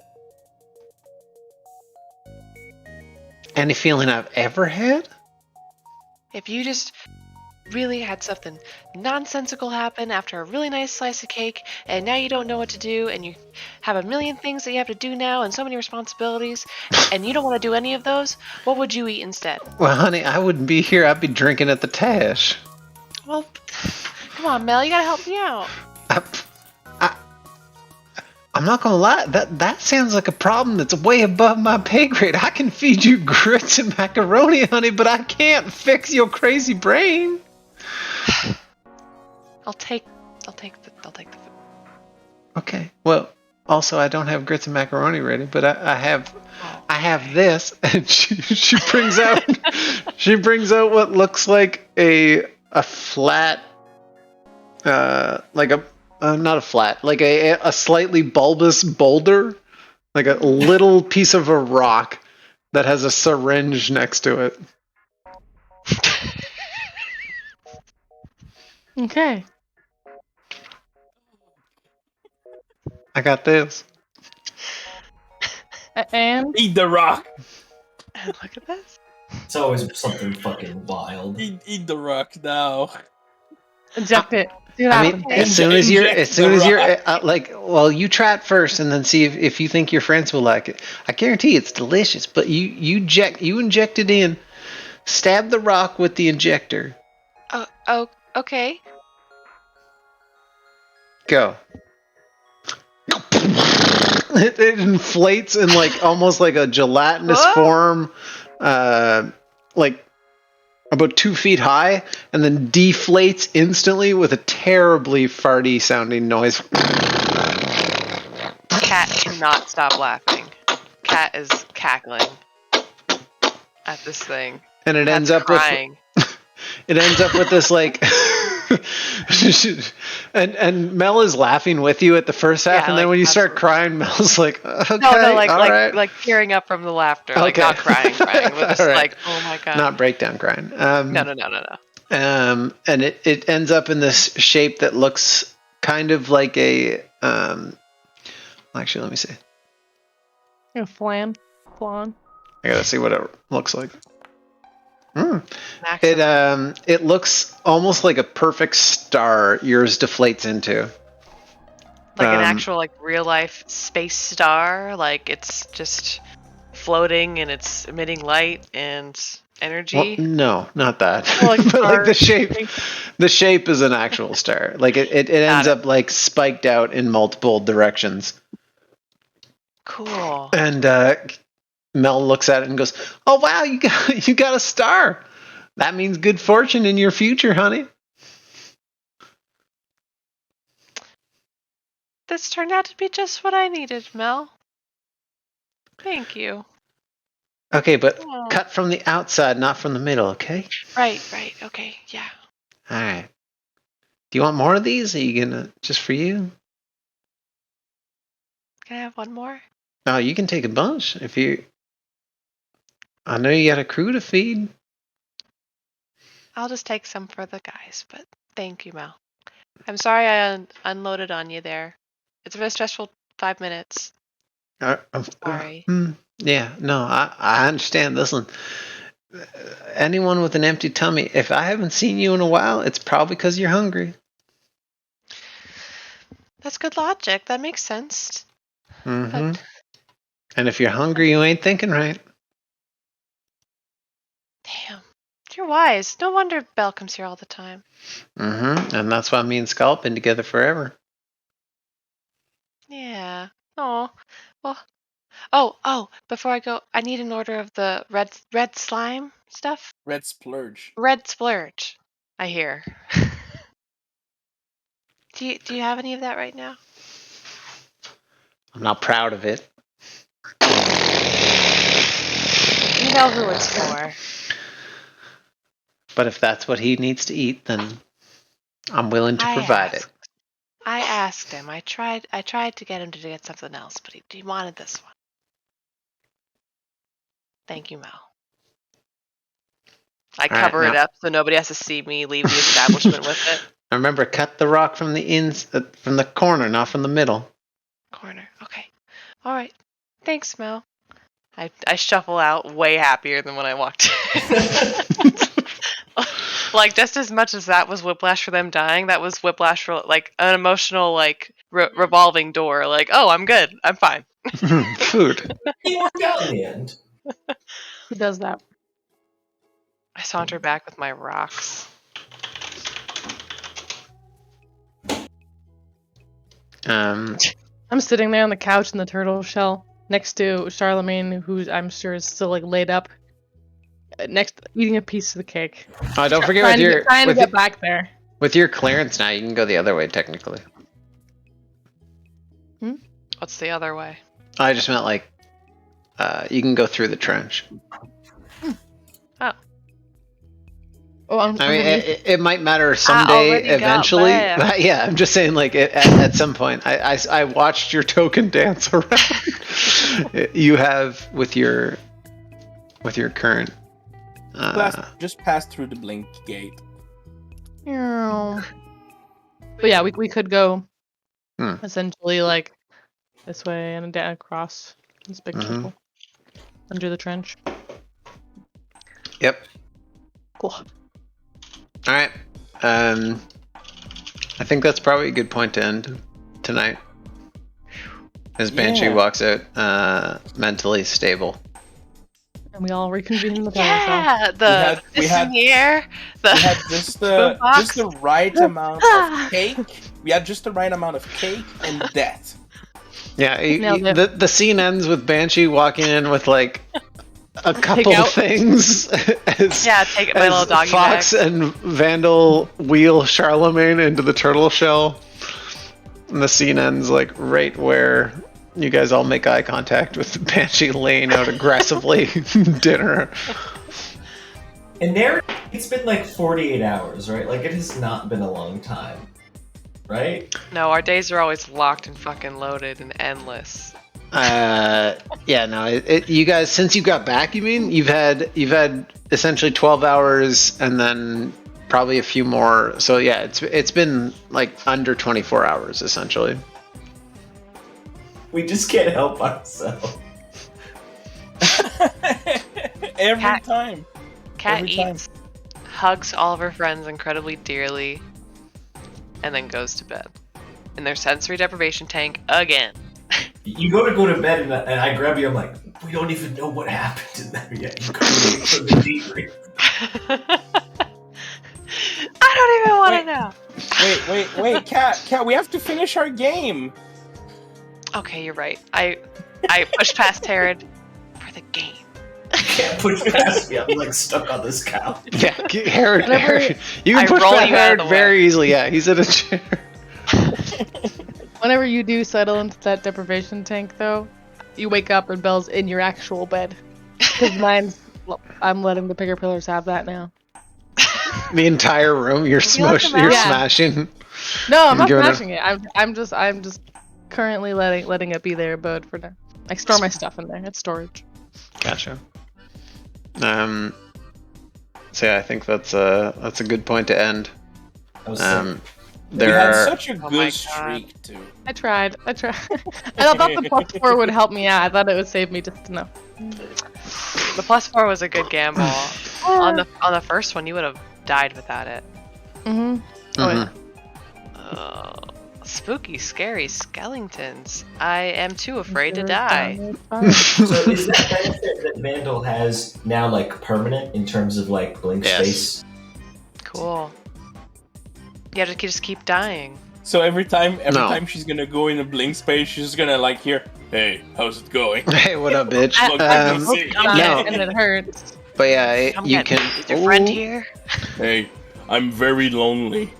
Any feeling I've ever had? If you just really had something nonsensical happen after a really nice slice of cake, and now you don't know what to do, and you have a million things that you have to do now, and so many responsibilities, and you don't want to do any of those, what would you eat instead? Well, honey, I wouldn't be here. I'd be drinking at the Tash. Well, come on, Mel, you gotta help me out. I'm not gonna lie. That sounds like a problem that's way above my pay grade. I can feed you grits and macaroni, honey, but I can't fix your crazy brain. I'll take the food. Okay. Well, also I don't have grits and macaroni ready, but I have this, and she brings out what looks like a flat, like a not a flat, like a slightly bulbous boulder, like a little piece of a rock that has a syringe next to it. Okay. I got this. And Eat the rock. Look at this. It's always something fucking wild. Eat the rock now. inject it. See what I happens. mean, as soon as you're like, well, you try it first, and then see if you think your friends will like it. I guarantee it's delicious. But you inject it in, stab the rock with the injector. Oh, okay. Go. It inflates in like almost like a gelatinous form, like about 2 feet high, and then deflates instantly with a terribly farty sounding noise. Cat cannot stop laughing. Cat is cackling at this thing. And it Cat's ends up crying. It ends up with this like, and Mel is laughing with you at the first half, and then when you start crying, Mel's like, okay, no, like tearing up from the laughter, like not crying, but just like, oh my god, not breakdown crying. No. And it ends up in this shape that looks kind of like a actually, let me see. A flan. I gotta see what it looks like. Maximum. It looks almost like a perfect star. Yours deflates into like an actual like real life space star. Like it's just floating and it's emitting light and energy. Well, no, not that. Like but like the shape is an actual star. Like it ends up like spiked out in multiple directions. Cool. And Mel looks at it and goes, "Oh wow, you got a star. That means good fortune in your future, honey." This turned out to be just what I needed, Mel. Thank you. Okay, but cut from the outside, not from the middle, okay? Right. Okay, yeah. All right. Do you want more of these? Are you gonna just for you? Can I have one more? Oh, you can take a bunch if you. I know you got a crew to feed. I'll just take some for the guys, but thank you, Mel. I'm sorry I unloaded on you there. It's a very stressful 5 minutes. I'm sorry. Yeah, no, I understand. Listen, anyone with an empty tummy, if I haven't seen you in a while, it's probably because you're hungry. That's good logic. That makes sense. Mm-hmm. And if you're hungry, you ain't thinking right. Damn. You're wise. No wonder Belle comes here all the time. Mm-hmm. And that's why me and Skull been together forever. Yeah. Oh. Well. Oh. Before I go, I need an order of the red slime stuff. Red splurge. Red splurge. I hear. Do you have any of that right now? I'm not proud of it. You know who it's for. But if that's what he needs to eat, then I'm willing to provide it. I asked him. I tried to get him to get something else, but he wanted this one. Thank you, Mel. I cover it up so nobody has to see me leave the establishment with it. Remember, cut the rock from the corner, not from the middle. Corner. Okay. All right. Thanks, Mel. I shuffle out way happier than when I walked in. Like, just as much as that was whiplash for them dying, that was whiplash for, like, an emotional, like, revolving door. Like, oh, I'm good. I'm fine. Food. It worked out in the end. Who does that? I saunter back with my rocks. I'm sitting there on the couch in the turtle shell next to Charlemagne, who I'm sure is still like laid up, eating a piece of the cake. Oh, don't forget trying to get back there. With your clearance now, you can go the other way technically. What's the other way? I just meant like you can go through the trench. Oh. Oh, I mean, it might matter someday, eventually. But yeah, I'm just saying, like, at some point, I watched your token dance around. You have with your current. Just pass through the blink gate. But yeah, we could go essentially like this way and down across this big circle under the trench. Yep. Cool. All right. I think that's probably a good point to end tonight. As Banshee walks out, mentally stable. And we all reconvene in the we had just the right amount of cake. We had just the right amount of cake and death. Yeah, the scene ends with Banshee walking in with like a couple of things. Take my little doggy Fox bag. and Vandal wheel Charlemagne into the turtle shell. And the scene ends like right where you guys all make eye contact with Banshee laying out aggressively dinner. And there, it's been like 48 hours, right? Like, it has not been a long time, right? No, our days are always locked and fucking loaded and endless. Yeah, no, you guys, since you got back, you mean you've had essentially 12 hours and then probably a few more. So yeah, it's been like under 24 hours essentially. We just can't help ourselves. Every time. Cat eats, hugs all of her friends incredibly dearly, and then goes to bed in their sensory deprivation tank again. You go to bed and I grab you. I'm like, we don't even know what happened in there yet. You go for the debrief. I don't even want to know. Wait, Cat, we have to finish our game. Okay, you're right. I pushed past Herod for the game. Can't push past me. I'm like stuck on this couch. Yeah, Herod. You can push past Herod very easily. Yeah, he's in a chair. Whenever you do settle into that deprivation tank, though, you wake up and Belle's in your actual bed. Because I'm letting the bigger pillars have that now. The entire room, you're smashing. No, I'm not smashing it. I'm just currently letting it be their abode for now. I store my stuff in there. It's storage. Gotcha. So yeah, I think that's a good point to end. We had such a good streak too. I tried. I thought the +4 would help me out. I thought it would save me just to know. The +4 was a good gamble. on the first one, you would have died without it. Spooky, scary skeletons. I am too afraid to die. So is that benefit that Vandal has now like permanent in terms of like blink space? Cool. You have to just keep dying. So every time she's gonna go in a blink space, she's gonna like hear, "Hey, how's it going? Hey, what up, bitch?" And it hurts. But yeah, you can. Is your friend here? Hey, I'm very lonely.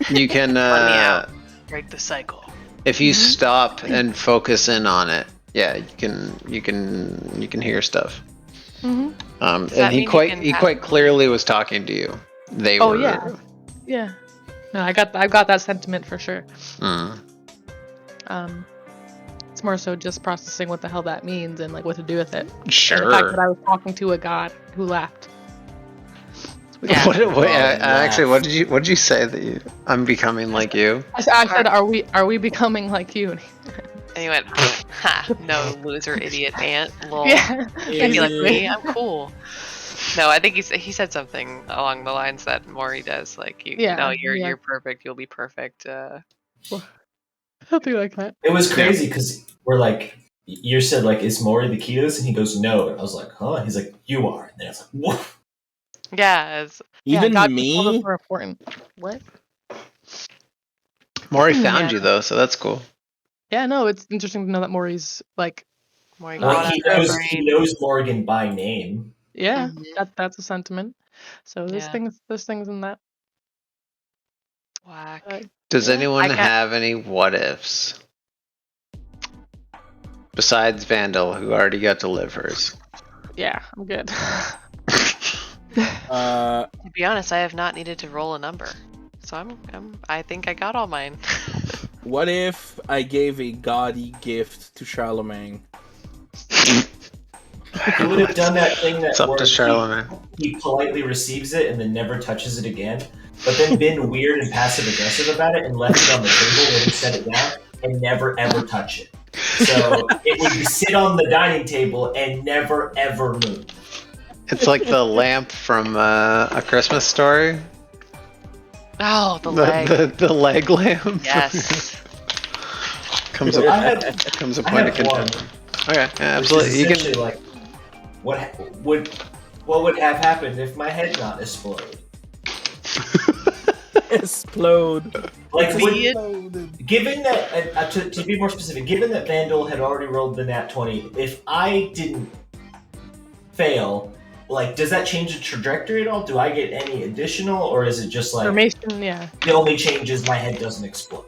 You can Let me out. Break the cycle. If you stop and focus in on it, yeah, you can hear stuff. And he quite clearly was talking to you. They were. Yeah. No, I've got that sentiment for sure. It's more so just processing what the hell that means and like what to do with it. Sure. And the fact that I was talking to a god who laughed. Yeah. Actually, what did you say that I'm becoming like you? I said, are we becoming like you? And he went, ha, no, loser, idiot, ant, lol. Yeah. You be like me, I'm cool. No, I think he said something along the lines that Maury does, like, you're perfect, you'll be perfect. Something like that. It was crazy because we're like, you said like, is Maury the key to this? And he goes, no. And I was like, huh? He's like, you are. And then I was like, woof. Yeah. God me? more important. What? Maury found you though, so that's cool. Yeah, no, it's interesting to know that Maury's like. Maury he knows Morgan by name. Yeah, that's a sentiment. So there's things in that. Whack. Does anyone have any what ifs? Besides Vandal, who already got to live hers. Yeah, I'm good. To be honest, I have not needed to roll a number. So I think I got all mine. What if I gave a gaudy gift to Charlemagne? He would have done that thing It's up to Charlemagne. He politely receives it and then never touches it again, but then been weird and passive aggressive about it and left it on the table when he set it down and never ever touch it. So it would sit on the dining table and never ever move. It's like the lamp from A Christmas Story. Oh, the leg. The leg lamp. Yes. comes a point of contention. Okay, absolutely. You can like what would have happened if my head not exploded? Explode. Like, given that, to be more specific, given that Vandal had already rolled the nat 20, if I didn't fail, like, does that change the trajectory at all? Do I get any additional, or is it just like information? Yeah. The only change is my head doesn't explode.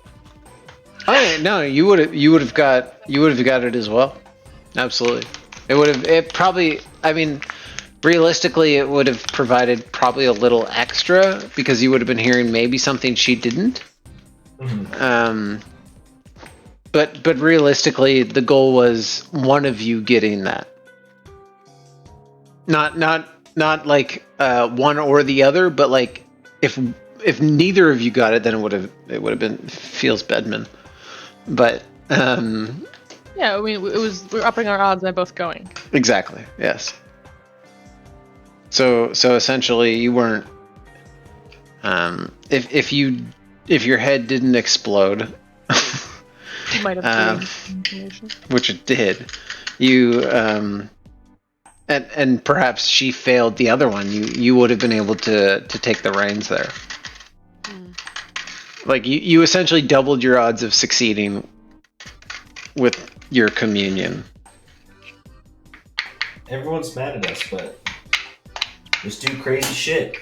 Oh no, you would have got it as well. Absolutely, it probably. I mean, realistically, it would have provided probably a little extra because you would have been hearing maybe something she didn't. Mm-hmm. But realistically, the goal was one of you getting that. Not like one or the other, but like if neither of you got it, then it would have been feels Bedman. But yeah, I mean, we're upping our odds by both going. Exactly. Yes. So essentially, you weren't. If your head didn't explode, you might have information. Which it did. You and perhaps she failed the other one. You would have been able to take the reins there. Like you essentially doubled your odds of succeeding with your communion. Everyone's mad at us, but just do crazy shit.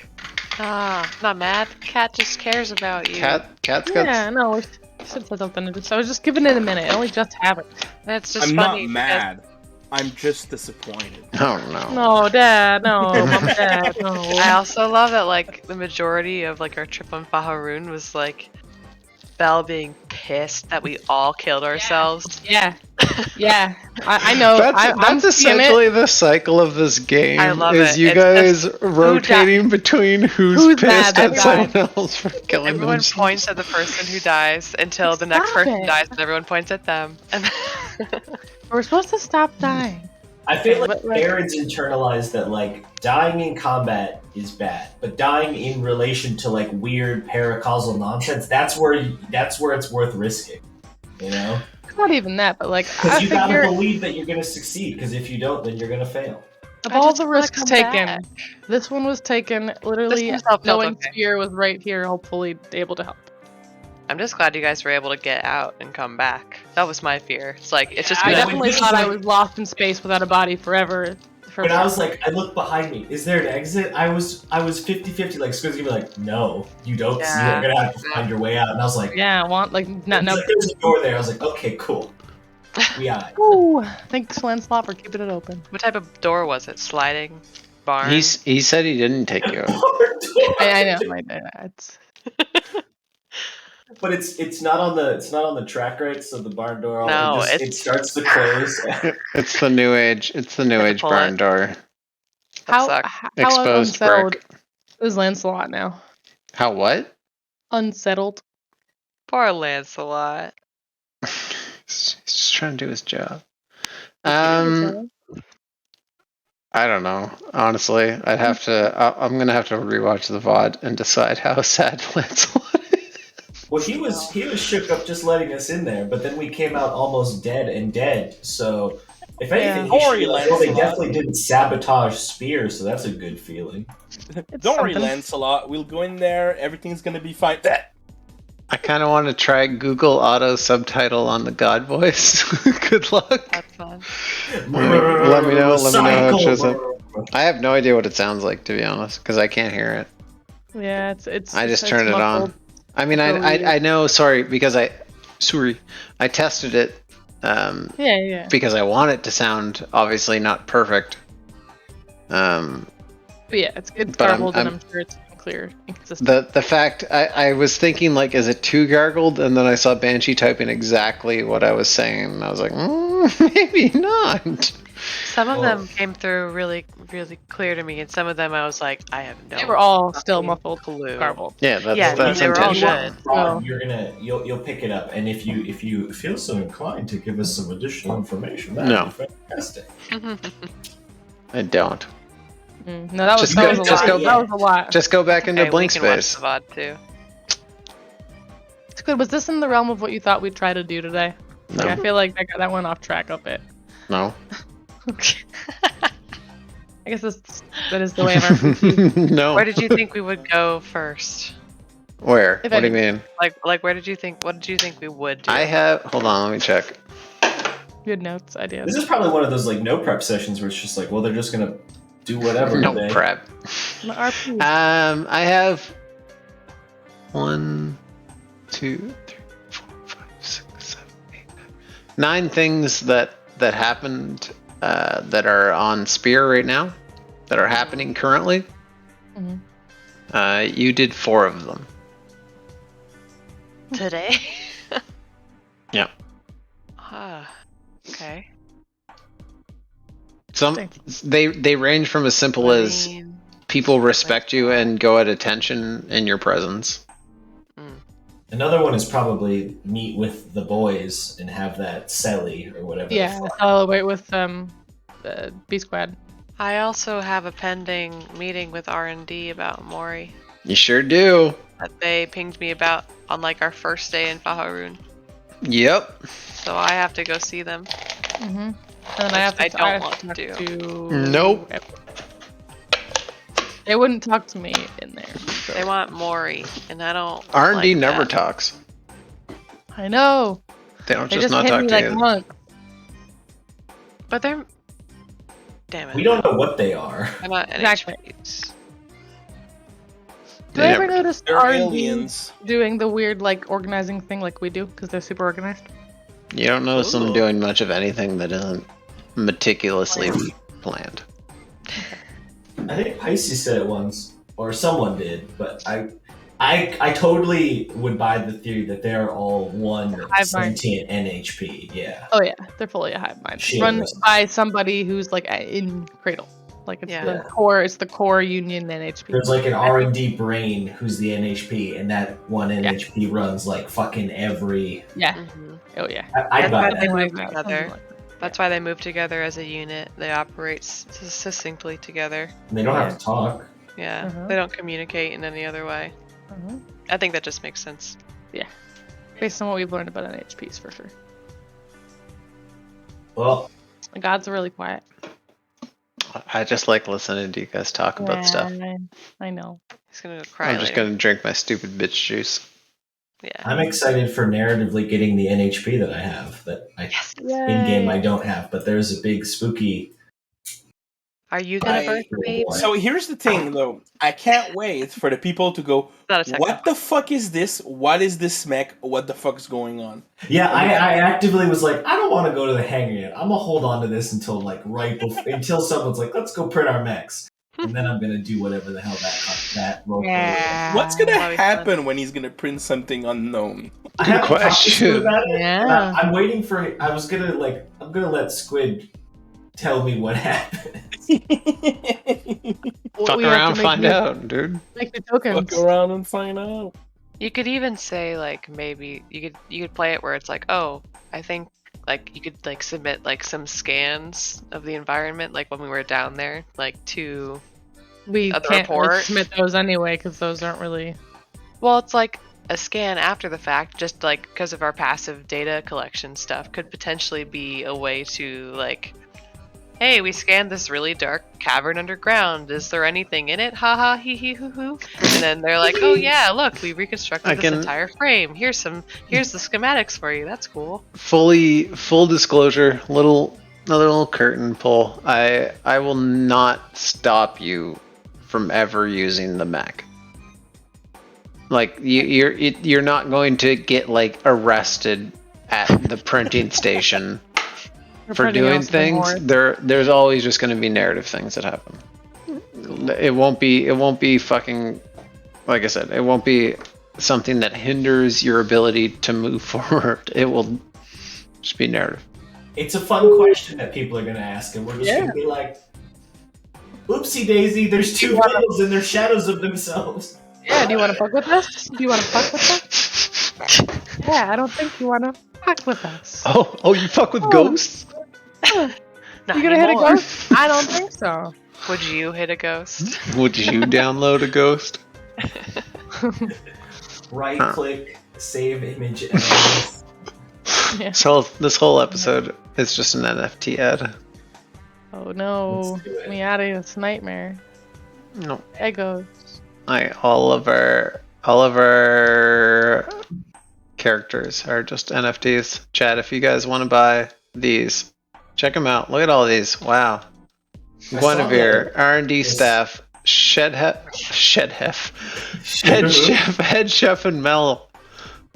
Not mad. Cat just cares about you. Cat's got. Yeah, no, we should have said something. I was just giving it a minute. It only just happened. That's just I'm funny. not mad. I'm just disappointed. Oh no. No, Dad. No, Mom, Dad. No. I also love that like the majority of like our trip on Faharoon was like Belle being pissed that we all killed ourselves. Yeah. I know. That's essentially the cycle of this game. I love it. You guys rotating between who's pissed at someone else for killing them. Everyone points at the person who dies until the next person dies, and everyone points at them. And we're supposed to stop dying. I feel like Aaron's internalized that like dying in combat is bad, but dying in relation to like weird paracausal nonsense, that's where it's worth risking. You know? It's not even that, but like because you gotta believe that you're gonna succeed. Because if you don't, then you're gonna fail. Of all the risks taken, this one was taken literally knowing Spear was right here, hopefully able to help. I'm just glad you guys were able to get out and come back. That was my fear. It's like it's just. I definitely thought I was lost in space without a body forever. But I was like, I looked behind me. Is there an exit? I was 50-50. Like Squid's gonna be like, no, you don't. Yeah. You're gonna have to find your way out. And I was like, no. Like, there's a door there. I was like, okay, cool. We got it. Ooh, thanks, Lancelot, for keeping it open. What type of door was it? Sliding barn. He said he didn't take you. I know. It's. But it's not on the track, right? So the barn door. No, it starts to close. It's the new age. It's the new age barn door. How exposed brick. Who's Lancelot now? How what? Unsettled. Poor Lancelot. He's just trying to do his job. Um, I don't know. Honestly, I'm gonna have to rewatch the VOD and decide how sad Lancelot is. Well, he was shook up just letting us in there, but then we came out almost dead. So, if anything, he should be like, well, they definitely didn't sabotage Spear, so that's a good feeling. Don't worry, Lancelot. We'll go in there. Everything's gonna be fine. I kind of want to try Google auto subtitle on the God voice. Good luck. That's fun. Let me know how it shows up. I have no idea what it sounds like, to be honest, because I can't hear it. Yeah, it's. I just turned it on. I mean, I know. Sorry, because I tested it. Yeah. Because I want it to sound obviously not perfect. But yeah, it's garbled, and I'm sure it's clear, inconsistent. The fact I was thinking, like, is it too gargled? And then I saw Banshee type in exactly what I was saying, and I was like, maybe not. Some of them came through really, really clear to me, and some of them I was like, I have no. They were all still muffled, clue. Garbled. Yeah, that's they were all intentional. good. You'll pick it up, and if you feel so inclined to give us some additional information, No, fantastic. I don't. No, that was a lot. Just go back into blank space. VOD too. It's good. Was this in the realm of what you thought we'd try to do today? No. Like, I feel like that went off track a bit. No. I guess that is the way of our No. Where did you think we would go first? Where? What do you mean? Like where did you think? What did you think we would do? Hold on, let me check. Good notes, ideas. This is probably one of those like no prep sessions where it's just like, well, they're just gonna do whatever. No today. prep. I have 1, 2, 3, 4, 5, 6, 7, 8, 9 things that happened that are on Spear right now, that are happening currently. Mm-hmm. You did 4 of them today. Yeah. Okay. They range from as simple as people respect you and go at attention in your presence. Another one is probably meet with the boys and have that celly or whatever. Yeah, celebrate with B Squad. I also have a pending meeting with R&D about Mori. You sure do. That they pinged me about on like our first day in Faharun. Yep. So I have to go see them. Mm-hmm. And I don't want to. Nope. They wouldn't talk to me in there. So. They want Mori, and I don't. R&D like never that. talks. I know. They don't just not talk to you. Monk. But they're. Damn it. We don't know what they are. They're not Exactly. NHPs. Did I ever notice R&D aliens doing the weird like organizing thing like we do because they're super organized? You don't notice them doing much of anything that isn't meticulously planned. I think Pisces said it once, or someone did, but I totally would buy the theory that they're all one sentient NHP. Yeah. Oh yeah, they're fully a hive mind. Run by somebody who's like in Cradle. Like it's the core. It's the core Union NHP. There's like an R&D brain who's the NHP, and that one NHP runs like fucking every. Yeah. Mm-hmm. Oh yeah. I'd buy that. They move together. That's why they move together as a unit. They operate succinctly together. And they don't have to talk. Yeah, they don't communicate in any other way. I think that just makes sense. Yeah, based on what we've learned about NHPs, for sure. Well, the gods are really quiet. I just like listening to you guys talk about stuff. I know. He's gonna go cry. I'm just gonna drink my stupid bitch juice. Yeah. I'm excited for narratively getting the NHP that I have. That in game I don't have, but there's a big spooky. Are you gonna birth a baby? So here's the thing, though. I can't wait for the people to go. What the fuck is this? What is this mech? What the fuck is going on? Yeah, I actively was like, I don't want to go to the hangar yet. I'm gonna hold on to this until like right before, until someone's like, let's go print our mechs, and then I'm gonna do whatever the hell that. What's gonna happen when he's gonna print something unknown? Good question. I'm waiting for. I'm gonna let Squid tell me what happened. Fuck around, find out, dude. Make the tokens. Fuck around and find out. You could even say like maybe you could play it where it's like, oh, I think like you could like submit like some scans of the environment like when we were down there like to We the can't really report. submit those anyway because those aren't really. Well, it's like a scan after the fact, just like because of our passive data collection stuff, could potentially be a way to like, hey, we scanned this really dark cavern underground. Is there anything in it? Ha ha hee hee hoo hoo. And then they're like, oh yeah, look, we reconstructed this entire frame. Here's the schematics for you. That's cool. Full disclosure, another little curtain pull. I will not stop you from ever using the mech. Like you're not going to get like arrested at the printing station for doing things. There's always just going to be narrative things that happen. It won't be fucking, like I said, it won't be something that hinders your ability to move forward. It will just be narrative. It's a fun question that people are going to ask, and we're just going to be like, oopsie daisy, there's two villains and they're shadows of themselves. Yeah, do you want to fuck with us? Do you want to fuck with us? Yeah, I don't think you want to fuck with us. Oh, you fuck with ghosts? Not You gonna hit a anymore. ghost? I don't think so. Would you hit a ghost? Would you download a ghost? Right click, save image. Yeah. So this whole episode is just an NFT ad. Oh no, Let's do it. me out of this nightmare. No. Egos. All of our characters are just NFTs. Chat, if you guys want to buy these, check them out. Look at all these. Wow. Guinevere, R&D staff, head chef and Mel,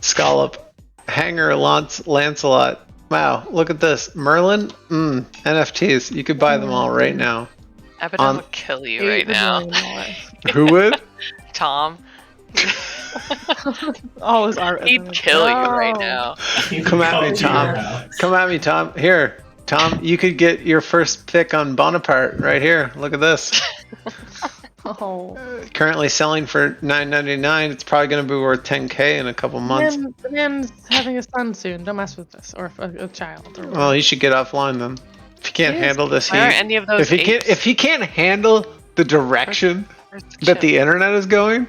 Scallop, Hanger, Lancelot. Wow, look at this. Merlin, NFTs. You could buy them all right now. Abaddon would kill you right now. Who would? Tom. All his art. He'd kill you right now. Come at me, Tom. Come at me, Tom. Here, Tom, you could get your first pick on Bonaparte right here. Look at this. Oh. Currently selling for $9.99. It's probably going to be worth $10K in a couple months. The man's having a son soon. Don't mess with this. Or a child. Or Well, he should get offline then. If he can't handle this Why aren't any of those if he can't handle the direction that the internet is going,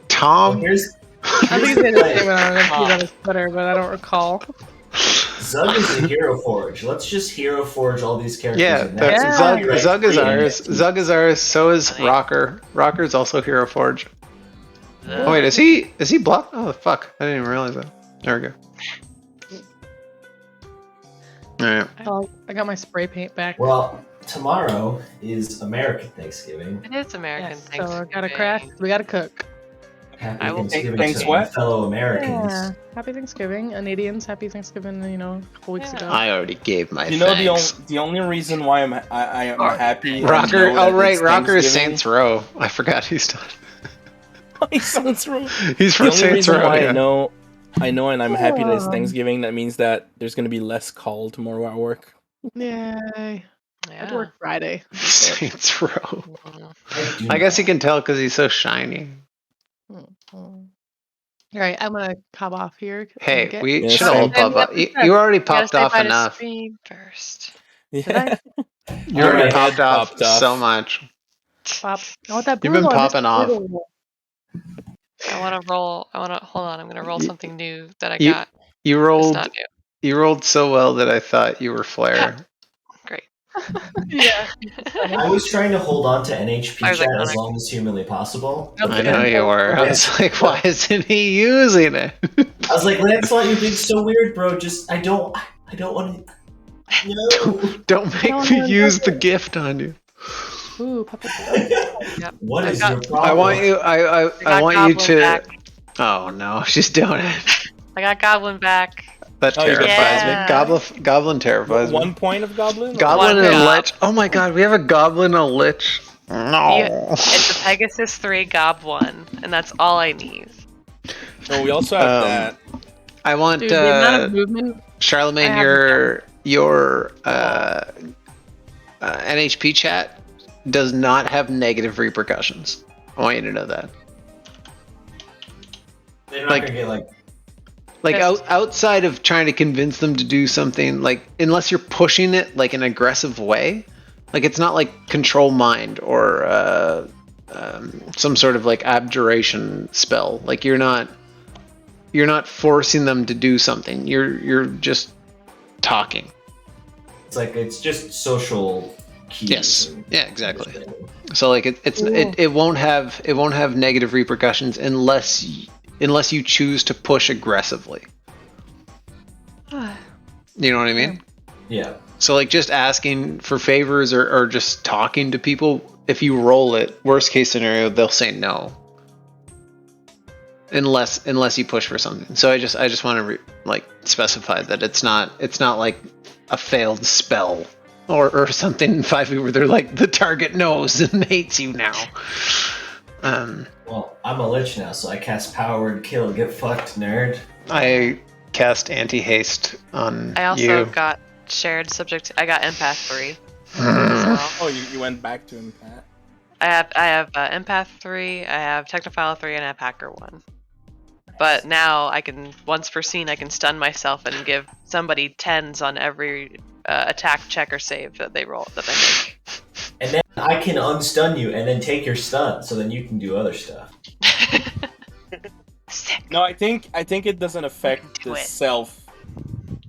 Tom. I think he's in his on his Twitter, but I don't recall. Zug is a Hero Forge. Let's just Hero Forge all these characters. Yeah, Zug is ours. Zug is ours. So is Rocker. Rocker's also Hero Forge. Oh wait, is he blocked? Oh fuck, I didn't even realize that. There we go. Alright. Oh, I got my spray paint back. Well, tomorrow is American Thanksgiving. It is American Thanksgiving. So we gotta craft. We gotta cook. Happy I will Thanksgiving Thanks to what? my fellow Americans. Yeah. Happy Thanksgiving, Canadians. Happy Thanksgiving. A couple weeks ago. I already gave my You know thanks. the only reason why I am happy. Rocker. and know Oh that right, it's Rocker is Thanksgiving- Saints Row. I forgot he's done. He's Saints Row. He's The from only Saints reason Row. why Yeah. I know, and I'm happy that it's Thanksgiving. That means that there's gonna be less call tomorrow at work. Yay. Yeah. I'd work Friday. Saints Row. Mhm. I guess you can tell because he's so shiny. All right, I'm gonna pop off here. Hey, we Yeah, should same. all pop up. You already popped off enough. Stream first. Yeah. You already Alright, popped off popped off. so much. Pop. I want that blue You've been one. popping off. I want to roll. Hold on. I'm gonna roll something new that I You- got. You It's rolled. not new. You rolled so well that I thought you were Flare. Great. Yeah. I was trying to hold on to NHP I was chat like, as long as humanly possible. I know you were. I was like, why isn't he using it? I was like, Lancelot, you're being so weird, bro. Just I don't want to. No. Don't make No, me no, use no. the gift on you. Ooh, puppet. Yep. What I've is got- your problem? I want you. I got want you Goblin to. back. Oh no, she's doing it. I got Goblin back. That Oh, you got terrifies Phasmic? me. Goblin terrifies me. 1 point of goblin. Goblin One and a gob. lich. Oh my god, we have a goblin and a lich. No. It's a Pegasus 3 Gob 1, and that's all I need. No, we also have Um, that. I want Dude, the amount of movement. Charlemagne. I have Your NHP chat does not have negative repercussions. I want you to know that. They're not gonna get outside of trying to convince them to do something, like unless you're pushing it like an aggressive way, like it's not like control mind or some sort of like abjuration spell. Like you're not forcing them to do something. You're just talking. It's just social cues. Yes. Yeah, exactly. So like it won't have negative repercussions unless you choose to push aggressively. You know what I mean? Yeah. So like just asking for favors or just talking to people, if you roll it, worst case scenario, they'll say no. Unless you push for something. So I just want to specify that it's not like a failed spell or something in 5e where they're like the target knows and hates you now. Well, I'm a lich now, so I cast Power Word Kill. Get fucked, nerd. I cast anti-haste on I also you. got shared subject. I got Empath 3 as well. Oh, you went back to Empath. I have Empath 3, I have Technophile 3, and I have Hacker 1. But now I can, once per scene, I can stun myself and give somebody 10s on every attack, check, or save that they make. And then I can unstun you and then take your stun, so then you can do other stuff. Sick. No, I think it doesn't affect the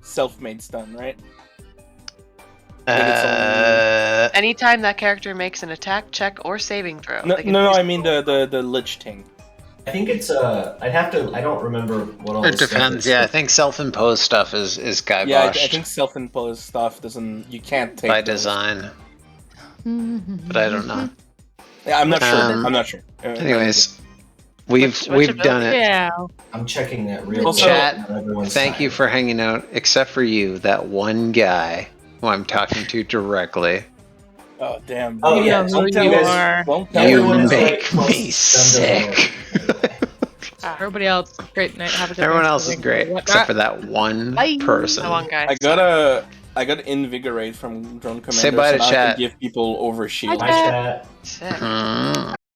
self-made stun, right? Anytime that character makes an attack, check, or saving throw. No, I mean the lich thing. I think it's I'd have to. I don't remember what all. It depends. Yeah, I think self-imposed stuff is guybosh. Yeah, I think self-imposed stuff doesn't. You can't take by those. design. But I don't know. Yeah, I'm not sure. I'm not sure. Anyways, we've done it. Yeah. I'm checking that real Chat. Thank you for hanging out, except for you, that one guy who I'm talking to directly. Oh damn! Oh yeah, You make me sick. Everybody else, great night. Have a good Everyone night. else is great, except for that one person. That one guy. I got invigorate from Drone Commander. Say bye to so chat. I can give people overshield. Hi, chat. Sick.